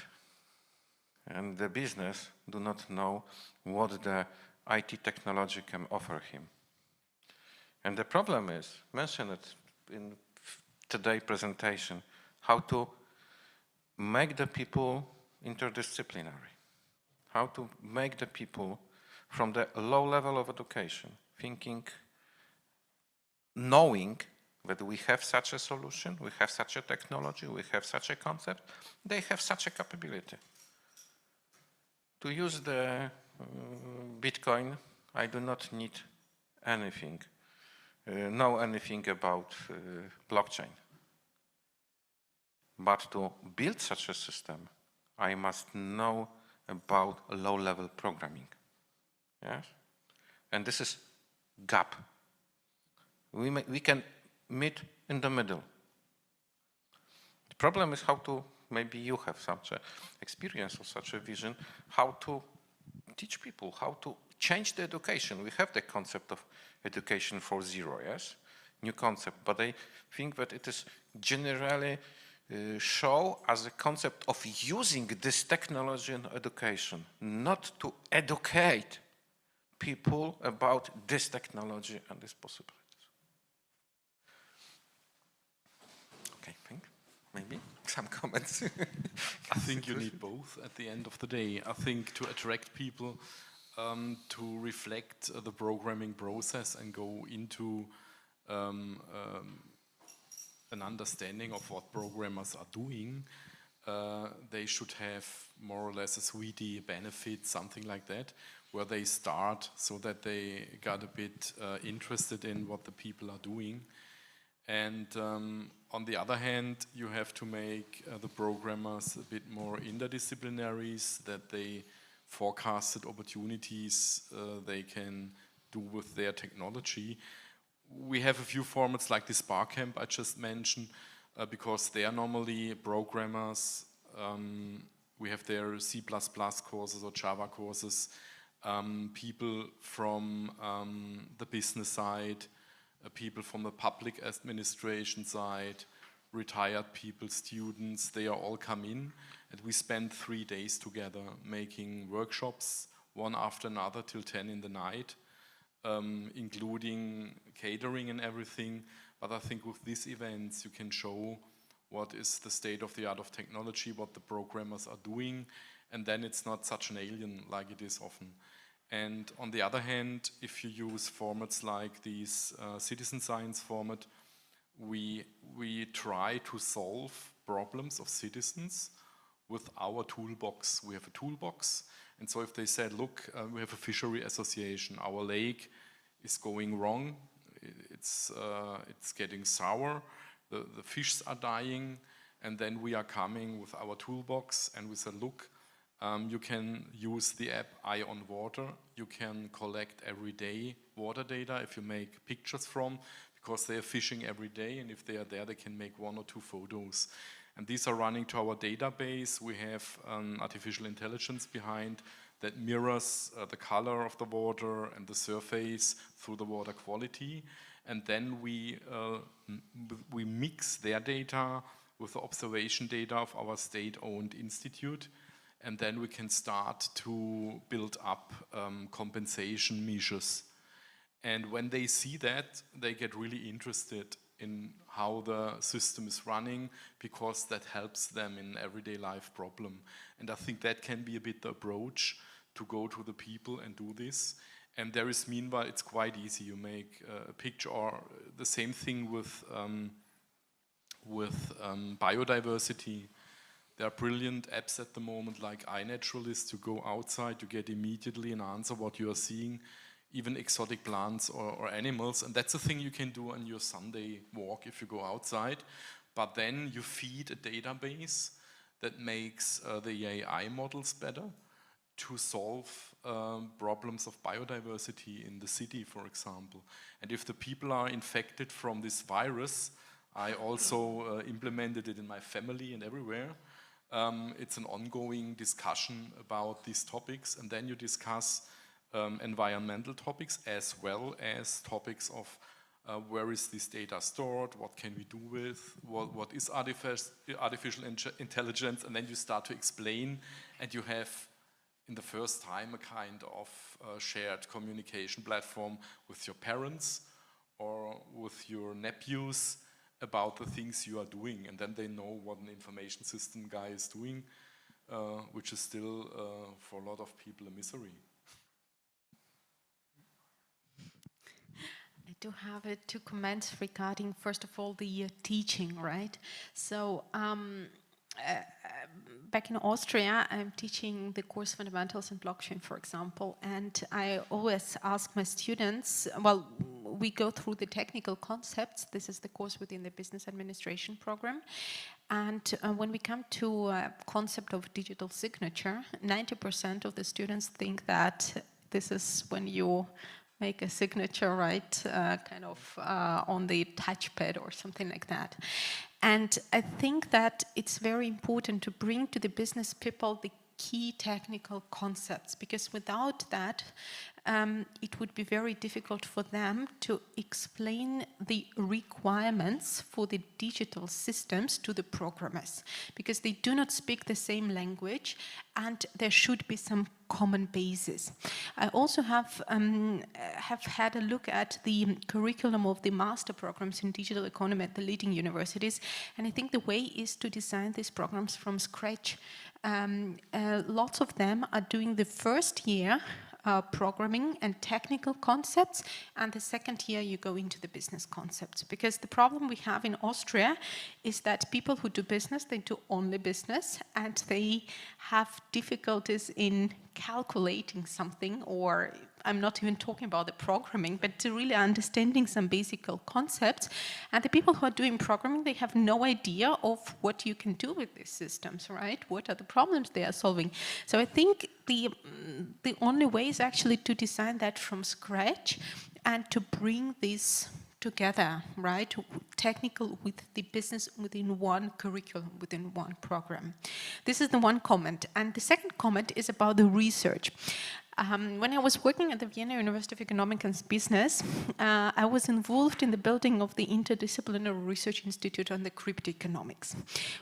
and the business do not know what the IT technology can offer him. And the problem is, mentioned in today's presentation, how to make the people interdisciplinary, how to make the people from the low level of education, thinking, knowing that we have such a solution, we have such a technology, we have such a concept, they have such a capability. To use the Bitcoin, I do not need anything, know anything about blockchain. But to build such a system, I must know about low-level programming. Yes? And this is gap. We can meet in the middle. The problem is how to, maybe you have such an experience or such a vision, how to teach people, how to change the education. We have the concept of education for 0, yes? New concept, but I think that it is generally show as a concept of using this technology in education, not to educate people about this technology and its possibilities. Okay, think maybe some comments. I think you need both at the end of the day. I think to attract people to reflect the programming process and go into an understanding of what programmers are doing, they should have more or less a 3D benefit, something like that, where they start so that they got a bit interested in what the people are doing. And on the other hand, you have to make the programmers a bit more interdisciplinaries, that they forecasted opportunities they can do with their technology. We have a few formats like this Barcamp I just mentioned, because they are normally programmers. We have their C++ courses or Java courses, people from the business side, people from the public administration side, retired people, students, they are all come in, and we spend 3 days together making workshops, one after another till 10 in the night, including catering and everything. But I think with these events you can show what is the state of the art of technology, what the programmers are doing, and then it's not such an alien like it is often. And on the other hand, if you use formats like these citizen science format, we try to solve problems of citizens with our toolbox. We have a toolbox, and so if they said, look, we have a fishery association, our lake is going wrong, it's getting sour, the fish are dying, and then we are coming with our toolbox and we said, look, you can use the app Eye on Water. You can collect every day water data if you make pictures from, because they are fishing every day, and if they are there, they can make 1 or 2 photos. And these are running to our database. We have artificial intelligence behind that mirrors the color of the water and the surface through the water quality. And then we mix their data with the observation data of our state-owned institute. And then we can start to build up compensation measures. And when they see that, they get really interested in how the system is running, because that helps them in everyday life problem. And I think that can be a bit the approach to go to the people and do this. And there is, meanwhile, it's quite easy. You make a picture, or the same thing with biodiversity. There are brilliant apps at the moment like iNaturalist. You go outside, you get immediately an answer what you are seeing, even exotic plants or animals. And that's a thing you can do on your Sunday walk if you go outside. But then you feed a database that makes the AI models better to solve problems of biodiversity in the city, for example. And if the people are infected from this virus, I also implemented it in my family and everywhere. It's an ongoing discussion about these topics, and then you discuss environmental topics as well as topics of where is this data stored, what can we do with, what is artificial intelligence, and then you start to explain, and you have in the first time a kind of shared communication platform with your parents or with your nephews about the things you are doing, and then they know what an information system guy is doing, which is still for a lot of people a misery. I do have 2 comments regarding, first of all, the teaching, right? So back in Austria, I'm teaching the course Fundamentals in Blockchain, for example, and I always ask my students, well, we go through the technical concepts. This is the course within the business administration program. And when we come to a concept of digital signature, 90% of the students think that this is when you make a signature, right, kind of on the touchpad or something like that. And I think that it's very important to bring to the business people the key technical concepts, because without that, it would be very difficult for them to explain the requirements for the digital systems to the programmers, because they do not speak the same language and there should be some common basis. I also have had a look at the curriculum of the master programs in digital economy at the leading universities, and I think the way is to design these programs from scratch. Lots of them are doing the first year programming and technical concepts, and the second year you go into the business concepts. Because the problem we have in Austria is that people who do business, they do only business, and they have difficulties in calculating something, or I'm not even talking about the programming, but to really understanding some basic concepts. And the people who are doing programming, they have no idea of what you can do with these systems, right? What are the problems they are solving? So I think the only way is actually to design that from scratch and to bring this together, right? Technical with the business within one curriculum, within one program. This is the one comment. And the second comment is about the research. When I was working at the Vienna University of Economics and Business, I was involved in the building of the Interdisciplinary Research Institute on the cryptoeconomics.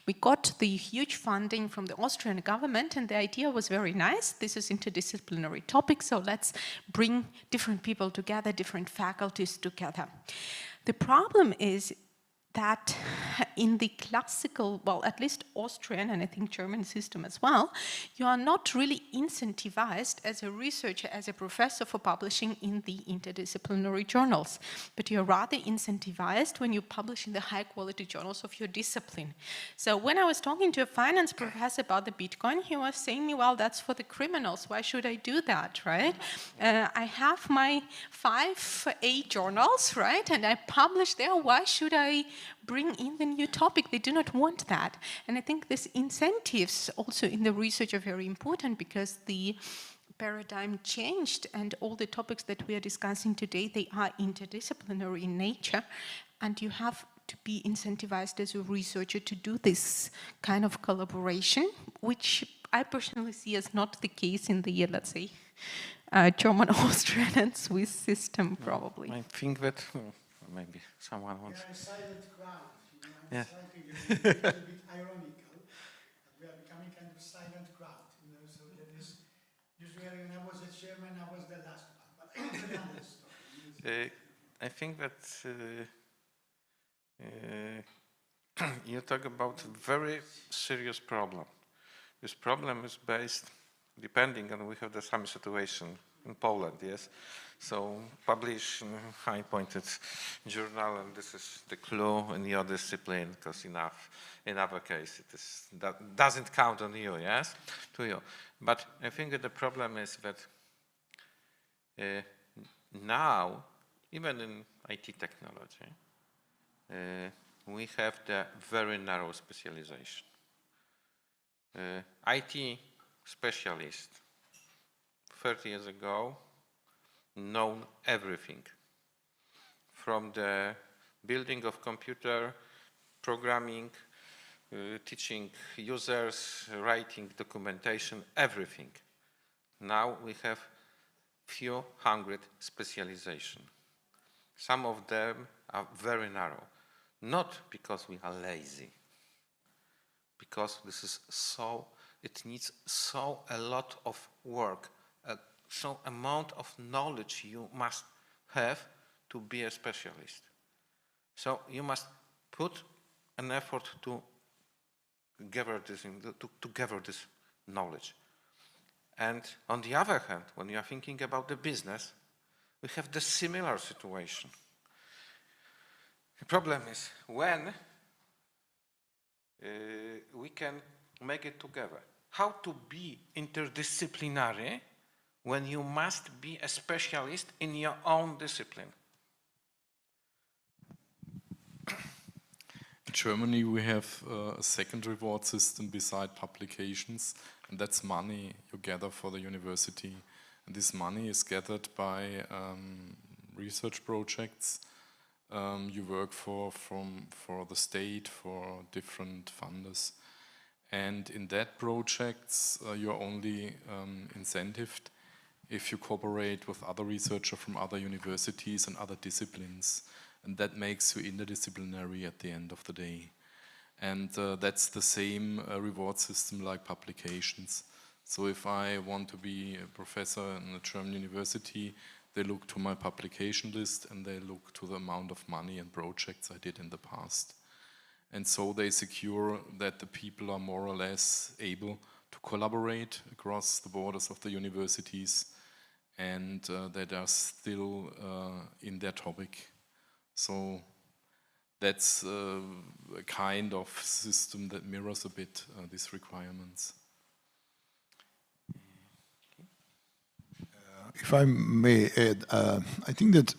We got the huge funding from the Austrian government, and the idea was very nice. This is interdisciplinary topic, so let's bring different people together, different faculties together. The problem is that in the classical, well, at least Austrian and I think German system as well, you are not really incentivized as a researcher, as a professor for publishing in the interdisciplinary journals, but you're rather incentivized when you publish in the high quality journals of your discipline. So when I was talking to a finance professor about the Bitcoin, he was saying me, well, that's for the criminals, why should I do that, right? I have my 5A journals, right, and I publish there, why should I bring in the new topic? They do not want that. And I think these incentives also in the research are very important, because the paradigm changed and all the topics that we are discussing today, they are interdisciplinary in nature, and you have to be incentivized as a researcher to do this kind of collaboration, which I personally see as not the case in the, let's say, German, Austrian and Swiss system, probably. I think that maybe someone wants... We are a silent crowd, you know, yeah. It's like a little bit ironical. We are becoming kind of silent crowd, you know, so that is, usually when I was a chairman, I was the last one, but it's another story. I think that you talk about a very serious problem. This problem is based, depending on, we have the same situation in Poland, yes? So publish in high-pointed journal, and this is the clue in your discipline, because in our case, it is, that doesn't count on you, yes? To you. But I think that the problem is that now, even in IT technology, we have the very narrow specialization. IT specialist 30 years ago known everything, from the building of computer, programming, teaching users, writing documentation, everything. Now we have few hundred specialization. Some of them are very narrow, not because we are lazy, because this is so, it needs so a lot of work, so amount of knowledge you must have to be a specialist. So you must put an effort to gather this knowledge. And on the other hand, when you are thinking about the business, we have the similar situation. The problem is when we can make it together. How to be interdisciplinary when you must be a specialist in your own discipline? In Germany, we have a second reward system beside publications, and that's money you gather for the university. And this money is gathered by research projects you work for the state, for different funders. And in that projects, you're only incentivized if you cooperate with other researchers from other universities and other disciplines, and that makes you interdisciplinary at the end of the day. And that's the same reward system like publications. So if I want to be a professor in a German university, they look to my publication list and they look to the amount of money and projects I did in the past. And so they secure that the people are more or less able to collaborate across the borders of the universities and that are still in their topic. So that's a kind of system that mirrors a bit these requirements. If I may add, I think that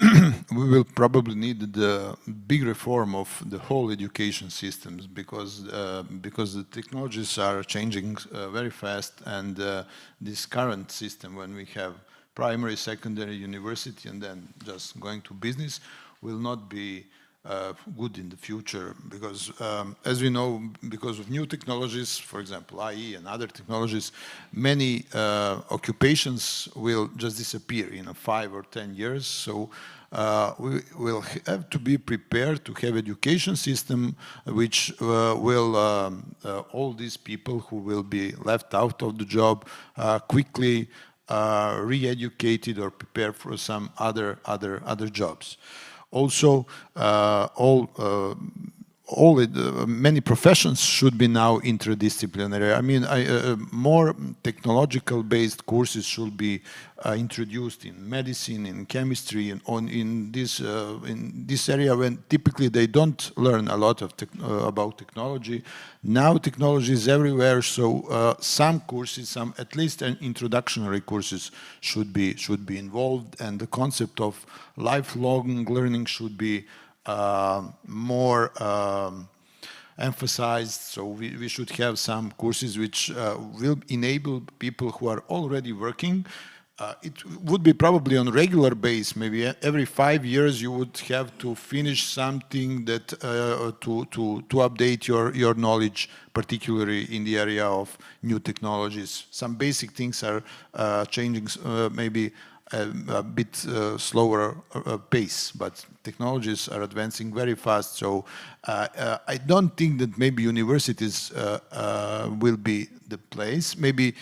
we will probably need the big reform of the whole education systems because the technologies are changing very fast, and this current system, when we have primary, secondary, university, and then just going to business, will not be good in the future because, as we know, because of new technologies, for example, IE and other technologies, many occupations will just disappear in 5 or 10 years. So we will have to be prepared to have education system which will all these people who will be left out of the job quickly re-educated or prepared for some other jobs. Also, many professions should be now interdisciplinary. I mean, more technological-based courses should be introduced in medicine, in chemistry, and in this area when typically they don't learn a lot of about technology. Now technology is everywhere, so some courses, at least introductory courses, should be involved, and the concept of lifelong learning should be more emphasized. So we should have some courses which will enable people who are already working. It would be probably on a regular basis. Maybe every 5 years you would have to finish something that to update your knowledge, particularly in the area of new technologies. Some basic things are changing, maybe a bit slower pace, but technologies are advancing very fast. So I don't think that maybe universities will be the place, maybe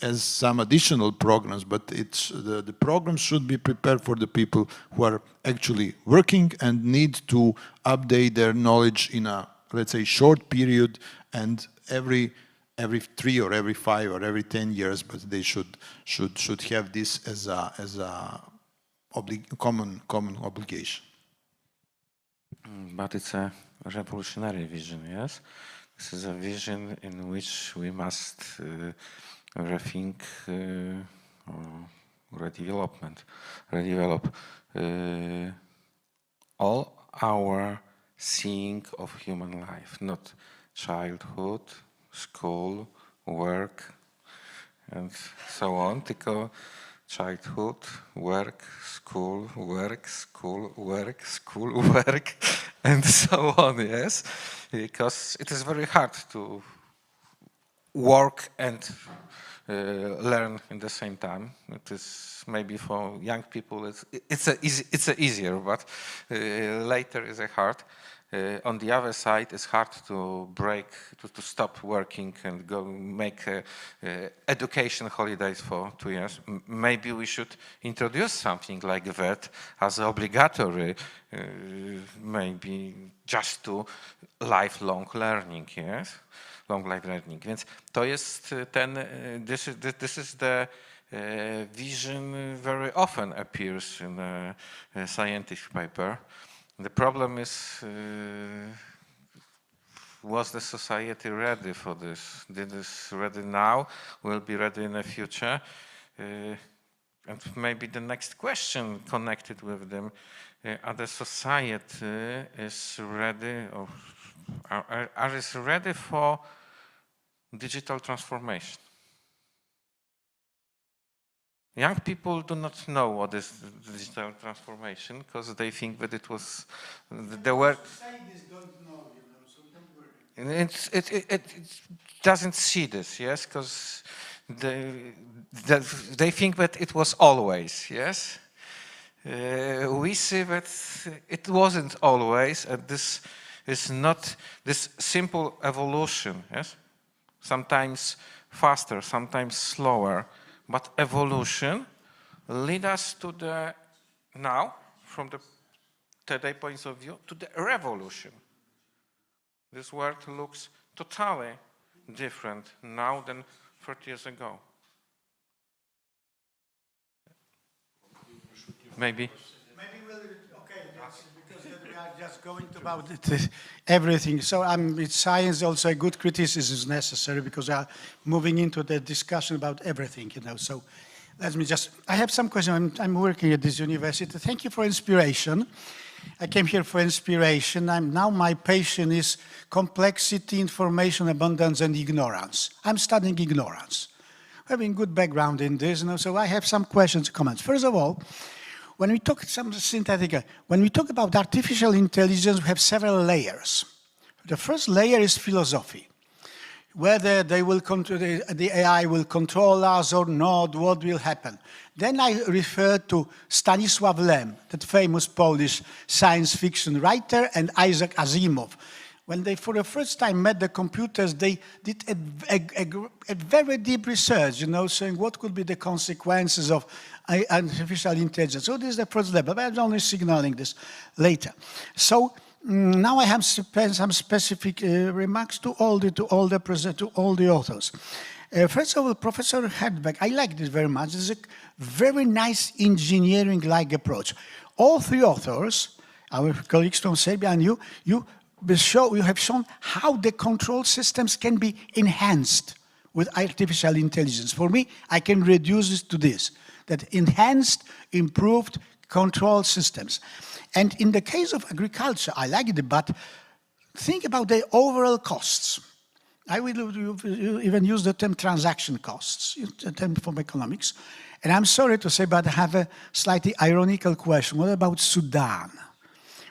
as some additional programs, but the programs should be prepared for the people who are actually working and need to update their knowledge in a, let's say, short period, and every 3 or every 5 or every 10 years, but they should have this as a common obligation. But it's a revolutionary vision, yes? This is a vision in which we must rethink or redevelop all our seeing of human life, not childhood, school, work, and so on. Tylko childhood, work, school, work, school, work, school, work, and so on, yes? Because it is very hard to work and learn in the same time. It is maybe for young people, it's easier, but later is hard. On the other side, it's hard to to stop working and go make education holidays for 2 years. Maybe we should introduce something like that as obligatory, maybe just to lifelong learning, yes? Long life learning. Więc to jest this is the vision very often appears in a scientific paper. The problem is, was the society ready for this? Did this ready now? Will be ready in the future? And maybe the next question connected with them, are the society is ready, or are is ready for digital transformation? Young people do not know what is digital transformation because they think that it was the word. Societies don't know, you know, so don't worry. It doesn't see this, yes, because they think that it was always, yes? We see that it wasn't always, and this is not this simple evolution, yes? Sometimes faster, sometimes slower, but evolution lead us to the, now, from the today point of view, to the revolution. This world looks totally different now than 30 years ago. Maybe. Maybe we'll, okay, that's because we are just going about everything. So it's science, also a good criticism is necessary because we are moving into the discussion about everything, you know. So let me just, I have some questions. I'm working at this university. Thank you for inspiration. I came here for inspiration. Now my passion is complexity, information, abundance, and ignorance. I'm studying ignorance. Having good background in this, you know, so I have some questions, comments. First of all, when we talk when we talk about artificial intelligence, we have several layers. The first layer is philosophy. Whether they will the AI will control us or not, what will happen. Then I refer to Stanisław Lem, that famous Polish science fiction writer, and Isaac Asimov. When they, for the first time, met the computers, they did a very deep research, you know, saying what could be the consequences of artificial intelligence. So this is the first level, but I'm only signaling this later. So now I have some specific remarks to all the authors. First of all, Professor Hedberg, I like this very much. This is a very nice engineering-like approach. All three authors, our colleagues from Serbia and you have shown how the control systems can be enhanced with artificial intelligence. For me, I can reduce it to this, that enhanced, improved control systems. And in the case of agriculture, I like it, but think about the overall costs. I will even use the term transaction costs, a term from economics. And I'm sorry to say, but I have a slightly ironical question. What about Sudan?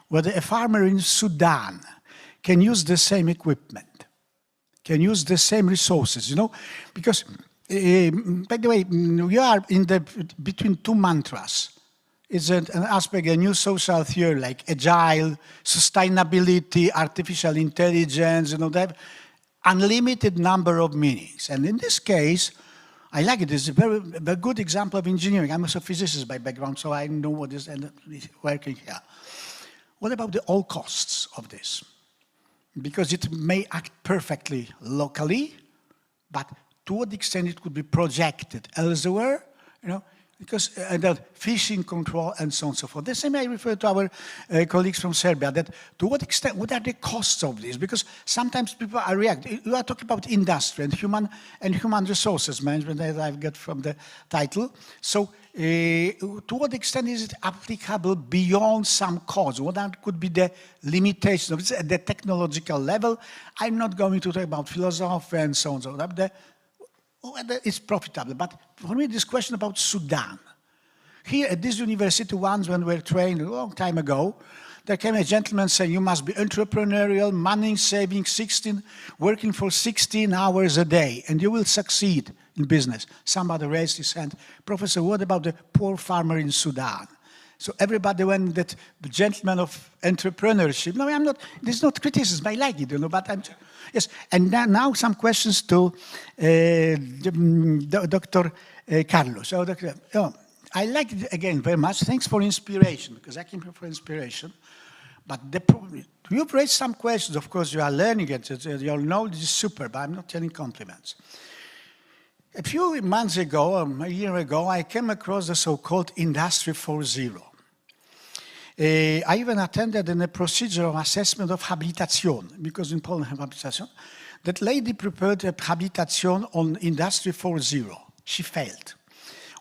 Whether a farmer in Sudan can use the same equipment, can use the same resources, you know? Because, by the way, we are in between two mantras. It's an aspect, a new social theory like agile, sustainability, artificial intelligence, you know, they have unlimited number of meanings. And in this case, I like it. It's a very good example of engineering. I'm also a physicist by background, so I know what is working here. What about the all costs of this? Because it may act perfectly locally, but to what extent it could be projected elsewhere, you know, because the fishing control and so on and so forth. The same I refer to our colleagues from Serbia, that to what extent, what are the costs of this? Because sometimes people are reacting. You are talking about industry and human resources management, as I've got from the title. So to what extent is it applicable beyond some costs? What could be the limitation of it at the technological level? I'm not going to talk about philosophy and so on and so on. Whether it's profitable, but for me, this question about Sudan. Here at this university, once when we were trained a long time ago, there came a gentleman saying, you must be entrepreneurial, money saving, working for 16 hours a day, and you will succeed in business. Somebody raised his hand. Professor, what about the poor farmer in Sudan? So everybody went that the gentleman of entrepreneurship. No, I'm not, this is not criticism, I like it, you know, but I'm, yes. And now some questions to Dr. Carlos. So, I like it again very much. Thanks for inspiration, because I came here for inspiration. But you've raised some questions. Of course, you are learning it. Your knowledge is super, but I'm not telling compliments. A few months ago, a year ago, I came across the so-called Industry 4.0. I even attended in a procedure of assessment of habilitation, because in Poland have habilitation. That lady prepared a habilitation on Industry 4.0. She failed.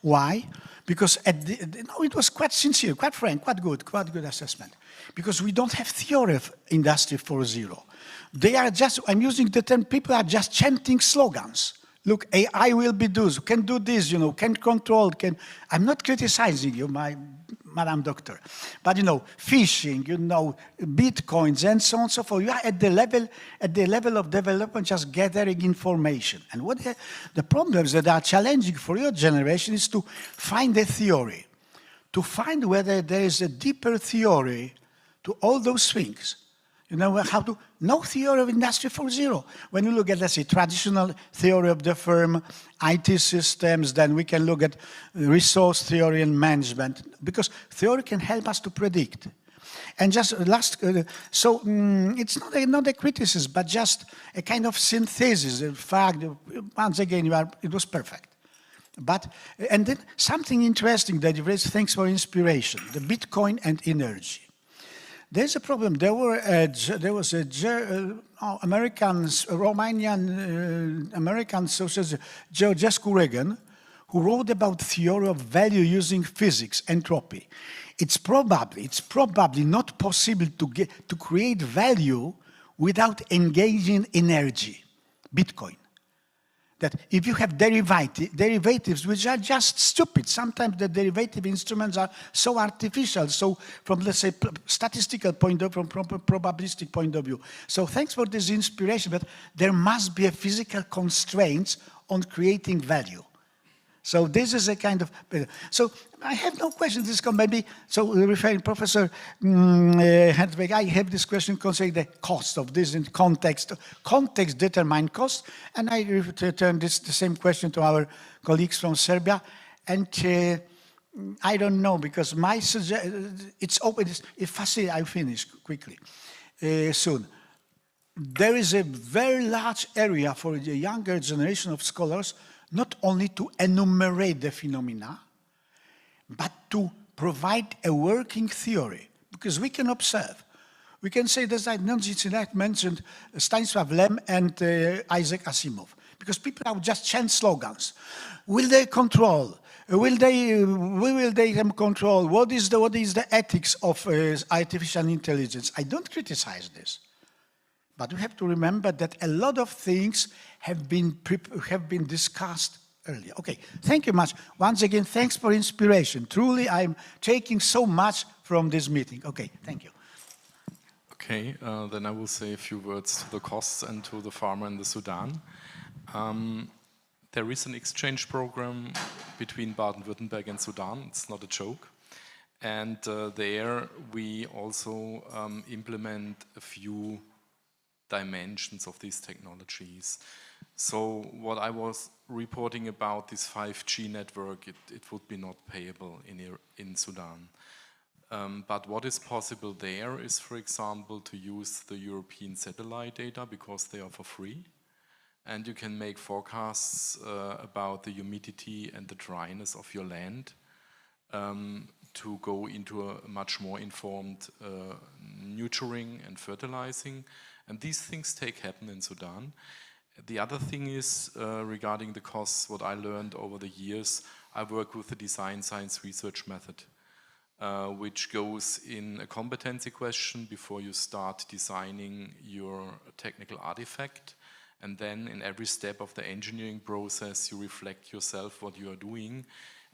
Why? Because no, it was quite sincere, quite frank, quite good assessment. Because we don't have theory of Industry 4.0. They are just, I'm using the term, people are just chanting slogans. Look, AI will be this, can do this, you know, can control, can. I'm not criticizing you. Madam Doctor. But you know, phishing, you know, bitcoins, and so on and so forth. You are at the level of development, just gathering information. And what the problems that are challenging for your generation is to find a theory, to find whether there is a deeper theory to all those things. You know, how to, no theory of Industry 4.0. When you look at, let's say, traditional theory of the firm, IT systems, then we can look at resource theory and management, because theory can help us to predict. And just last, it's not a criticism, but just a kind of synthesis. In fact, once again, it was perfect. But, and then something interesting that you raised, thanks for inspiration, the Bitcoin and energy. There's a problem. There was a Romanian socialist, Georgescu Regan, who wrote about theory of value using physics, entropy. It's probably not possible to create value without engaging energy, Bitcoin. That if you have derivatives which are just stupid, sometimes the derivative instruments are so artificial, so from, let's say, statistical point of view, from probabilistic point of view. So thanks for this inspiration, but there must be a physical constraints on creating value. So this is a kind of, so I have no question, this can maybe, so referring Professor Hedwig, I have this question concerning the cost of this in context. Context determine cost, and I return the same question to our colleagues from Serbia, and I don't know, because my suggestion, it's open, it's facile, I'll finish quickly, soon. There is a very large area for the younger generation of scholars not only to enumerate the phenomena, but to provide a working theory, because we can observe. We can say, as I mentioned, Stanisław Lem and Isaac Asimov, because people are just chant slogans. Will they control? Will they control? What is the ethics of artificial intelligence? I don't criticize this. But we have to remember that a lot of things have been discussed earlier. Okay, thank you much. Once again, thanks for inspiration. Truly, I'm taking so much from this meeting. Okay, thank you. Okay, then I will say a few words to the costs and to the farmer in the Sudan. There is an exchange program between Baden-Württemberg and Sudan. It's not a joke. And there we also implement a few dimensions of these technologies. So what I was reporting about this 5G network, it would be not payable in Sudan. But what is possible there is, for example, to use the European satellite data because they are for free. And you can make forecasts about the humidity and the dryness of your land to go into a much more informed nurturing and fertilizing. And these things happen in Sudan. The other thing is regarding the costs, what I learned over the years, I work with the design science research method, which goes in a competency question before you start designing your technical artifact. And then in every step of the engineering process, you reflect yourself what you are doing.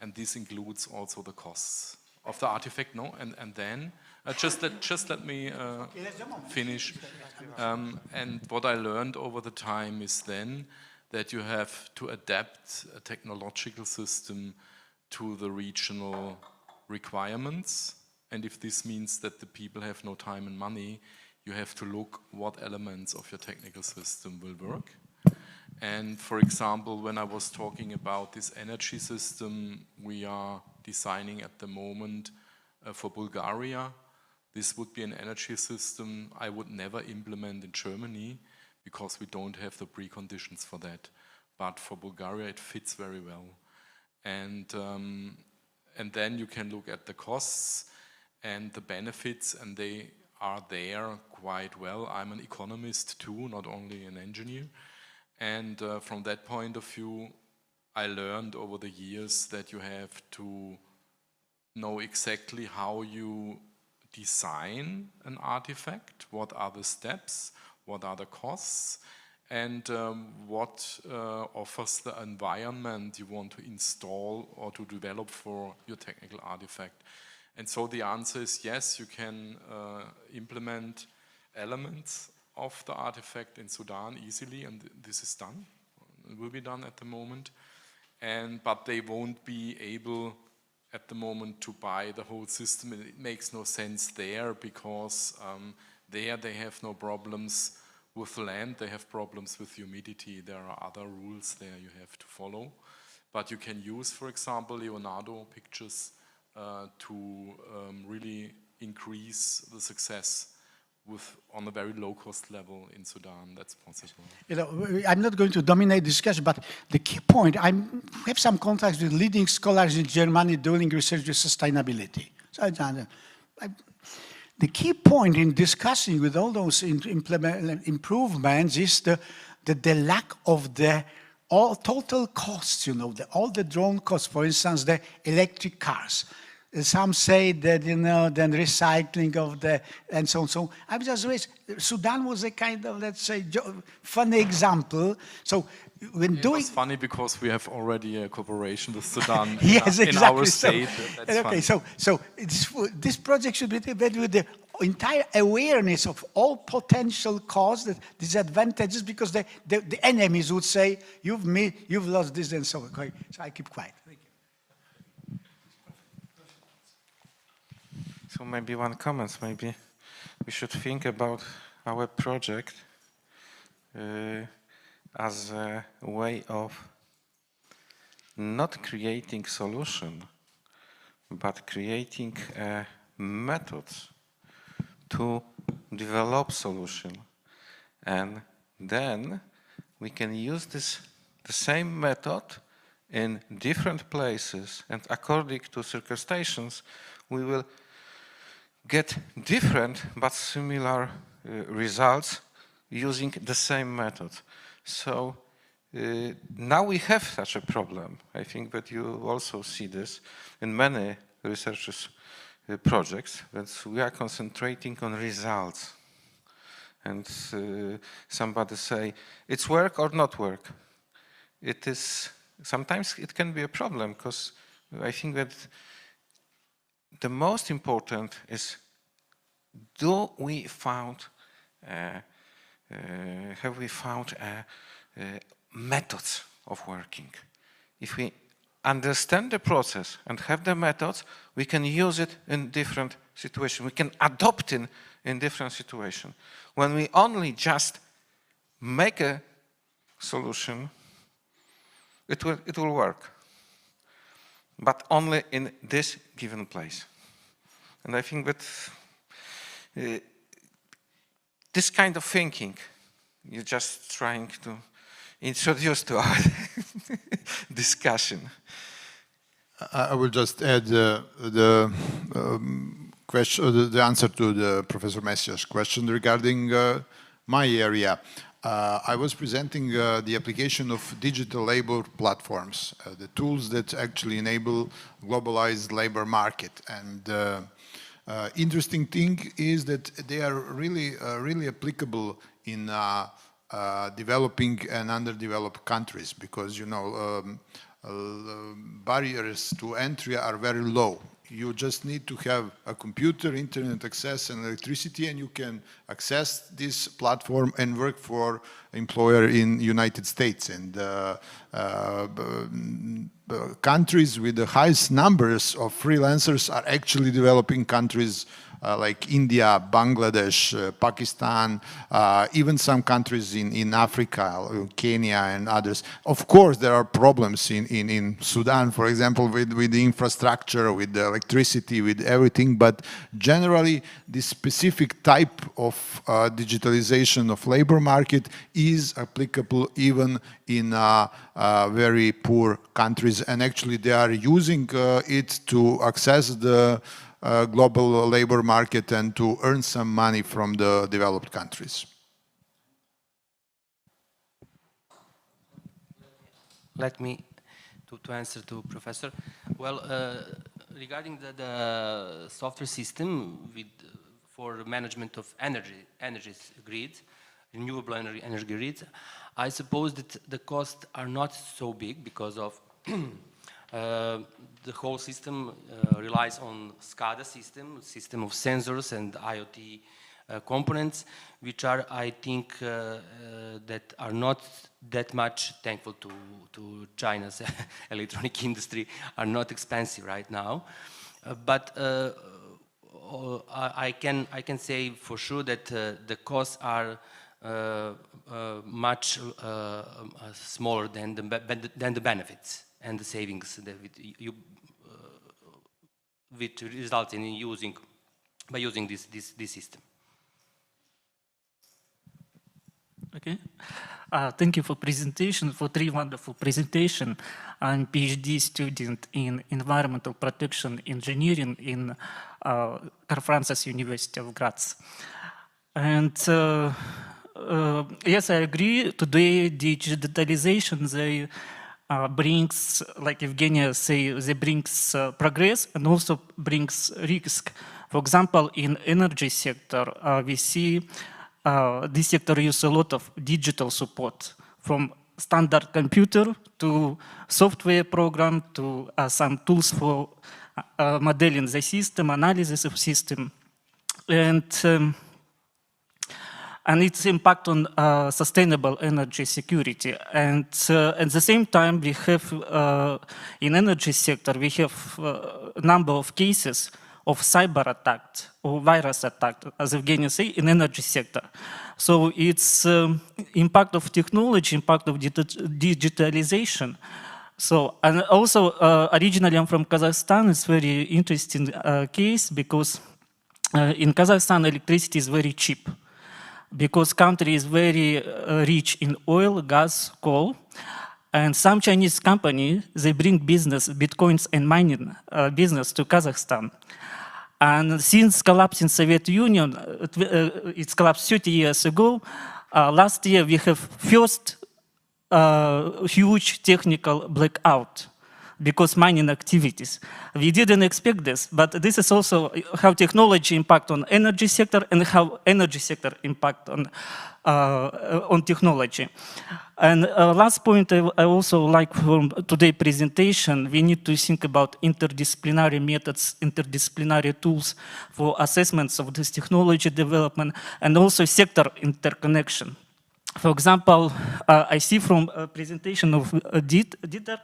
And this includes also the costs of the artifact, no? And then, just let me finish. And what I learned over the time is then that you have to adapt a technological system to the regional requirements. And if this means that the people have no time and money, you have to look what elements of your technical system will work. And for example, when I was talking about this energy system we are designing at the moment for Bulgaria, this would be an energy system I would never implement in Germany because we don't have the preconditions for that. But for Bulgaria, it fits very well. And then you can look at the costs and the benefits, and they are there quite well. I'm an economist too, not only an engineer. And from that point of view, I learned over the years that you have to know exactly how you design an artifact, what are the steps, what are the costs, and what offers the environment you want to install or to develop for your technical artifact. And so the answer is yes, you can implement elements of the artifact in Sudan easily, and this is done. It will be done at the moment. But they won't be able at the moment to buy the whole system. It makes no sense there, because there they have no problems with land, they have problems with humidity. There are other rules there you have to follow. But you can use, for example, Leonardo pictures to really increase the success on a very low-cost level in Sudan. That's possible. You know, I'm not going to dominate discussion, but the key point, I have some contacts with leading scholars in Germany doing research with sustainability. So the key point in discussing with all those improvements is the lack of the total costs, you know, all the drone costs, for instance, the electric cars. Some say that, you know, then recycling of and so on. So I'm just raised, Sudan was a kind of, let's say, funny example. So when it was funny because we have already a cooperation with Sudan yes, in exactly. our state. That's okay, so this project should be developed with the entire awareness of all potential costs, the disadvantages, because the enemies would say, you've lost this and so on. Okay, so I keep quiet. Thank you. So maybe one comment, maybe we should think about our project as a way of not creating solution, but creating methods to develop solution. And then we can use the same method in different places, and according to circumstances, we will get different but similar results using the same method. So now we have such a problem. I think that you also see this in many researchers' projects, that we are concentrating on results. And somebody say, it's work or not work. It is, sometimes it can be a problem, because I think that the most important is, have we found methods of working? If we understand the process and have the methods, we can use it in different situations. We can adopt it in different situations. When we only just make a solution, it will work, but only in this given place. And I think that this kind of thinking, you're just trying to introduce to our discussion. I will just add the answer to the Professor Messia's question regarding my area. I was presenting the application of digital labor platforms, the tools that actually enable globalized labor market. And interesting thing is that they are really applicable in developing and underdeveloped countries, because, you know, barriers to entry are very low. You just need to have a computer, internet access, and electricity, and you can access this platform and work for employer in United States. And countries with the highest numbers of freelancers are actually developing countries like India, Bangladesh, Pakistan, even some countries in Africa, Kenya and others. Of course, there are problems in Sudan, for example, with the infrastructure, with the electricity, with everything, but generally this specific type of digitalization of labor market is applicable even in very poor countries, and actually they are using it to access the global labor market and to earn some money from the developed countries. Let me to answer to Professor. Well, regarding the software system for management of energy grids, renewable energy grids, I suppose that the costs are not so big because of The whole system relies on SCADA system of sensors and IoT components, which are, I think, that are not that much thankful to China's electronic industry, are not expensive right now. But I can say for sure that the costs are much smaller than the benefits and the savings that which result in using this system. Okay. Thank you for presentation, for 3 wonderful presentation. I'm PhD student in environmental protection engineering in Karl Francis University of Graz. And yes, I agree. Today, digitalization, they brings, like Evgenia say, they brings progress and also brings risk. For example, in energy sector, we see this sector use a lot of digital support, from standard computer to software program to some tools for modeling the system, analysis of system, and its impact on sustainable energy security. And at the same time, we have in energy sector, we have a number of cases of cyber attack or virus attack, as Evgenia say, in energy sector. So it's impact of technology, impact of digitalization. So, and also originally I'm from Kazakhstan. It's very interesting case because in Kazakhstan electricity is very cheap because country is very rich in oil, gas, coal. And some Chinese company, they bring business, bitcoins and mining business to Kazakhstan. And since collapsing Soviet Union, it's collapsed 30 years ago, last year we have first huge technical blackout because mining activities. We didn't expect this, but this is also how technology impact on energy sector and how energy sector impact on technology. And last point I also like from today's presentation, we need to think about interdisciplinary methods, interdisciplinary tools for assessments of this technology development, and also sector interconnection. For example, I see from a presentation of Dieter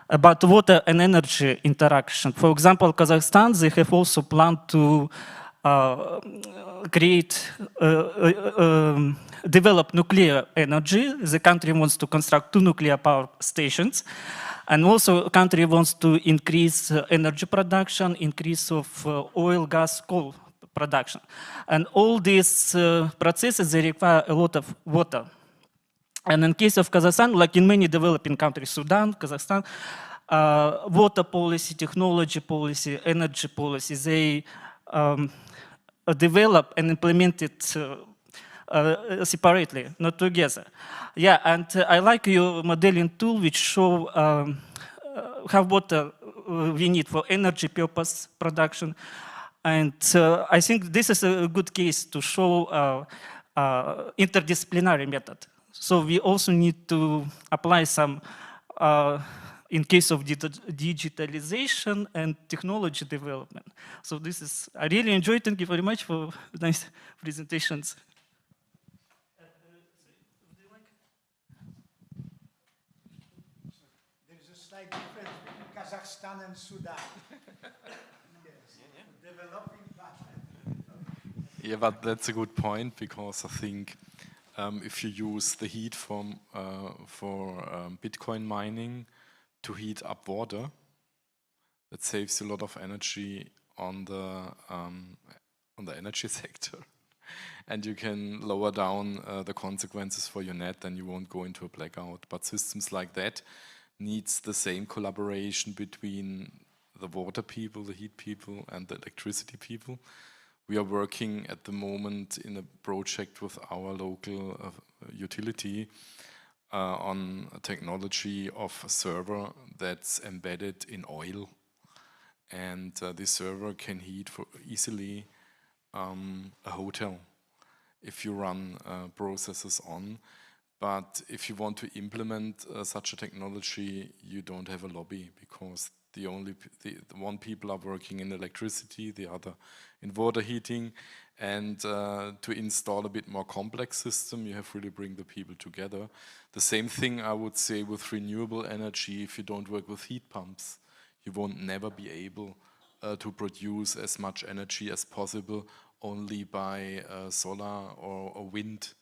about water and energy interaction. For example, Kazakhstan, they have also planned to develop nuclear energy. The country wants to construct 2 nuclear power stations. And also the country wants to increase energy production, increase of oil, gas, coal production. And all these processes, they require a lot of water. And in case of Kazakhstan, like in many developing countries, Sudan, Kazakhstan, water policy, technology policy, energy policy, they develop and implement it separately, not together. Yeah, and I like your modeling tool which show how water we need for energy purpose production. And I think this is a good case to show interdisciplinary method. So we also need to apply some, in case of digitalization and technology development. So this is, I really enjoyed. Thank you very much for nice presentations. There is a slight difference between Kazakhstan and Sudan. Yes. Developing that. Yeah, but that's a good point, because I think if you use the heat for Bitcoin mining to heat up water, that saves a lot of energy on the energy sector, and you can lower down the consequences for your net, and you won't go into a blackout. But systems like that needs the same collaboration between the water people, the heat people, and the electricity people. We are working at the moment in a project with our local utility on a technology of a server that's embedded in oil. And this server can heat easily a hotel if you run processes on, But if you want to implement such a technology, you don't have a lobby, because the one people are working in electricity, the other in water heating, and to install a bit more complex system, you have really bring the people together. The same thing I would say with renewable energy. If you don't work with heat pumps, you won't never be able to produce as much energy as possible only by solar or wind.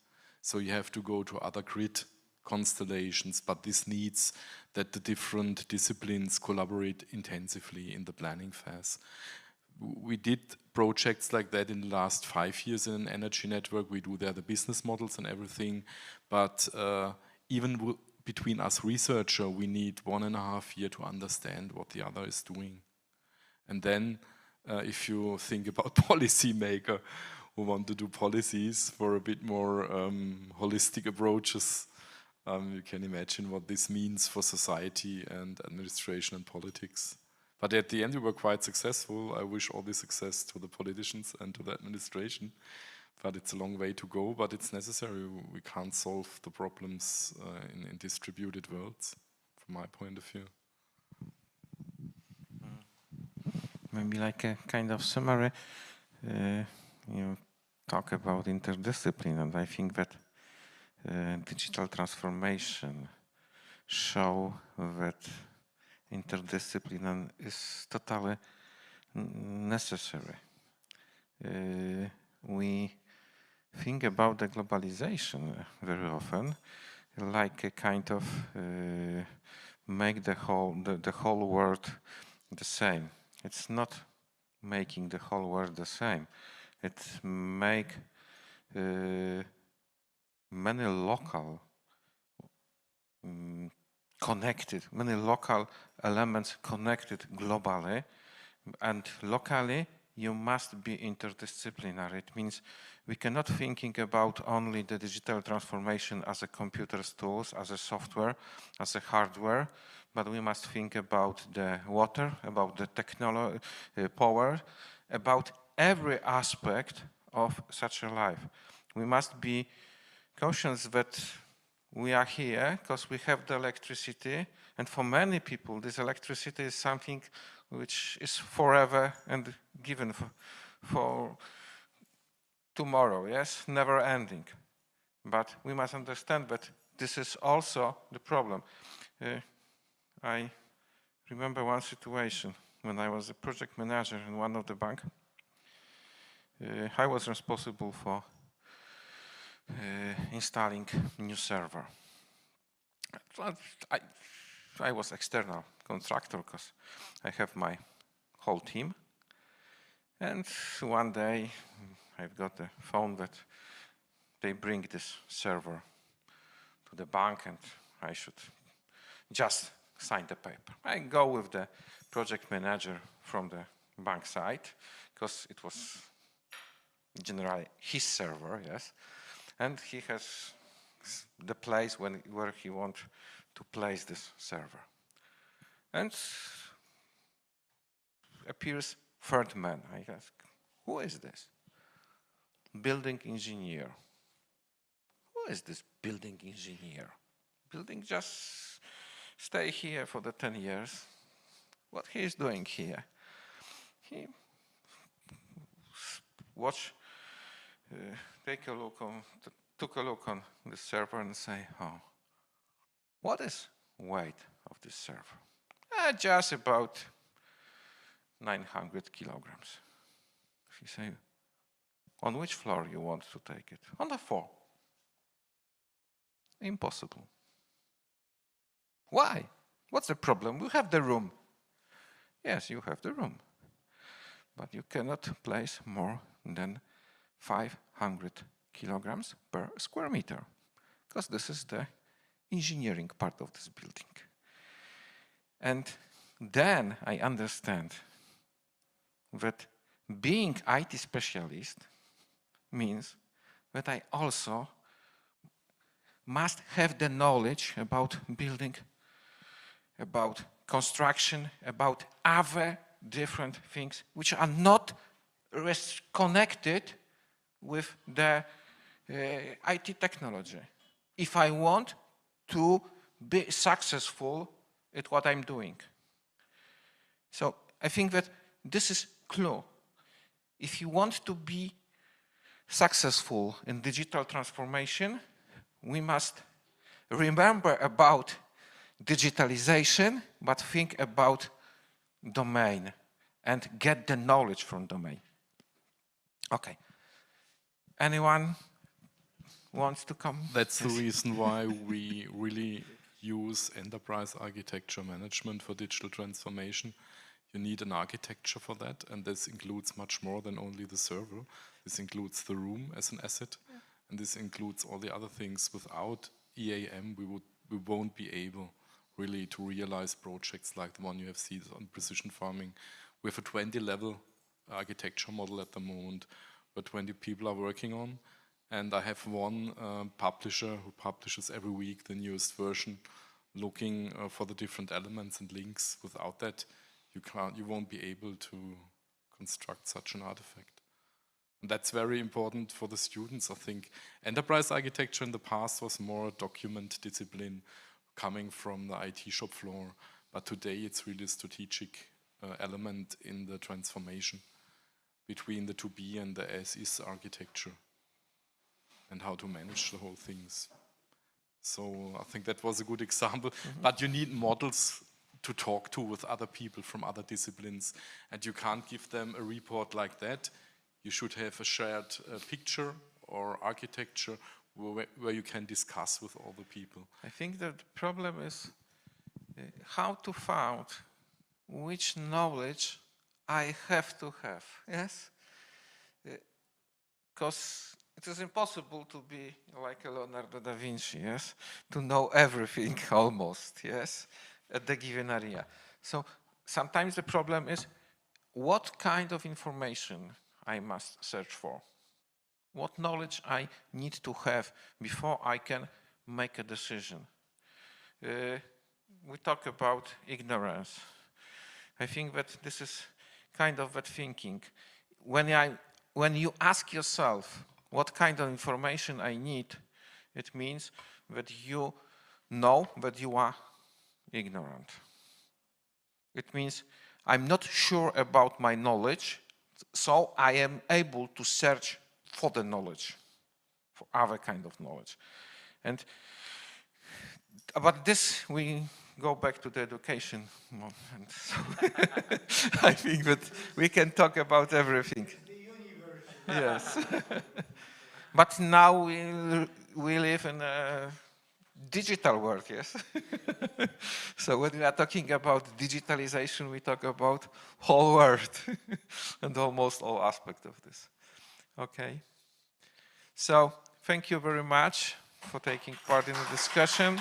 So you have to go to other grid constellations, but this needs that the different disciplines collaborate intensively in the planning phase. We did projects like that in the last 5 years in an energy network. We do there the business models and everything, but even between us researcher, we need 1.5 years to understand what the other is doing. And then if you think about policymaker who want to do policies for a bit more holistic approaches, you can imagine what this means for society and administration and politics. But at the end, we were quite successful. I wish all the success to the politicians and to the administration. But it's a long way to go, but it's necessary. We can't solve the problems in distributed worlds, from my point of view. Maybe like a kind of summary. You talk about interdiscipline, and I think that digital transformation show that interdiscipline is totally necessary. We think about the globalization very often like a kind of make the whole world the same. It's not making the whole world the same. It make many local many local elements connected globally, and locally you must be interdisciplinary. It means we cannot thinking about only the digital transformation as a computer's tools, as a software, as a hardware, but we must think about the water, about the technology, power, about every aspect of such a life. We must be conscious that we are here because we have the electricity, and for many people this electricity is something which is forever and given for tomorrow, yes, never ending. But we must understand that this is also the problem. I remember one situation when I was a project manager in one of the bank. I was responsible for installing new server. I was external contractor because I have my whole team. And one day I've got a phone that they bring this server to the bank and I should just sign the paper. I go with the project manager from the bank side because it was generally his server, yes. And he has the place where he wants to place this server. And appears third man. I ask, who is this? Building engineer. Who is this building engineer? Building just stay here for the 10 years. What he is doing here? He took a look on the server and say, oh, what is weight of this server? Just about 900 kilograms. He said, on which floor you want to take it? On the floor. Impossible. Why? What's the problem? We have the room. Yes, you have the room. But you cannot place more than 500 kilograms per square meter, because this is the engineering part of this building. And then I understand that being IT specialist means that I also must have the knowledge about building, about construction, about other different things which are not connected with the IT technology. if I want to be successful at what I'm doing. So I think that this is clue. If you want to be successful in digital transformation, we must remember about digitalization, but think about domain and get the knowledge from domain. Okay. Anyone wants to come? That's the reason why we really use enterprise architecture management for digital transformation. You need an architecture for that, and this includes much more than only the server. This includes the room as an asset, and this includes all the other things. Without EAM, we won't be able really to realize projects like the one you have seen on precision farming. We have a 20-level architecture model at the moment, where 20 people are working on, and I have one publisher who publishes every week the newest version, looking for the different elements and links. Without that, you won't be able to construct such an artifact. And that's very important for the students. I think enterprise architecture in the past was more a document discipline coming from the IT shop floor, but today it's really a strategic element in the transformation between the to-be and the as-is architecture and how to manage the whole things. So I think that was a good example, but you need models to talk to with other people from other disciplines, and you can't give them a report like that. You should have a shared picture or architecture where you can discuss with all the people. I think that the problem is how to find which knowledge I have to have, yes? Because it is impossible to be like a Leonardo da Vinci, yes? To know everything almost, yes? At the given area. So sometimes the problem is what kind of information I must search for. What knowledge I need to have before I can make a decision. We talk about ignorance. I think that this is kind of that thinking. When you ask yourself what kind of information I need, it means that you know that you are ignorant. It means I'm not sure about my knowledge, so I am able to search for the knowledge, for other kind of knowledge. And about this, we go back to the education moment. So I think that we can talk about everything. Yes. But now we live in a digital world, yes? So when we are talking about digitalization, we talk about whole world and almost all aspects of this. Okay. So thank you very much for taking part in the discussion.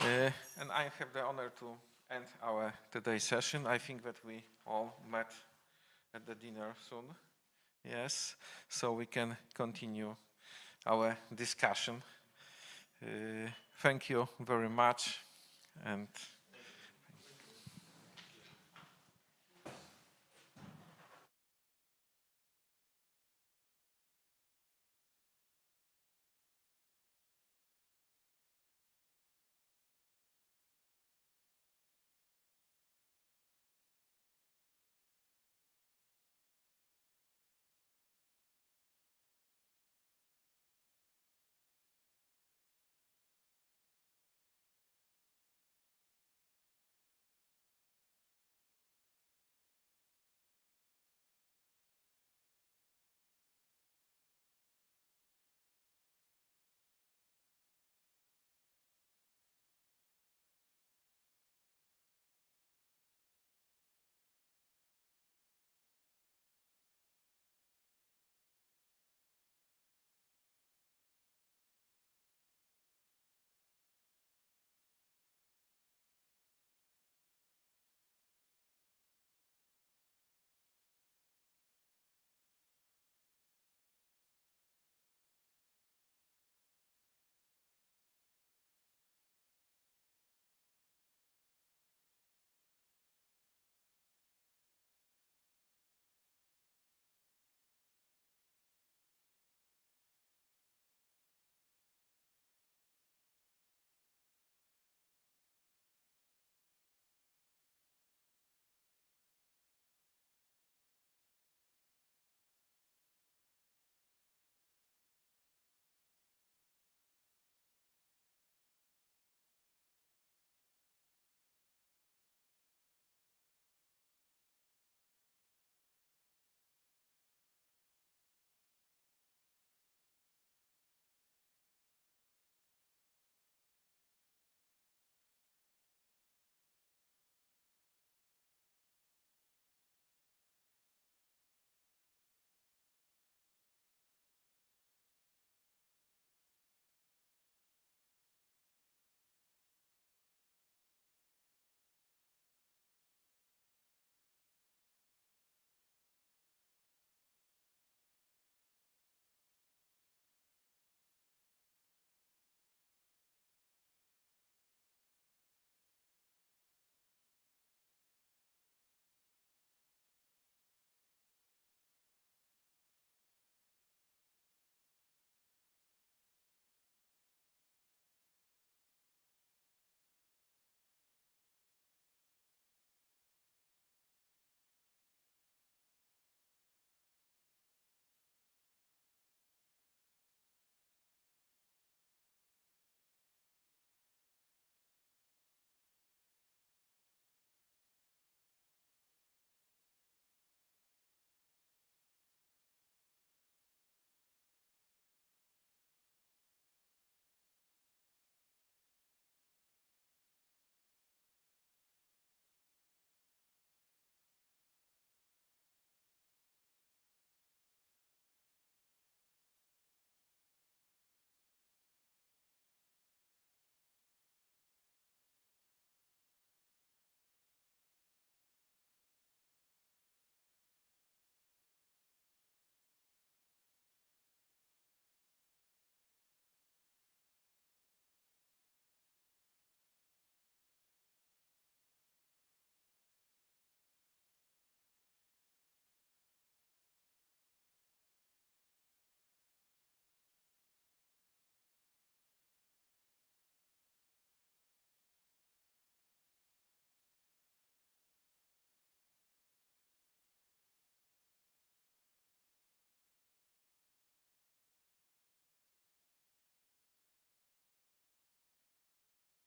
And I have the honor to end our today's session. I think that we all met at the dinner soon. Yes, so we can continue our discussion. Thank you very much, and